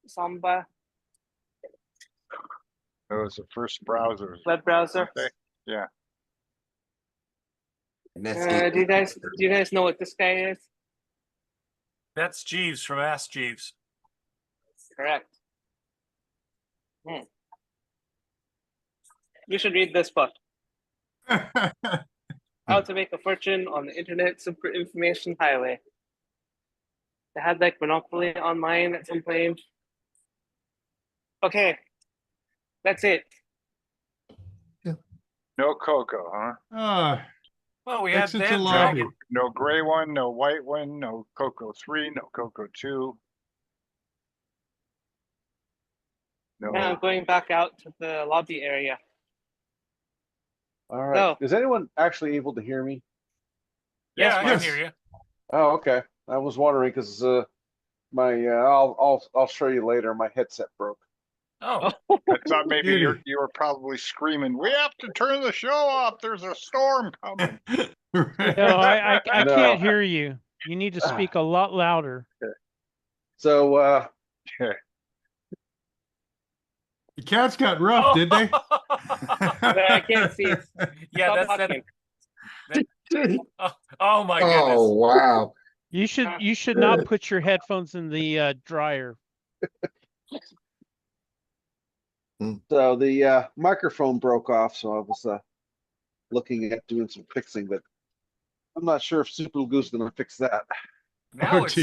[SPEAKER 13] Samba.
[SPEAKER 8] That was the first browsers.
[SPEAKER 13] Web browser.
[SPEAKER 8] Okay. Yeah.
[SPEAKER 13] Do you guys know what this guy is?
[SPEAKER 9] That's Jeeves from Ask Jeeves.
[SPEAKER 13] Correct. You should read this book. How to Make a Fortune on the Internet Super Information Highway. They had like Monopoly online at some point. Okay, that's it.
[SPEAKER 8] No CoCo, huh?
[SPEAKER 9] Well, we had
[SPEAKER 15] Exit to
[SPEAKER 9] that
[SPEAKER 15] lobby.
[SPEAKER 9] dragon.
[SPEAKER 8] No gray one, no white one, no CoCo 3, no CoCo 2. No.
[SPEAKER 13] Now I'm going back out to the lobby area.
[SPEAKER 5] All right.
[SPEAKER 13] No.
[SPEAKER 5] Is anyone actually able to hear me?
[SPEAKER 9] Yeah, I can hear you.
[SPEAKER 5] Oh, okay. I was wondering because my I'll show you later. My headset broke.
[SPEAKER 9] Oh.
[SPEAKER 8] I thought maybe you were probably screaming, "We have to turn the show off. There's a storm coming."
[SPEAKER 14] No, I
[SPEAKER 5] No.
[SPEAKER 14] can't hear you. You need to speak a lot louder.
[SPEAKER 5] So
[SPEAKER 15] The cats got rough, did they?
[SPEAKER 13] I can't see.
[SPEAKER 9] Yeah,
[SPEAKER 13] Stop
[SPEAKER 9] that's
[SPEAKER 13] talking.
[SPEAKER 9] Oh my goodness.
[SPEAKER 6] Oh, wow.
[SPEAKER 14] You should not put your headphones in the dryer.
[SPEAKER 3] So the microphone broke off, so I was looking at doing some fixing, but I'm not sure if Super Glue's going to fix that.
[SPEAKER 9] Now
[SPEAKER 15] Oh,
[SPEAKER 9] it's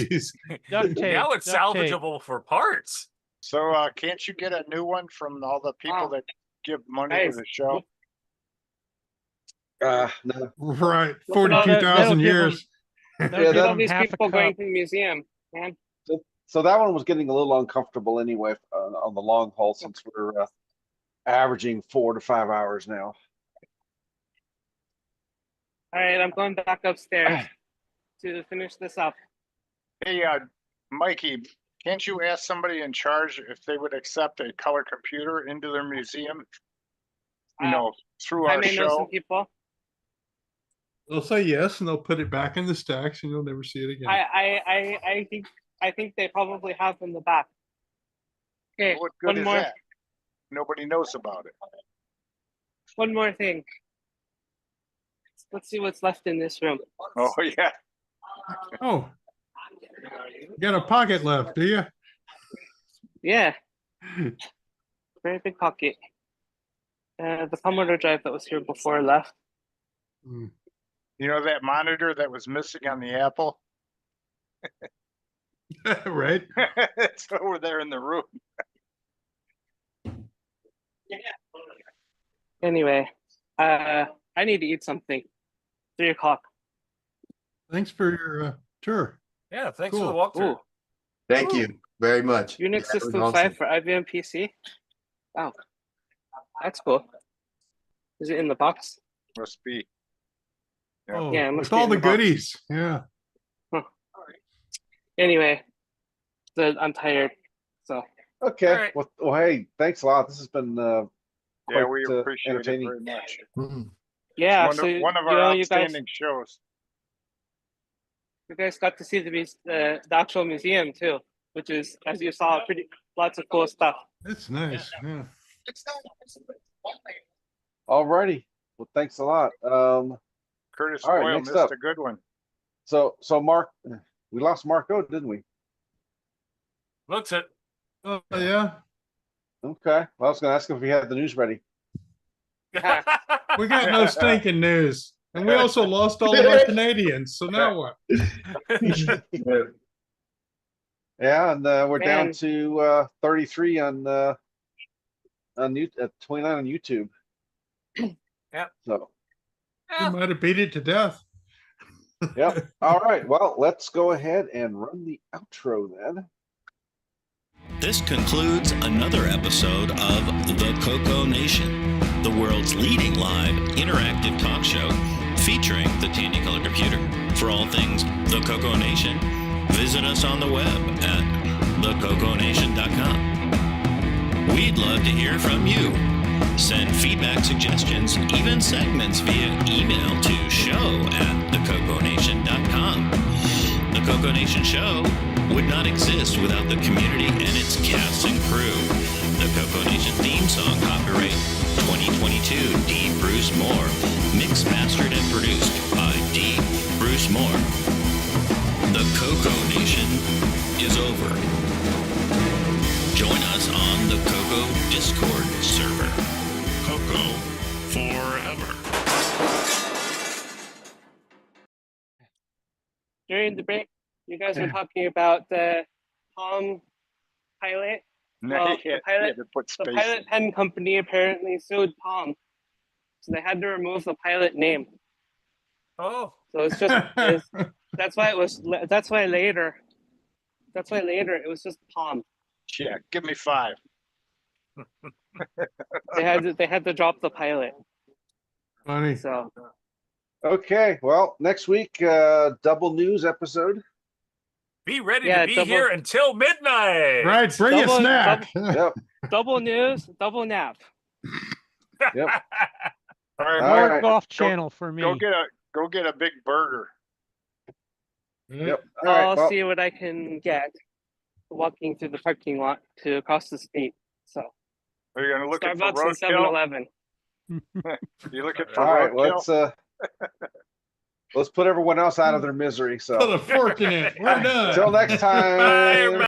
[SPEAKER 14] Duct tape,
[SPEAKER 9] now it's
[SPEAKER 14] duct tape.
[SPEAKER 9] salvageable for parts.
[SPEAKER 8] So can't you get a new one from all the people that give money to the show?
[SPEAKER 3] No.
[SPEAKER 15] Right,
[SPEAKER 11] That'll
[SPEAKER 15] 42,000 years.
[SPEAKER 11] Look at all these
[SPEAKER 14] half a
[SPEAKER 11] people going
[SPEAKER 14] cup.
[SPEAKER 11] to the museum, man.
[SPEAKER 3] So that one was getting a little uncomfortable anyway on the long haul, since we're averaging 4 to 5 hours now.
[SPEAKER 11] All right, I'm going back upstairs to finish this up.
[SPEAKER 8] Hey, Mikey, can't you ask somebody in charge if they would accept a color computer into their museum? You know, through
[SPEAKER 11] I
[SPEAKER 8] our
[SPEAKER 11] may know some
[SPEAKER 8] show.
[SPEAKER 11] people.
[SPEAKER 15] They'll say yes, and they'll put it back in the stacks, and you'll never see it again.
[SPEAKER 11] I think they probably have in the back. Okay,
[SPEAKER 8] What good
[SPEAKER 11] one
[SPEAKER 8] is
[SPEAKER 11] more.
[SPEAKER 8] that? Nobody knows about it.
[SPEAKER 11] One more thing. Let's see what's left in this room.
[SPEAKER 8] Oh yeah.
[SPEAKER 15] Oh, you got a pocket left, do you?
[SPEAKER 11] Yeah. Very big pocket. The Commodore drive that was here before left.
[SPEAKER 8] You know that monitor that was missing on the Apple?
[SPEAKER 15] Right.
[SPEAKER 8] It's over there in the room.
[SPEAKER 11] Anyway, I need to eat something. 3 o'clock.
[SPEAKER 15] Thanks for your tour.
[SPEAKER 9] Yeah, thanks
[SPEAKER 15] Cool.
[SPEAKER 9] for the walkthrough.
[SPEAKER 6] Thank you very much.
[SPEAKER 11] Unix
[SPEAKER 6] That was
[SPEAKER 11] System
[SPEAKER 6] awesome.
[SPEAKER 11] 5 for IBM PC. Wow. That's cool. Is it in the box?
[SPEAKER 8] Must be.
[SPEAKER 15] Oh,
[SPEAKER 11] Yeah, it must
[SPEAKER 15] with
[SPEAKER 11] be
[SPEAKER 15] all
[SPEAKER 11] in
[SPEAKER 15] the
[SPEAKER 11] the box.
[SPEAKER 15] goodies. Yeah.
[SPEAKER 11] Anyway, I'm tired. So
[SPEAKER 3] Okay.
[SPEAKER 11] All right.
[SPEAKER 3] Well, hey, thanks a lot. This has been
[SPEAKER 8] Yeah,
[SPEAKER 3] quite
[SPEAKER 8] we appreciate it
[SPEAKER 3] entertaining.
[SPEAKER 8] very much.
[SPEAKER 11] yeah,
[SPEAKER 8] One
[SPEAKER 11] so
[SPEAKER 8] of, one of
[SPEAKER 11] you
[SPEAKER 8] our
[SPEAKER 11] know, you
[SPEAKER 8] outstanding shows.
[SPEAKER 11] guys got to see the actual museum too, which is, as you saw, lots of cool stuff.
[SPEAKER 15] It's nice. Yeah.
[SPEAKER 3] Alrighty. Well, thanks a lot.
[SPEAKER 8] Curtis
[SPEAKER 3] all right,
[SPEAKER 8] Boyle
[SPEAKER 3] next
[SPEAKER 8] missed
[SPEAKER 3] up.
[SPEAKER 8] a good one.
[SPEAKER 3] So Mark, we lost Marco, didn't we?
[SPEAKER 9] Looks it.
[SPEAKER 15] Oh yeah.
[SPEAKER 3] Okay. Well, I was going to ask him if he had the news ready.
[SPEAKER 15] We got no stinking news, and we also lost all of our Canadians. So now what?
[SPEAKER 3] Yeah, and we're down
[SPEAKER 11] Man.
[SPEAKER 3] to 33 on 29 on YouTube.
[SPEAKER 9] Yep.
[SPEAKER 3] So
[SPEAKER 15] We might have beat it to death.
[SPEAKER 3] yep. All right. Well, let's go ahead and run the outro then.
[SPEAKER 22] This concludes another episode of the CoCoNation, the world's leading live interactive talk show featuring the Technicolor computer. For all things the CoCoNation, visit us on the web at thecoconation.com. We'd love to hear from you. Send feedback, suggestions, even segments via email to show@thecoconation.com. The CoCoNation show would not exist without the community and its cast and crew. The CoCoNation theme song, copyright 2022, D. Bruce Moore. Mixed, mastered, and produced by D. Bruce Moore. The CoCoNation is over. Join us on the CoCo Discord server. CoCo forever.
[SPEAKER 11] During the break, you guys were talking about the Palm pilot.
[SPEAKER 8] No,
[SPEAKER 11] Well,
[SPEAKER 8] yeah,
[SPEAKER 11] the
[SPEAKER 8] put
[SPEAKER 11] the
[SPEAKER 8] space
[SPEAKER 11] pilot
[SPEAKER 8] in.
[SPEAKER 11] pen company apparently sued Palm, so they had to remove the pilot name.
[SPEAKER 9] Oh.
[SPEAKER 11] So it's just that's why it was. That's why later it was just Palm.
[SPEAKER 8] Yeah, give me 5.
[SPEAKER 11] They had to drop the pilot.
[SPEAKER 15] Funny.
[SPEAKER 11] So
[SPEAKER 3] Okay. Well, next week, double news episode.
[SPEAKER 9] Be ready
[SPEAKER 11] Yeah,
[SPEAKER 9] to be
[SPEAKER 11] double-
[SPEAKER 9] here until midnight.
[SPEAKER 15] Right. Bring a
[SPEAKER 11] Double-
[SPEAKER 15] snack.
[SPEAKER 3] Yep.
[SPEAKER 11] double news, double nap.
[SPEAKER 3] Yep.
[SPEAKER 8] All right,
[SPEAKER 3] All
[SPEAKER 8] Mark,
[SPEAKER 3] right.
[SPEAKER 14] Golf
[SPEAKER 8] go-
[SPEAKER 14] channel for me.
[SPEAKER 8] go get a big burger.
[SPEAKER 3] Yep. All right.
[SPEAKER 11] I'll
[SPEAKER 3] Well,
[SPEAKER 11] see what I can get walking through the parking lot to across the street. So
[SPEAKER 8] Are you gonna look at
[SPEAKER 11] Starbucks and
[SPEAKER 8] roadkill?
[SPEAKER 11] 7-Eleven.
[SPEAKER 8] You looking for
[SPEAKER 3] all right.
[SPEAKER 8] roadkill?
[SPEAKER 3] Let's put everyone else out of their misery. So
[SPEAKER 15] Put a fork in it. We're done.
[SPEAKER 3] until next time.